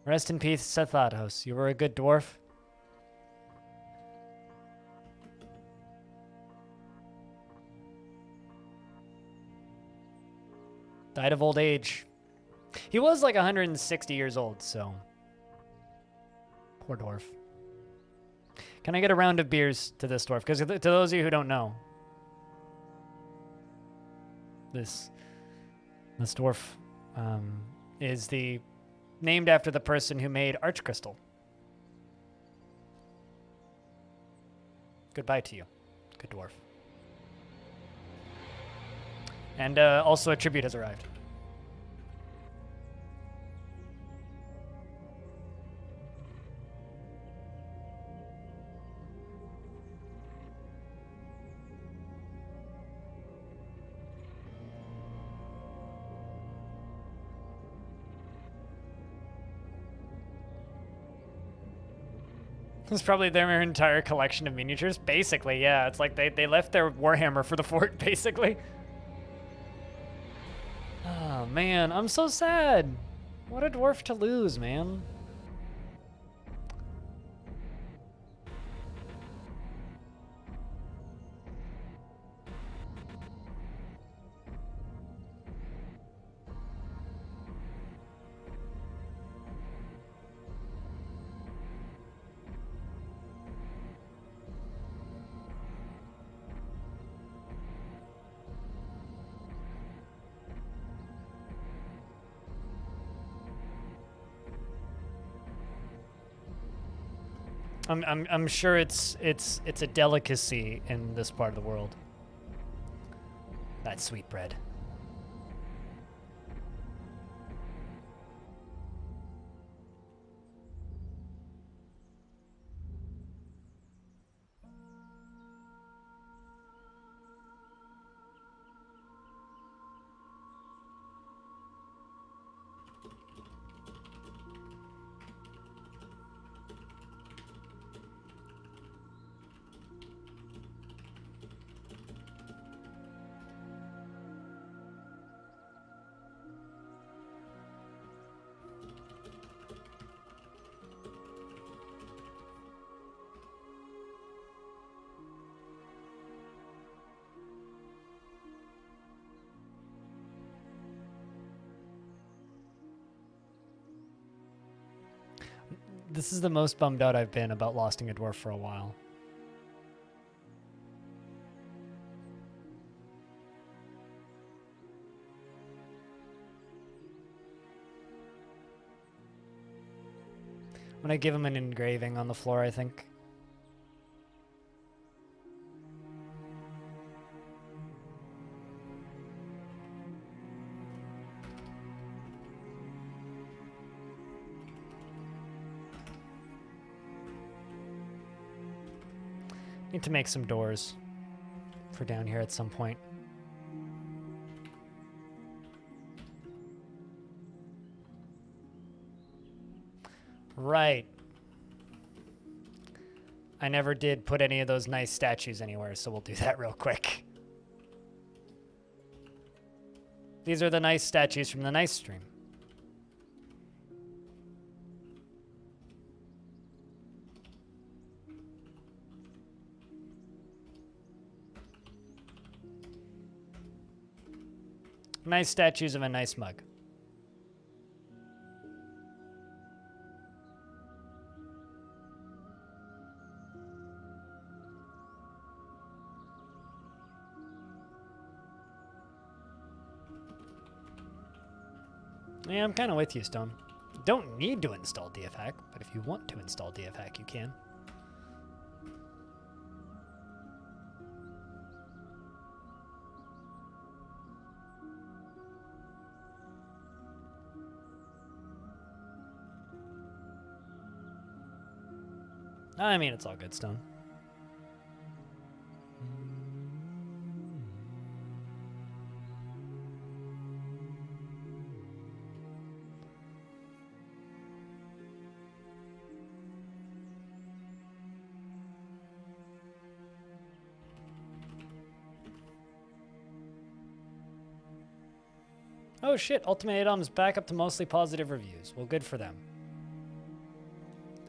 Speaker 1: Rest in peace, Sethados. You were a good dwarf. Died of old age. He was like 160 years old, so. Poor dwarf. Can I get a round of beers to this dwarf? Because to those of you who don't know, this dwarf is named after the person who made Arch Crystal. Goodbye to you, good dwarf. And also a tribute has arrived. It's probably their entire collection of miniatures. Basically, yeah. It's like they left their Warhammer for the fort, basically. Oh, man. I'm so sad. What a dwarf to lose, man. I'm sure it's a delicacy in this part of the world. That sweet bread. This is the most bummed out I've been about losting a dwarf for a while. I'm gonna give him an engraving on the floor, I think. Need to make some doors for down here at some point. Right. I never did put any of those nice statues anywhere, so we'll do that real quick. These are the nice statues from the nice stream. Nice statues of a nice mug. Yeah, I'm kind of with you, Stone. Don't need to install DFHack, but if you want to install DFHack, you can. I mean, it's all good, Stone. Oh shit, Ultimatum's back up to mostly positive reviews. Well, good for them.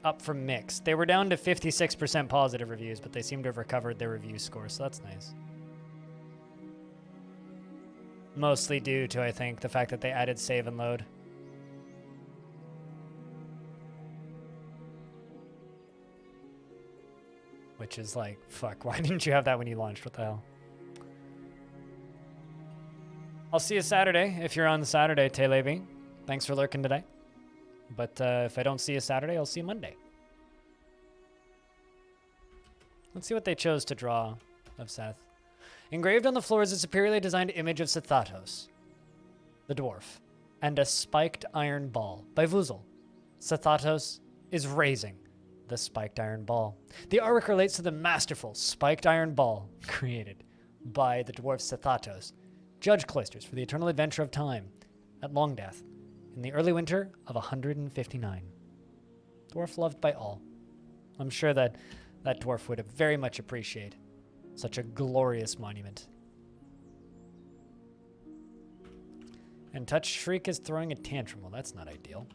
Speaker 1: Up from mixed. They were down to 56% positive reviews, but they seem to have recovered their review score, so that's nice. Mostly due to, I think, the fact that they added save and load. Which is like, fuck, why didn't you have that when you launched? What the hell? I'll see you Saturday, if you're on Saturday, Telebi. Thanks for lurking today. But if I don't see you Saturday, I'll see you Monday. Let's see what they chose to draw of Seth. Engraved on the floor is a superiorly designed image of Sethatos, the dwarf, and a spiked iron ball by Vuzel. Sethatos is raising the spiked iron ball. The artwork relates to the masterful spiked iron ball created by the dwarf Sethatos, Judge Cloisters for the eternal adventure of time at Longdeath in the early winter of 159. Dwarf loved by all. I'm sure that that dwarf would very much appreciate such a glorious monument. And Touch Shriek is throwing a tantrum. Well, that's not ideal.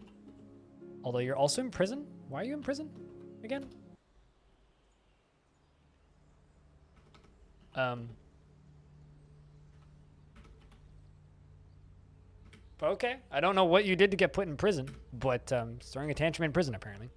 Speaker 1: Although you're also in prison? Why are you in prison again? Okay, I don't know what you did to get put in prison, but throwing a tantrum in prison, apparently.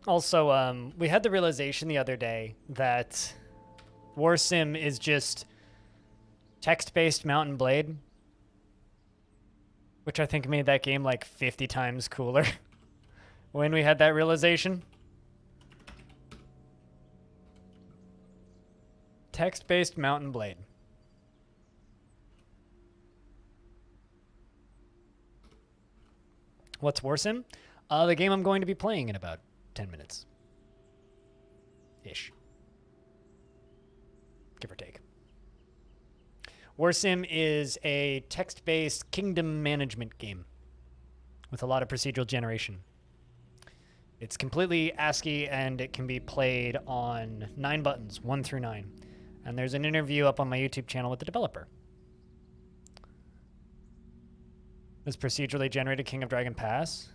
Speaker 1: Also, we had the realization the other day that War Sim is just text-based Mount and Blade, which I think made that game like 50 times cooler when we had that realization. Text-based Mount and Blade. What's War Sim? The game I'm going to be playing in about 10 minutes. Ish. Give or take. War Sim is a text-based kingdom management game with a lot of procedural generation. It's completely ASCII, and it can be played on 9 buttons, 1 through 9. And there's an interview up on my YouTube channel with the developer. This procedurally generated King of Dragon Pass.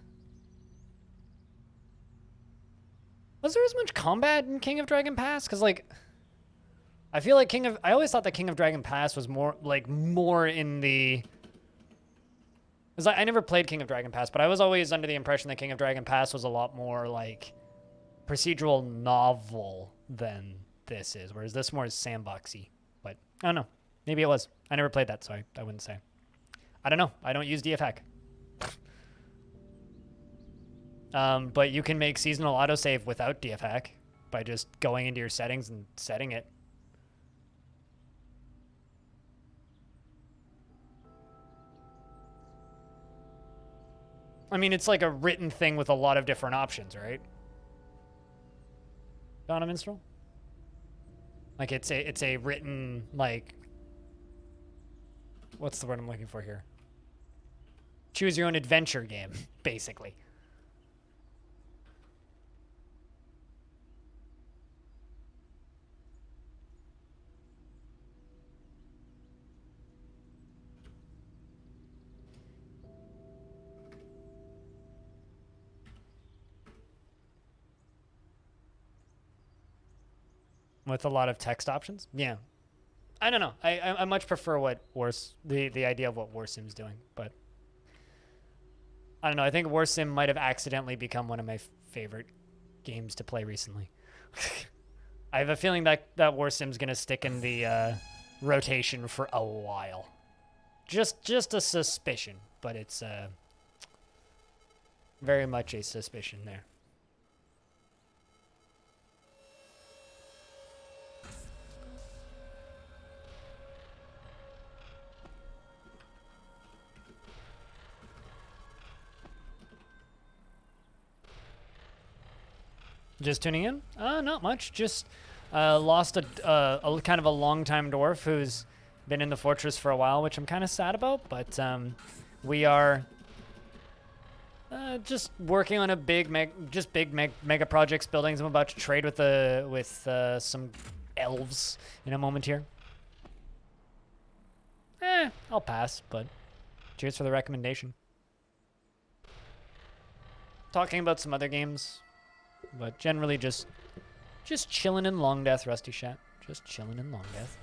Speaker 1: Was there as much combat in King of Dragon Pass? Because, like, I feel like I always thought that King of Dragon Pass was more in the... Because I never played King of Dragon Pass, but I was always under the impression that King of Dragon Pass was a lot more, like, procedural novel than this is, whereas this more is sandboxy. But, I don't know. Maybe it was. I never played that, so I wouldn't say. I don't know. I don't use DFhack. But you can make seasonal autosave without DFhack by just going into your settings and setting it. I mean, it's like a written thing with a lot of different options, right? Donna Minstrel? Like, it's a written, like... What's the word I'm looking for here? Choose your own adventure game, basically. With a lot of text options? Yeah. I don't know. I much prefer what the idea of what Warsim's doing, but I don't know. I think Warsim might have accidentally become one of my favorite games to play recently. I have a feeling that Warsim's gonna stick in the rotation for a while. Just a suspicion, but it's very much a suspicion there. Just tuning in? Not much. Just lost a kind of a long-time dwarf who's been in the fortress for a while, which I'm kind of sad about. But we are just working on a big mega projects buildings. I'm about to trade with some elves in a moment here. I'll pass. But cheers for the recommendation. Talking about some other games. But generally just chilling in Longdeath, Rusty Chat. Just chilling in Longdeath.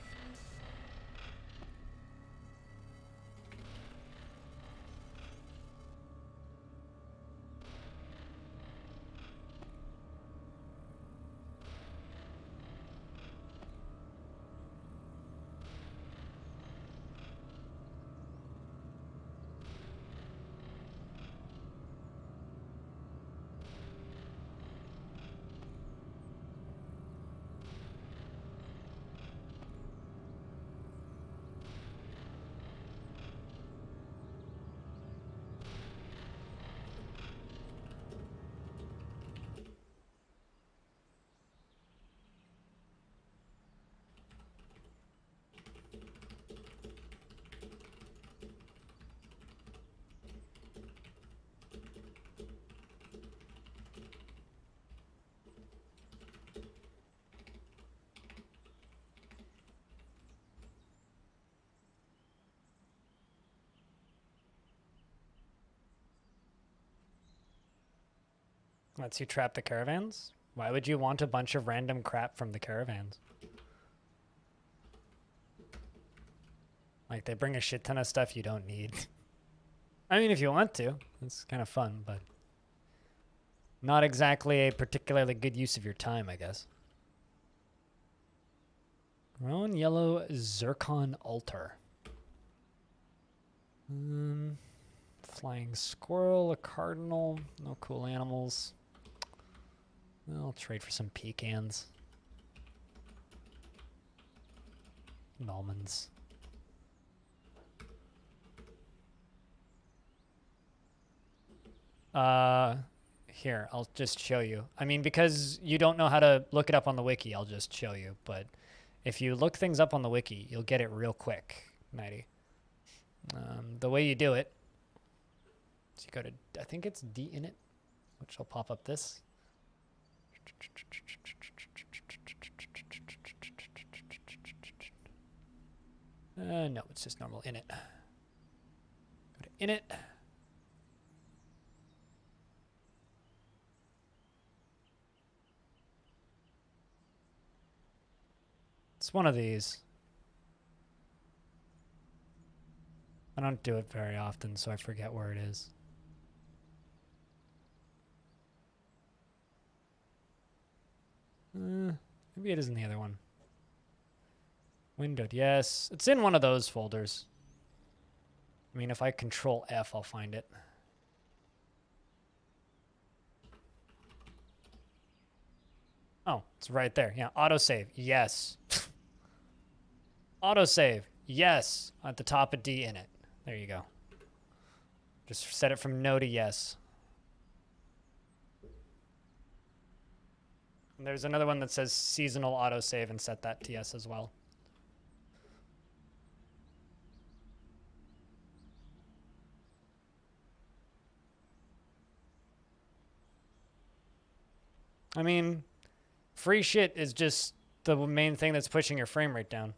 Speaker 1: Lets you trap the caravans? Why would you want a bunch of random crap from the caravans? Like, they bring a shit ton of stuff you don't need. I mean, if you want to, it's kind of fun, but not exactly a particularly good use of your time, I guess. Rowan yellow zircon altar. Flying squirrel, a cardinal, no cool animals. I'll trade for some pecans. And almonds. Here, I'll just show you. I mean, because you don't know how to look it up on the wiki, I'll just show you. But if you look things up on the wiki, you'll get it real quick, Nighty. The way you do it, so you go to, I think it's D in it, which will pop up this. No, it's just normal init. Go to init. It's one of these. I don't do it very often, so I forget where it is. Maybe it is in the other one. Windowed, yes. It's in one of those folders. I mean, if I control F, I'll find it. Oh, it's right there. Yeah, autosave, yes. Autosave, yes. At the top of D in it. There you go. Just set it from no to yes. And there's another one that says seasonal autosave and set that to yes as well. I mean, free shit is just the main thing that's pushing your frame rate down.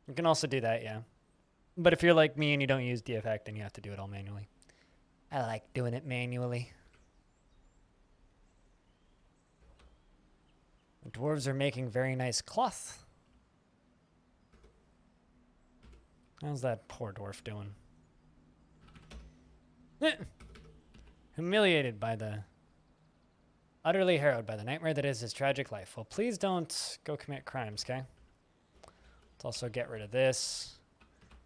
Speaker 1: You can also do that, yeah. But if you're like me and you don't use DFAC, then you have to do it all manually. I like doing it manually. The dwarves are making very nice cloth. How's that poor dwarf doing? Humiliated by the... Utterly harrowed by the nightmare that is his tragic life. Well, please don't go commit crimes, okay? Let's also get rid of this.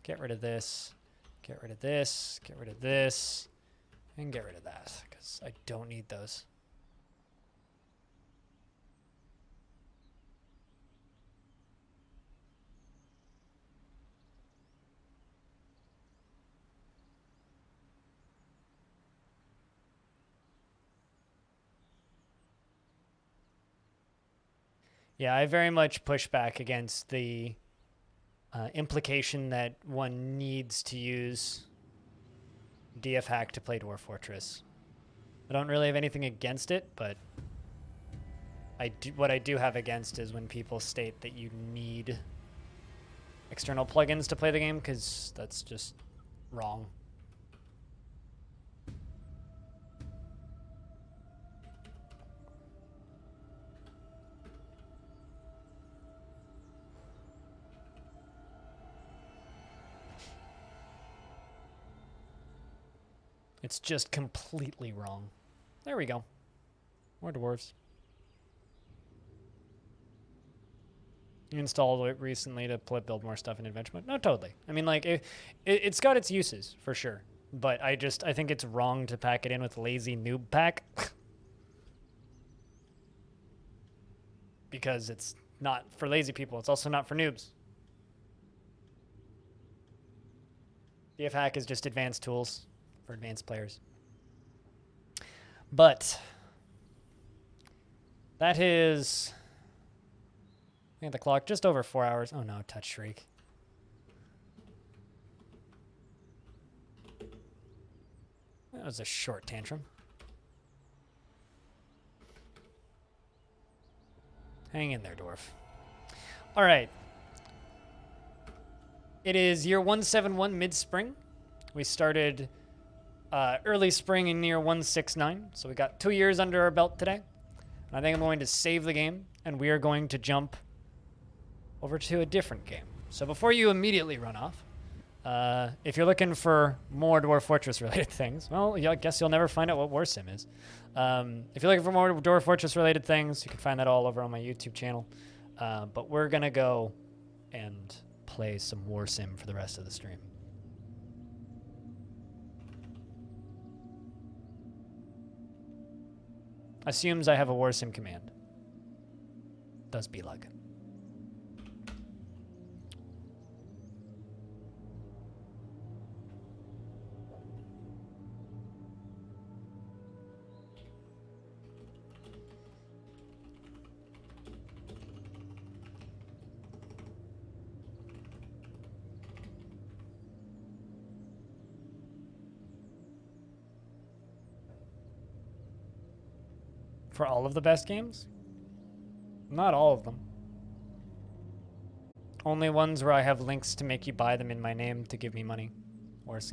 Speaker 1: Get rid of this. Get rid of this. Get rid of this. And get rid of that, because I don't need those. Yeah, I very much push back against the implication that one needs to use DF hack to play Dwarf Fortress. I don't really have anything against it, but what I do have against is when people state that you need external plugins to play the game, because that's just wrong. It's just completely wrong. There we go. More dwarves. You installed it recently to build more stuff in adventure mode? No, totally. I mean, like, it's got its uses, for sure. But I think it's wrong to pack it in with lazy noob pack. Because it's not for lazy people. It's also not for noobs. DF hack is just advanced tools for advanced players. But that is, I think the clock just over 4 hours. Oh no, touch shriek. That was a short tantrum. Hang in there, dwarf. All right. It is year 171 mid-spring. We started early spring in year 169, so we got 2 years under our belt today. And I think I'm going to save the game, and we are going to jump over to a different game. So before you immediately run off, if you're looking for more Dwarf Fortress related things, well, I guess you'll never find out what War Sim is. If you're looking for more Dwarf Fortress related things, you can find that all over on my YouTube channel. But we're going to go and play some War Sim for the rest of the stream. Assumes I have a War Sim command. Does be luck. For all of the best games? Not all of them. Only ones where I have links to make you buy them in my name to give me money. Or sim